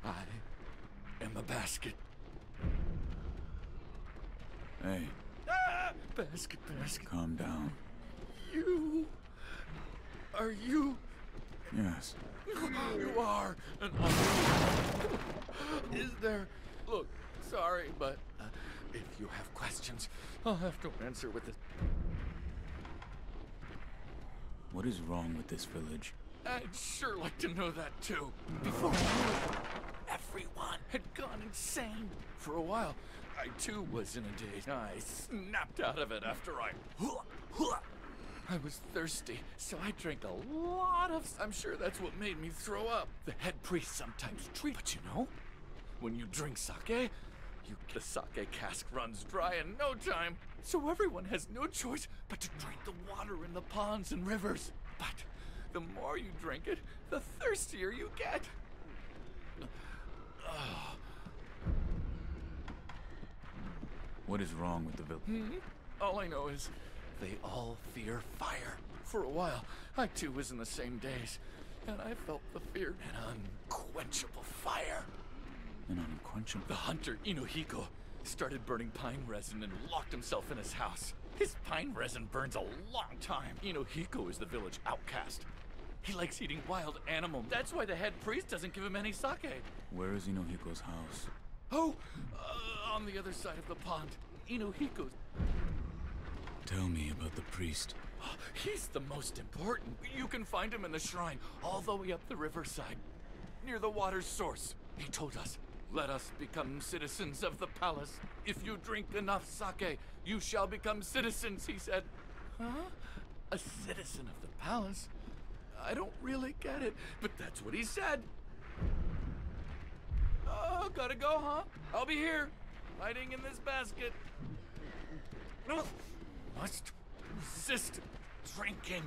I am a basket. Hey, Ah! Basket, basket. calm down. You. Are you? Yes. You are an. Is there? Look, sorry, but if you have questions, I'll have to answer with this. What is wrong with this village? I'd sure like to know that too. Before I knew it, everyone had gone insane. For a while, I too was in a daze. I snapped out of it after I was thirsty, so I drank a lot of. I'm sure that's what made me throw up. The head priest sometimes treat, but you know, when you drink sake, the sake cask runs dry in no time, so everyone has no choice but to drink the water in the ponds and rivers. But the more you drink it, the thirstier you get. What is wrong with the village? All I know is they all fear fire. For a while, I too was in the same daze, and I felt the fear, an unquenchable fire. An unquenchable. The hunter, Inuhiko, started burning pine resin and locked himself in his house. His pine resin burns a long time. Inuhiko is the village outcast. He likes eating wild animals. That's why the head priest doesn't give him any sake. Where is Inohiko's house? Oh, on the other side of the pond. Inuhiko's. Tell me about the priest. He's the most important. You can find him in the shrine, all the way up the riverside, near the water's source. He told us, let us become citizens of the palace. If you drink enough sake, you shall become citizens, he said. Huh? A citizen of the palace? I don't really get it, but that's what he said. Oh, gotta go, huh? I'll be here, hiding in this basket. No, must resist drinking.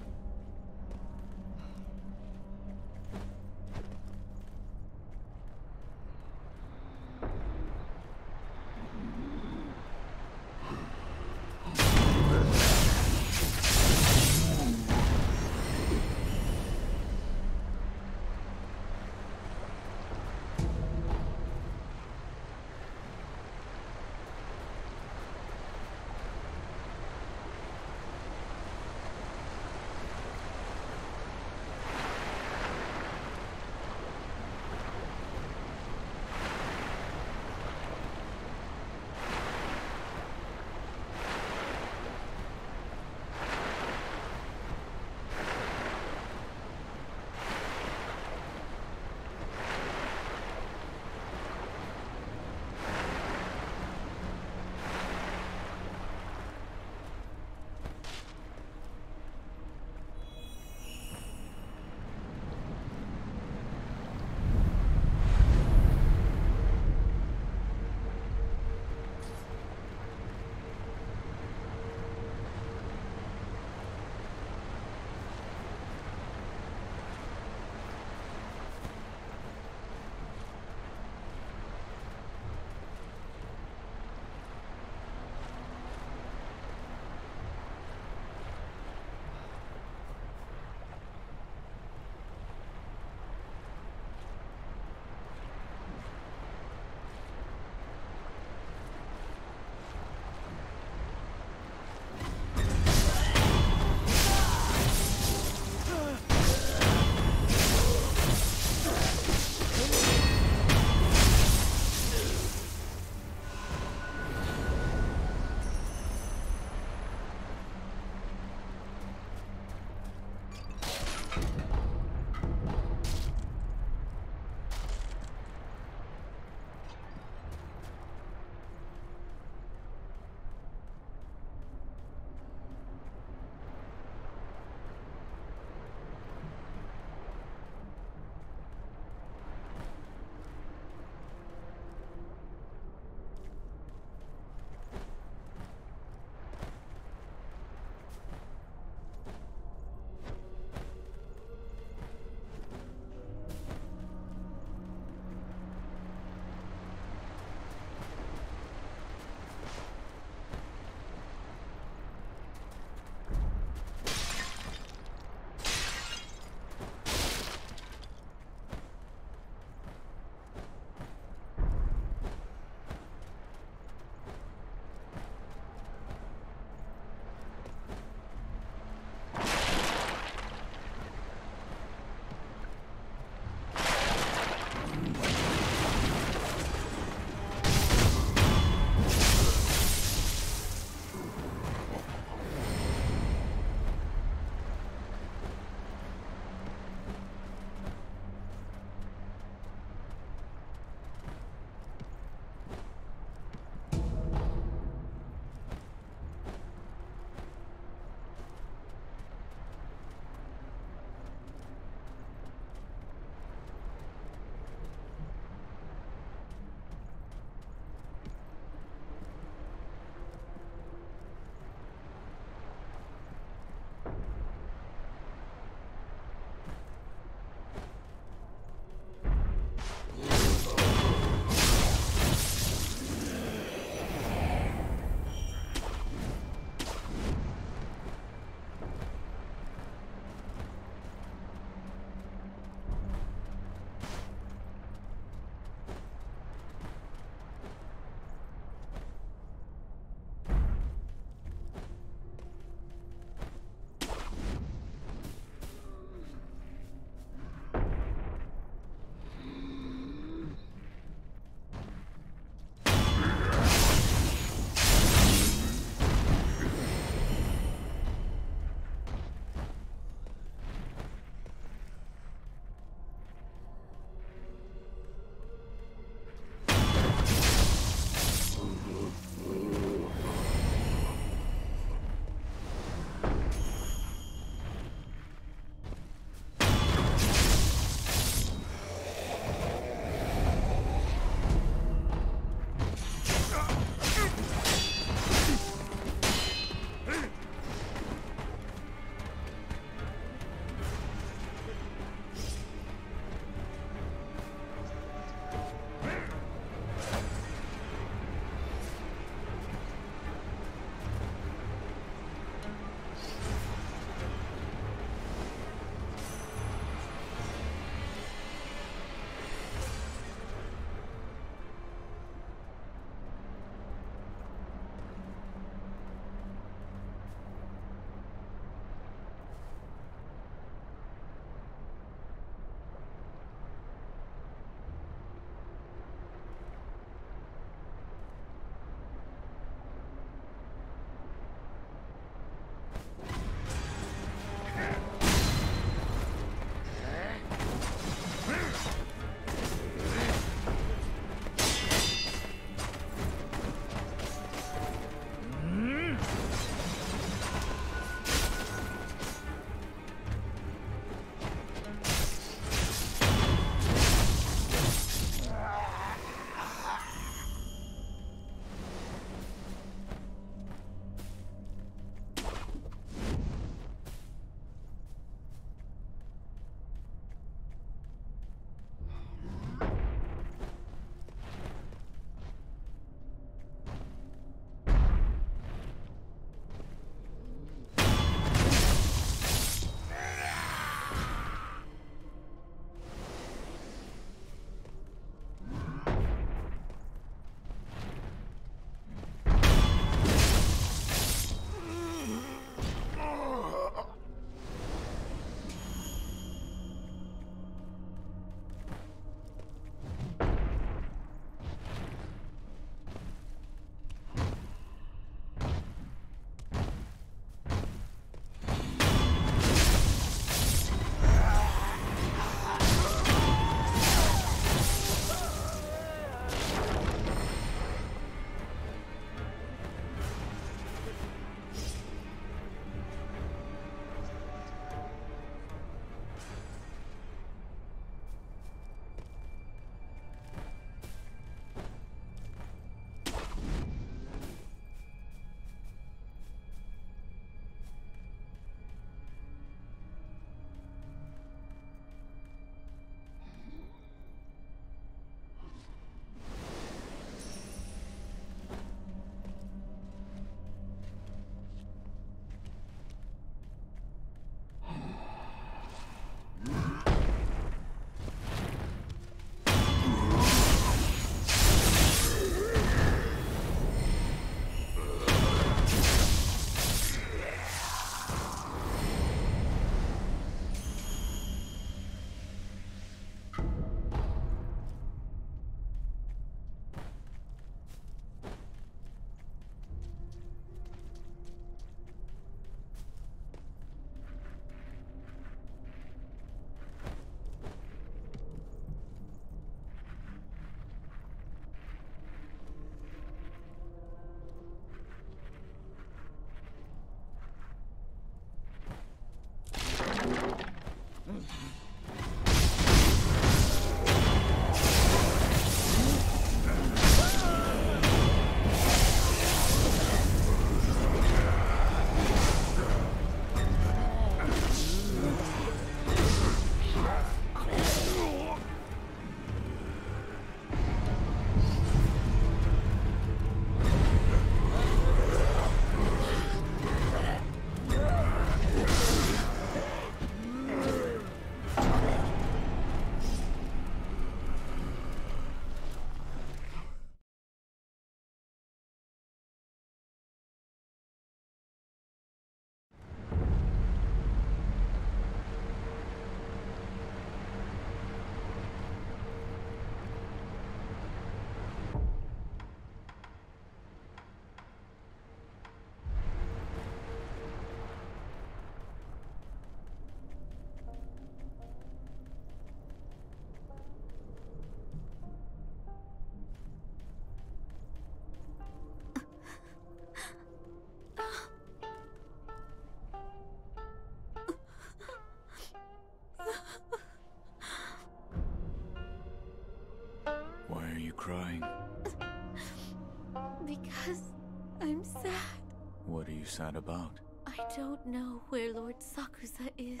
you sad about? I don't know where Lord Sakusa is,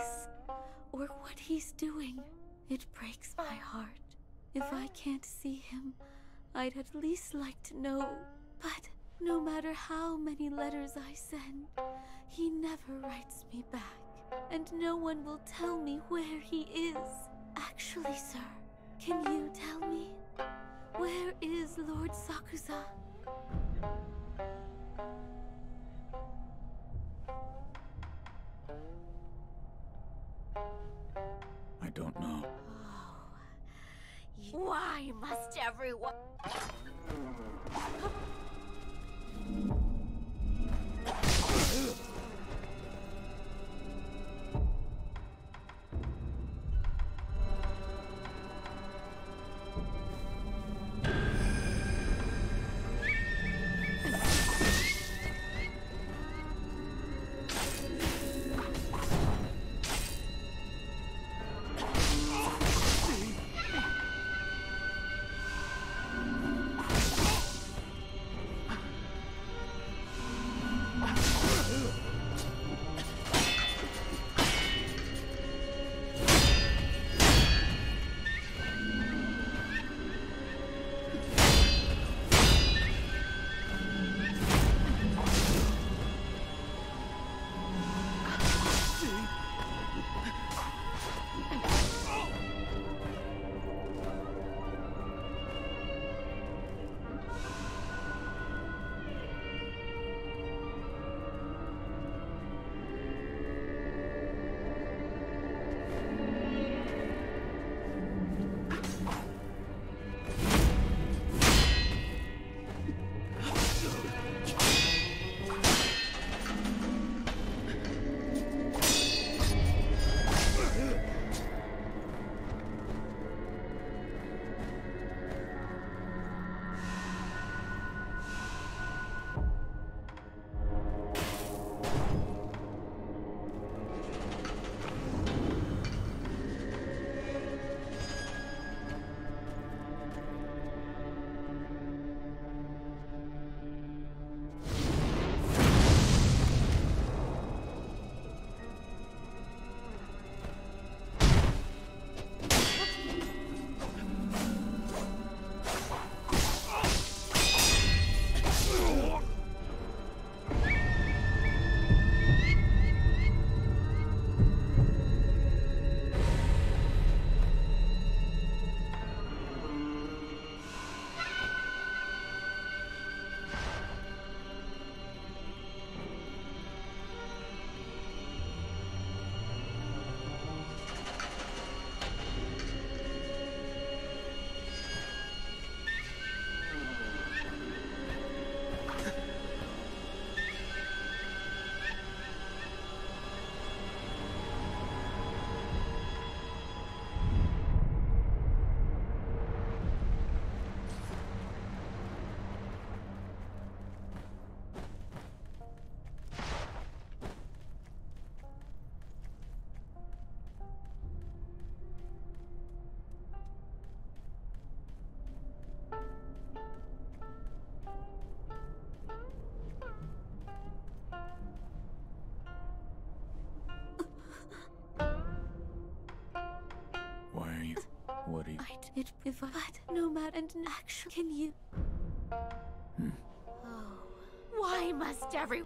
or what he's doing. It breaks my heart. If I can't see him, I'd at least like to know. But no matter how many letters I send, he never writes me back. And no one will tell me where he is. Actually, sir, can you tell me? Where is Lord Sakusa? I don't know. Why must everyone... What do you... If I... But no matter... And actually... Can you... Oh... Why must every...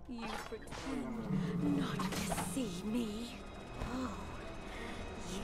You pretend not to see me. Oh, you...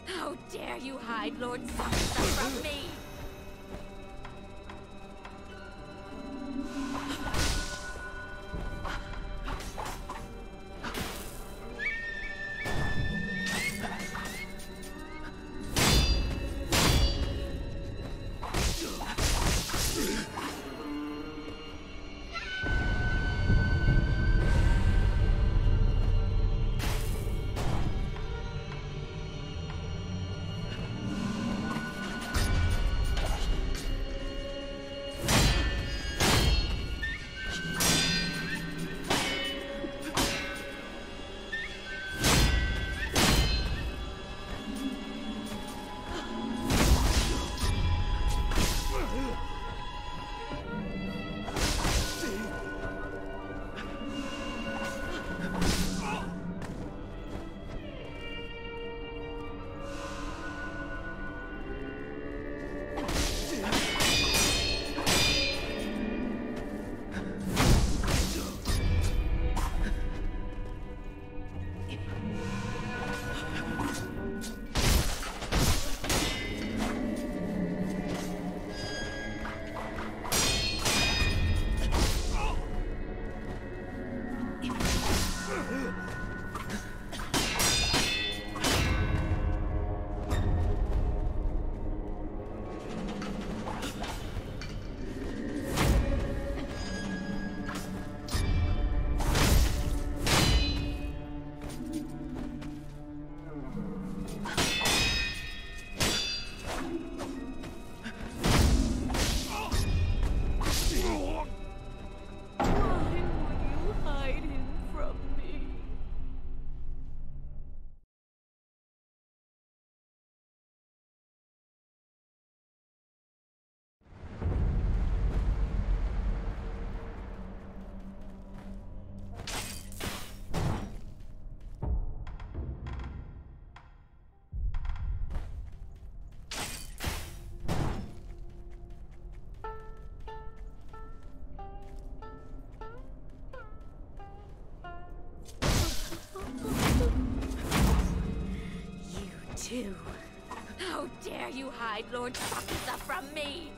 How dare you hide Lord Sakusa from me? You. How dare you hide Lord Sakusa from me?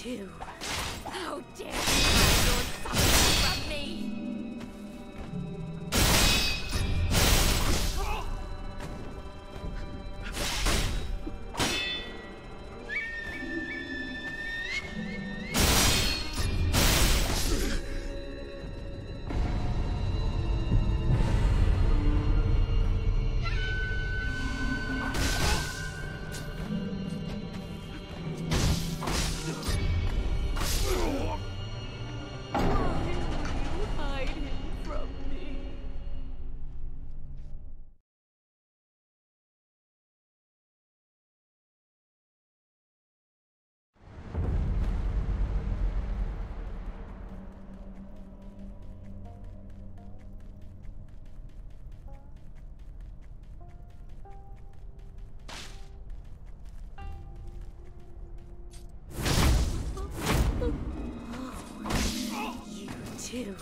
You. How dare you hide your suffering from me? Too.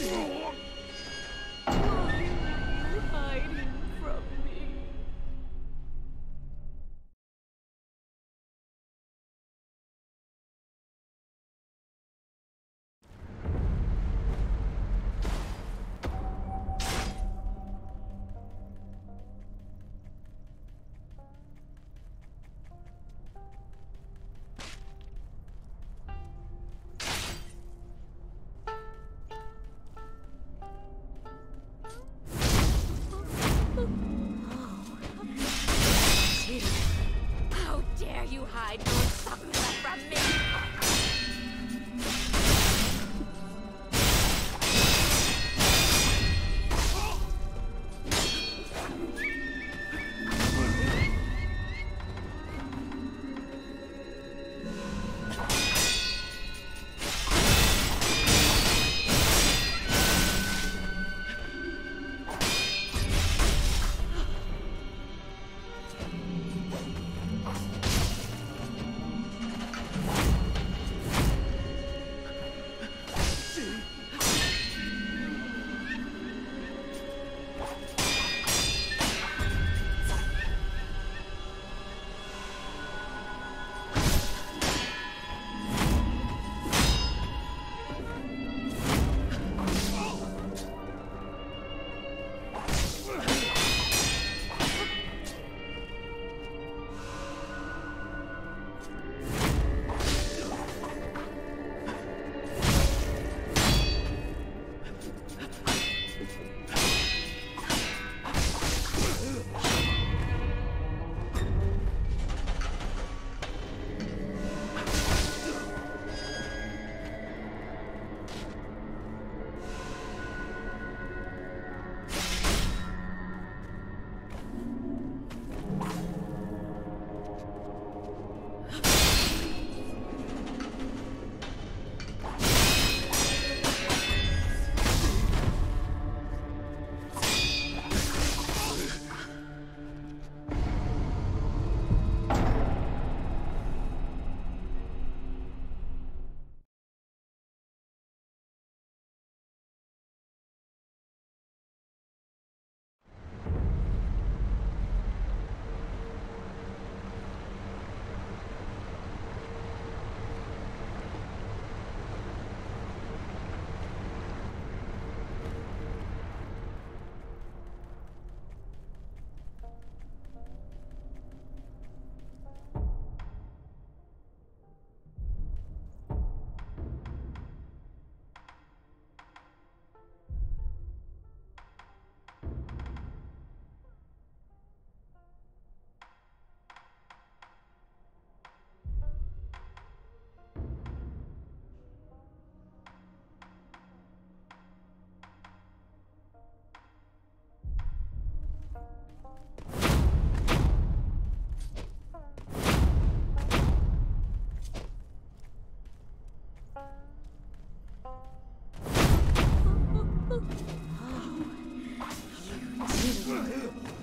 Hide him from me. How dare you hide Lord Sakusa from me?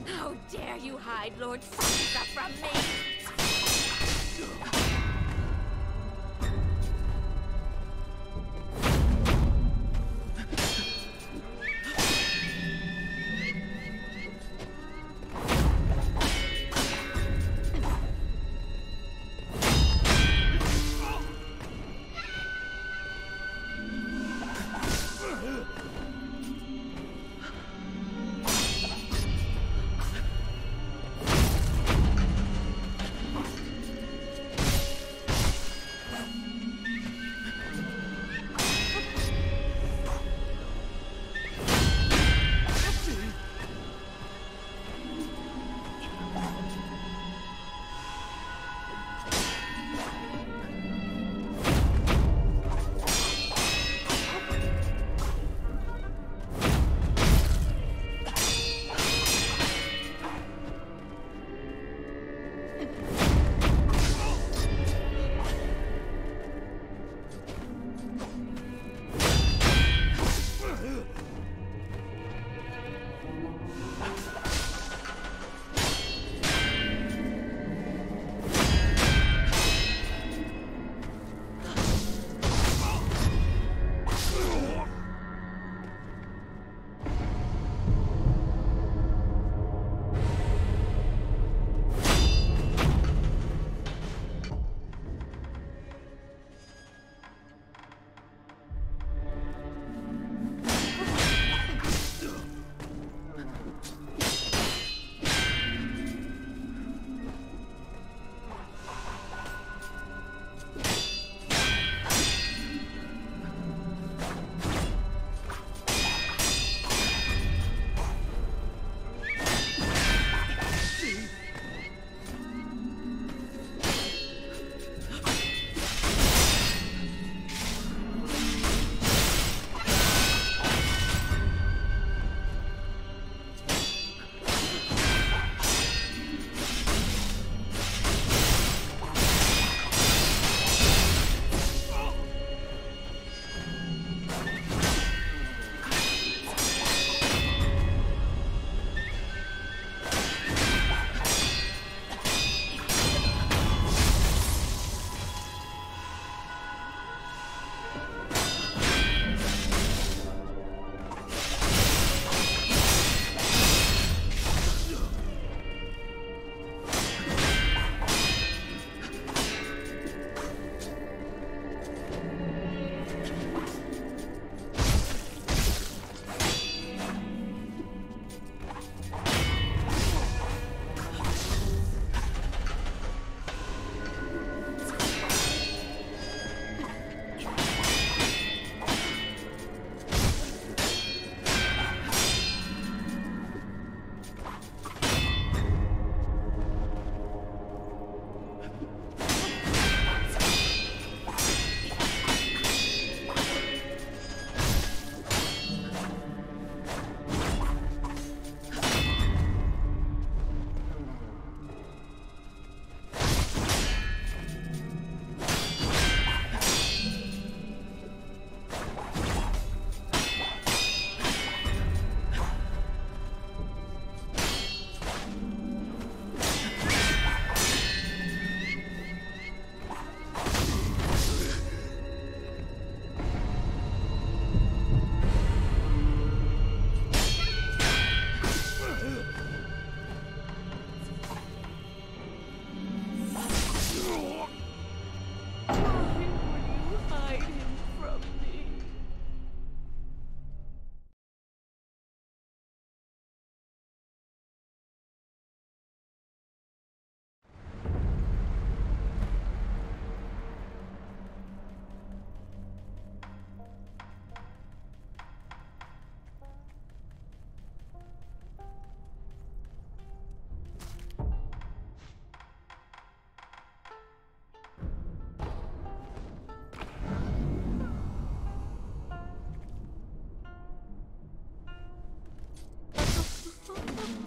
How dare you hide Lord Sakusa from me?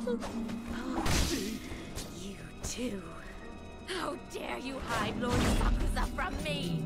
You too. How dare you hide Lord Sakusa from me?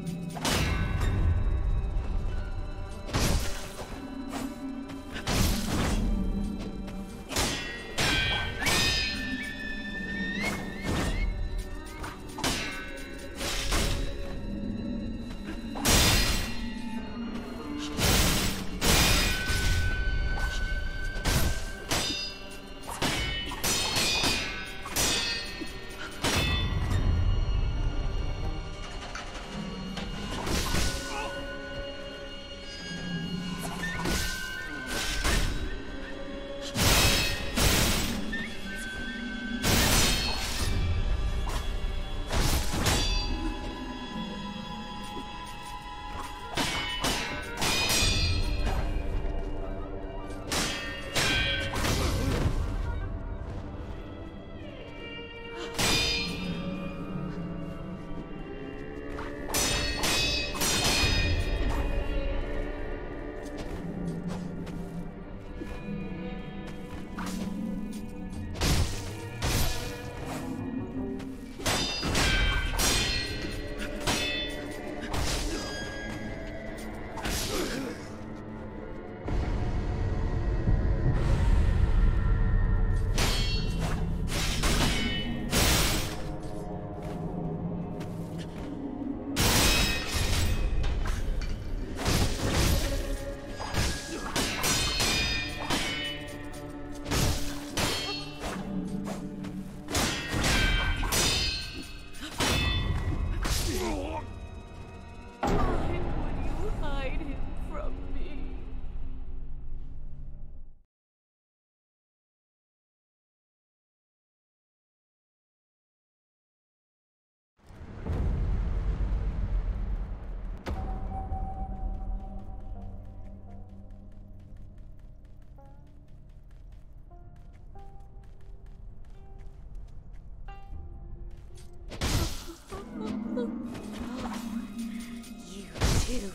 You too.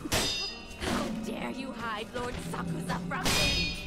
How dare you hide Lord Sakusa from me?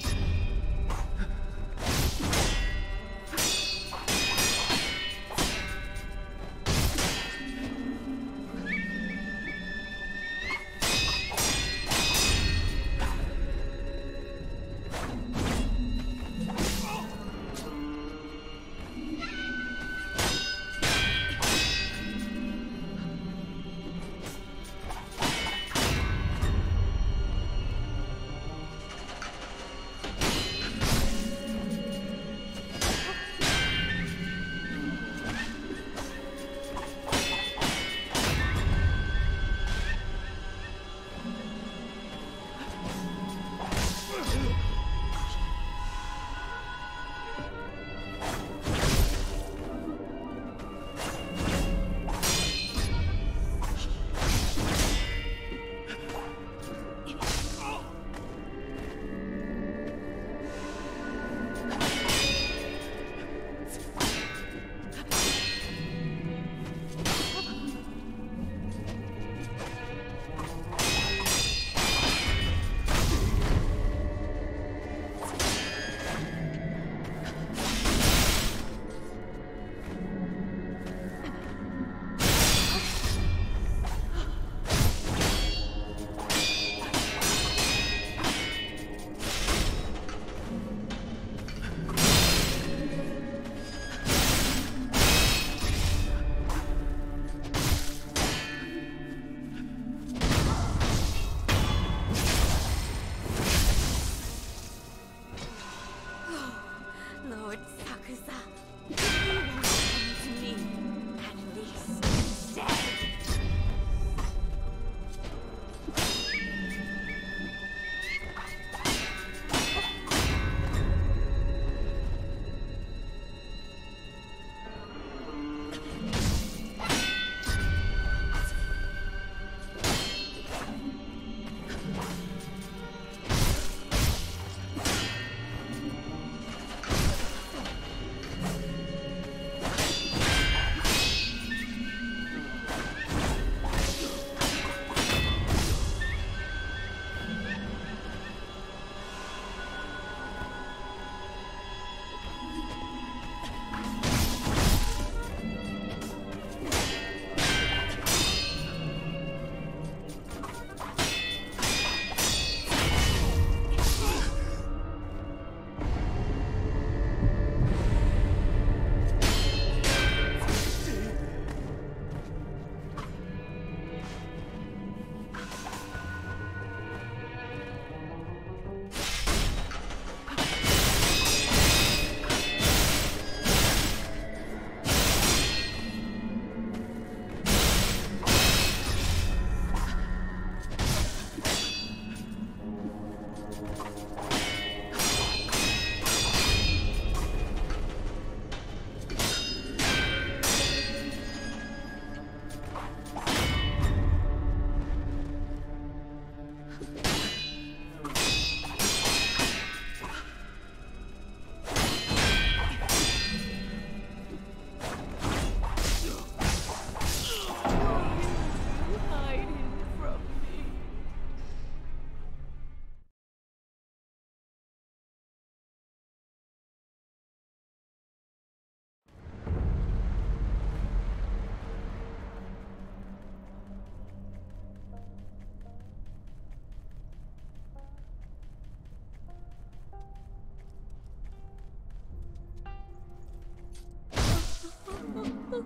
How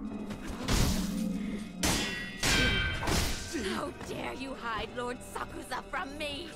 dare you hide Lord Sakusa from me?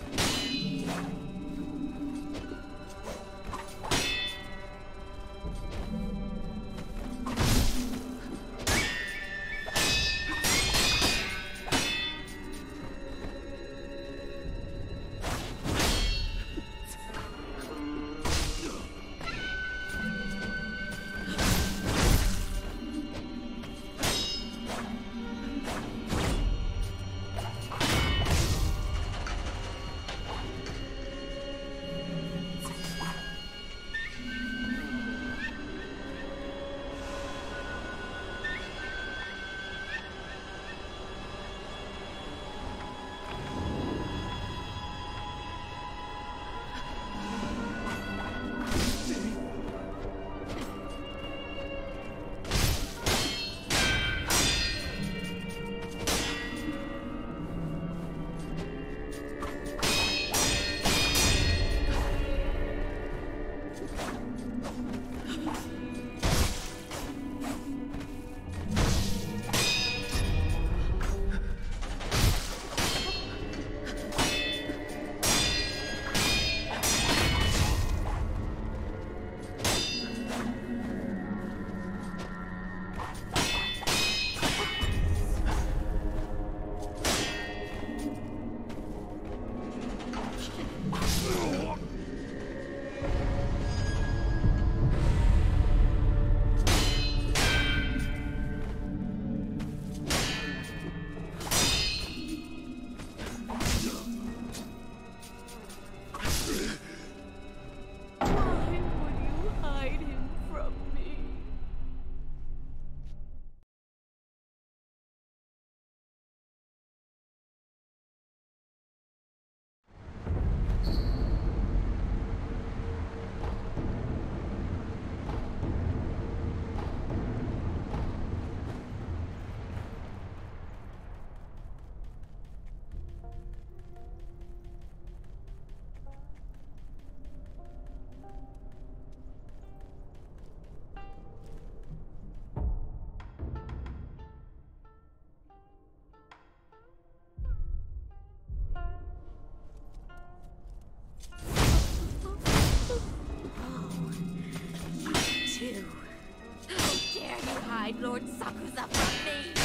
hide Lord Sakusa from me!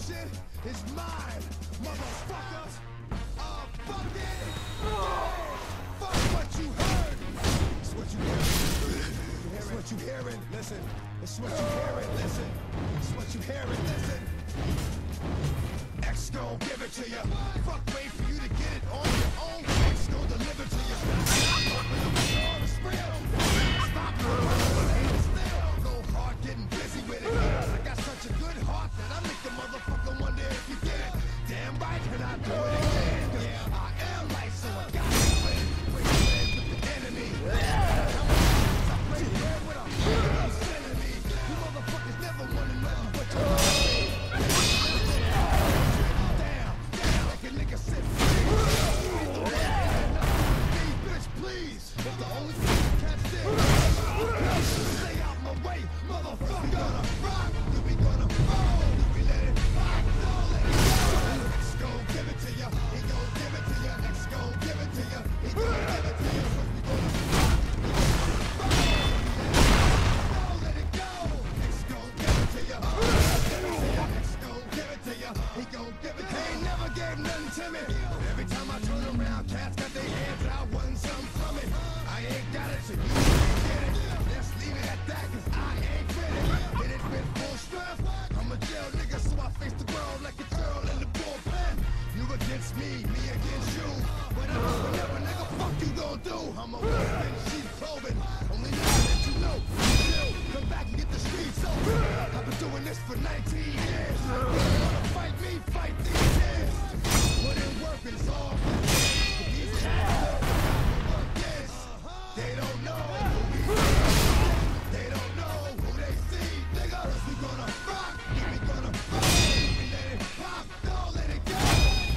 shit is mine, motherfucker. Fuck it. Fuck what you heard. It's what you hearing. It's what you hearing. Listen. It's what you hearing. Listen. It's what you hearing. Listen. X gon' give it to you. Fuck, wait for you to get it on your own. X gon' deliver to you. It's real. Stop still. Go hard getting busy with it. I got such a good heart that I make the motherfucker wonder if you get it. Damn right, can I do it again? Yeah, I am light, so I got to win. Break bread with the enemy. How many times I break bread with a enemy? You motherfuckers never wanted nothing but your money. Damn, like a nigga said, bitch, please. That's the only thing you can't say. Stay out my way, motherfucker. We gonna rock, then we gonna roll, then we let it rock, don't let it go. X gon' give it to ya, he gon' give it to ya. X gon' give it to ya, he gon' give it to ya. We gonna rock, don't let it go. X gon' give it to ya, X gon' give it to ya, he gon' give it to ya. He ain't never gave nothing to me. Every time I turn around, cats got their hands out, wanting something from it. I ain't got it, so you can't get it. Let's leave it at that, cause I ain't with it. Hit it with full strength. I'm a jail nigga, so I face the world like a girl in the bullpen. You against me against you. Whatever, nigga, fuck you gon' do. I'm a wolf in sheep clothing. Only now that you know. Chill, come back and get the streets over. I've been doing this for 19 years. You wanna fight me, fight these years. Put in work and it's all for these cats. Work this. They don't know who we see. They don't know who they see. Nigga, we gonna rock, we gonna roll. We let it pop, don't let it go.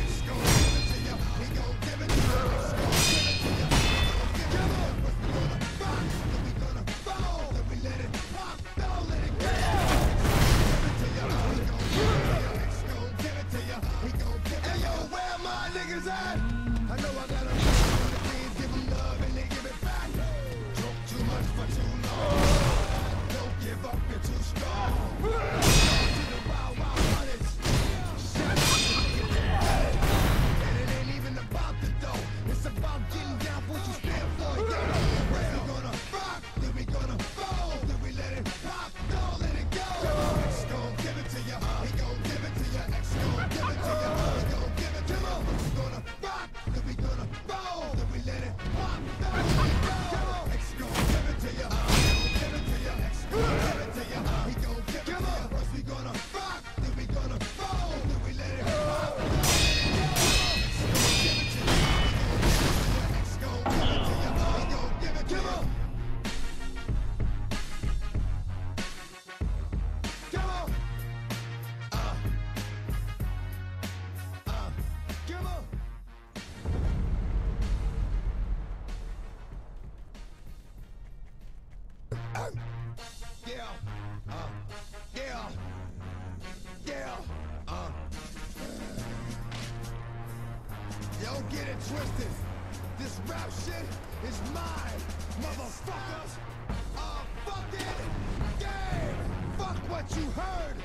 It's gon' give it to ya, he gon' give it to ya. It's gon' give it to ya, he gon' give it to ya. We gonna rock, then we gonna roll. Then we let it pop, don't let it go. It's gon' give it to ya, he gon' give it to ya. It's gon' give it to ya, he gon' give it to ya. Hey yo, where my niggas at? I know I got 'em on the beat, give 'em love and they give it back. Talk too much for too long. Don't give up, you're too strong. To the wild, wild hunters. Shut up, and it ain't even about the dough. It's about getting down for what you stand for. We gonna rock, then we gonna roll, then we let it pop, don't let it go. X gon' give it to ya, he gon' give it to ya. X gon' give it to ya, he gon' give it to ya. We gonna rock, then we gonna roll, then we let it pop, don't let it go. X gon' give it to ya, he gon' give it to ya. X gon' give it to ya, he gon' give it to ya. First we gonna rock, then we gonna roll, then we let it pop, don't let it go. X gon' give it to ya, he gon' give it to ya. X gon' give it to ya, he gon' give it to ya. Come on. Come on. Yeah. Yeah. Yeah. Don't get it twisted. This rap shit is mine, motherfuckers. Fuck it. Game. Fuck what you heard.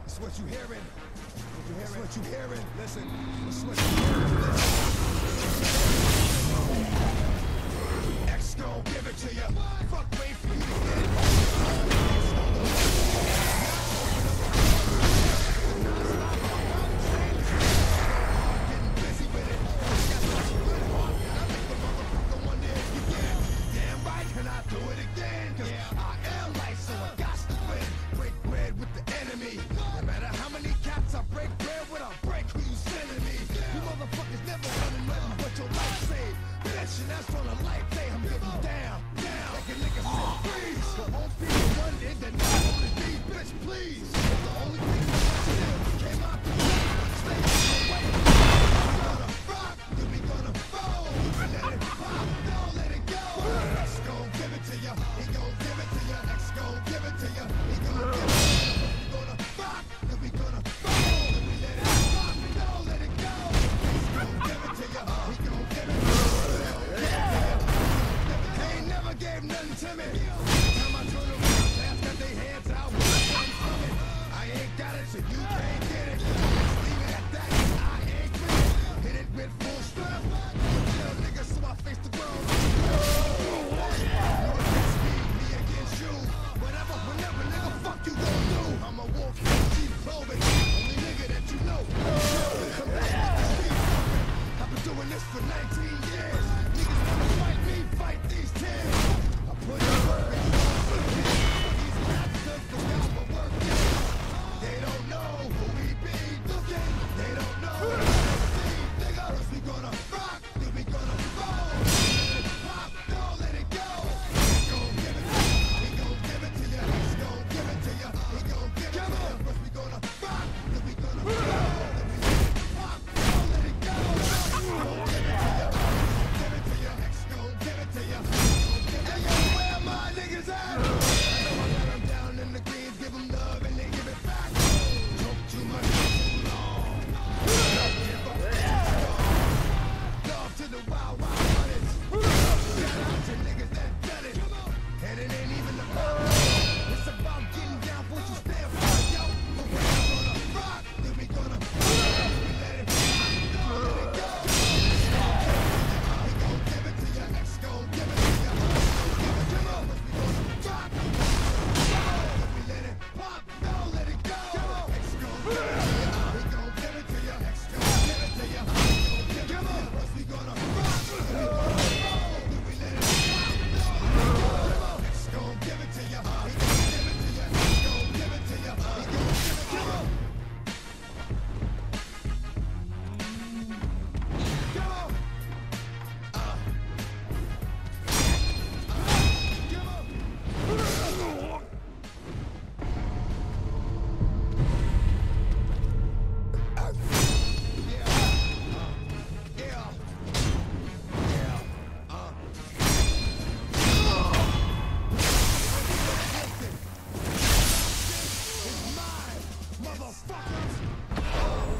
It's what you hearing. It's what you hearing. Listen. It's what you hearing. Listen. X gon' give it to ya. Fuck, wait for you to get it. Getting busy with it. Got such a good heart that I make the motherfucker wonder if you get it. Damn right, can I do it again? Cause I am light, so I got to win. Break bread with the enemy. No matter how many cats I break bread with, I break who you sending me. You motherfuckers never wanted nothing but your life saved. Bitch, and that's on a life day. I'm getting down, down. Like a nigga said, freeze. But won't be the one that the not wanna be. Bitch, please. The only thing that still came out the way. Stay on the way. We gonna rock, then we gonna roll. We let it pop, don't let it go. X gon' give it to ya, he gon' give it to ya. X gon' give it to ya, he gon' give it to ya. We gonna rock, then we gonna roll. Then we let it pop, don't let it go. X gon' give it to ya, he gon' give it to ya. He ain't never gave nothing to me. Every time I turn around, cats got their hands out, wanting something from it. I ain't got it, so you can't get it.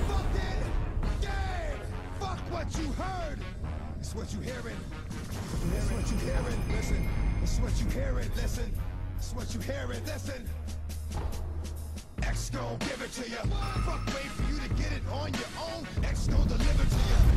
Fucking dead! Fuck what you heard! It's what you hearing. It's what you hearing. Listen. It's what you hearing. Listen. It's what you hearing. Listen. X gon' give it to ya. Fuck, wait for you to get it on your own. X gon' deliver to ya.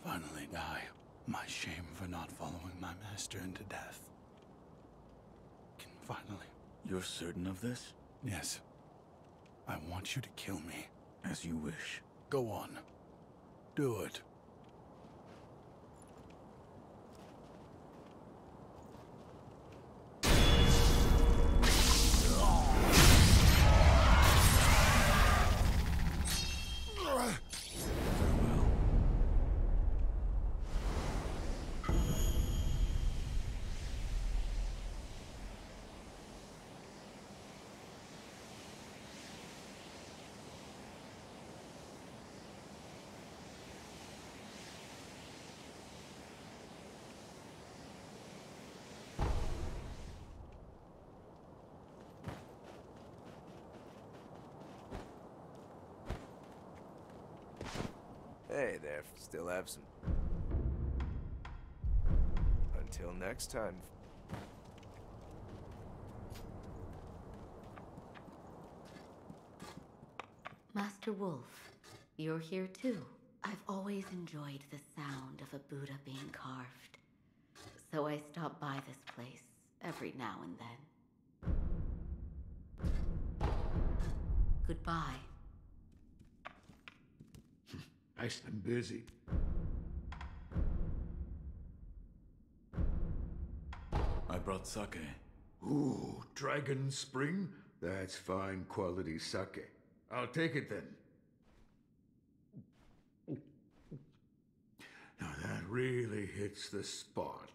Finally die. My shame for not following my master into death. Can finally... You're certain of this? Yes. I want you to kill me. As you wish. Go on. Do it. Hey there, still have some. Until next time. Master Wolf, you're here too. I've always enjoyed the sound of a Buddha being carved, so I stop by this place every now and then. Goodbye. I'm busy. I brought sake. Ooh, Dragon Spring? That's fine quality sake. I'll take it then. Now that really hits the spot.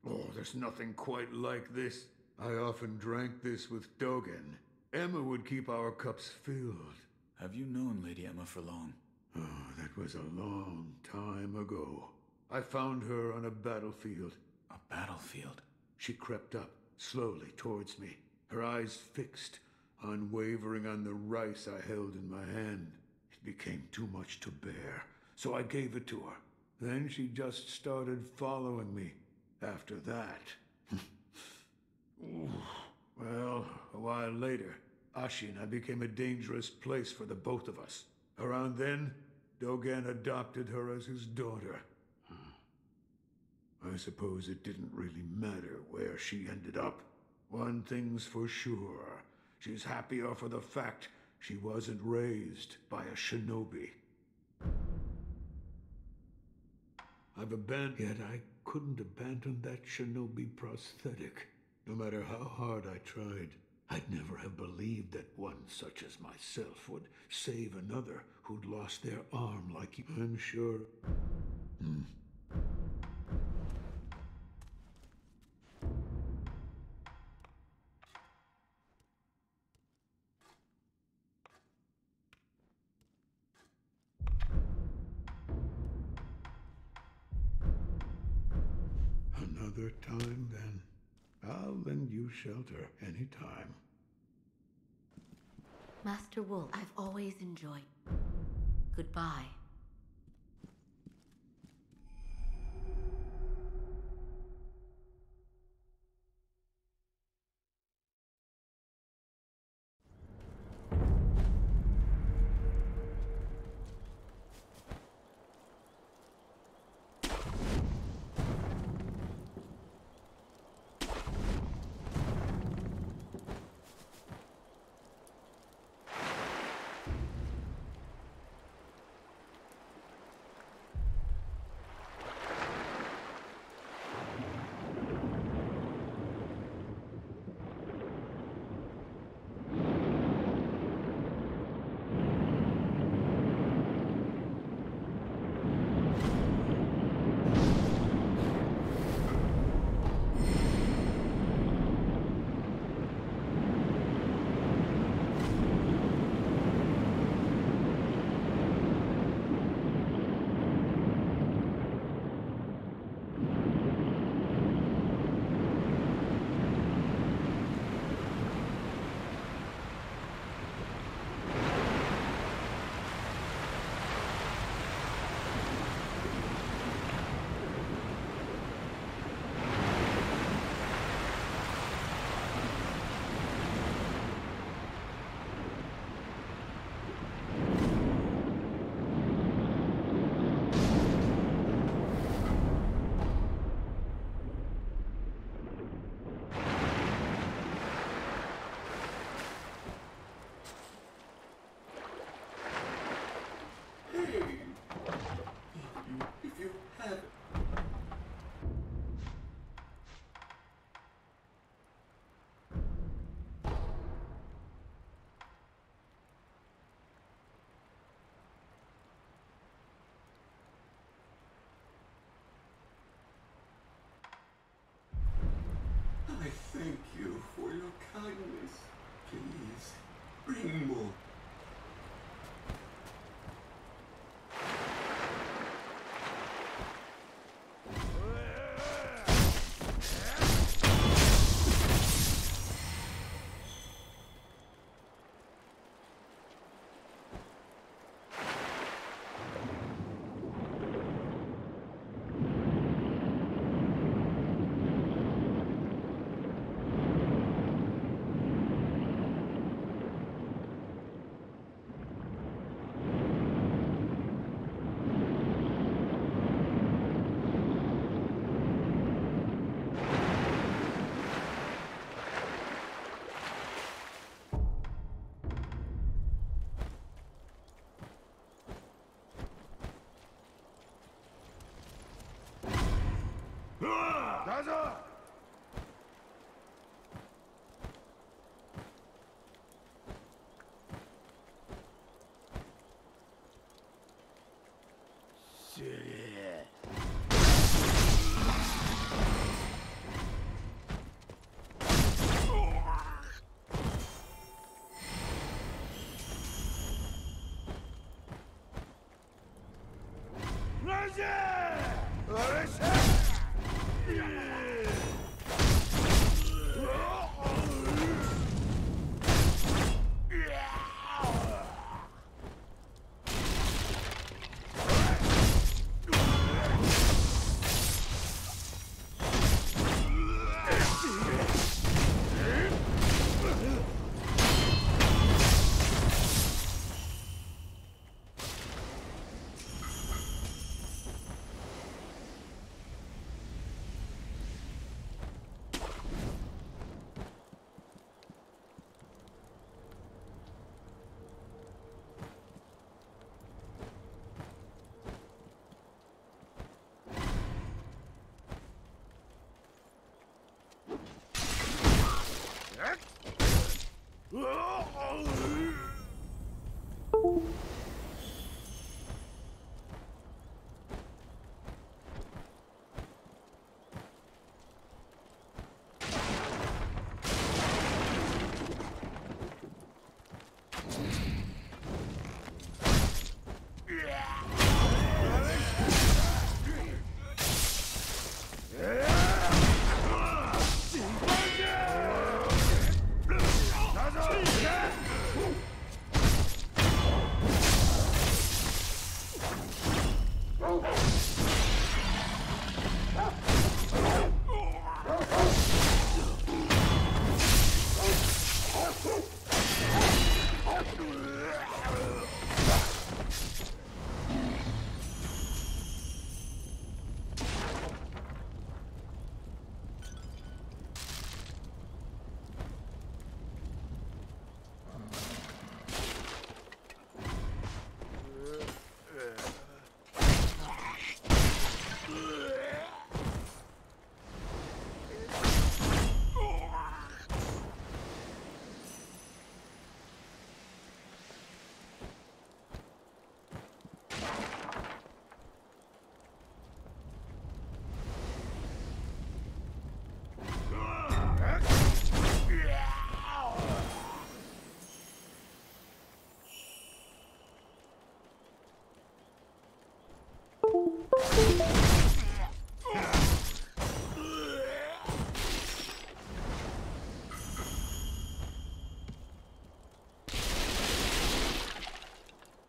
Oh, there's nothing quite like this. I often drank this with Dogen. Emma would keep our cups filled. Have you known Lady Emma for long? Oh, that was a long time ago. I found her on a battlefield. A battlefield? She crept up, slowly towards me, her eyes fixed, unwavering on the rice I held in my hand. It became too much to bear, so I gave it to her. Then she just started following me. After that... Well, a while later, Ashina became a dangerous place for the both of us. Around then, Dogen adopted her as his daughter. I suppose it didn't really matter where she ended up. One thing's for sure. She's happier for the fact she wasn't raised by a shinobi. Yet I couldn't abandon that shinobi prosthetic. No matter how hard I tried, I'd never have believed that one such as myself would save another who'd lost their arm like you. I'm sure... Another time, then. I'll lend you shelter anytime. Master Wolf, I've always enjoyed. Goodbye. I thank you for your kindness. Please, bring more.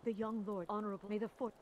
The young lord, honorable, may the fort...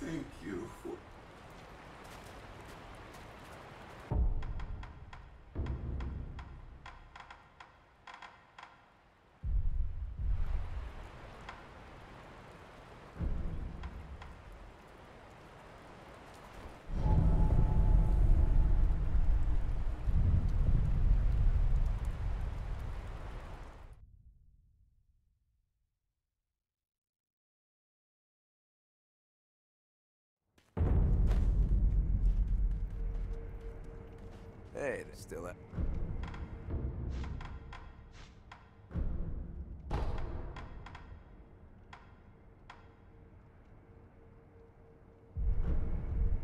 Thank you for... Hey, they're still up.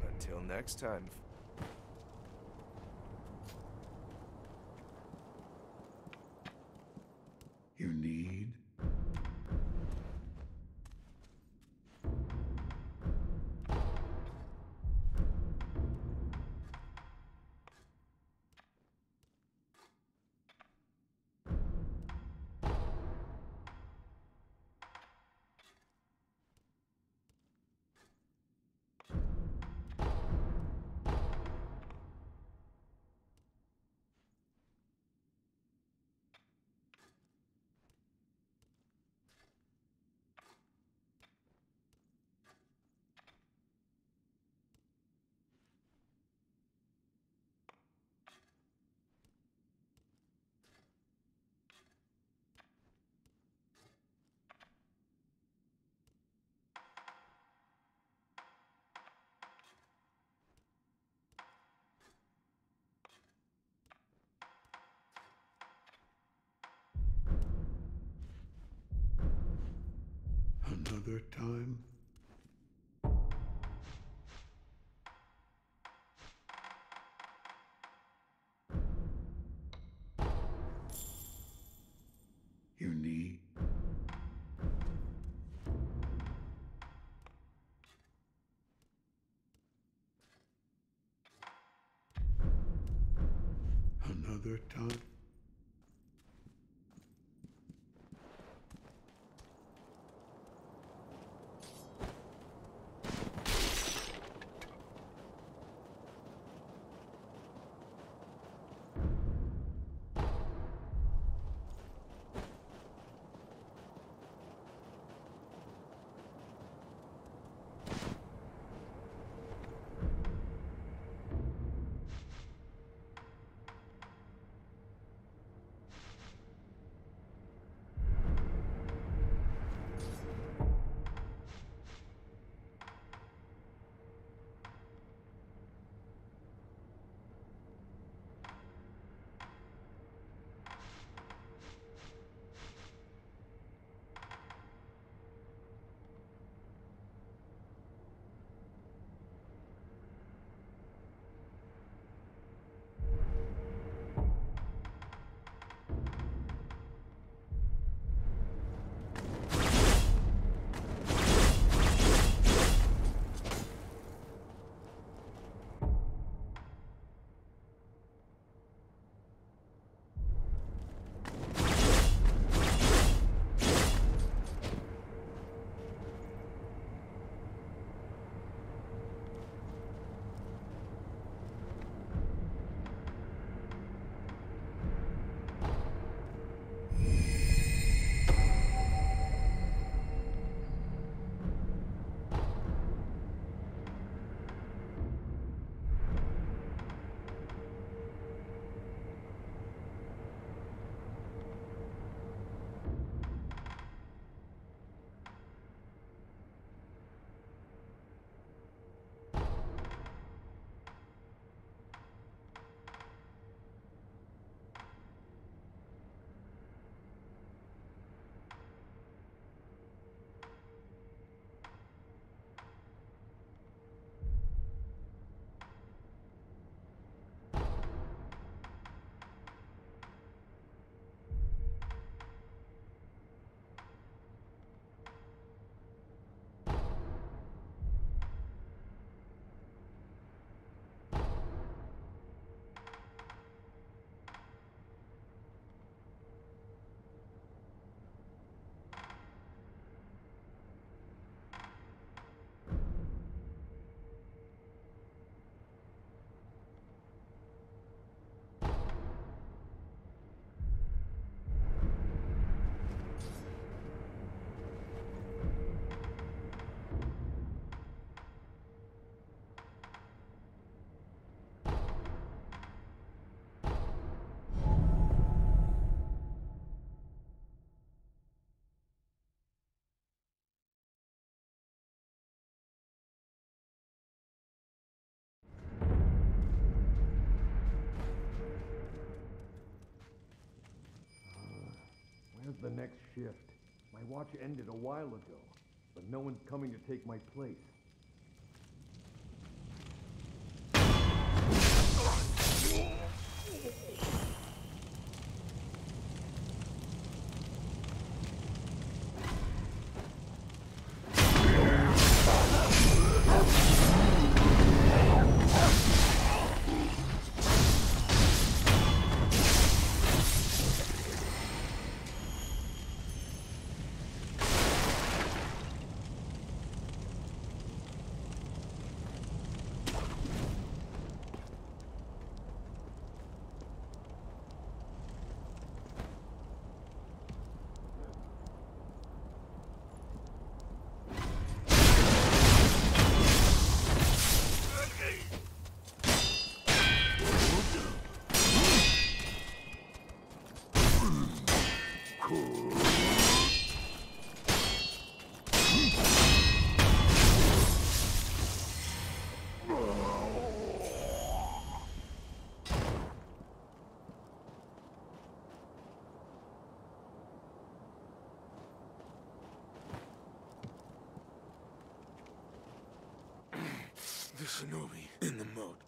Until next time. You need? Another time? another time. Where's the next shift? My watch ended a while ago, but no one's coming to take my place. The shinobi in the moat.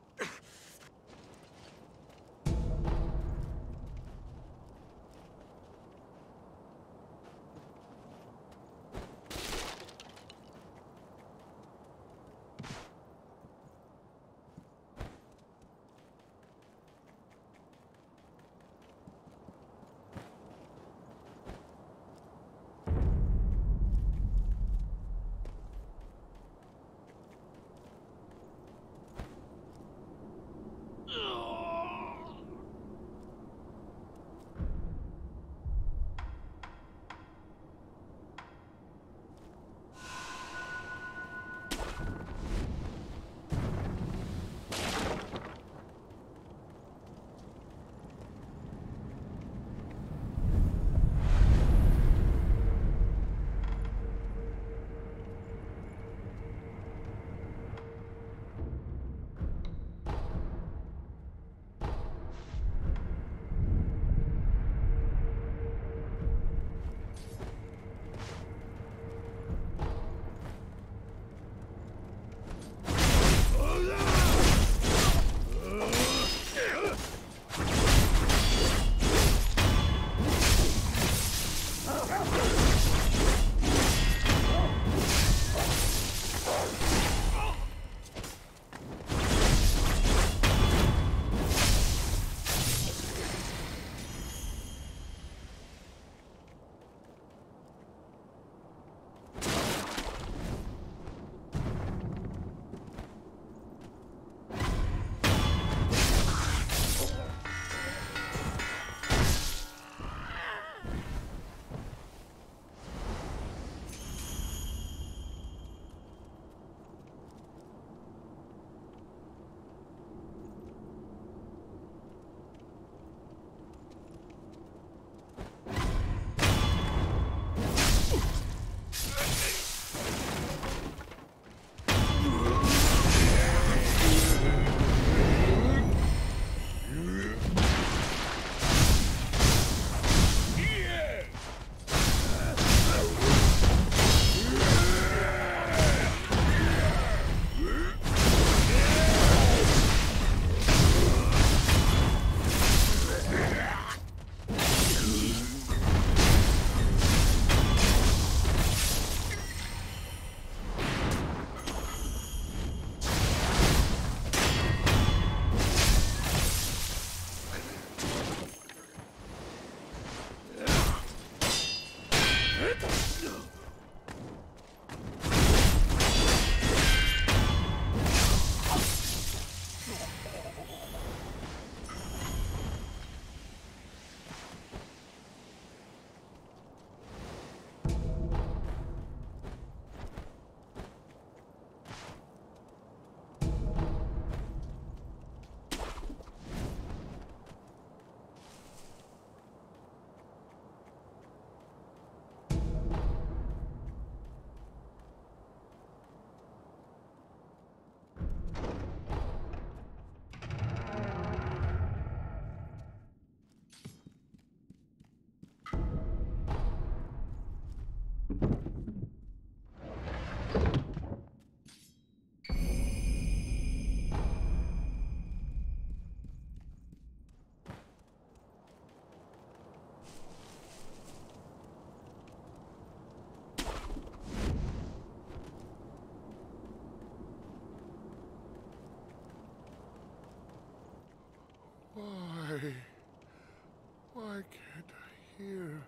Why can't I hear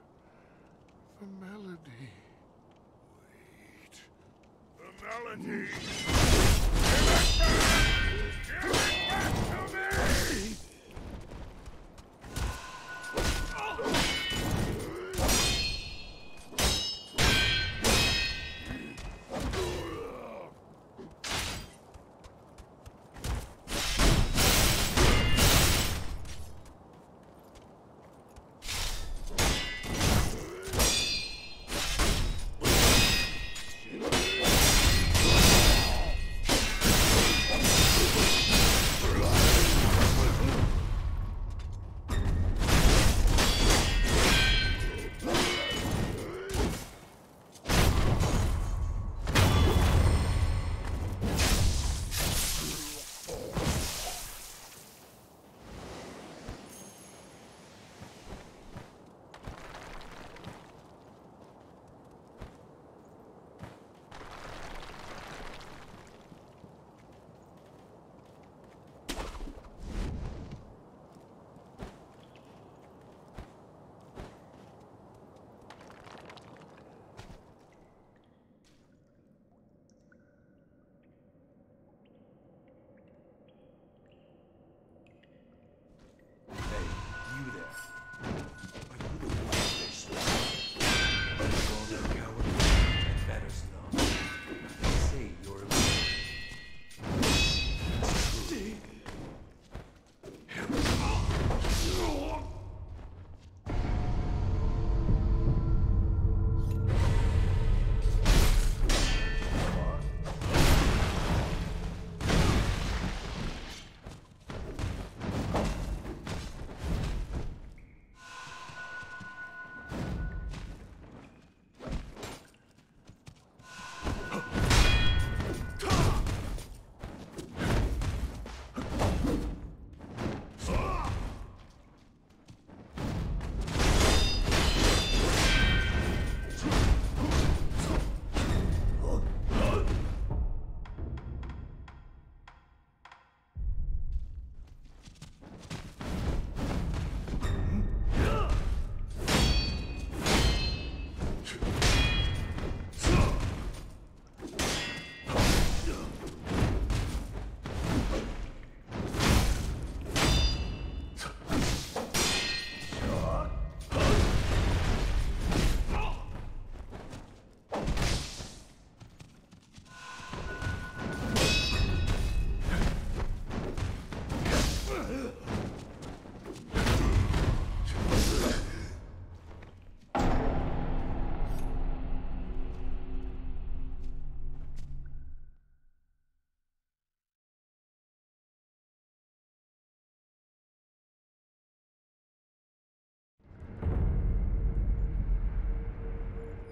the melody? Wait. The melody! Give it back to me!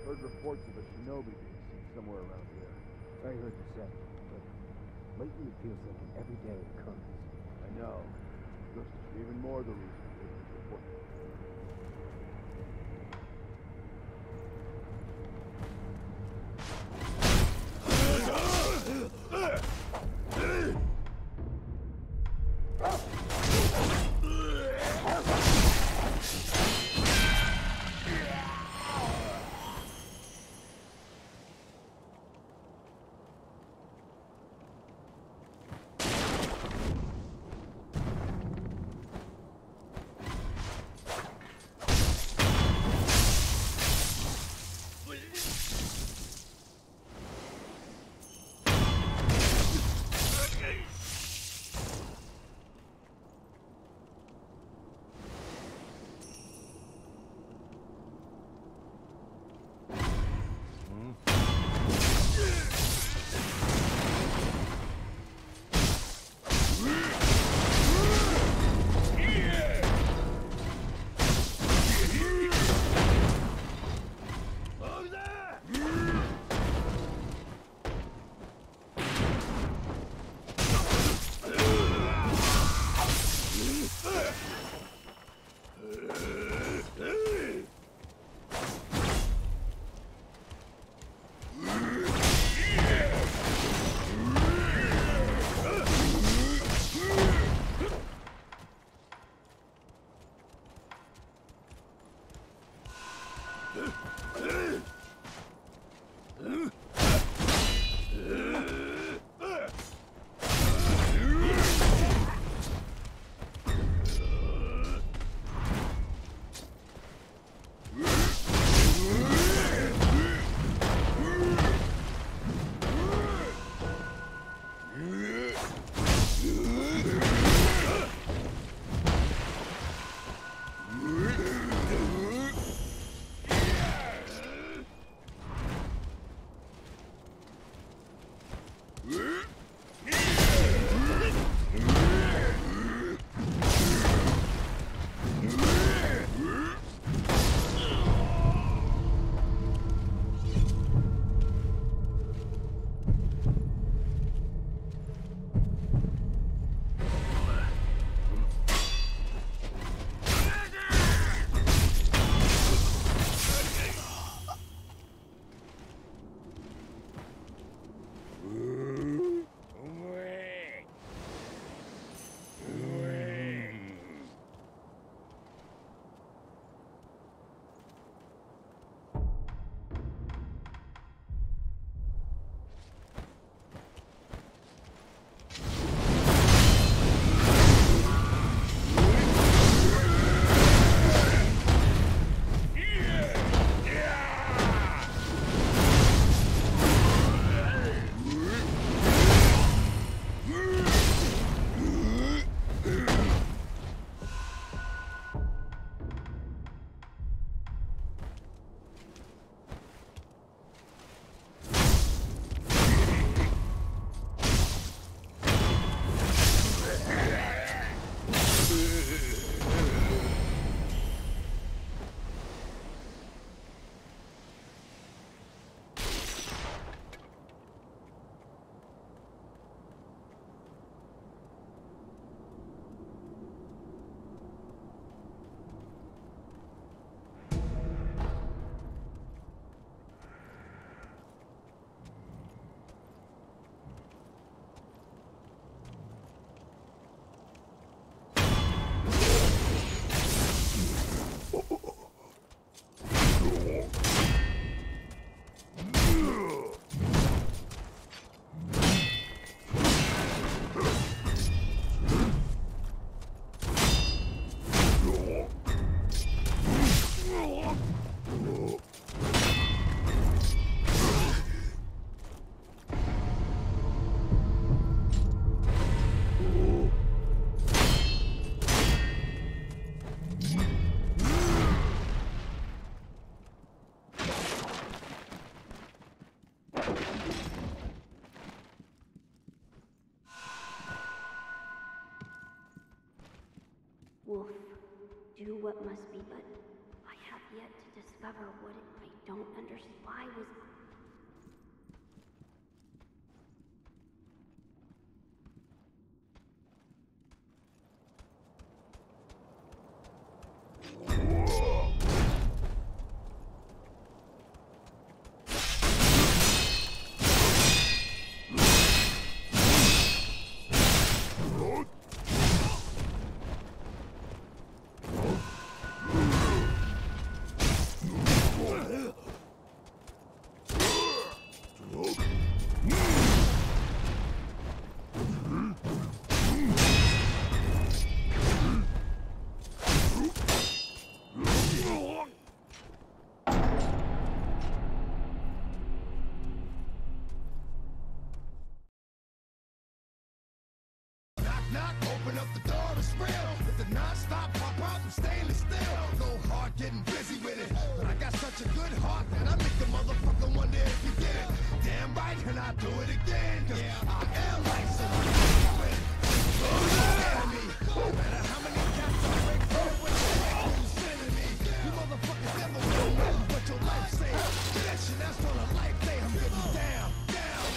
Heard reports of a shinobi being seen somewhere around here. I heard the same, but lately it feels like an everyday occurrence. I know. Just even more the reason for this report. Wolf, do what must be, but I have yet to discover what I don't understand. Why was... Knock, open up the door, it's real. With the non-stop pop out and stainless steel. Go hard getting busy with it. But I got such a good heart that I make the motherfucker wonder if you get it. Damn right, and I do it again. Cause I am like someone with enemy. No matter how many cats I break through with you send me. You motherfuckers never know nothing but your life saved. That shit, that's on a life day. I'm getting down.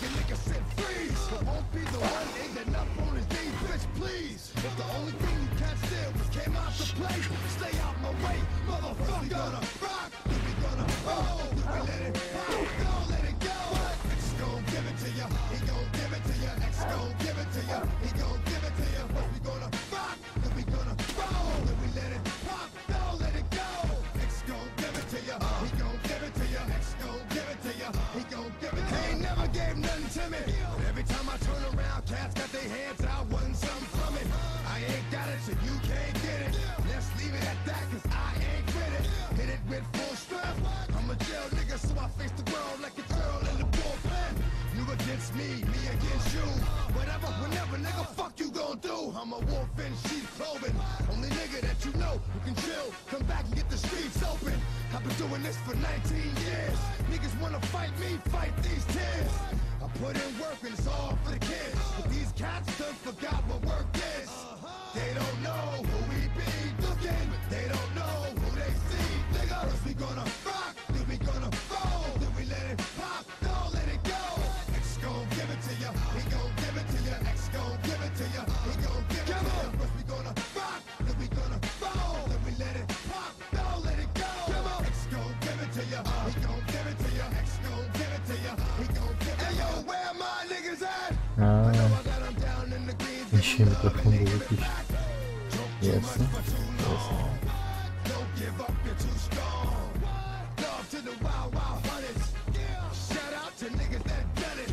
Your nigga said freeze. But won't be the one ain't got enough on his knees, bitch, please. If the only thing you can't steal was came out to play, stay out my way, motherfucker. We gonna rock, we gonna roll, we let it pop, don't let it go. X gon' give it to ya, he gon' give it to ya. X gon' give it to ya, he gon' give it to ya. But we gonna rock, then we gonna roll, then we let it pop, don't let it go. X gon' give it to ya, he gon' their hands out, wasn't something from it. I ain't got it, so you can't get it. Let's leave it at that, cause I ain't with it. Hit it with full strength. I'm a jail nigga, so I face the world like a girl in the bullpen. You against me against you. Whatever, whenever, nigga, fuck you gon' do. I'm a wolf in sheep clothing. Only nigga that you know who can chill. Come back and get the streets open. I've been doing this for 19 years. Niggas wanna fight me, fight these tears. I put in work and it's all for the kids. But these cats done forgot what work is. They don't know who we be looking. They don't know who they see. Nigga, first we gonna rock, then we gonna roll. Then we let it pop, don't let it go. X gon' give it to ya, he gon' give it to ya. X gon' give it to ya, he gon' give it to ya. First we gonna rock, then we gonna roll. Then we let it pop, don't let it go. X gon' give it to ya, he gon' give it to ya. X gon' give it to ya, he gon' give it to ya. Hey yo, where my niggas at? I know I got them down in the greens. Еще микрофон был выключен. Ясно. Don't give up, you're too strong. Love to the wild, wild hunters. Shout out to niggas that done it.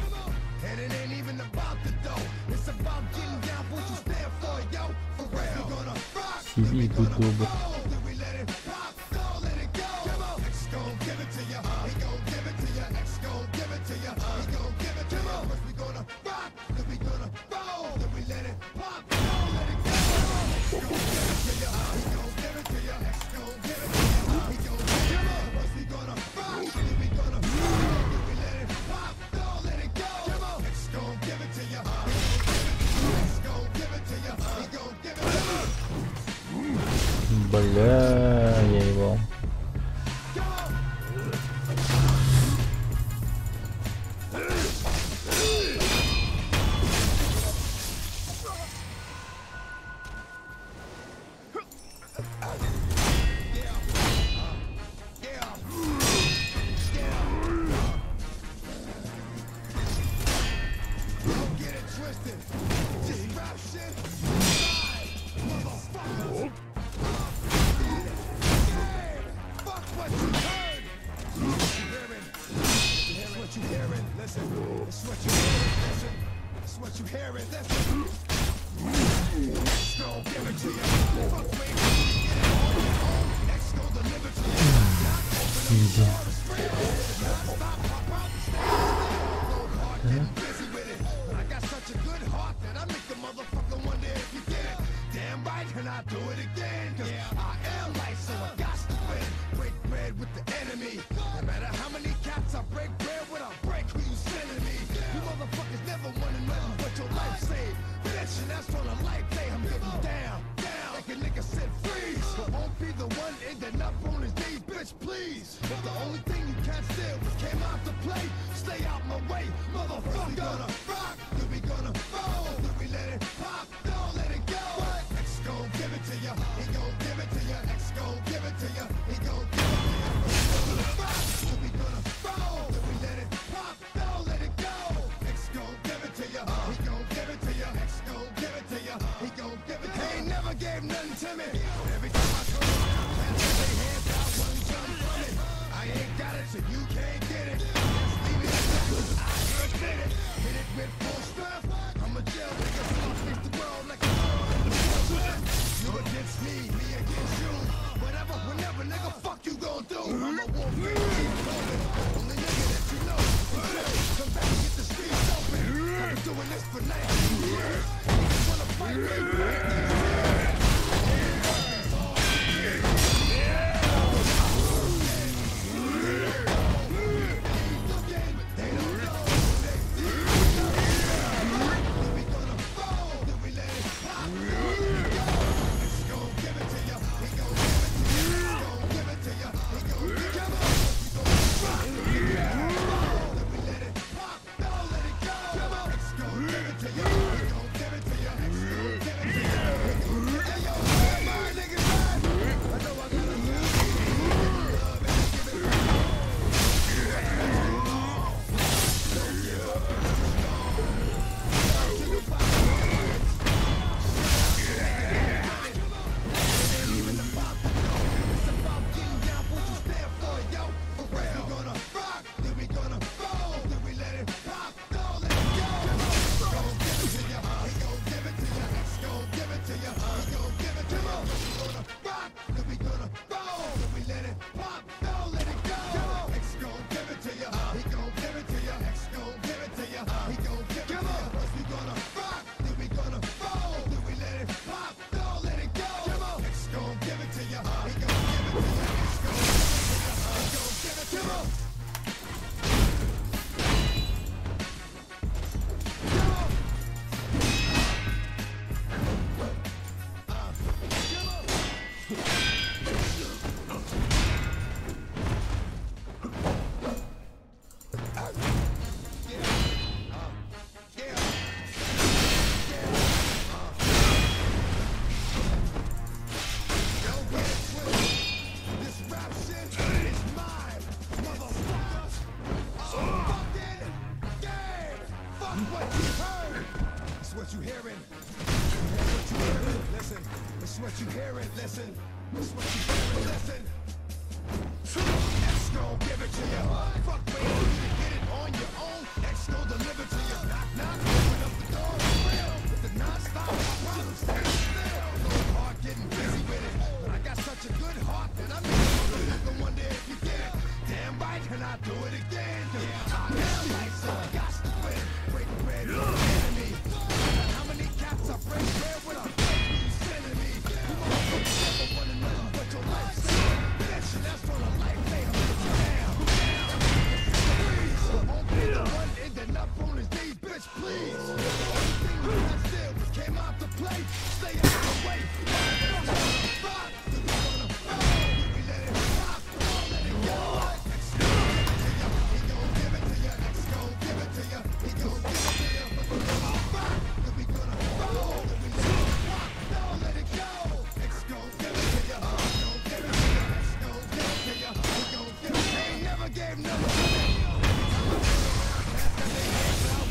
And it ain't even about the dough. It's about getting down for what you stand for, yo. For real. We're gonna rock. Сиди, будь добр. Then we let it pop, don't let it go. X gon' give it to ya. He gon' give it to ya. X gon' give it to ya. He gon' give it to ya. First we gonna rock, then we gonna roll. Then we let it pop, don't let it go. X gon' give it to ya. He gon' give it to ya. X gon' give it to ya. He gon' give it to ya. First we gonna rock, then we gonna roll. Then we let it pop, don't let it go. X gon' give it to ya. X gon' give it to ya. He gon' give it to ya. Бля, я его.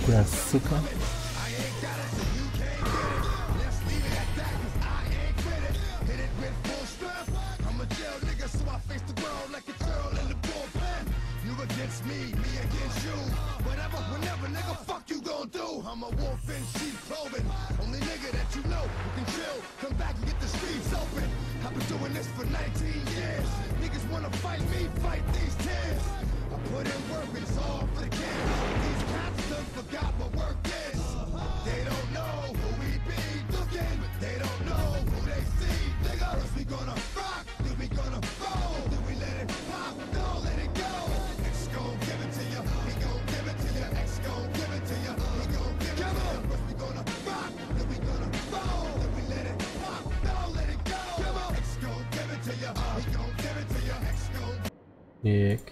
Бля, сука. Against me, me against you. Whatever, whenever, nigga, fuck you gon' do. I'm a wolf in sheep clothing. Only nigga that you know who can chill. Come back and get the streets open. I've been doing this for 19 years. Niggas wanna fight me, fight these tears. I put in work, it's all for the kids. These cats done forgot what work is. They don't know who we be looking. They don't know who they see. Nigga, first we gonna rock, then we gonna roll. Then we let it pop, don't let it go. Give it to you, he gon' give it to you. X gon' give it to you, he gon' give it to you. First we gonna rock, then we gonna roll. Then we let it pop, don't let it go. X gon' give it to you, he gon' give it to you. X gon' Так.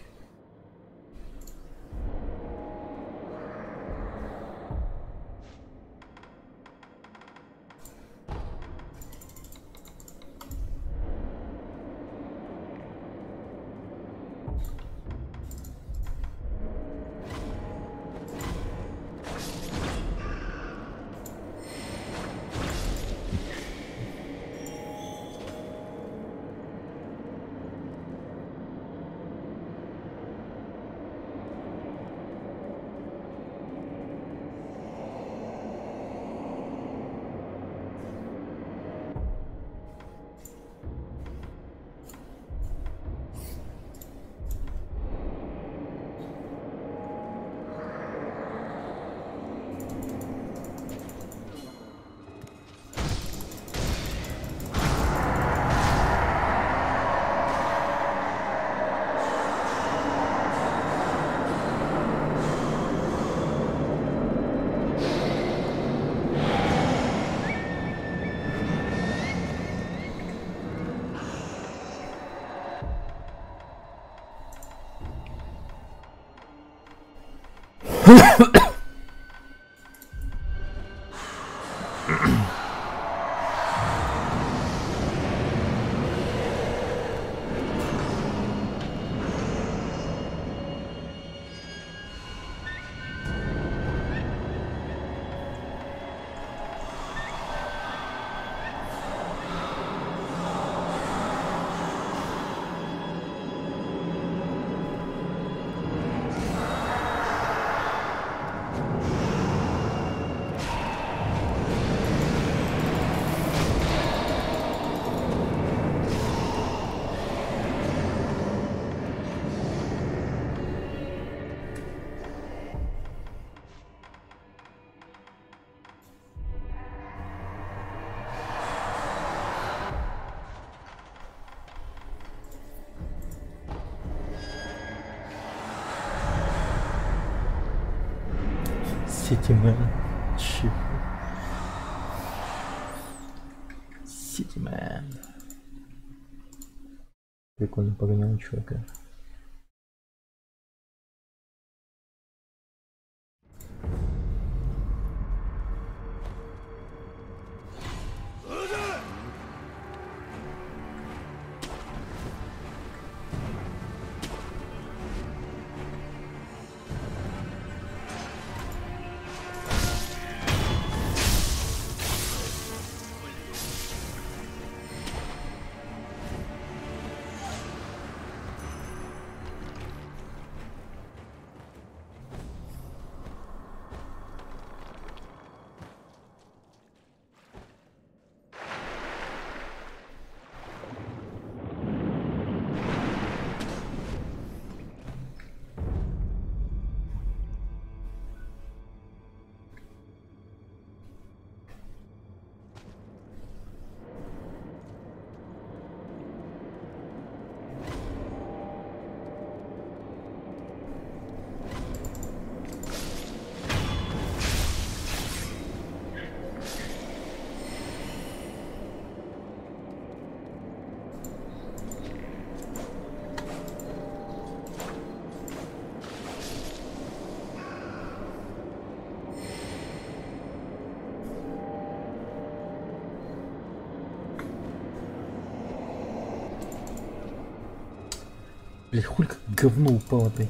Ситимен. Ситимен. Прикольно погонял чувака. Блять, хуй как говно упало опять.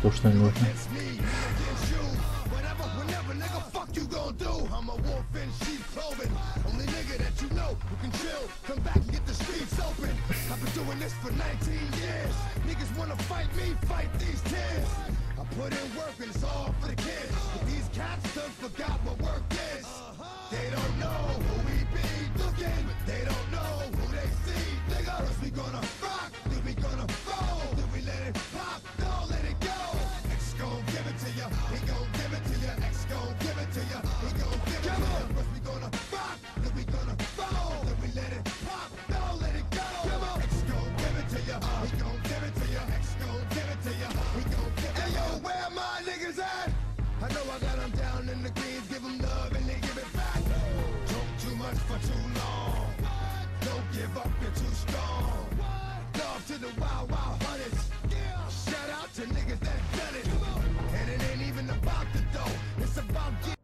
то, что им нужно. Put in work and it's all for the kids. But these cats done forgot what work is. They don't know who we be looking. They don't know who they see. Nigga, first we gonna rock, then we gonna roll, then we let it pop, don't let it go. X gon' give it to ya, he gon' give it to ya. X gon' give it to ya, he gon' give it to ya. First we gonna rock, then we gonna roll, then we let it pop, don't let it go. X gon' give it to ya, he gon' give it to ya. X gon' give it to ya, he gon' give it to ya. Hey yo, where my niggas at? I know I got them down in the greens, give them love and they give it back. Talk too much for too long. Don't give up, you're too strong. Love to the wild, wild hunters. Shout out to niggas that done it. And it ain't even about the dough, it's about getting.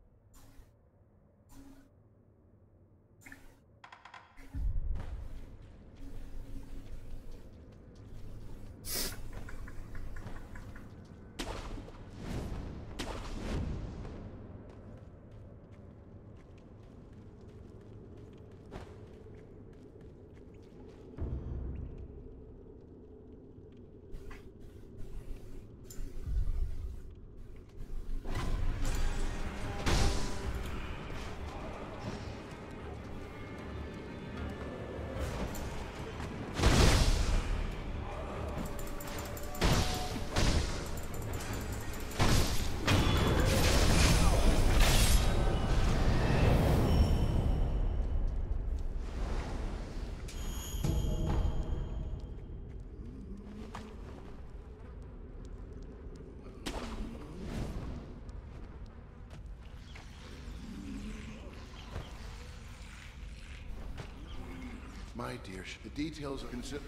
My dear, the details are considered.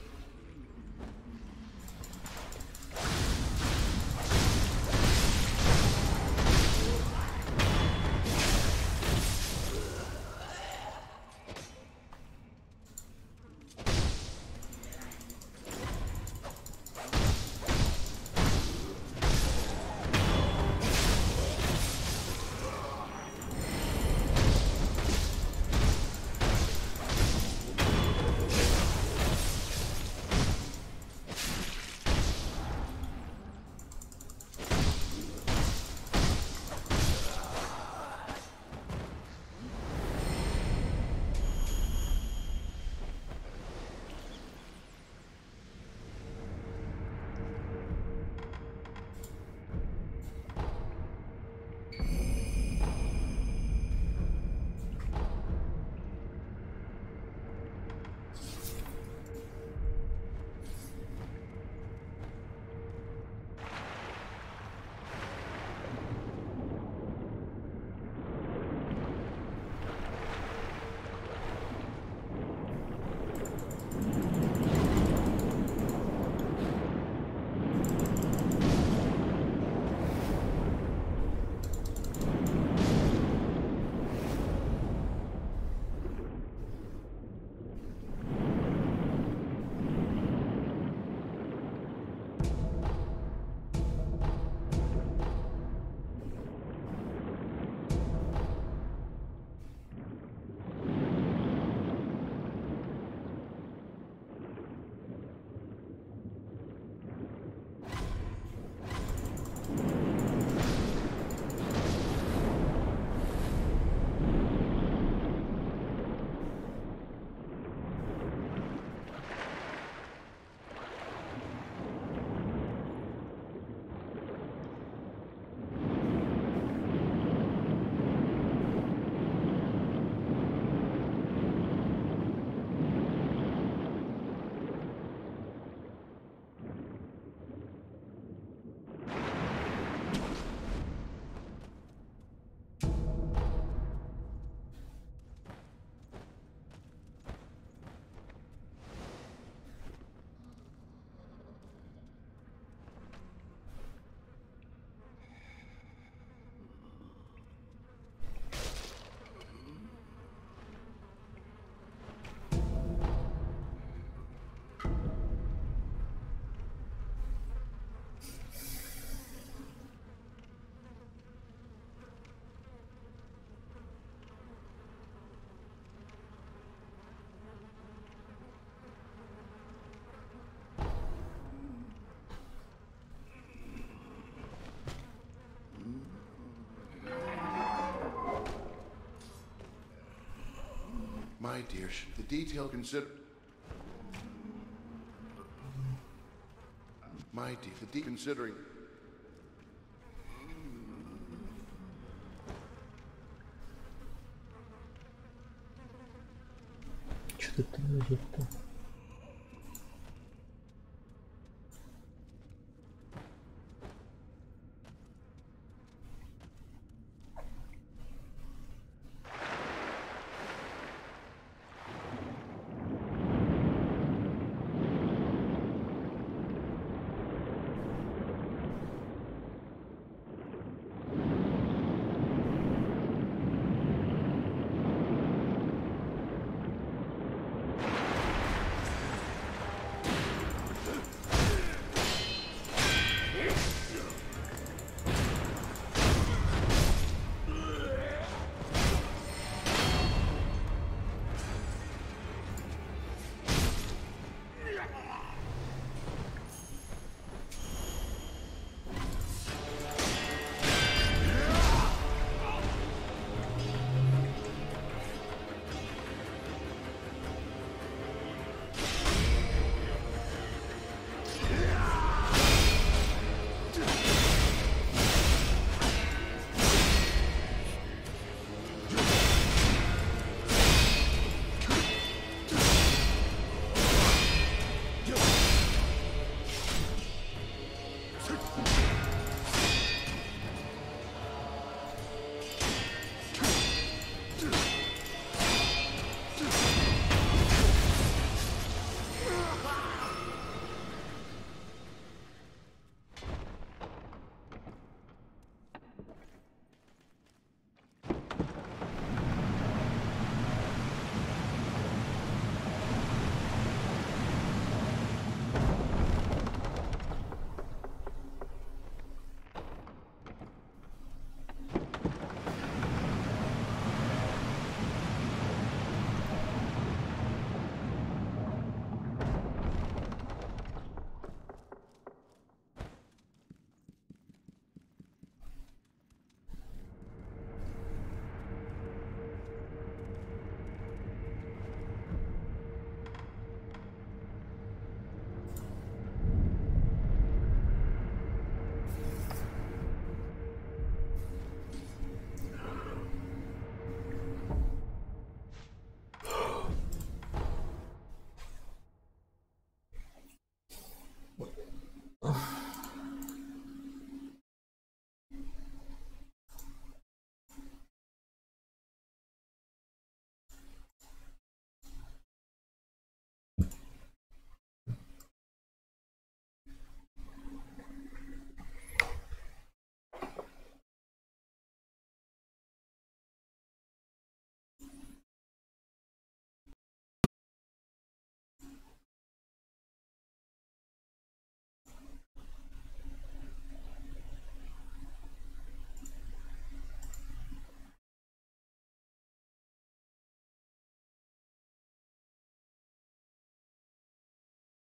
My dear, the detail consider. My dear, considering. Что-то лежит там.